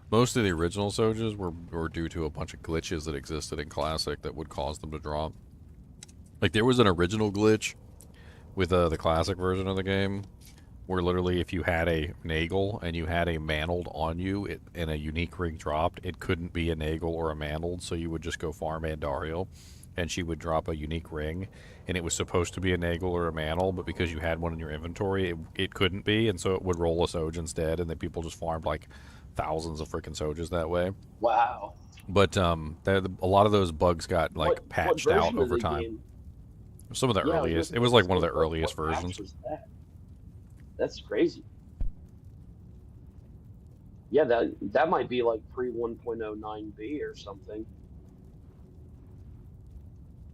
most of the original Soges were due to a bunch of glitches that existed in Classic that would cause them to drop. Like, there was an original glitch with the Classic version of the game where literally if you had a Nagel and you had a Mantled on you and a unique ring dropped, it couldn't be a Nagel or a Mantled, so you would just go farm Andariel, and she would drop a unique ring, and it was supposed to be a Nagel or a Mantle, but because you had one in your inventory, it couldn't be, and so it would roll a Soj instead, and then people just farmed like thousands of freaking Sojas that way. Wow. But a lot of those bugs got like patched out over time. Game? Some of the earliest. It was like one of the earliest versions. Was that? That's crazy. Yeah, that might be like pre 1.09b or something.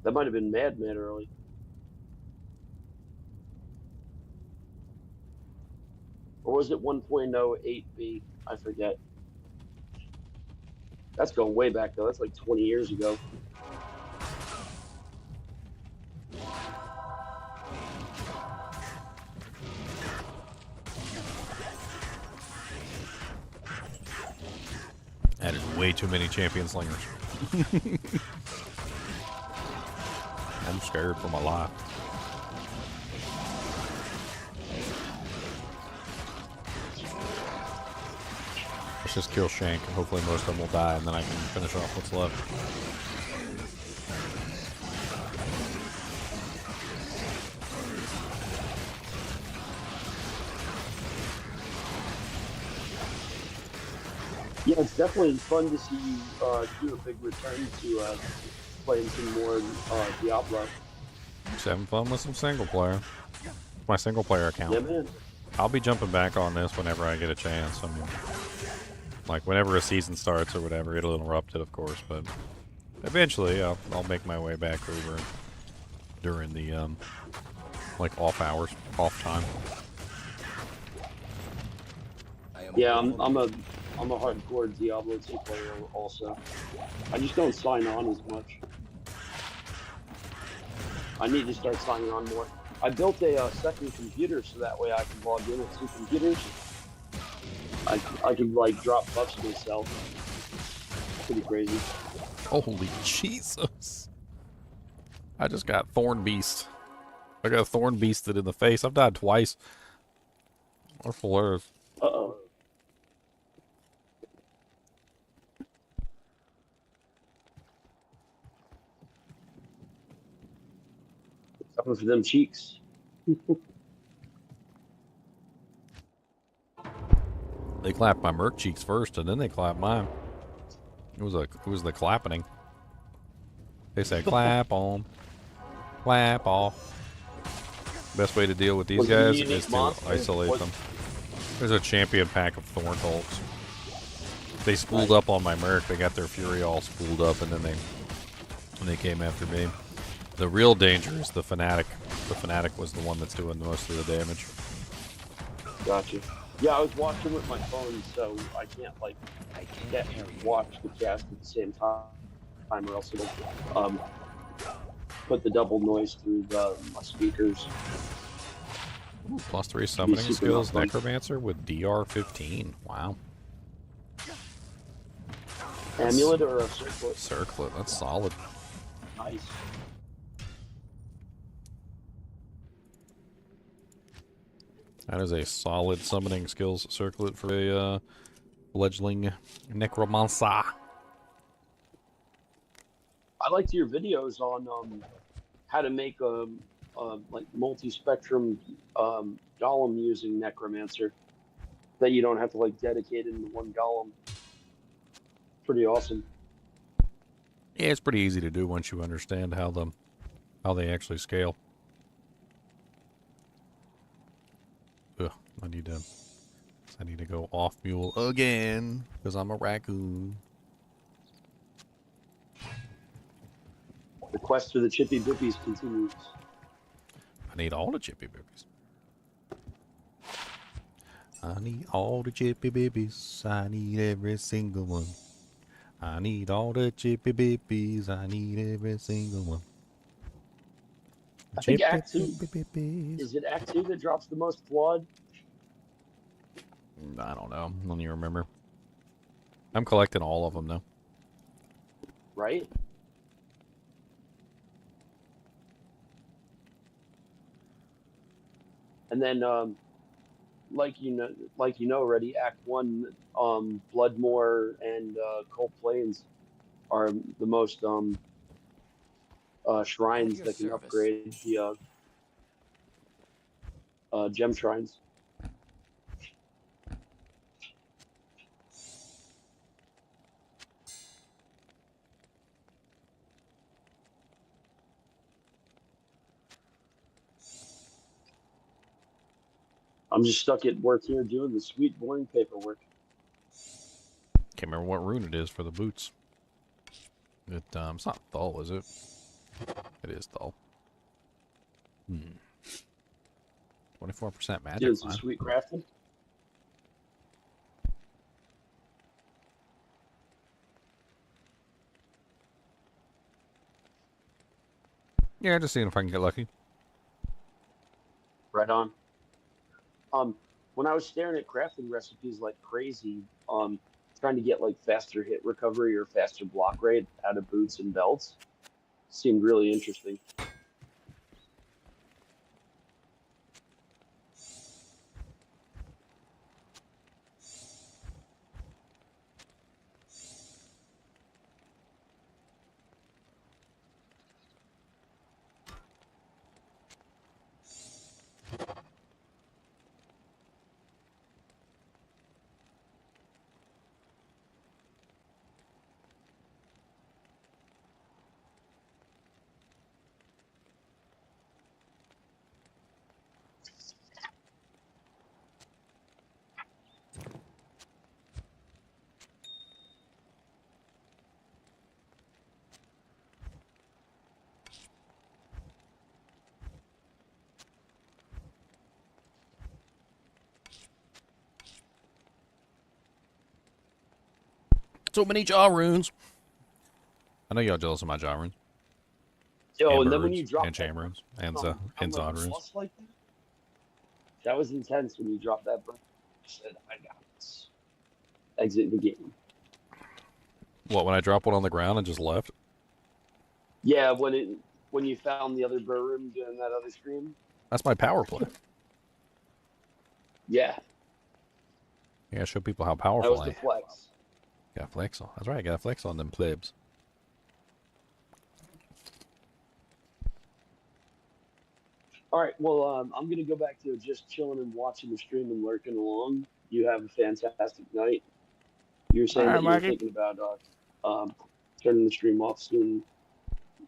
That might have been mad early. Or was it 1.08b? I forget. That's going way back though. That's like 20 years ago. That is way too many champion slingers. I'm scared for my life. Let's just kill Shank, and hopefully most of them will die, and then I can finish off what's left. Yeah, it's definitely fun to see you do a big return to playing some more Diablo. Just having fun with some single player. My single player account. Yeah, man. I'll be jumping back on this whenever I get a chance. I mean, like whenever a season starts or whatever, it'll interrupt it, of course. But eventually, I'll make my way back over during the like off hours, off time. Yeah, I'm a hardcore Diablo 2 player also. I just don't sign on as much. I need to start signing on more. I built a second computer so that way I can log in with 2 computers. I can like drop buffs myself. Pretty crazy. Holy Jesus! I just got Thorn Beast. I got Thorn Beasted in the face. I've died twice. That's hilarious. Uh-oh. Something for them cheeks. They clapped my merc cheeks first, and then they clapped mine. It was the clapping. They say clap on, clap off. Best way to deal with these guys is to isolate them. There's a champion pack of Thorn Hulks. They spooled up on my merc. They got their fury all spooled up, and then they came after me. The real danger is the Fanatic. The Fanatic was the one that's doing most of the damage. Gotcha. Yeah, I was watching with my phone, so I can't watch the cast at the same time, or else it'll put the double noise through my speakers. Ooh, +3 summoning skills, Necromancer with DR15. Wow. Amulet or a circlet? Circlet, that's solid. Nice. That is a solid summoning skills circlet for a fledgling necromancer. I liked your videos on how to make a like multi-spectrum golem using necromancer that you don't have to like dedicate into one golem. Pretty awesome. Yeah, it's pretty easy to do once you understand how they actually scale. Ugh, I need to go off mule again because I'm a raccoon. The quest for the Chippy Bippies continues. I need all the chippy bibbies. I need all the chippy bibbies. I need every single one. I need all the chippy bibbies. I need every single one. I think Chippy Act 2, bibbies. is it Act 2 that drops the most blood? I don't know. I don't even remember. I'm collecting all of them though. Right? And then, like you know already, Act 1, Bloodmore and Cold Plains are the most shrines that can upgrade the gem shrines. I'm just stuck at work here doing the sweet, boring paperwork. Can't remember what rune it is for the boots. It's not Thull, is it? It is Thull. 24% magic. Doing some Line. sweet crafting. Yeah, just seeing if I can get lucky. Right on. When I was staring at crafting recipes like crazy, trying to get like faster hit recovery or faster block rate out of boots and belts, seemed really interesting. So many jaw runes. I know y'all jealous of my jaw runes. Yo, and then Amber when you runes, drop and Cham runes, and like Zod a runes. boss like that was intense when you dropped that. Bro, I said, I got this. Exit the game. What, when I drop one on the ground and just left? Yeah, when you found the other burr room doing that other stream. That's my power play. Yeah, Yeah, show people how that powerful was I the am. flex. Got flex on. That's right, I got flex on them plebs. All right, well, I'm gonna go back to just chilling and watching the stream and lurking along. You have a fantastic night. You were saying All right, that you were Mikey. thinking about turning the stream off soon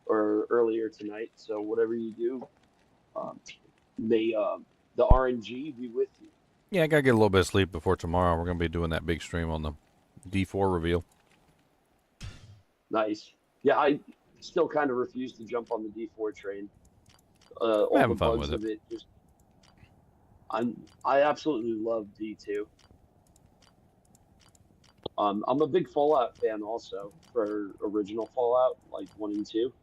or earlier tonight. So whatever you do, may the RNG be with you. Yeah, I gotta get a little bit of sleep before tomorrow. We're gonna be doing that big stream on the D4 reveal. Nice. Yeah, I still kind of refuse to jump on the D4 train. I'm All the having fun bugs with of it just. I absolutely love D2. I'm a big Fallout fan also for original Fallout, like 1 and 2.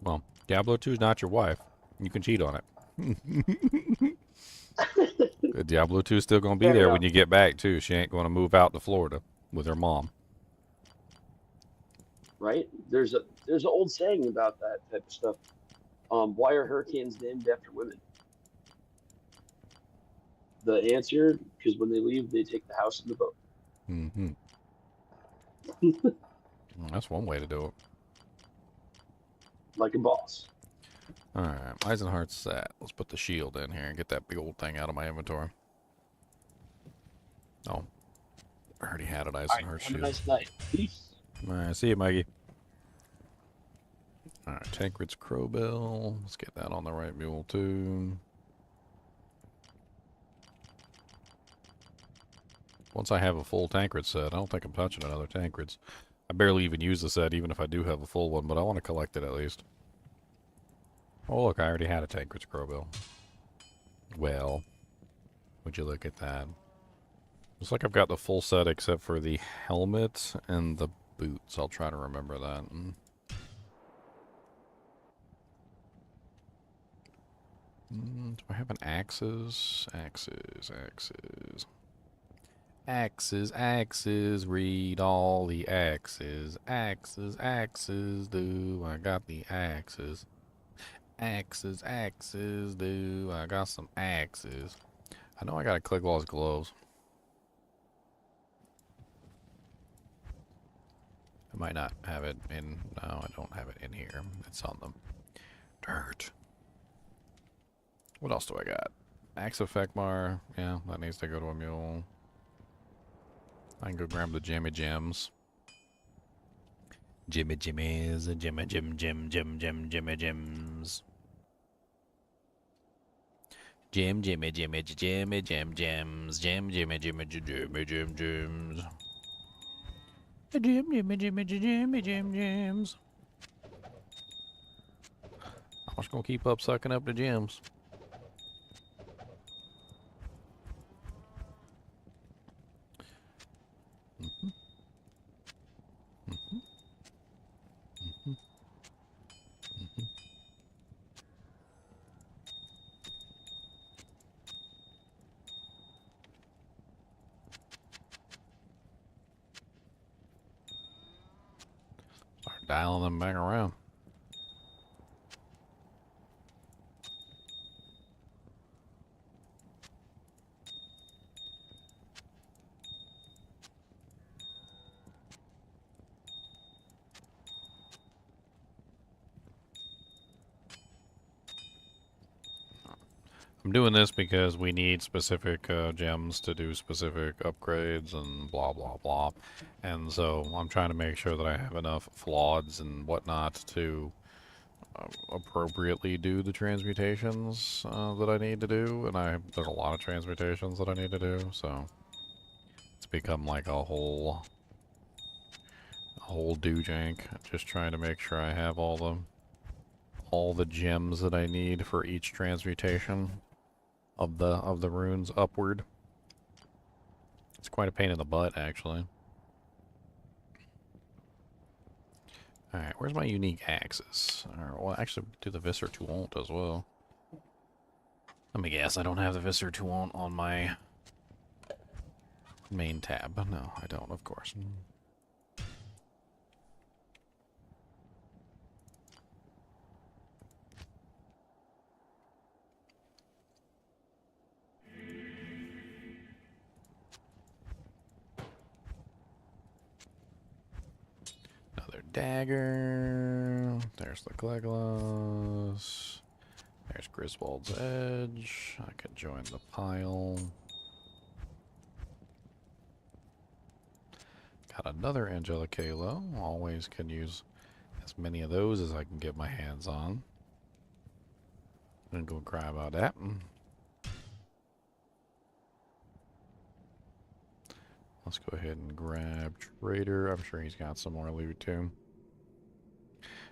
Well, Diablo 2 is not your wife. You can cheat on it. Diablo 2 is still gonna be Fair there enough. when you get back too. She ain't gonna move out to Florida with her mom. Right? There's an old saying about that type of stuff. Why are hurricanes named after women? The answer, because when they leave, they take the house and the boat. Mm-hmm. Well, that's one way to do it. Like a boss. Alright, Eisenhart's set. Let's put the shield in here and get that big old thing out of my inventory. Oh. I already had it, Alright, Eisenhart have a shield. nice night. Peace. Alright, see you, Mikey. Alright, Tancred's Crowbill. Let's get that on the right mule, too. Once I have a full Tancred set, I don't think I'm touching another Tancred's. I barely even use the set, even if I do have a full one, but I want to collect it at least. Oh, look, I already had a Tancred's Crowbill. Well, would you look at that? Looks like I've got the full set except for the helmet and the boots. I'll try to remember that. Do I have an axes? Axes. Axes, read all the axes. Axes, do I got the axes? Axes, do I got some axes? I know I got a Cliglaw's gloves. I might not have it in. No, I don't have it in here. It's on them. Dirt. What else do I got? Axe of Fekmar. Yeah, that needs to go to a mule. I can go grab the Jimmy Gems. Jimmy Jimmies. Jimmy Gems. Jimmy Gems. I'm just gonna keep up sucking up the gems. Start dialing them back around. I'm doing this because we need specific gems to do specific upgrades and blah blah blah, and so I'm trying to make sure that I have enough floods and whatnot to appropriately do the transmutations that I need to do, and there's a lot of transmutations that I need to do, so it's become like a whole doojank. Just trying to make sure I have all the gems that I need for each transmutation of the runes upward. It's quite a pain in the butt, actually. Alright, where's my unique axes? Well, actually, do the Visser Tuont as well. Let me guess, I don't have the Visser Tuont on my main tab. No, I don't, of course. Another dagger. There's the Gleglos. There's Griswold's Edge. I can join the pile. Got another Angelic Halo. Always can use as many of those as I can get my hands on. I'm gonna go cry about that. Let's go ahead and grab Trader. I'm sure he's got some more loot too.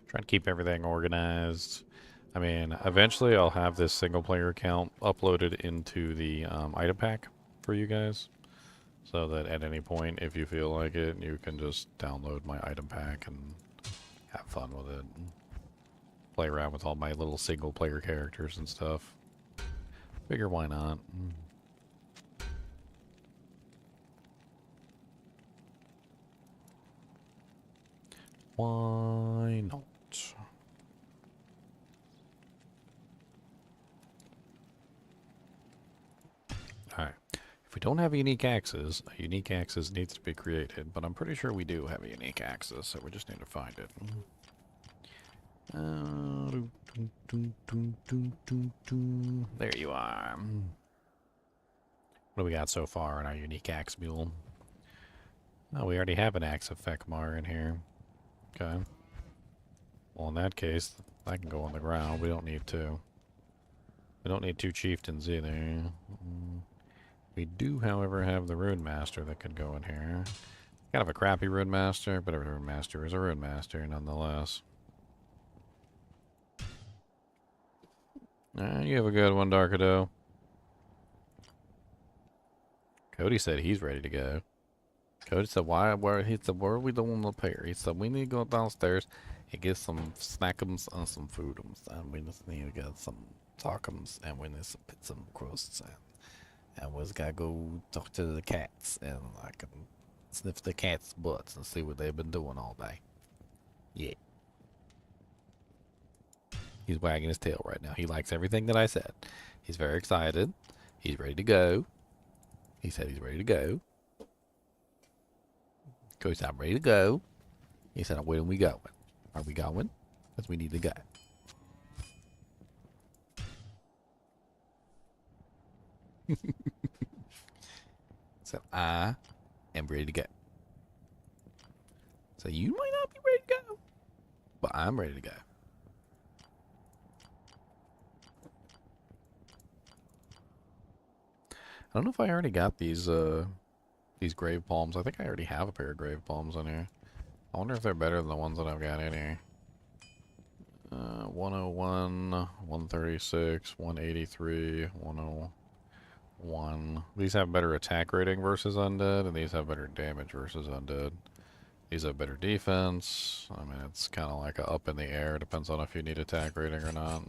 Trying to keep everything organized. I mean, eventually I'll have this single player account uploaded into the item pack for you guys. So that at any point, if you feel like it, you can just download my item pack and have fun with it. And play around with all my little single player characters and stuff. Figure why not. Why not? Alright. If we don't have unique axes, a unique axis needs to be created, but I'm pretty sure we do have a unique axis, so we just need to find it. There you are. What do we got so far in our unique axe mule? Oh, we already have an axe of Fekmar in here. Okay. Well, in that case, that can go on the ground. We don't need two. We don't need two chieftains either. We do, however, have the Rune Master that could go in here. Kind of a crappy Rune Master, but a Rune Master is a Rune Master nonetheless. You have a good one, Darkado. Cody said he's ready to go. Cody said, he said, where are we doing up here? He said, we need to go downstairs and get some snackums and some foodums. And we just need to get some talkums and we need to put some crusts in. And we just gotta go talk to the cats and I can sniff the cats' butts and see what they've been doing all day. Yeah. He's wagging his tail right now. He likes everything that I said. He's very excited. He's ready to go. He said he's ready to go. Cody said, I'm ready to go. He said, when are we going? Are we going? Because we need to go. So I am ready to go. So you might not be ready to go, but I'm ready to go. I don't know if I already got these grave palms. I think I already have a pair of grave palms in here. I wonder if they're better than the ones that I've got in here. 101, 136, 183, 101. These have better attack rating versus undead, and these have better damage versus undead. These have better defense. I mean, it's kind of like a up in the air. Depends on if you need attack rating or not.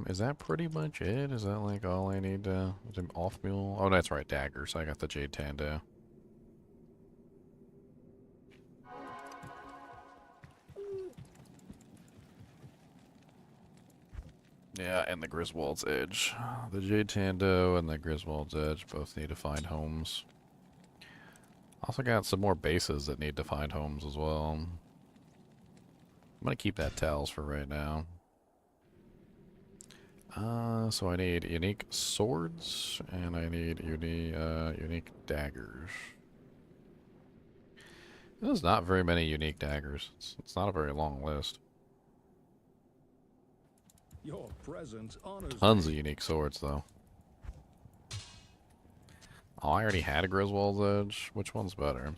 Is that pretty much it? Is that like all I need to off mule? Oh, that's right, daggers. I got the Jade Tando. Yeah, and the Griswold's Edge. The Jade Tando and the Griswold's Edge both need to find homes. Also got some more bases that need to find homes as well. I'm gonna keep that Towels for right now. So I need unique swords, and I need unique daggers. There's not very many unique daggers. It's not a very long list. Your presence honors Tons of me. unique swords, though. Oh, I already had a Griswold's Edge. Which one's better?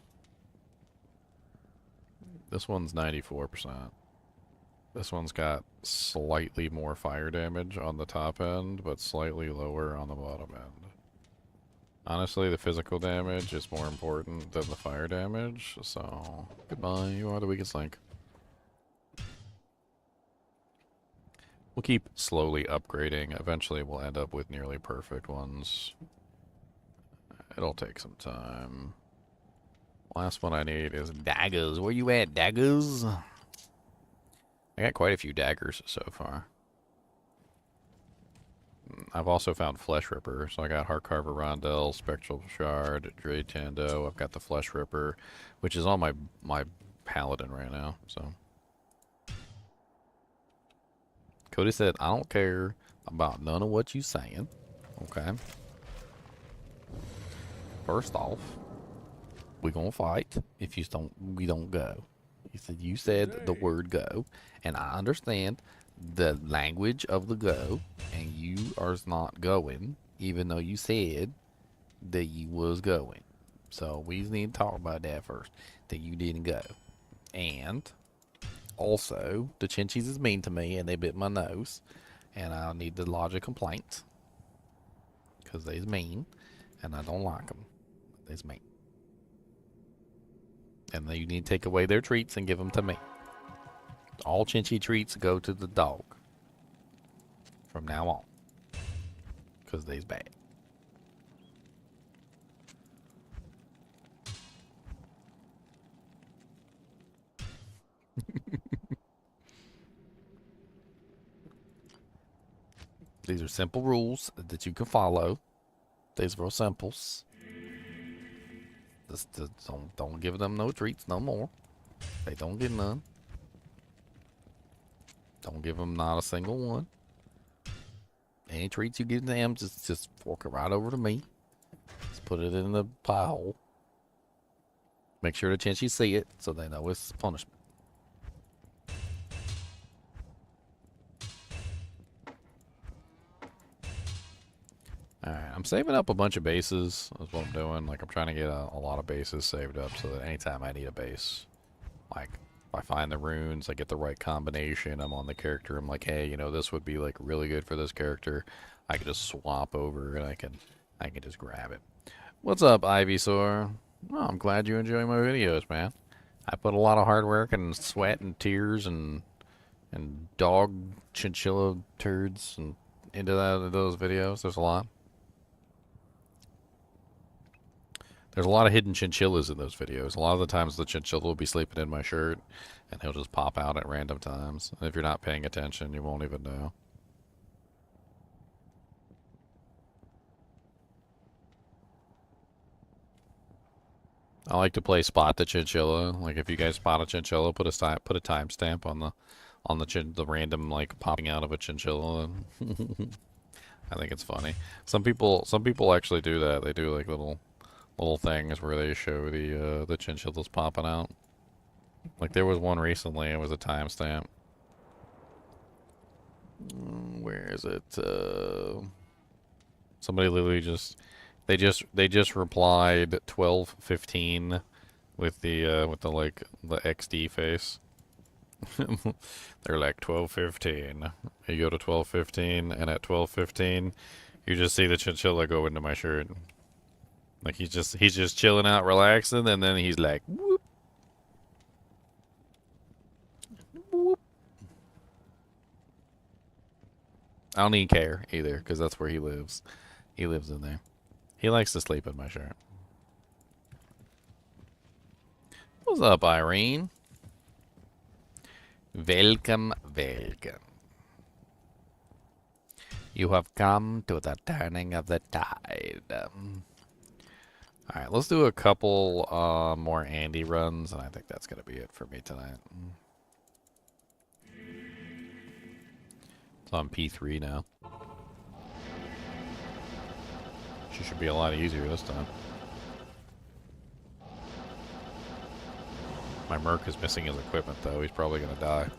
This one's 94%. This one's got slightly more fire damage on the top end, but slightly lower on the bottom end. Honestly, the physical damage is more important than the fire damage, so goodbye, you are the weakest link. We'll keep slowly upgrading. Eventually, we'll end up with nearly perfect ones. It'll take some time. Last one I need is daggers. Where you at, daggers? I got quite a few daggers so far. I've also found Flesh Ripper, so I got Heart Carver Rondel, Spectral Shard, Jade Tando. I've got the Flesh Ripper, which is on my Paladin right now, so. Cody said, I don't care about none of what you saying. Okay. First off, we gonna fight if we don't go. He said, you said the word go, and I understand the language of the go, and you are not going, even though you said that you was going. So we need to talk about that first, that you didn't go. And also, the Chinchillas is mean to me, and they bit my nose, and I need to lodge a complaint, because they's mean, and I don't like them. They's mean. And then you need to take away their treats and give them to me. All Chinchy treats go to the dog. From now on. Because they's bad. These are simple rules that you can follow. These are real simples. Just don't give them no treats no more. They don't get none. Don't give them not a single one. Any treats you give them, just fork it right over to me. Just put it in the pie hole. Make sure the Chinchilla see it so they know it's punishment. Alright, I'm saving up a bunch of bases. That's what I'm doing. Like, I'm trying to get a lot of bases saved up so that anytime I need a base, like, if I find the runes, I get the right combination, I'm on the character, I'm like, hey, you know, this would be, like, really good for this character. I can just swap over and I can just grab it. What's up, Ivysaur? Oh, I'm glad you enjoy my videos, man. I put a lot of hard work and sweat and tears and dog chinchilla turds and into those videos. There's a lot. There's a lot of hidden chinchillas in those videos. A lot of the times the chinchilla will be sleeping in my shirt and he'll just pop out at random times. And if you're not paying attention, you won't even know. I like to play spot the chinchilla. Like if you guys spot a chinchilla, put a timestamp on the random like popping out of a chinchilla. I think it's funny. Some people actually do that. They do like little things where they show the chinchillas popping out. Like there was one recently. It was a timestamp. Where is it? Somebody literally just they just replied 12:15 with the like the XD face. They're like 12:15. You go to 12:15, and at 12:15, you just see the chinchilla go into my shirt. Like he's just chilling out, relaxing, and then he's like, whoop, whoop. I don't even care either, because that's where he lives. He lives in there. He likes to sleep in my shirt. What's up, Irene? Welcome, welcome. You have come to the turning of the tide. Alright, let's do a couple more Andy runs, and I think that's going to be it for me tonight. It's on P3 now. She should be a lot easier this time. My Merc is missing his equipment, though. He's probably going to die.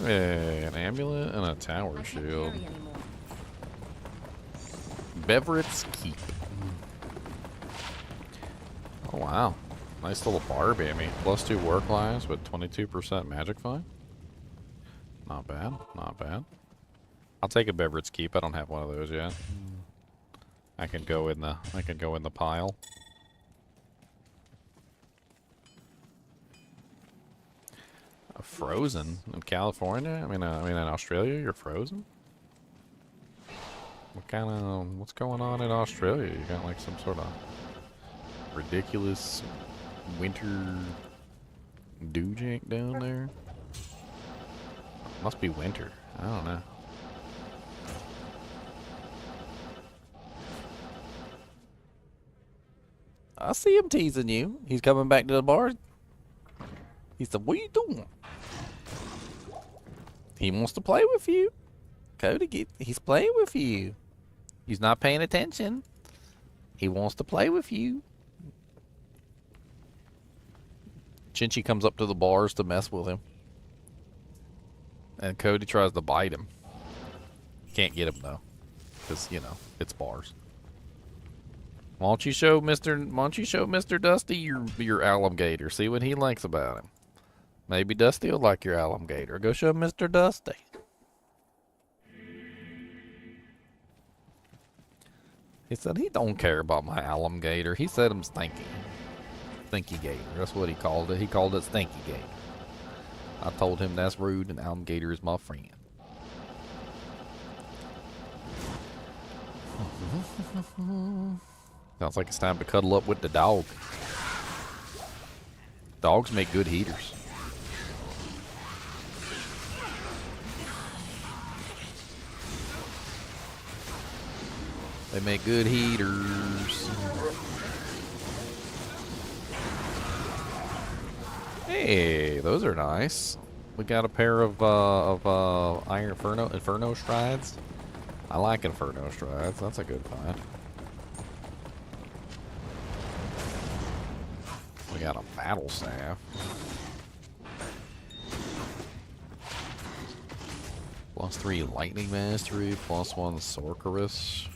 Hey, an amulet and a tower I can't shield. carry anymore. Beverett's Keep. Oh, wow. Nice little bar bammy. +2 work lives, but 22% magic find. Not bad. Not bad. I'll take a Beverett's Keep. I don't have one of those yet. I can go in the pile. Frozen in California? I mean in Australia, you're frozen? What's going on in Australia? You got like some sort of ridiculous winter dew jank down there? Must be winter. I don't know. I see him teasing you. He's coming back to the bar. He said, what are you doing? He wants to play with you. Cody, he's playing with you. He's not paying attention. He wants to play with you. Chinchilla comes up to the bars to mess with him. And Cody tries to bite him. Can't get him, though. Because, you know, it's bars. Why don't you show Mr. Dusty your alligator? See what he likes about him. Maybe Dusty will like your alligator. Go show Mr. Dusty. He said he don't care about my alligator. He said I'm stinky. Stinky gator. That's what he called it. He called it stinky gator. I told him that's rude and alligator is my friend. Sounds like it's time to cuddle up with the dog. Dogs make good heaters. They make good heaters. Hey, those are nice. We got a pair of Iron Inferno strides. I like Inferno strides. That's a good find. We got a battle staff. +3 lightning mastery, +1 sorceress.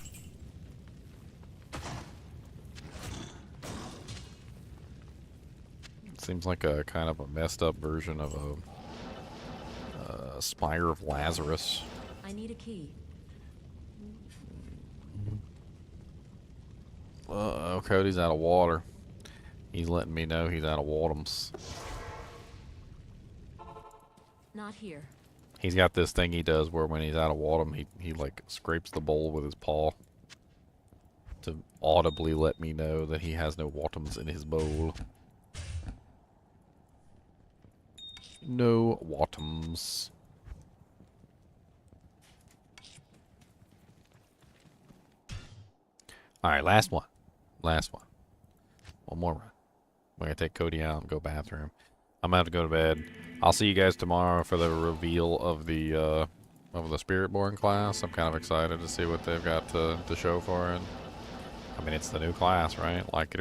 Seems like a kind of a messed up version of a Spire of Lazarus. I need a key. Uh-oh, Cody's out of water. He's letting me know he's out of waters. Not here. He's got this thing he does where when he's out of water, he like scrapes the bowl with his paw to audibly let me know that he has no watums in his bowl. No watums. Alright, last one. Last one. One more run. We're gonna take Cody out and go bathroom. I'm gonna have to go to bed. I'll see you guys tomorrow for the reveal of the Spiritborn class. I'm kind of excited to see what they've got to show for it. I mean, it's the new class, right? Like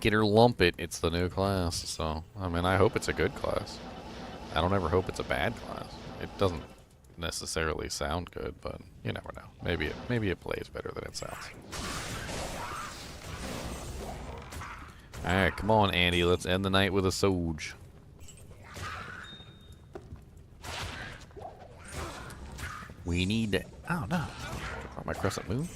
it or lump it, it's the new class. So, I mean, I hope it's a good class. I don't ever hope it's a bad class. It doesn't necessarily sound good, but you never know. Maybe it plays better than it sounds. Alright, come on, Andy. Let's end the night with a Soge. We need to... Oh, no. Oh, my crescent moon?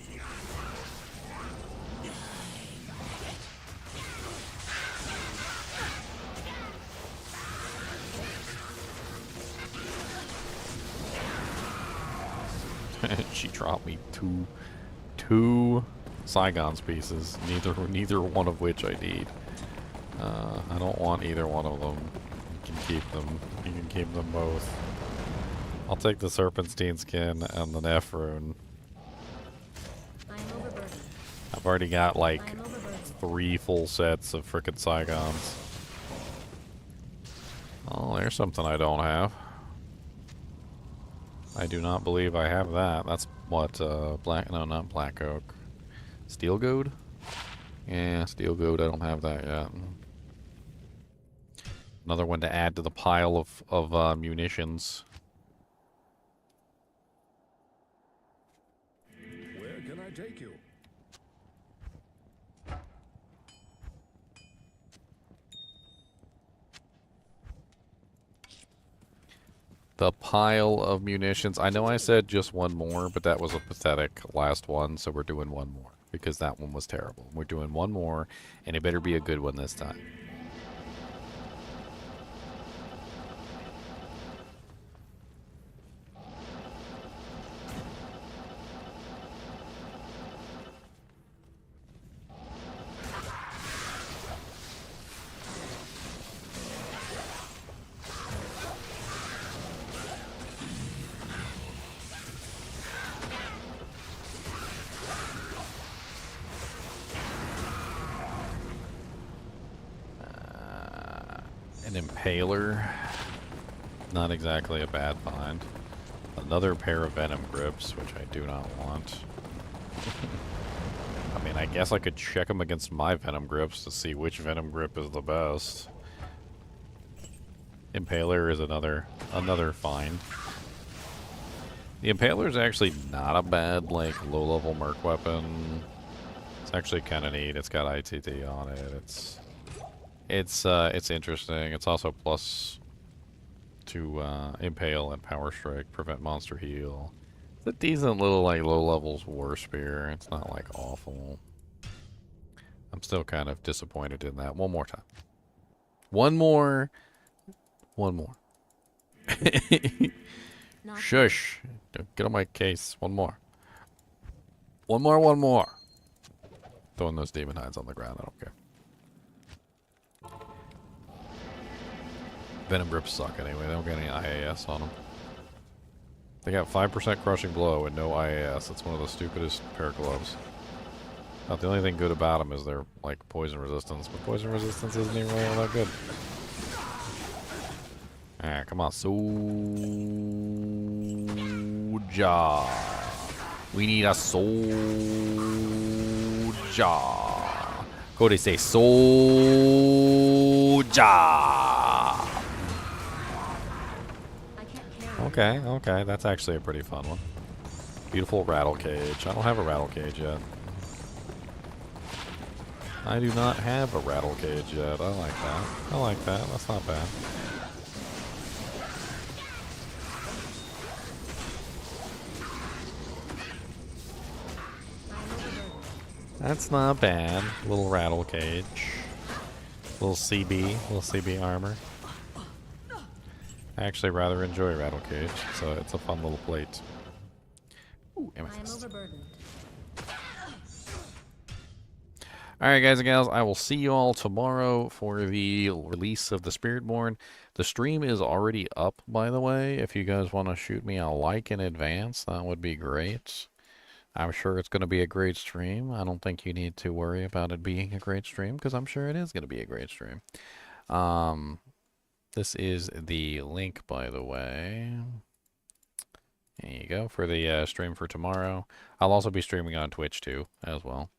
She dropped me two Saigon's pieces, neither one of which I need. I don't want either one of them. You can keep them. You can keep them both. I'll take the Serpentine skin and the Nephrune. I've already got like 3 full sets of frickin' Saigons. Oh, there's something I don't have. I do not believe I have that. That's what, no, not Black Oak. Steel Goad? Yeah, Steel Goad, I don't have that yet. Another one to add to the pile of munitions. Where can I take you? The pile of munitions. I know I said just one more, but that was a pathetic last one, so we're doing one more. Because that one was terrible. We're doing one more, and it better be a good one this time. Impaler, not exactly a bad find. Another pair of Venom Grips, which I do not want. I mean, I guess I could check them against my Venom Grips to see which Venom Grip is the best. Impaler is another find. The Impaler is actually not a bad, like, low-level merc weapon. It's actually kind of neat. It's got ITT on it. It's interesting. It's also plus to impale and power strike, prevent monster heal. It's a decent little like low levels war spear. It's not like awful. I'm still kind of disappointed in that. One more time. One more. Shush. Don't get on my case. One more. One more. Throwing those demon hides on the ground. I don't care. Venom Grips suck anyway. They don't get any IAS on them. They got 5% crushing blow and no IAS. That's one of the stupidest pair of gloves. About the only thing good about them is their like poison resistance, but poison resistance isn't even really all that good. Alright, come on, soldier. We need a soldier. Cody say soldier. Okay, okay, that's actually a pretty fun one. Beautiful rattle cage. I don't have a rattle cage yet. I do not have a rattle cage yet. I like that. I like that. That's not bad. That's not bad. Little rattle cage. Little CB armor. I actually rather enjoy rattle cage, so it's a fun little plate. Ooh, amethyst. Alright guys and gals, I will see you all tomorrow for the release of the Spiritborn. The stream is already up, by the way. If you guys want to shoot me a like in advance, that would be great. I'm sure it's going to be a great stream. I don't think you need to worry about it being a great stream, because I'm sure it is going to be a great stream. This is the link, by the way. There you go, for the stream for tomorrow. I'll also be streaming on Twitch, too, as well.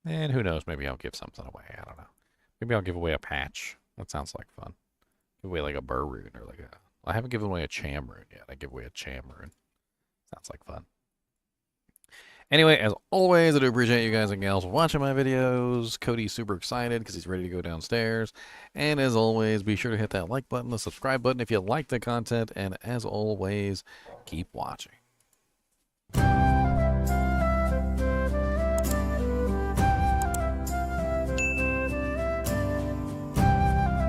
And who knows, maybe I'll give something away. I don't know. Maybe I'll give away a patch. That sounds like fun. Give away like a burr rune or like a... I haven't given away a cham rune yet. I give away a cham rune. Sounds like fun. Anyway, as always, I do appreciate you guys and gals watching my videos. Cody's super excited because he's ready to go downstairs. And as always, be sure to hit that like button, the subscribe button if you like the content. And as always, keep watching.